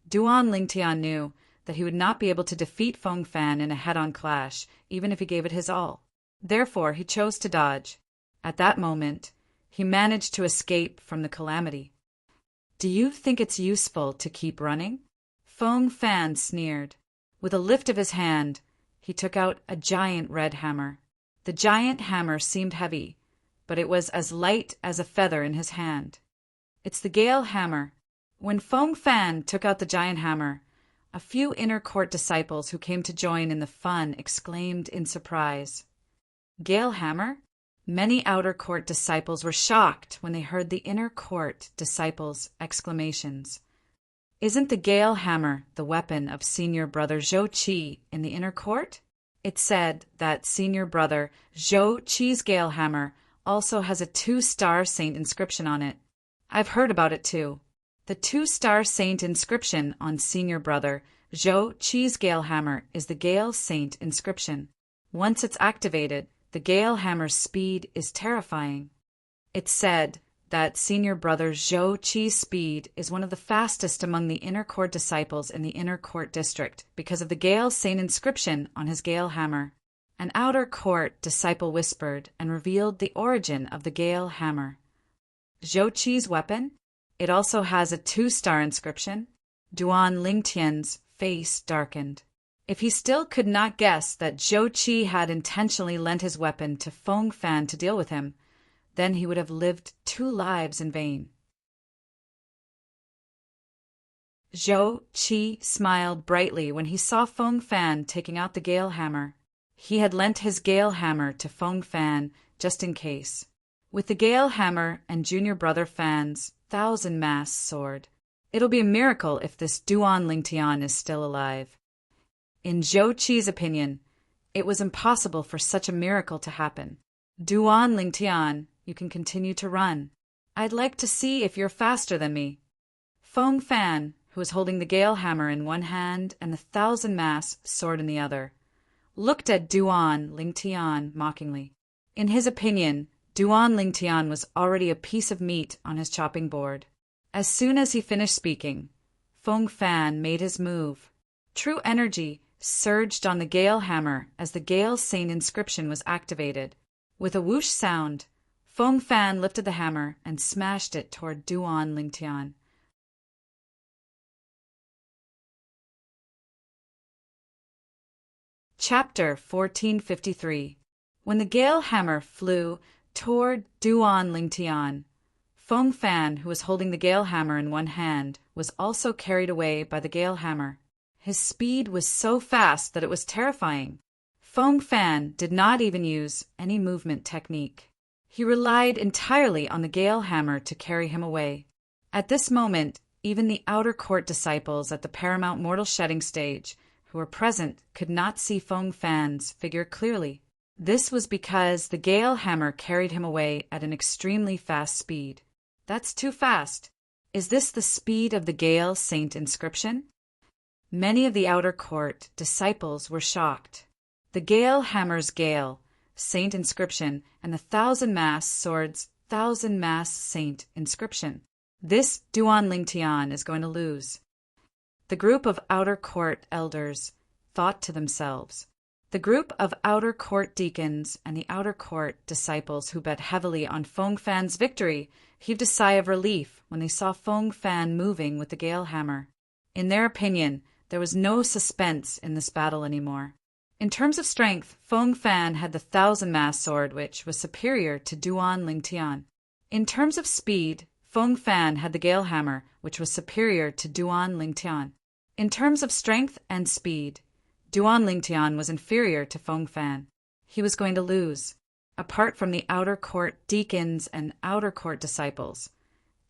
Duan Lingtian knew that he would not be able to defeat Feng Fan in a head-on clash, even if he gave it his all. Therefore, he chose to dodge. At that moment, he managed to escape from the calamity. "Do you think it's useful to keep running?" Feng Fan sneered. With a lift of his hand, he took out a giant red hammer. The giant hammer seemed heavy, but it was as light as a feather in his hand. "It's the Gale Hammer." When Feng Fan took out the giant hammer, a few inner court disciples who came to join in the fun exclaimed in surprise, "Gale Hammer?" Many outer court disciples were shocked when they heard the inner court disciples' exclamations. Isn't the Gale Hammer the weapon of senior brother Zhou Qi in the inner court? It's said that senior brother Zhou Qi's Gale Hammer also has a 2-star saint inscription on it. I've heard about it too. The 2-star saint inscription on senior brother Zhou Qi's Gale Hammer is the Gale Saint inscription. Once it's activated, the Gale Hammer's speed is terrifying. It's said that senior brother Zhou Qi's speed is one of the fastest among the inner court disciples in the inner court district because of the Gale Saint inscription on his Gale Hammer. An outer court disciple whispered and revealed the origin of the Gale Hammer. Zhou Qi's weapon? It also has a 2-star inscription. Duan Lingtian's face darkened. If he still could not guess that Zhou Qi had intentionally lent his weapon to Feng Fan to deal with him, then he would have lived 2 lives in vain. Zhou Qi smiled brightly when he saw Feng Fan taking out the Gale Hammer. He had lent his Gale Hammer to Feng Fan just in case. With the Gale Hammer and junior brother Fan's 1,000-mast sword, it'll be a miracle if this Duan Lingtian is still alive. In Zhou Qi's opinion, it was impossible for such a miracle to happen. "Duan Lingtian, you can continue to run. I'd like to see if you're faster than me." Feng Fan, who was holding the Gale Hammer in one hand and the 1,000-mast sword in the other, looked at Duan Lingtian mockingly. In his opinion, Duan Lingtian was already a piece of meat on his chopping board. As soon as he finished speaking, Feng Fan made his move. True energy surged on the Gale Hammer as the Gale Saint inscription was activated. With a whoosh sound, Feng Fan lifted the hammer and smashed it toward Duan Lingtian. Chapter 1453. When the Gale Hammer flew toward Duan Lingtian, Feng Fan, who was holding the Gale Hammer in one hand, was also carried away by the Gale Hammer. His speed was so fast that it was terrifying. Feng Fan did not even use any movement technique. He relied entirely on the Gale Hammer to carry him away. At this moment, even the outer court disciples at the paramount mortal shedding stage who were present could not see Feng Fan's figure clearly. This was because the Gale Hammer carried him away at an extremely fast speed. That's too fast. Is this the speed of the Gale Saint inscription? Many of the outer court disciples were shocked. The Gale Hammer's Gale Saint inscription and the 1,000-mast sword's 1,000-mast Saint inscription. This Duan Lingtian is going to lose. The group of outer court elders thought to themselves. The group of outer court deacons and the outer court disciples who bet heavily on Feng Fan's victory heaved a sigh of relief when they saw Feng Fan moving with the Gale Hammer. In their opinion, there was no suspense in this battle anymore. In terms of strength, Feng Fan had the 1,000-mast sword, which was superior to Duan Lingtian. In terms of speed, Feng Fan had the Gale Hammer, which was superior to Duan Lingtian. In terms of strength and speed, Duan Lingtian was inferior to Feng Fan. He was going to lose. apart from the outer court deacons and outer court disciples.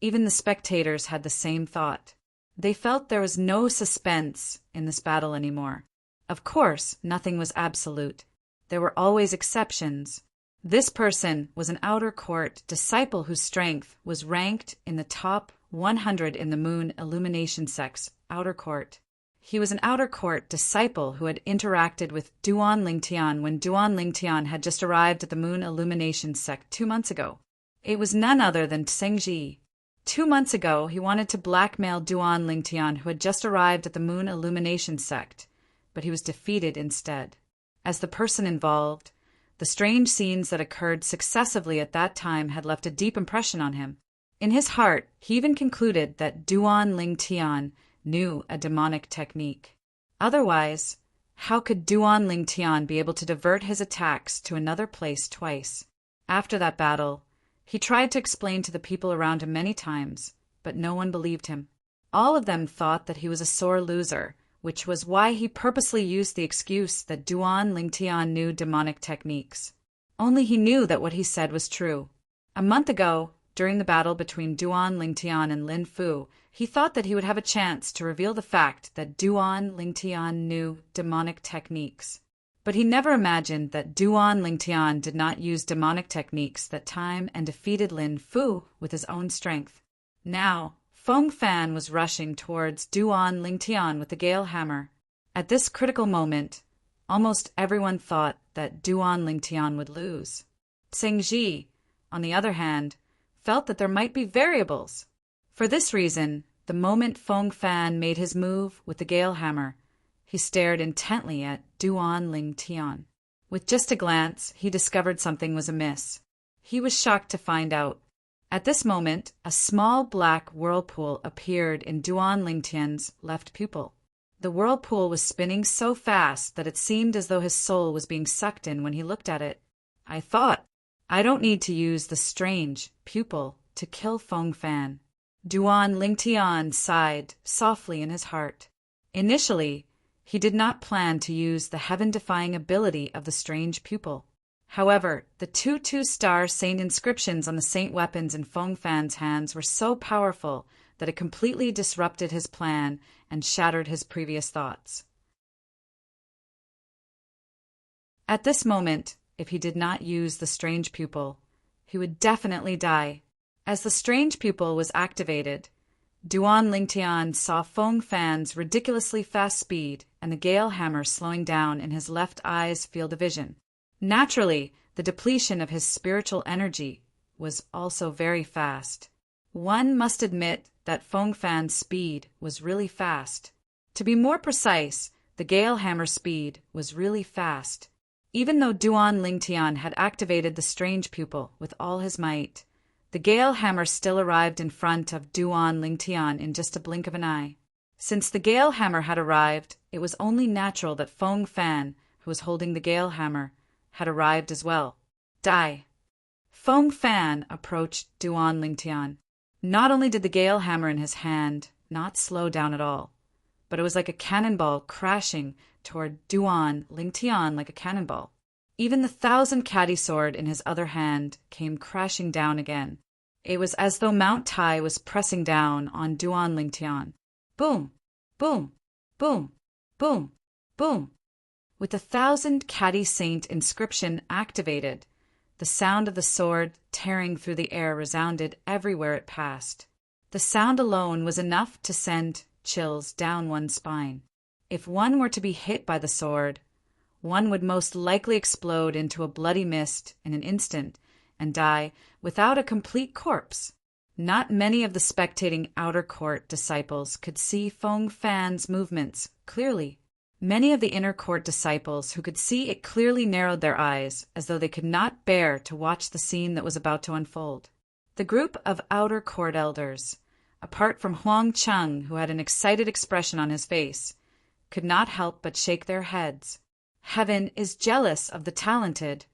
Even the spectators had the same thought. They felt there was no suspense in this battle anymore. Of course, nothing was absolute. There were always exceptions. This person was an outer court disciple whose strength was ranked in the top 100 in the moon illumination sect's outer court. He was an outer court disciple who had interacted with Duan Lingtian when Duan Lingtian had just arrived at the moon illumination sect 2 months ago. It was none other than Tsengji. 2 months ago, he wanted to blackmail Duan Lingtian, who had just arrived at the moon illumination sect, but he was defeated instead. As the person involved, the strange scenes that occurred successively at that time had left a deep impression on him. In his heart, he even concluded that Duan Lingtian knew a demonic technique. Otherwise, how could Duan Lingtian be able to divert his attacks to another place twice? After that battle, he tried to explain to the people around him many times, but no one believed him. All of them thought that he was a sore loser, which was why he purposely used the excuse that Duan Lingtian knew demonic techniques. Only he knew that what he said was true. A month ago, during the battle between Duan Lingtian and Lin Fu, he thought that he would have a chance to reveal the fact that Duan Lingtian knew demonic techniques. But he never imagined that Duan Lingtian did not use demonic techniques that time and defeated Lin Fu with his own strength. Now, Feng Fan was rushing towards Duan Lingtian with the Gale Hammer. At this critical moment, almost everyone thought that Duan Lingtian would lose. Tsengji, on the other hand, felt that there might be variables. For this reason, the moment Feng Fan made his move with the Gale Hammer, he stared intently at Duan Lingtian. With just a glance, he discovered something was amiss. He was shocked to find out. At this moment, a small black whirlpool appeared in Duan Lingtian's left pupil. The whirlpool was spinning so fast that it seemed as though his soul was being sucked in when he looked at it. I thought, I don't need to use the strange pupil to kill Feng Fan. Duan Lingtian sighed softly in his heart. Initially, he did not plan to use the heaven-defying ability of the strange pupil. However, the 2 star saint inscriptions on the saint weapons in Feng Fan's hands were so powerful that it completely disrupted his plan and shattered his previous thoughts. At this moment, if he did not use the strange pupil, he would definitely die. As the strange pupil was activated, Duan Lingtian saw Feng Fan's ridiculously fast speed and the Gale Hammer slowing down in his left eye's field of vision. Naturally, the depletion of his spiritual energy was also very fast. One must admit that Feng Fan's speed was really fast. To be more precise, the Gale Hammer speed was really fast. Even though Duan Lingtian had activated the strange pupil with all his might, the Gale Hammer still arrived in front of Duan Lingtian in just a blink of an eye. Since the Gale Hammer had arrived, it was only natural that Feng Fan, who was holding the Gale Hammer, had arrived as well. Die. Feng Fan approached Duan Lingtian. Not only did the Gale Hammer in his hand not slow down at all, but it was like a cannonball crashing toward Duan Lingtian like a cannonball. Even the 1,000-caddy sword in his other hand came crashing down again. It was as though Mount Tai was pressing down on Duan Lingtian. Boom, boom, boom, boom, boom. With the 1,000-caddy saint inscription activated, the sound of the sword tearing through the air resounded everywhere it passed. The sound alone was enough to send chills down one's spine. If one were to be hit by the sword, one would most likely explode into a bloody mist in an instant and die without a complete corpse. Not many of the spectating outer court disciples could see Feng Fan's movements clearly. Many of the inner court disciples who could see it clearly narrowed their eyes as though they could not bear to watch the scene that was about to unfold. The group of outer court elders, apart from Huang Cheng, who had an excited expression on his face, could not help but shake their heads. Heaven is jealous of the talented.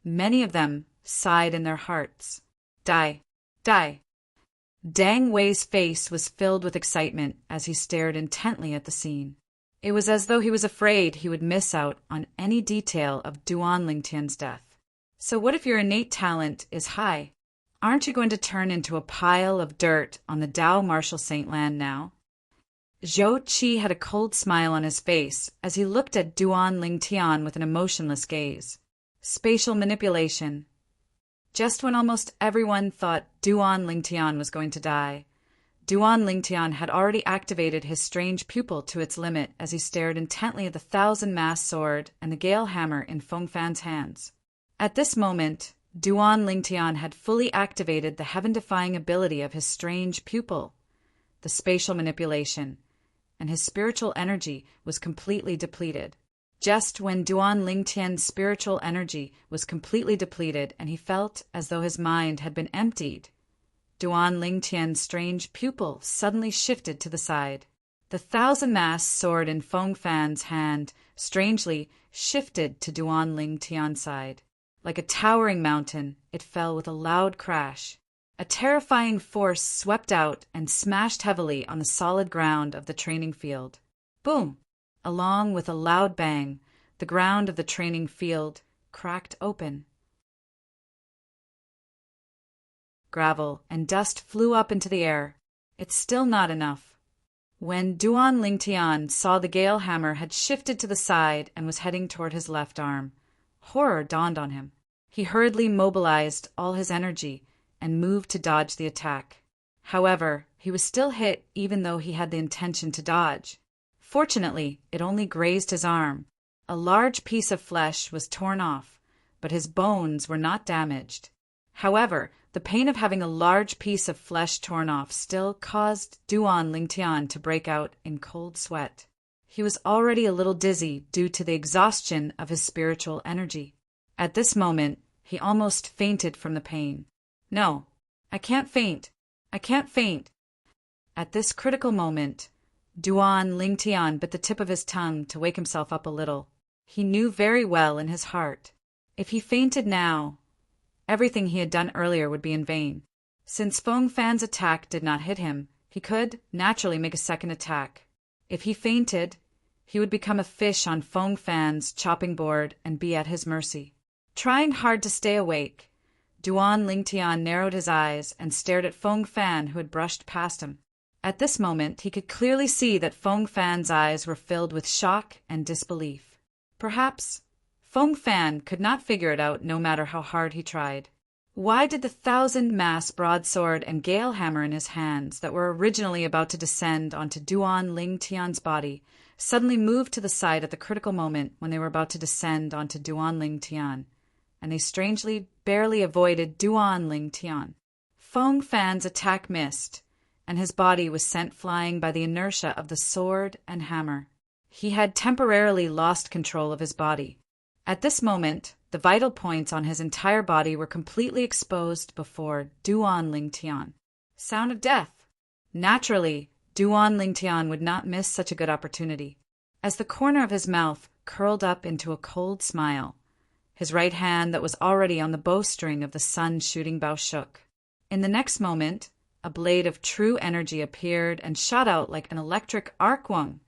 Many of them sighed in their hearts. Die, die. Dang Wei's face was filled with excitement as he stared intently at the scene. It was as though he was afraid he would miss out on any detail of Duan Lingtian's death. So what if your innate talent is high? Aren't you going to turn into a pile of dirt on the Tao Marshall Saint land now? Zhou Qi had a cold smile on his face as he looked at Duan Lingtian with an emotionless gaze. Spatial manipulation. Just when almost everyone thought Duan Lingtian was going to die, Duan Lingtian had already activated his strange pupil to its limit as he stared intently at the thousand-massed sword and the Gale hammer in Feng Fan's hands. At this moment, Duan Lingtian had fully activated the heaven-defying ability of his strange pupil, the spatial manipulation, and his spiritual energy was completely depleted. Just when Duan Lingtian's spiritual energy was completely depleted and he felt as though his mind had been emptied, Duan Lingtian's strange pupil suddenly shifted to the side. The thousand-massed sword in Feng Fan's hand strangely shifted to Duan Lingtian's side. Like a towering mountain, it fell with a loud crash. A terrifying force swept out and smashed heavily on the solid ground of the training field. Boom! Along with a loud bang, the ground of the training field cracked open. Gravel and dust flew up into the air. It's still not enough. When Duan Lingtian saw the Gale hammer had shifted to the side and was heading toward his left arm, horror dawned on him. He hurriedly mobilized all his energy and moved to dodge the attack. However, he was still hit even though he had the intention to dodge. Fortunately, it only grazed his arm. A large piece of flesh was torn off, but his bones were not damaged. However, the pain of having a large piece of flesh torn off still caused Duan Lingtian to break out in cold sweat. He was already a little dizzy due to the exhaustion of his spiritual energy. At this moment, he almost fainted from the pain. No, I can't faint. I can't faint. At this critical moment, Duan Lingtian bit the tip of his tongue to wake himself up a little. He knew very well in his heart, if he fainted now, everything he had done earlier would be in vain. Since Feng Fan's attack did not hit him, he could naturally make a second attack. If he fainted, he would become a fish on Feng Fan's chopping board and be at his mercy. Trying hard to stay awake, Duan Lingtian narrowed his eyes and stared at Feng Fan, who had brushed past him. At this moment, he could clearly see that Feng Fan's eyes were filled with shock and disbelief. Perhaps Feng Fan could not figure it out no matter how hard he tried. Why did the thousand-mass broadsword and Gale hammer in his hands that were originally about to descend onto Duan Lingtian's body suddenly move to the side at the critical moment when they were about to descend onto Duan Lingtian, and they strangely barely avoided Duan Lingtian? Feng Fan's attack missed, and his body was sent flying by the inertia of the sword and hammer. He had temporarily lost control of his body. At this moment, the vital points on his entire body were completely exposed before Duan Lingtian. Sound of death. Naturally, Duan Lingtian would not miss such a good opportunity. As the corner of his mouth curled up into a cold smile, his right hand that was already on the bowstring of the sun-shooting bow shook. In the next moment, a blade of true energy appeared and shot out like an electric arcwung.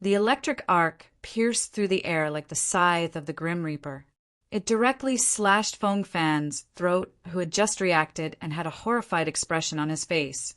The electric arc pierced through the air like the scythe of the Grim Reaper. It directly slashed Feng Fan's throat, who had just reacted and had a horrified expression on his face,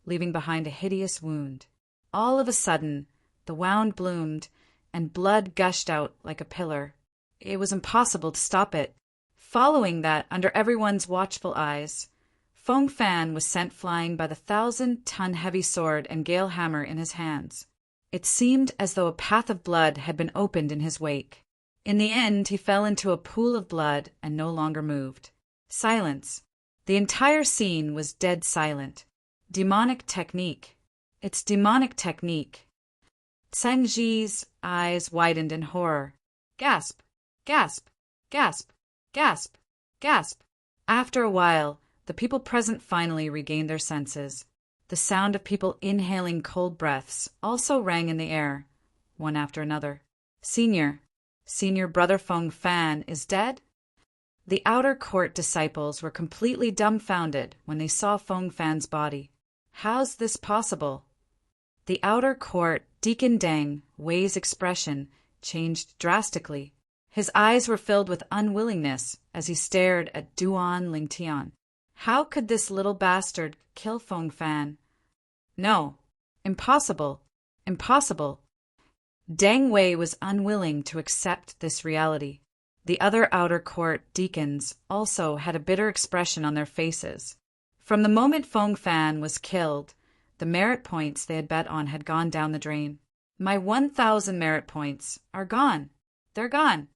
leaving behind a hideous wound. All of a sudden, the wound bloomed, and blood gushed out like a pillar. It was impossible to stop it. Following that, under everyone's watchful eyes, Feng Fan was sent flying by the 1,000-ton heavy sword and Gale hammer in his hands. It seemed as though a path of blood had been opened in his wake. In the end, he fell into a pool of blood and no longer moved. Silence. The entire scene was dead silent. Demonic technique. It's demonic technique. Tseng Ji's eyes widened in horror. Gasp! Gasp! Gasp! Gasp! Gasp! After a while, the people present finally regained their senses. The sound of people inhaling cold breaths also rang in the air, one after another. Senior Brother Feng Fan is dead? The outer court disciples were completely dumbfounded when they saw Feng Fan's body. How's this possible? The outer court Deacon Deng Wei's expression changed drastically. His eyes were filled with unwillingness as he stared at Duan Lingtian. How could this little bastard kill Feng Fan? No. Impossible. Impossible. Deng Wei was unwilling to accept this reality. The other outer court deacons also had a bitter expression on their faces. From the moment Feng Fan was killed, the merit points they had bet on had gone down the drain. My 1,000 merit points are gone. They're gone.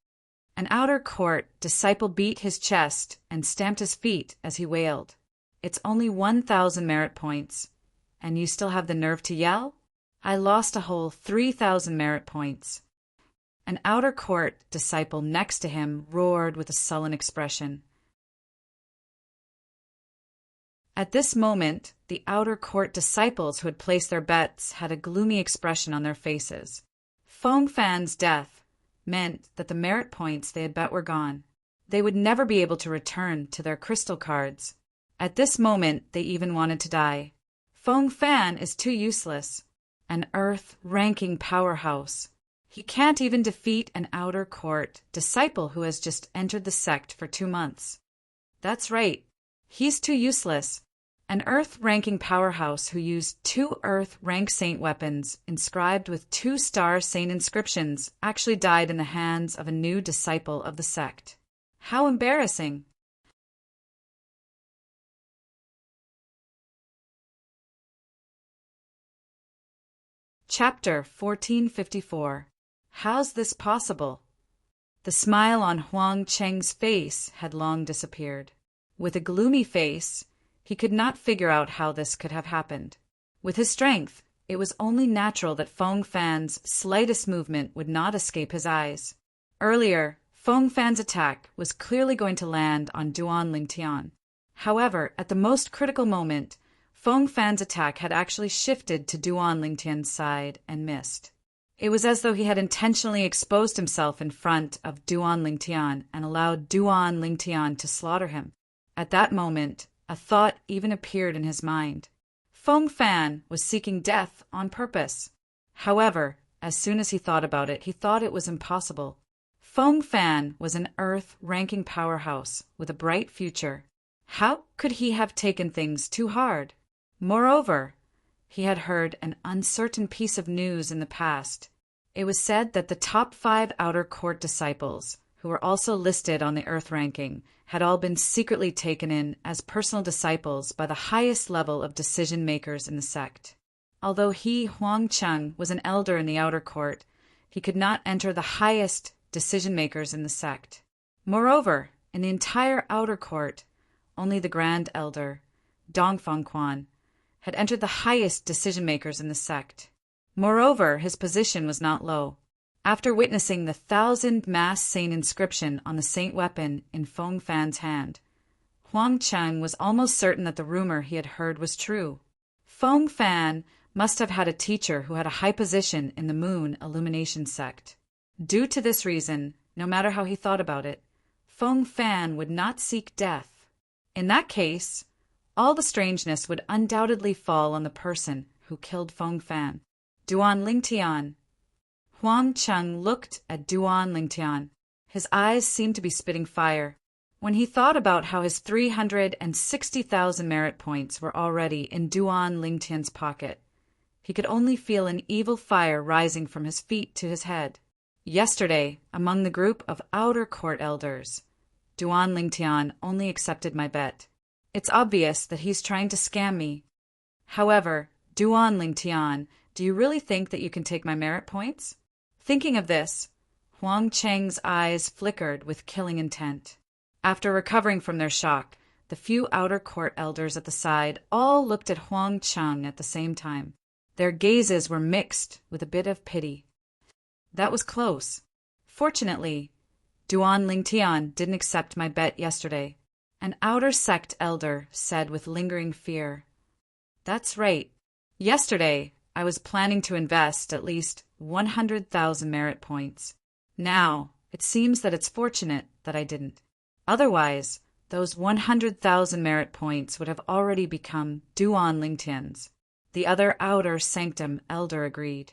An outer court disciple beat his chest and stamped his feet as he wailed. It's only 1,000 merit points, and you still have the nerve to yell? I lost a whole 3,000 merit points. An outer court disciple next to him roared with a sullen expression. At this moment, the outer court disciples who had placed their bets had a gloomy expression on their faces. Feng Fan's death meant that the merit points they had bet were gone. They would never be able to return to their crystal cards. At this moment, they even wanted to die. Feng Fan is too useless. An Earth-ranking powerhouse. He can't even defeat an outer court disciple who has just entered the sect for 2 months. That's right. He's too useless. An Earth-ranking powerhouse who used 2 Earth-rank saint weapons inscribed with 2-star saint inscriptions actually died in the hands of a new disciple of the sect. How embarrassing! Chapter 1454. How's this possible? The smile on Huang Cheng's face had long disappeared. With a gloomy face, he could not figure out how this could have happened. With his strength, it was only natural that Feng Fan's slightest movement would not escape his eyes. Earlier, Feng Fan's attack was clearly going to land on Duan Lingtian. However, at the most critical moment, Feng Fan's attack had actually shifted to Duan Lingtian's side and missed. It was as though he had intentionally exposed himself in front of Duan Lingtian and allowed Duan Lingtian to slaughter him. At that moment, a thought even appeared in his mind. Feng Fan was seeking death on purpose. However, as soon as he thought about it, he thought it was impossible. Feng Fan was an Earth-ranking powerhouse with a bright future. How could he have taken things too hard? Moreover, he had heard an uncertain piece of news in the past. It was said that the top 5 outer court disciples, who were also listed on the Earth ranking, had all been secretly taken in as personal disciples by the highest level of decision-makers in the sect. Although he, Huang Cheng, was an elder in the outer court, he could not enter the highest decision-makers in the sect. Moreover, in the entire outer court, only the Grand Elder, Dongfang Quan, had entered the highest decision-makers in the sect. Moreover, his position was not low. After witnessing the 1,000 mass saint inscription on the saint weapon in Feng Fan's hand, Huang Cheng was almost certain that the rumor he had heard was true. Feng Fan must have had a teacher who had a high position in the Moon Illumination sect. Due to this reason, no matter how he thought about it, Feng Fan would not seek death. In that case, all the strangeness would undoubtedly fall on the person who killed Feng Fan, Duan Lingtian. Huang Cheng looked at Duan Lingtian. His eyes seemed to be spitting fire. When he thought about how his 360,000 merit points were already in Duan Lingtian's pocket, he could only feel an evil fire rising from his feet to his head. Yesterday, among the group of outer court elders, Duan Lingtian only accepted my bet. It's obvious that he's trying to scam me. However, Duan Lingtian, do you really think that you can take my merit points? Thinking of this, Huang Cheng's eyes flickered with killing intent. After recovering from their shock, the few outer court elders at the side all looked at Huang Cheng at the same time. Their gazes were mixed with a bit of pity. That was close. Fortunately, Duan Lingtian didn't accept my bet yesterday. An outer sect elder said with lingering fear. That's right. Yesterday, I was planning to invest at least 100,000 merit points. Now, it seems that it's fortunate that I didn't. Otherwise, those 100,000 merit points would have already become Duan Lingtian's. The other outer sanctum elder agreed.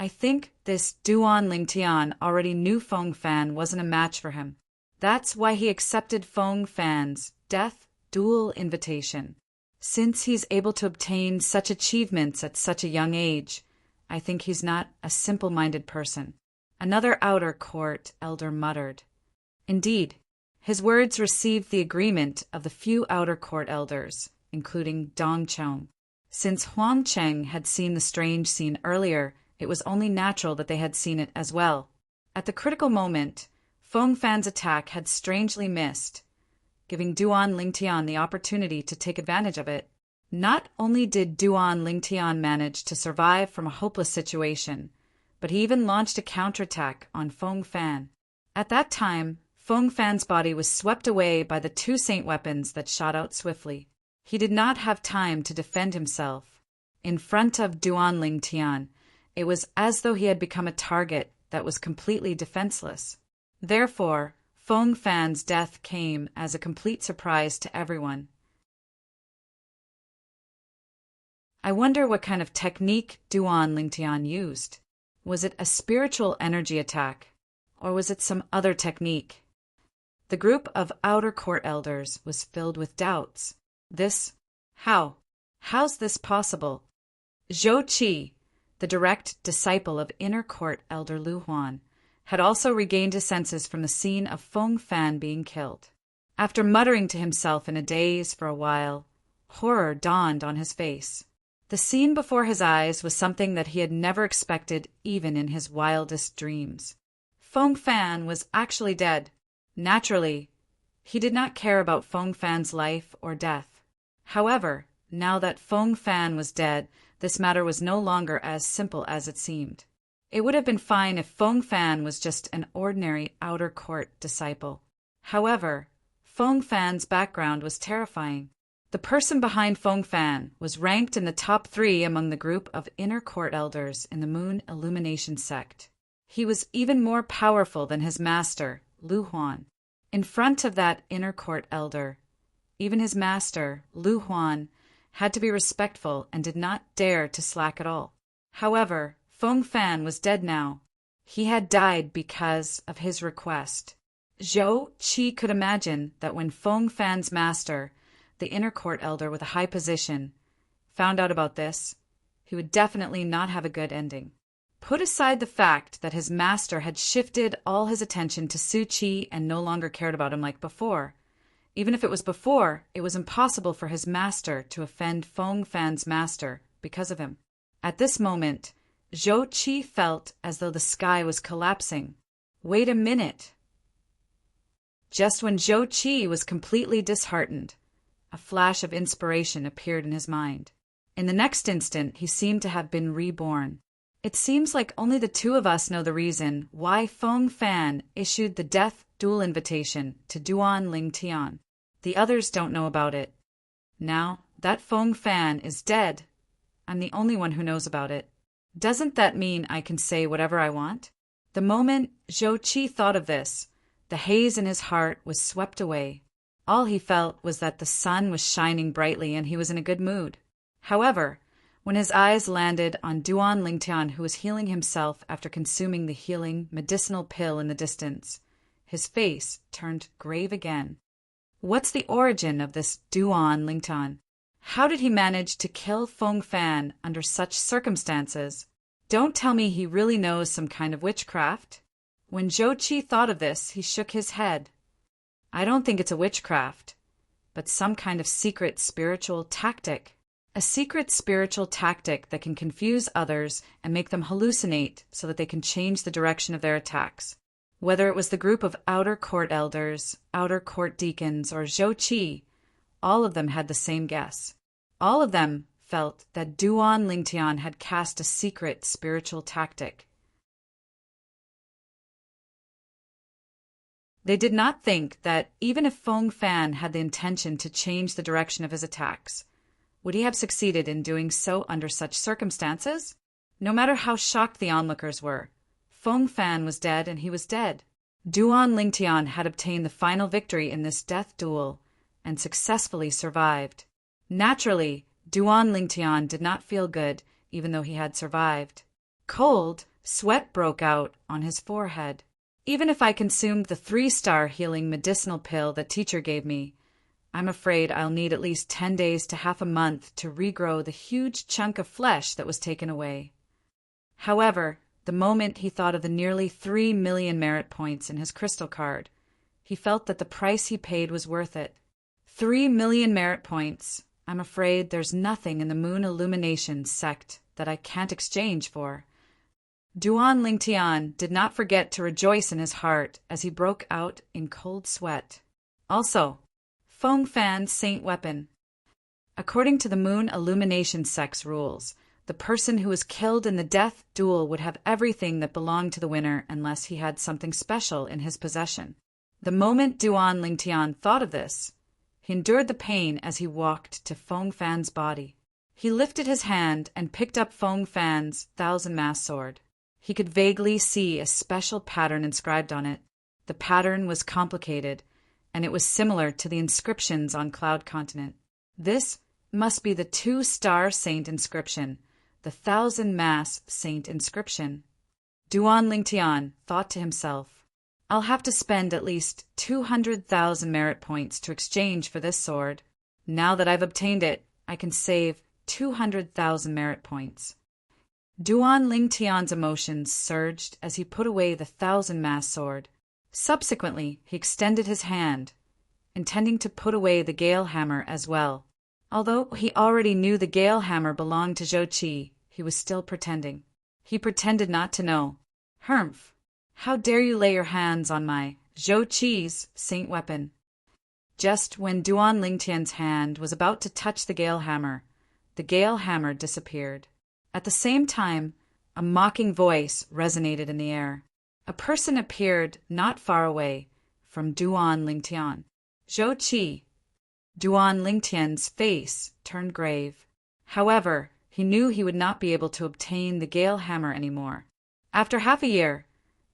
I think this Duan Lingtian already knew Feng Fan wasn't a match for him. That's why he accepted Feng Fan's death duel invitation. Since he's able to obtain such achievements at such a young age, I think he's not a simple-minded person. Another outer court elder muttered. Indeed, his words received the agreement of the few outer court elders, including Dong Cheng. Since Huang Cheng had seen the strange scene earlier, it was only natural that they had seen it as well. At the critical moment, Feng Fan's attack had strangely missed, giving Duan Lingtian the opportunity to take advantage of it. Not only did Duan Lingtian manage to survive from a hopeless situation, but he even launched a counterattack on Feng Fan. At that time, Feng Fan's body was swept away by the two saint weapons that shot out swiftly. He did not have time to defend himself. In front of Duan Lingtian, it was as though he had become a target that was completely defenseless. Therefore, Feng Fan's death came as a complete surprise to everyone. I wonder what kind of technique Duan Lingtian used. Was it a spiritual energy attack, or was it some other technique? The group of outer court elders was filled with doubts. How's this possible? Zhou Qi, the direct disciple of inner court elder Lu Huan, had also regained his senses from the scene of Feng Fan being killed. After muttering to himself in a daze for a while, horror dawned on his face. The scene before his eyes was something that he had never expected even in his wildest dreams. Feng Fan was actually dead. Naturally, he did not care about Feng Fan's life or death. However, now that Feng Fan was dead, this matter was no longer as simple as it seemed. It would have been fine if Feng Fan was just an ordinary outer court disciple. However, Feng Fan's background was terrifying. The person behind Feng Fan was ranked in the top 3 among the group of inner court elders in the Moon Illumination sect. He was even more powerful than his master, Lu Huan. In front of that inner court elder, even his master, Lu Huan, had to be respectful and did not dare to slack at all. However, Feng Fan was dead now. He had died because of his request. Zhou Qi could imagine that when Feng Fan's master, the inner court elder with a high position, found out about this, he would definitely not have a good ending. Put aside the fact that his master had shifted all his attention to Su Qi and no longer cared about him like before. Even if it was before, it was impossible for his master to offend Feng Fan's master because of him. At this moment, Zhou Qi felt as though the sky was collapsing. Wait a minute. Just when Zhou Qi was completely disheartened, a flash of inspiration appeared in his mind. In the next instant, he seemed to have been reborn. It seems like only the two of us know the reason why Feng Fan issued the death duel invitation to Duan Lingtian. The others don't know about it. Now that Feng Fan is dead, I'm the only one who knows about it. Doesn't that mean I can say whatever I want? The moment Zhou Qi thought of this, the haze in his heart was swept away. All he felt was that the sun was shining brightly and he was in a good mood. However, when his eyes landed on Duan Lingtian, who was healing himself after consuming the healing medicinal pill in the distance, his face turned grave again. What's the origin of this Duan Lingtian? How did he manage to kill Feng Fan under such circumstances? Don't tell me he really knows some kind of witchcraft. When Zhou Qi thought of this, he shook his head. I don't think it's a witchcraft, but some kind of secret spiritual tactic. A secret spiritual tactic that can confuse others and make them hallucinate so that they can change the direction of their attacks. Whether it was the group of outer court elders, outer court deacons, or Zhou Qi, all of them had the same guess. All of them felt that Duan Lingtian had cast a secret spiritual tactic. They did not think that even if Feng Fan had the intention to change the direction of his attacks, would he have succeeded in doing so under such circumstances? No matter how shocked the onlookers were, Feng Fan was dead and he was dead. Duan Lingtian had obtained the final victory in this death duel and successfully survived. Naturally, Duan Lingtian did not feel good even though he had survived. Cold, Sweat broke out on his forehead. Even if I consumed the 3-star healing medicinal pill that teacher gave me, I'm afraid I'll need at least 10 days to half a month to regrow the huge chunk of flesh that was taken away. However, the moment he thought of the nearly 3 million merit points in his crystal card, he felt that the price he paid was worth it. 3 million merit points. I'm afraid there's nothing in the Moon Illumination sect that I can't exchange for. Duan Lingtian did not forget to rejoice in his heart as he broke out in cold sweat. Also, Feng Fan's Saint Weapon. According to the Moon Illumination sect's rules, the person who was killed in the death duel would have everything that belonged to the winner unless he had something special in his possession. The moment Duan Lingtian thought of this, he endured the pain as he walked to Feng Fan's body. He lifted his hand and picked up Feng Fan's 1,000-mass sword. He could vaguely see a special pattern inscribed on it. The pattern was complicated, and it was similar to the inscriptions on Cloud Continent. This must be the 2-star saint inscription, the 1,000-mass saint inscription. Duan Lingtian thought to himself, I'll have to spend at least 200,000 merit points to exchange for this sword. Now that I've obtained it, I can save 200,000 merit points. Duan Lingtian's emotions surged as he put away the 1,000-mass sword. Subsequently, he extended his hand, intending to put away the Gale Hammer as well. Although he already knew the Gale Hammer belonged to Zhou Qi, he was still pretending. He pretended not to know. Humph! How dare you lay your hands on my Zhou Qi's saint weapon? Just when Duan Lingtian's hand was about to touch the Gale Hammer disappeared. At the same time, a mocking voice resonated in the air. A person appeared not far away from Duan Lingtian. Zhou Qi. Duan Lingtian's face turned grave. However, he knew he would not be able to obtain the Gale Hammer anymore. After half a year,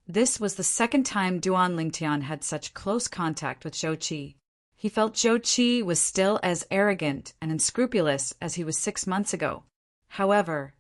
this was the second time Duan Lingtian had such close contact with Zhou Qi. He felt Zhou Qi was still as arrogant and unscrupulous as he was 6 months ago. However,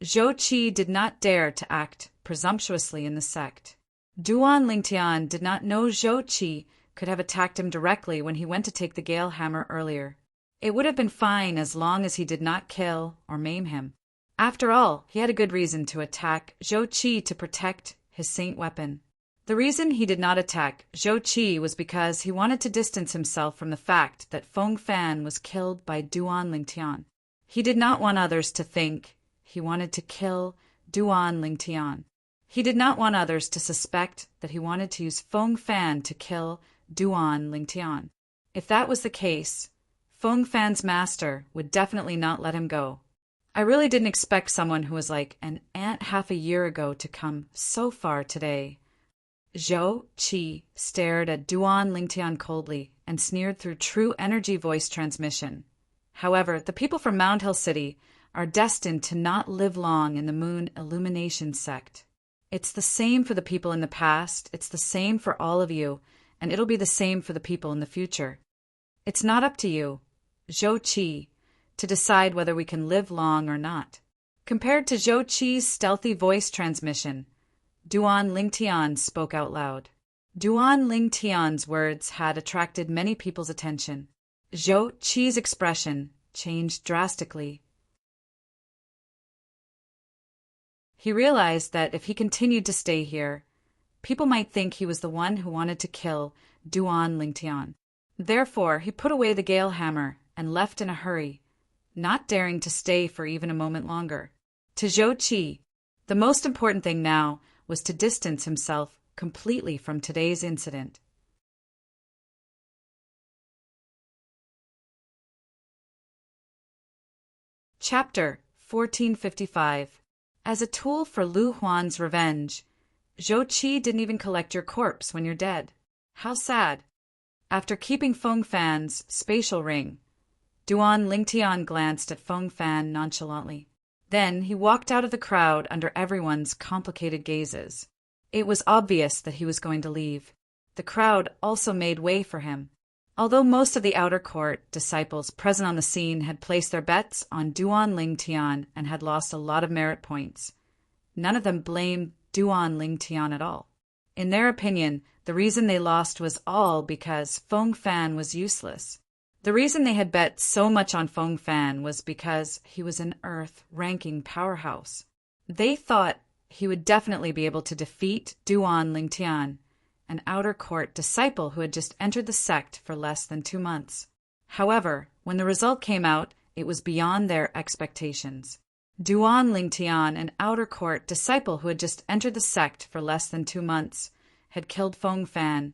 Zhou Qi did not dare to act presumptuously in the sect. Duan Lingtian did not know Zhou Qi could have attacked him directly when he went to take the Gale Hammer earlier. It would have been fine as long as he did not kill or maim him. After all, he had a good reason to attack Zhou Qi to protect his saint weapon. The reason he did not attack Zhou Qi was because he wanted to distance himself from the fact that Feng Fan was killed by Duan Lingtian. He did not want others to think he wanted to kill Duan Lingtian. He did not want others to suspect that he wanted to use Feng Fan to kill Duan Lingtian. If that was the case, Feng Fan's master would definitely not let him go. I really didn't expect someone who was like an ant half a year ago to come so far today. Zhou Qi stared at Duan Lingtian coldly and sneered through true energy voice transmission. However, the people from Mound Hill City are destined to not live long in the Moon Illumination sect. It's the same for the people in the past, it's the same for all of you, and it'll be the same for the people in the future. It's not up to you, Zhou Qi, to decide whether we can live long or not. Compared to Zhou Qi's stealthy voice transmission, Duan Lingtian spoke out loud. Duan Lingtian's words had attracted many people's attention. Zhou Qi's expression changed drastically. He realized that if he continued to stay here, people might think he was the one who wanted to kill Duan Lingtian. Therefore, he put away the Gale Hammer and left in a hurry, not daring to stay for even a moment longer. To Zhou Qi, the most important thing now was to distance himself completely from today's incident. Chapter 1455. As a tool for Lu Huan's revenge, Zhou Qi didn't even collect your corpse when you're dead. How sad. After keeping Feng Fan's spatial ring, Duan Lingtian glanced at Feng Fan nonchalantly. Then he walked out of the crowd under everyone's complicated gazes. It was obvious that he was going to leave. The crowd also made way for him. Although most of the outer court disciples present on the scene had placed their bets on Duan Lingtian and had lost a lot of merit points, None of them blamed Duan Lingtian at all. In their opinion, the reason they lost was all because Feng Fan was useless. The reason they had bet so much on Feng Fan was because he was an Earth-ranking powerhouse. They thought he would definitely be able to defeat Duan Lingtian, an outer court disciple who had just entered the sect for less than 2 months. However, when the result came out, it was beyond their expectations. Duan Lingtian, an outer court disciple who had just entered the sect for less than 2 months, had killed Feng Fan,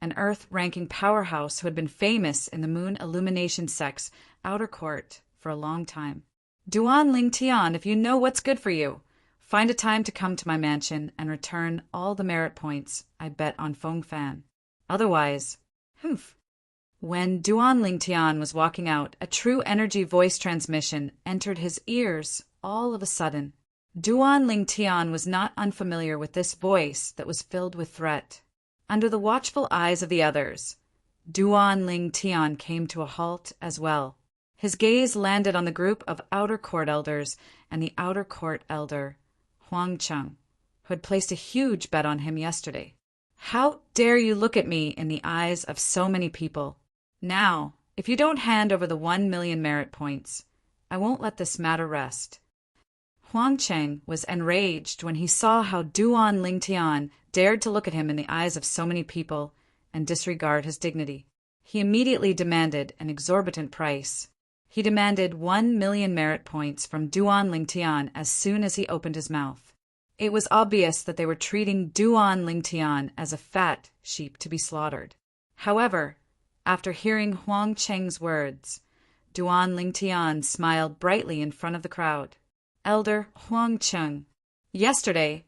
an Earth-ranking powerhouse who had been famous in the Moon Illumination sect's outer court for a long time. Duan Lingtian, if you know what's good for you, find a time to come to my mansion and return all the merit points I bet on Feng Fan. Otherwise, humph. When Duan Lingtian was walking out, a true energy voice transmission entered his ears all of a sudden. Duan Lingtian was not unfamiliar with this voice that was filled with threat. Under the watchful eyes of the others, Duan Lingtian came to a halt as well. His gaze landed on the group of outer court elders and the outer court elder, Huang Cheng, who had placed a huge bet on him yesterday. How dare you look at me in the eyes of so many people? Now, if you don't hand over the 1 million merit points, I won't let this matter rest. Huang Cheng was enraged when he saw how Duan Lingtian dared to look at him in the eyes of so many people and disregard his dignity. He immediately demanded an exorbitant price. He demanded 1 million merit points from Duan Lingtian as soon as he opened his mouth. It was obvious that they were treating Duan Lingtian as a fat sheep to be slaughtered. However, after hearing Huang Cheng's words, Duan Lingtian smiled brightly in front of the crowd. Elder Huang Cheng, yesterday,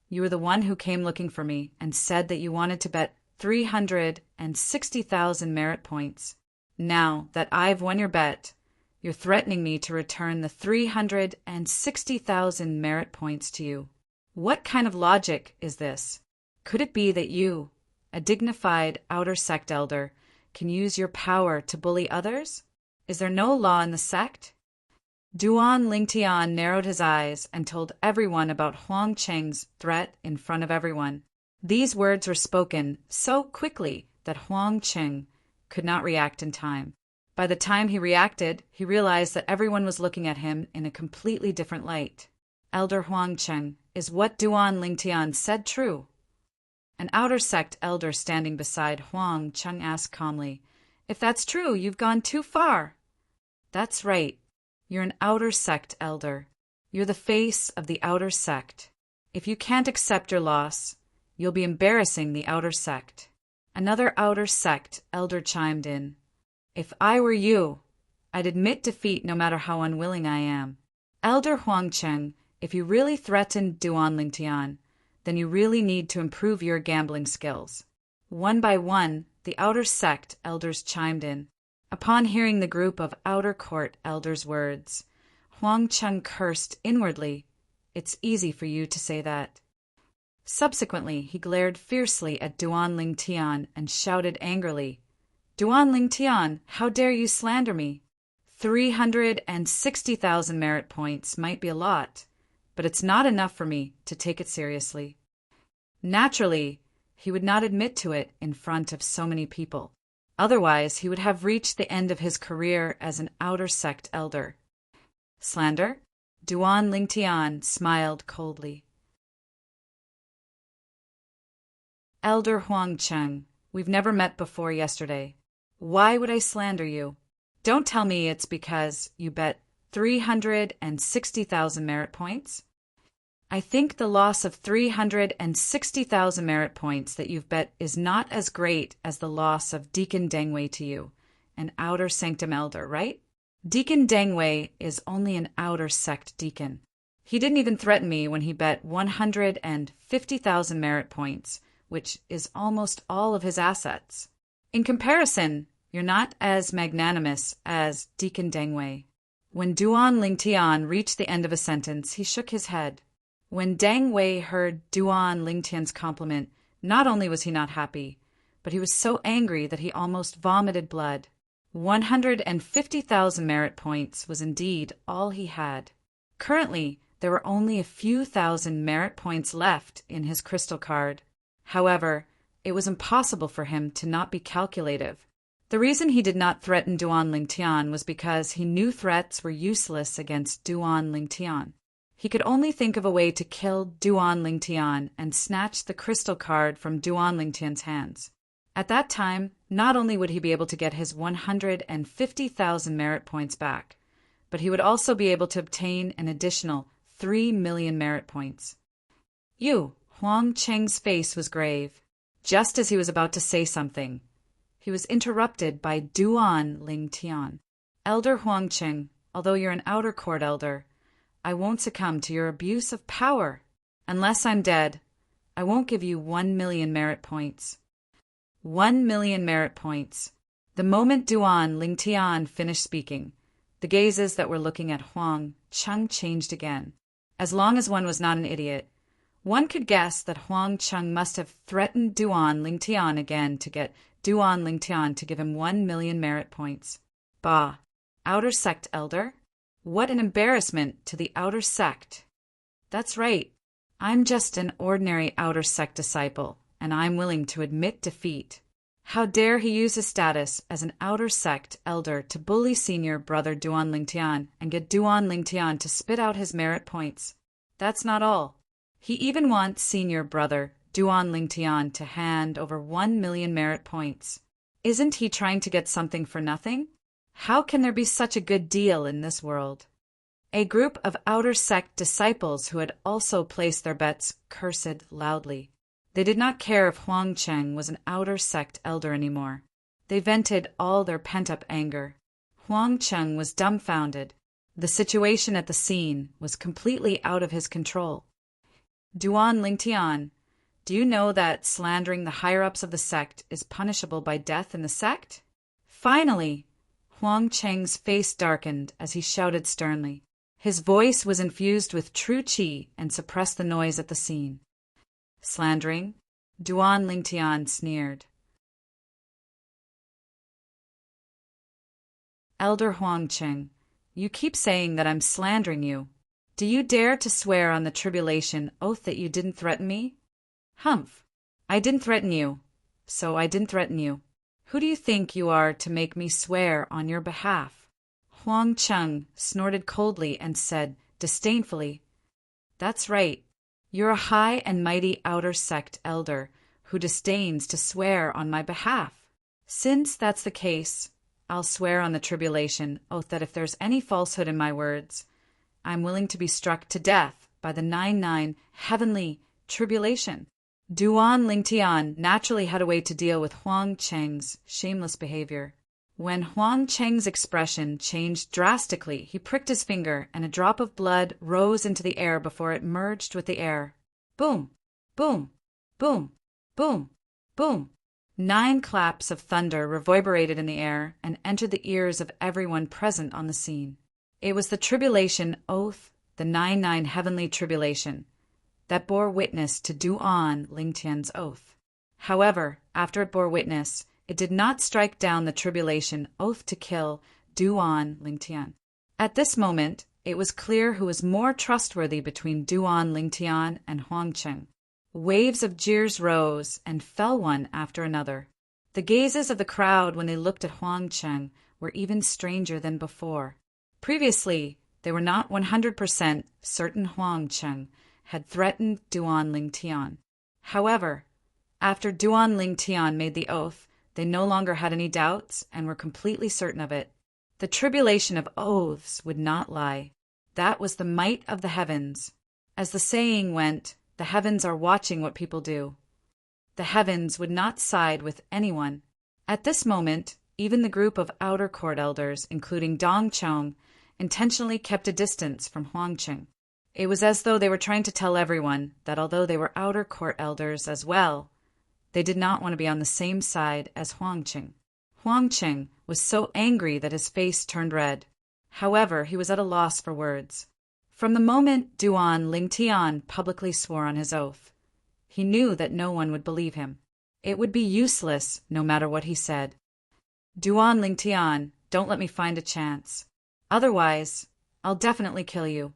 you were the one who came looking for me and said that you wanted to bet 360,000 merit points. Now that I've won your bet, you're threatening me to return the 360,000 merit points to you. What kind of logic is this? Could it be that you, a dignified outer sect elder, can use your power to bully others? Is there no law in the sect? Duan Lingtian narrowed his eyes and told everyone about Huang Cheng's threat in front of everyone. These words were spoken so quickly that Huang Cheng could not react in time. By the time he reacted, he realized that everyone was looking at him in a completely different light. Elder Huang Cheng, is what Duan Lingtian said true? An outer sect elder standing beside Huang Cheng asked calmly, If that's true, you've gone too far. That's right. You're an outer sect elder. You're the face of the outer sect. If you can't accept your loss, you'll be embarrassing the outer sect. Another outer sect elder chimed in. If I were you, I'd admit defeat no matter how unwilling I am. Elder Huang Cheng, if you really threatened Duan Lingtian, then you really need to improve your gambling skills. One by one, the outer sect elders chimed in. Upon hearing the group of outer court elders' words, Huang Cheng cursed inwardly. It's easy for you to say that. Subsequently, he glared fiercely at Duan Lingtian and shouted angrily, Duan Lingtian, how dare you slander me? 360,000 merit points might be a lot, but it's not enough for me to take it seriously. Naturally, he would not admit to it in front of so many people. Otherwise, he would have reached the end of his career as an outer sect elder. Slander? Duan Lingtian smiled coldly. Elder Huang Cheng, we've never met before yesterday. Why would I slander you? Don't tell me it's because you bet 360,000 merit points. I think the loss of 360,000 merit points that you've bet is not as great as the loss of Deacon Dengwei to you, an outer sanctum elder, right? Deacon Dengwei is only an outer sect deacon. He didn't even threaten me when he bet 150,000 merit points, which is almost all of his assets. In comparison, you're not as magnanimous as Deacon Dengwei. When Duan Lingtian reached the end of a sentence, he shook his head. When Deng Wei heard Duan Lingtian's compliment, not only was he not happy, but he was so angry that he almost vomited blood. 150,000 merit points was indeed all he had. Currently, there were only a few thousand merit points left in his crystal card. However, it was impossible for him to not be calculative. The reason he did not threaten Duan Lingtian was because he knew threats were useless against Duan Lingtian. He could only think of a way to kill Duan Lingtian and snatch the crystal card from Duan Lingtian's hands. At that time, not only would he be able to get his 150,000 merit points back, but he would also be able to obtain an additional 3 million merit points. Huang Cheng's face was grave. Just as he was about to say something, he was interrupted by Duan Lingtian. Elder Huang Cheng, although you're an outer court elder, I won't succumb to your abuse of power. Unless I'm dead, I won't give you 1 million merit points. 1 million merit points. The moment Duan Lingtian finished speaking, the gazes that were looking at Huang Cheng changed again. As long as one was not an idiot, one could guess that Huang Cheng must have threatened Duan Lingtian again to get Duan Lingtian to give him 1 million merit points. Bah! Outer sect elder? What an embarrassment to the outer sect. That's right. I'm just an ordinary outer sect disciple, and I'm willing to admit defeat. How dare he use his status as an outer sect elder to bully senior brother Duan Lingtian and get Duan Lingtian to spit out his merit points. That's not all. He even wants senior brother Duan Lingtian to hand over 1 million merit points. Isn't he trying to get something for nothing? How can there be such a good deal in this world? A group of outer sect disciples who had also placed their bets cursed loudly. They did not care if Huang Cheng was an outer sect elder anymore. They vented all their pent-up anger. Huang Cheng was dumbfounded. The situation at the scene was completely out of his control. Duan Lingtian, do you know that slandering the higher-ups of the sect is punishable by death in the sect? Finally, Huang Cheng's face darkened as he shouted sternly. His voice was infused with true qi and suppressed the noise at the scene. Slandering? Duan Lingtian sneered. Elder Huang Cheng, you keep saying that I'm slandering you. Do you dare to swear on the tribulation oath that you didn't threaten me? Humph! I didn't threaten you, so I didn't threaten you. Who do you think you are to make me swear on your behalf? Huang Cheng snorted coldly and said disdainfully, That's right. You're a high and mighty outer sect elder who disdains to swear on my behalf. Since that's the case, I'll swear on the tribulation oath that if there's any falsehood in my words, I'm willing to be struck to death by the 99 heavenly tribulation. Duan Lingtian naturally had a way to deal with Huang Cheng's shameless behavior. When Huang Cheng's expression changed drastically, he pricked his finger and a drop of blood rose into the air before it merged with the air. Boom! Boom! Boom! Boom! Boom! 9 claps of thunder reverberated in the air and entered the ears of everyone present on the scene. It was the tribulation oath, the 99 heavenly tribulation, that bore witness to Duan Lingtian's oath. However, after it bore witness, it did not strike down the tribulation oath to kill Duan Lingtian. At this moment, it was clear who was more trustworthy between Duan Lingtian and Huang Cheng. Waves of jeers rose and fell one after another. The gazes of the crowd when they looked at Huang Cheng were even stranger than before. Previously, they were not 100% certain Huang Cheng had threatened Duan Lingtian. However, after Duan Lingtian made the oath, they no longer had any doubts and were completely certain of it. The tribulation of oaths would not lie. That was the might of the heavens. As the saying went, the heavens are watching what people do. The heavens would not side with anyone. At this moment, even the group of outer court elders, including Dong Chong, intentionally kept a distance from Huang Cheng. It was as though they were trying to tell everyone that although they were outer court elders as well, they did not want to be on the same side as Huang Cheng. Huang Cheng was so angry that his face turned red. However, he was at a loss for words. From the moment Duan Lingtian publicly swore on his oath, he knew that no one would believe him. It would be useless no matter what he said. Duan Lingtian, don't let me find a chance. Otherwise, I'll definitely kill you.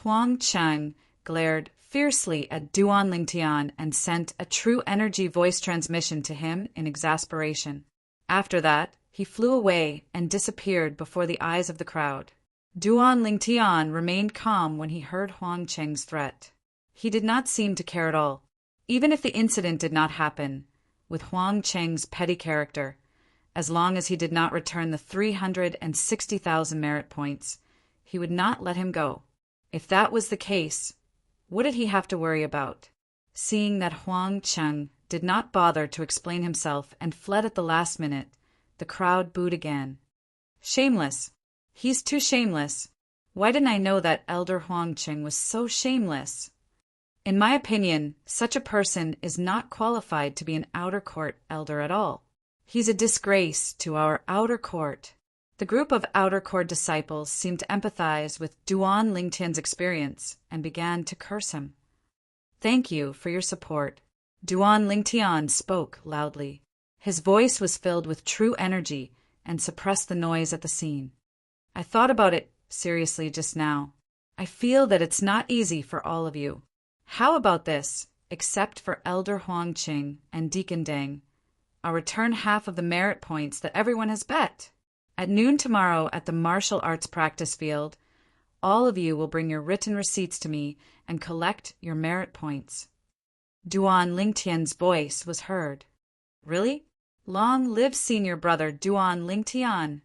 Huang Cheng glared fiercely at Duan Lingtian and sent a true energy voice transmission to him in exasperation. After that, he flew away and disappeared before the eyes of the crowd. Duan Lingtian remained calm when he heard Huang Cheng's threat. He did not seem to care at all. Even if the incident did not happen, with Huang Cheng's petty character, as long as he did not return the 360,000 merit points, he would not let him go. If that was the case, what did he have to worry about? Seeing that Huang Cheng did not bother to explain himself and fled at the last minute, the crowd booed again. Shameless. He's too shameless. Why didn't I know that Elder Huang Cheng was so shameless? In my opinion, such a person is not qualified to be an outer court elder at all. He's a disgrace to our outer court. The group of outer court disciples seemed to empathize with Duan Lingtian's experience and began to curse him. Thank you for your support. Duan Lingtian spoke loudly. His voice was filled with true energy and suppressed the noise at the scene. I thought about it seriously just now. I feel that it's not easy for all of you. How about this, except for Elder Huang Qing and Deacon Deng? I'll return half of the merit points that everyone has bet. At noon tomorrow at the martial arts practice field, all of you will bring your written receipts to me and collect your merit points. Duan Lingtian's voice was heard. Really? Long live senior brother Duan Lingtian.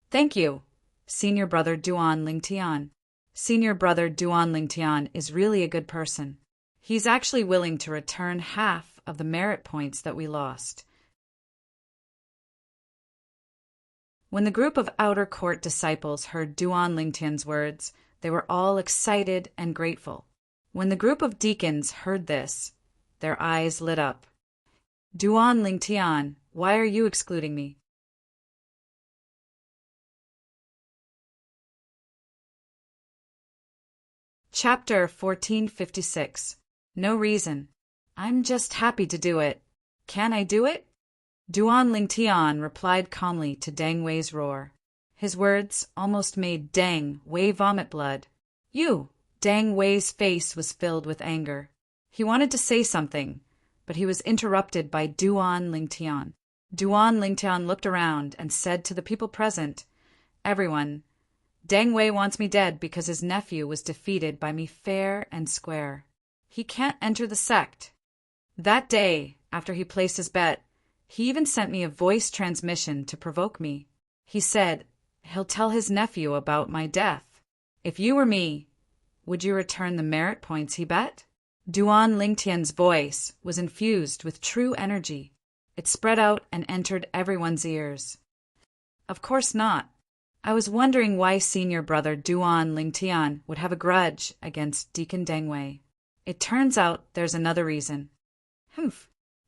Thank you, senior brother Duan Lingtian. Senior brother Duan Lingtian is really a good person. He's actually willing to return half of the merit points that we lost. When the group of outer court disciples heard Duan Lingtian's words, they were all excited and grateful. When the group of deacons heard this, their eyes lit up. Duan Lingtian, why are you excluding me? Chapter 1456. No reason. I'm just happy to do it. Can I do it? Duan Lingtian replied calmly to Deng Wei's roar. His words almost made Deng Wei vomit blood. You! Deng Wei's face was filled with anger. He wanted to say something, but he was interrupted by Duan Lingtian. Duan Lingtian looked around and said to the people present, Everyone, Deng Wei wants me dead because his nephew was defeated by me fair and square. He can't enter the sect. That day, after he placed his bet, he even sent me a voice transmission to provoke me. He said he'll tell his nephew about my death. If you were me, would you return the merit points he bet? Duan Lingtian's voice was infused with true energy. It spread out and entered everyone's ears. Of course not. I was wondering why senior brother Duan Lingtian would have a grudge against Deacon Deng Wei. It turns out there's another reason.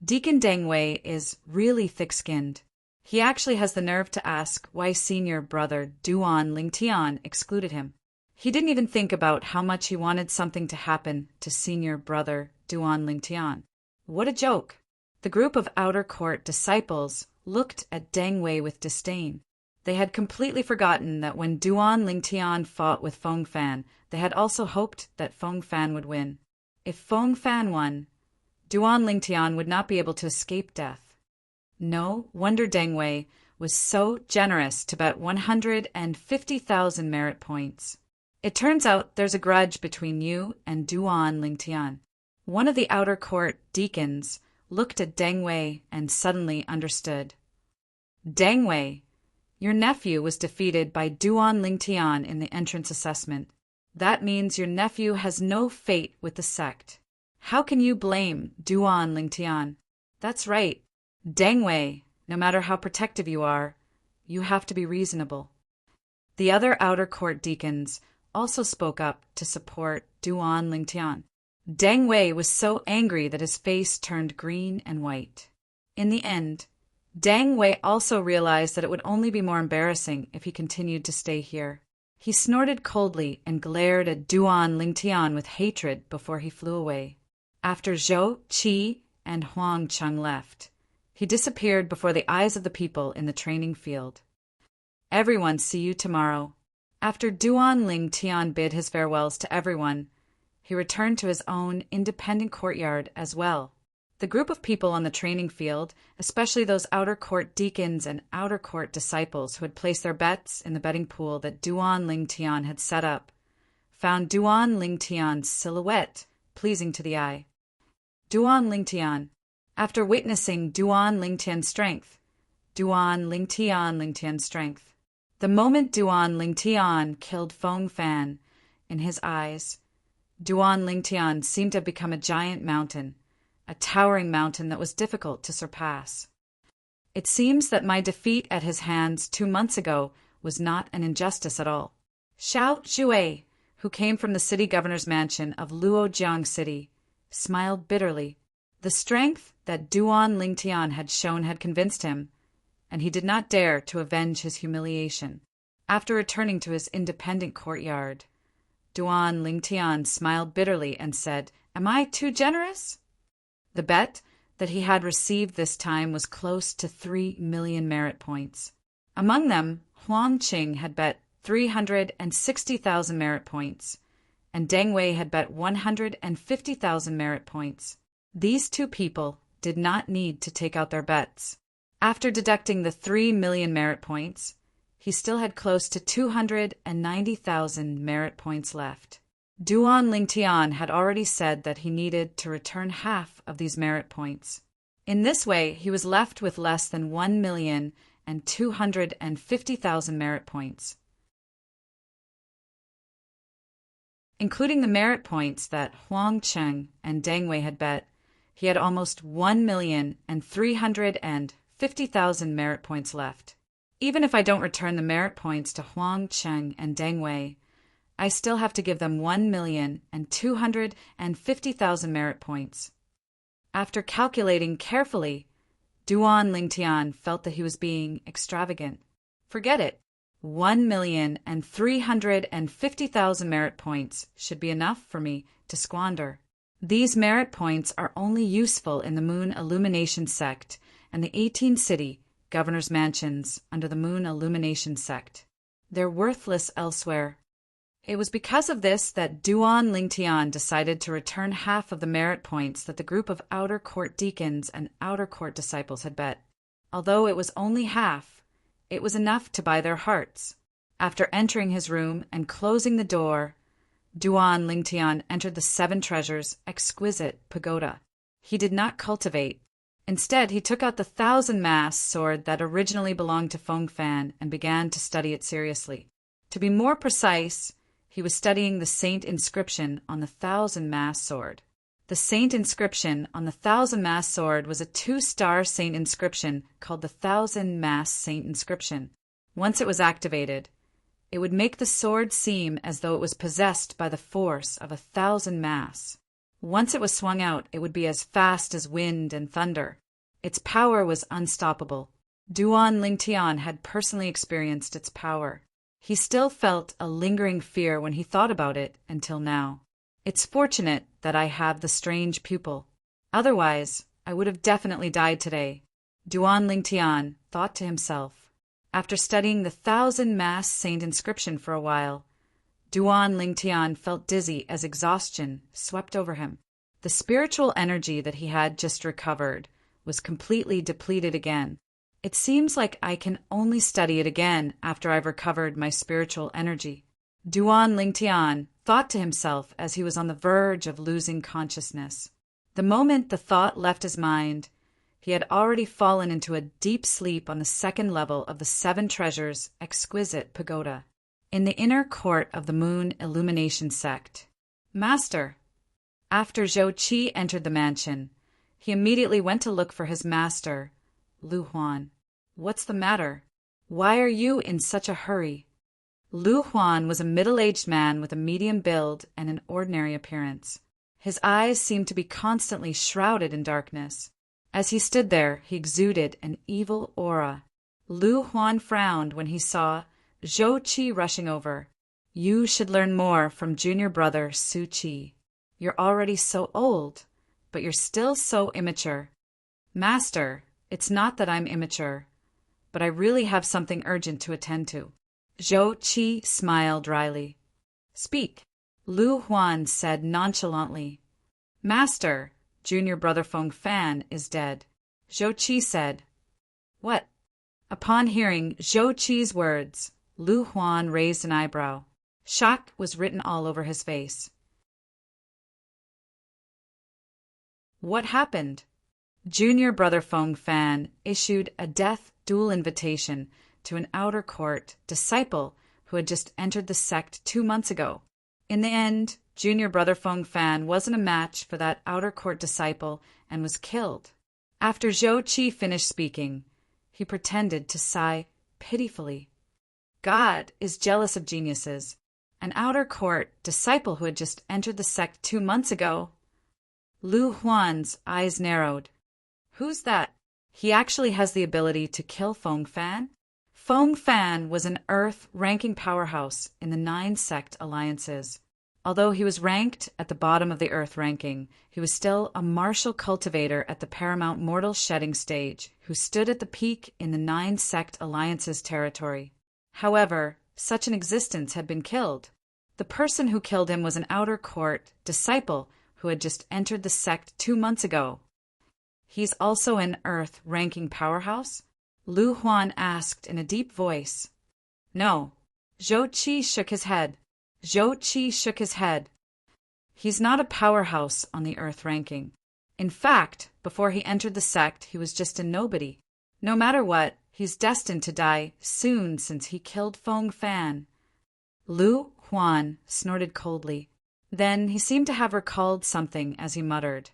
Deacon Deng Wei is really thick-skinned. He actually has the nerve to ask why senior brother Duan Lingtian excluded him. He didn't even think about how much he wanted something to happen to senior brother Duan Lingtian. What a joke! The group of outer court disciples looked at Deng Wei with disdain. They had completely forgotten that when Duan Lingtian fought with Feng Fan, they had also hoped that Feng Fan would win. If Feng Fan won, Duan Lingtian would not be able to escape death. No wonder Deng Wei was so generous to bet 150,000 merit points. It turns out there's a grudge between you and Duan Lingtian. One of the outer court deacons looked at Deng Wei and suddenly understood. Deng Wei, your nephew was defeated by Duan Lingtian in the entrance assessment. That means your nephew has no fate with the sect. How can you blame Duan Lingtian? That's right. Deng Wei, no matter how protective you are, you have to be reasonable. The other outer court deacons also spoke up to support Duan Lingtian. Deng Wei was so angry that his face turned green and white. In the end, Deng Wei also realized that it would only be more embarrassing if he continued to stay here. He snorted coldly and glared at Duan Lingtian with hatred before he flew away. After Zhou, Qi, and Huang Cheng left, he disappeared before the eyes of the people in the training field. Everyone, see you tomorrow. After Duan Ling Tian bid his farewells to everyone, he returned to his own independent courtyard as well. The group of people on the training field, especially those outer court deacons and outer court disciples who had placed their bets in the betting pool that Duan Ling Tian had set up, found Duan Ling Tian's silhouette pleasing to the eye. Duan Ling Tian. After witnessing Duan Ling Tian's strength, Duan Ling Tian's strength. The moment Duan Ling Tian killed Feng Fan, in his eyes, Duan Ling Tian seemed to have become a giant mountain, a towering mountain that was difficult to surpass. It seems that my defeat at his hands 2 months ago was not an injustice at all. Xiao Zhuai, who came from the city governor's mansion of Luojiang City, smiled bitterly. The strength that Duan Ling Tian had shown had convinced him, and he did not dare to avenge his humiliation. After returning to his independent courtyard, Duan Ling Tian smiled bitterly and said, "Am I too generous?" The bet that he had received this time was close to 3 million merit points. Among them, Huang Qing had bet 360,000 merit points, and Deng Wei had bet 150,000 merit points. These two people did not need to take out their bets. After deducting the 3 million merit points, he still had close to 290,000 merit points left. Duan Ling Tian had already said that he needed to return half of these merit points. In this way, he was left with less than 1,250,000 merit points. Including the merit points that Huang Cheng and Deng Wei had bet, he had almost 1,350,000 merit points left. Even if I don't return the merit points to Huang Cheng and Deng Wei, I still have to give them 1,250,000 merit points. After calculating carefully, Duan Ling Tian felt that he was being extravagant. Forget it. 1,350,000 merit points should be enough for me to squander. These merit points are only useful in the Moon Illumination Sect and the 18 city governor's mansions under the Moon Illumination Sect. They're worthless elsewhere. It was because of this that Duan Ling Tian decided to return half of the merit points that the group of outer court deacons and outer court disciples had bet. Although it was only half, it was enough to buy their hearts. After entering his room and closing the door, Duan Ling Tian entered the 7 Treasures' exquisite pagoda. He did not cultivate. Instead, he took out the 1,000-mast sword that originally belonged to Feng Fan and began to study it seriously. To be more precise, he was studying the saint inscription on the 1,000-mast sword. The saint inscription on the 1,000-mast sword was a 2-star saint inscription called the 1,000-mast saint inscription. Once it was activated, it would make the sword seem as though it was possessed by the force of 1,000 masts. Once it was swung out, it would be as fast as wind and thunder. Its power was unstoppable. Duan Ling Tian had personally experienced its power. He still felt a lingering fear when he thought about it until now. It's fortunate that I have the strange pupil. Otherwise, I would have definitely died today, Duan Ling Tian thought to himself. After studying the 1,000-mast saint inscription for a while, Duan Ling Tian felt dizzy as exhaustion swept over him. The spiritual energy that he had just recovered was completely depleted again. It seems like I can only study it again after I've recovered my spiritual energy, Duan Ling Tian thought to himself as he was on the verge of losing consciousness. The moment the thought left his mind, he had already fallen into a deep sleep on the 2nd level of the 7 Treasures' exquisite pagoda, in the inner court of the Moon Illumination Sect. Master! After Zhou Qi entered the mansion, he immediately went to look for his master, Lu Huan. What's the matter? Why are you in such a hurry? Lu Huan was a middle-aged man with a medium build and an ordinary appearance. His eyes seemed to be constantly shrouded in darkness. As he stood there, he exuded an evil aura. Lu Huan frowned when he saw Zhou Qi rushing over. You should learn more from junior brother Su Qi. You're already so old, but you're still so immature. Master, it's not that I'm immature, but I really have something urgent to attend to. Zhou Qi smiled dryly. Speak, Lu Huan said nonchalantly. Master, junior brother Feng Fan is dead. Zhou Qi said. What? Upon hearing Zhou Qi's words, Lu Huan raised an eyebrow. Shock was written all over his face. What happened? Junior brother Feng Fan issued a death duel invitation to an outer court disciple who had just entered the sect 2 months ago. In the end, junior brother Feng Fan wasn't a match for that outer court disciple and was killed. After Zhou Qi finished speaking, he pretended to sigh pitifully. God is jealous of geniuses. An outer court disciple who had just entered the sect 2 months ago. Lu Huan's eyes narrowed. Who's that? He actually has the ability to kill Feng Fan? Feng Fan was an Earth-ranking powerhouse in the 9 sect alliances. Although he was ranked at the bottom of the Earth ranking, he was still a martial cultivator at the paramount mortal shedding stage, who stood at the peak in the 9 sect alliances territory. However, such an existence had been killed. The person who killed him was an outer court disciple who had just entered the sect 2 months ago. He's also an Earth-ranking powerhouse? Lu Huan asked in a deep voice. No. Zhou Qi shook his head. He's not a powerhouse on the Earth ranking. In fact, before he entered the sect, he was just a nobody. No matter what, he's destined to die soon since he killed Feng Fan. Lu Huan snorted coldly. Then he seemed to have recalled something as he muttered.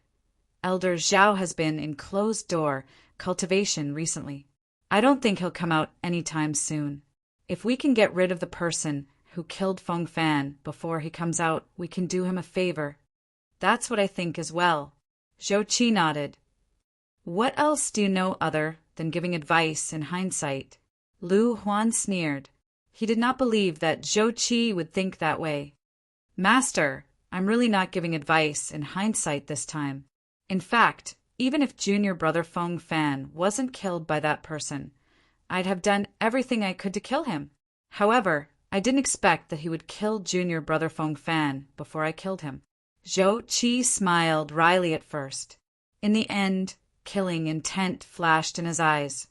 Elder Zhao has been in closed-door cultivation recently. I don't think he'll come out anytime soon. If we can get rid of the person who killed Feng Fan before he comes out, we can do him a favor. That's what I think as well. Zhou Qi nodded. What else do you know other than giving advice in hindsight? Lu Huan sneered. He did not believe that Zhou Qi would think that way. Master, I'm really not giving advice in hindsight this time. In fact, even if junior brother Feng Fan wasn't killed by that person, I'd have done everything I could to kill him. However, I didn't expect that he would kill junior brother Feng Fan before I killed him. Zhou Qi smiled wryly at first. In the end, killing intent flashed in his eyes.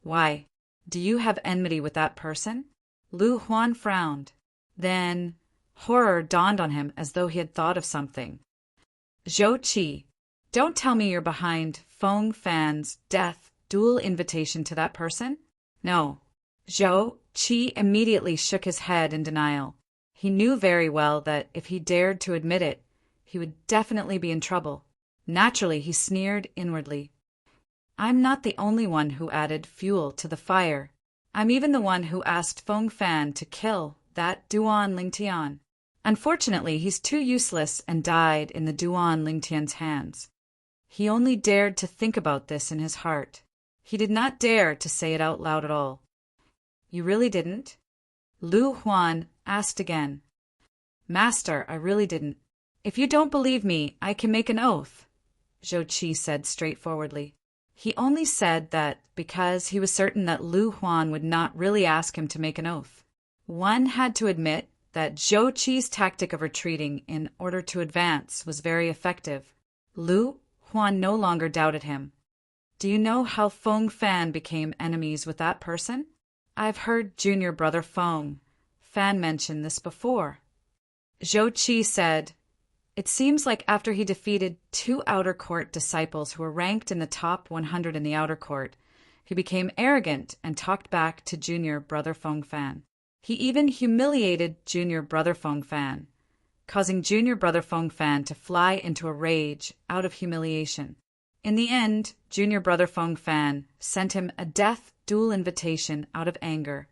Why? Do you have enmity with that person? Lu Huan frowned. Then, horror dawned on him as though he had thought of something. Zhou Qi, don't tell me you're behind Feng Fan's death duel invitation to that person? No. Zhou Qi immediately shook his head in denial. He knew very well that if he dared to admit it, he would definitely be in trouble. Naturally, he sneered inwardly. I'm not the only one who added fuel to the fire. I'm even the one who asked Feng Fan to kill that Duan Lingtian. Unfortunately, he's too useless and died in the Duan Lingtian's hands. He only dared to think about this in his heart. He did not dare to say it out loud at all. You really didn't? Lu Huan asked again. Master, I really didn't. If you don't believe me, I can make an oath, Zhou Qi said straightforwardly. He only said that because he was certain that Lu Huan would not really ask him to make an oath. One had to admit that Zhou Qi's tactic of retreating in order to advance was very effective. Lu Huan no longer doubted him. Do you know how Feng Fan became enemies with that person? I've heard junior brother Feng Fan mention this before. Zhou Qi said, it seems like after he defeated 2 outer court disciples who were ranked in the top 100 in the outer court, he became arrogant and talked back to junior brother Feng Fan. He even humiliated junior brother Feng Fan, causing junior brother Feng Fan to fly into a rage out of humiliation. In the end, junior brother Feng Fan sent him a death duel invitation out of anger.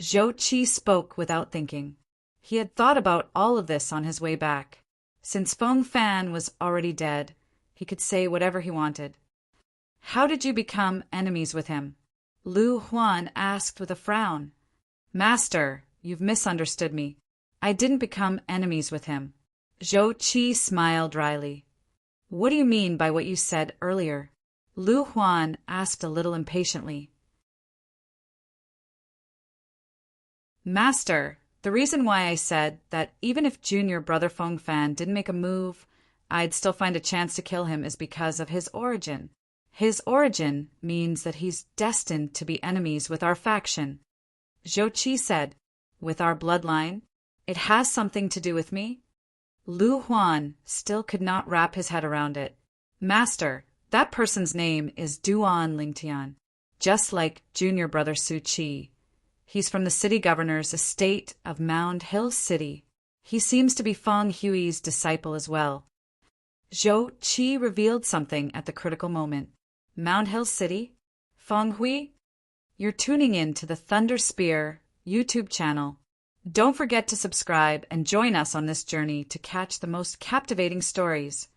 Zhou Qi spoke without thinking. He had thought about all of this on his way back. Since Feng Fan was already dead, he could say whatever he wanted. How did you become enemies with him? Lu Huan asked with a frown. Master, you've misunderstood me. I didn't become enemies with him. Zhou Qi smiled dryly. What do you mean by what you said earlier? Lu Huan asked a little impatiently. Master, the reason why I said that even if Junior Brother Feng Fan didn't make a move, I'd still find a chance to kill him is because of his origin. His origin means that he's destined to be enemies with our faction. Zhou Qi said, with our bloodline, it has something to do with me? Lu Huan still could not wrap his head around it. Master, that person's name is Duan Lingtian, just like Junior Brother Su Qi. He's from the city governor's estate of Mound Hill City. He seems to be Feng Hui's disciple as well. Zhou Qi revealed something at the critical moment. Mound Hill City? Feng Hui? You're tuning in to the Thunder Spear YouTube channel. Don't forget to subscribe and join us on this journey to catch the most captivating stories.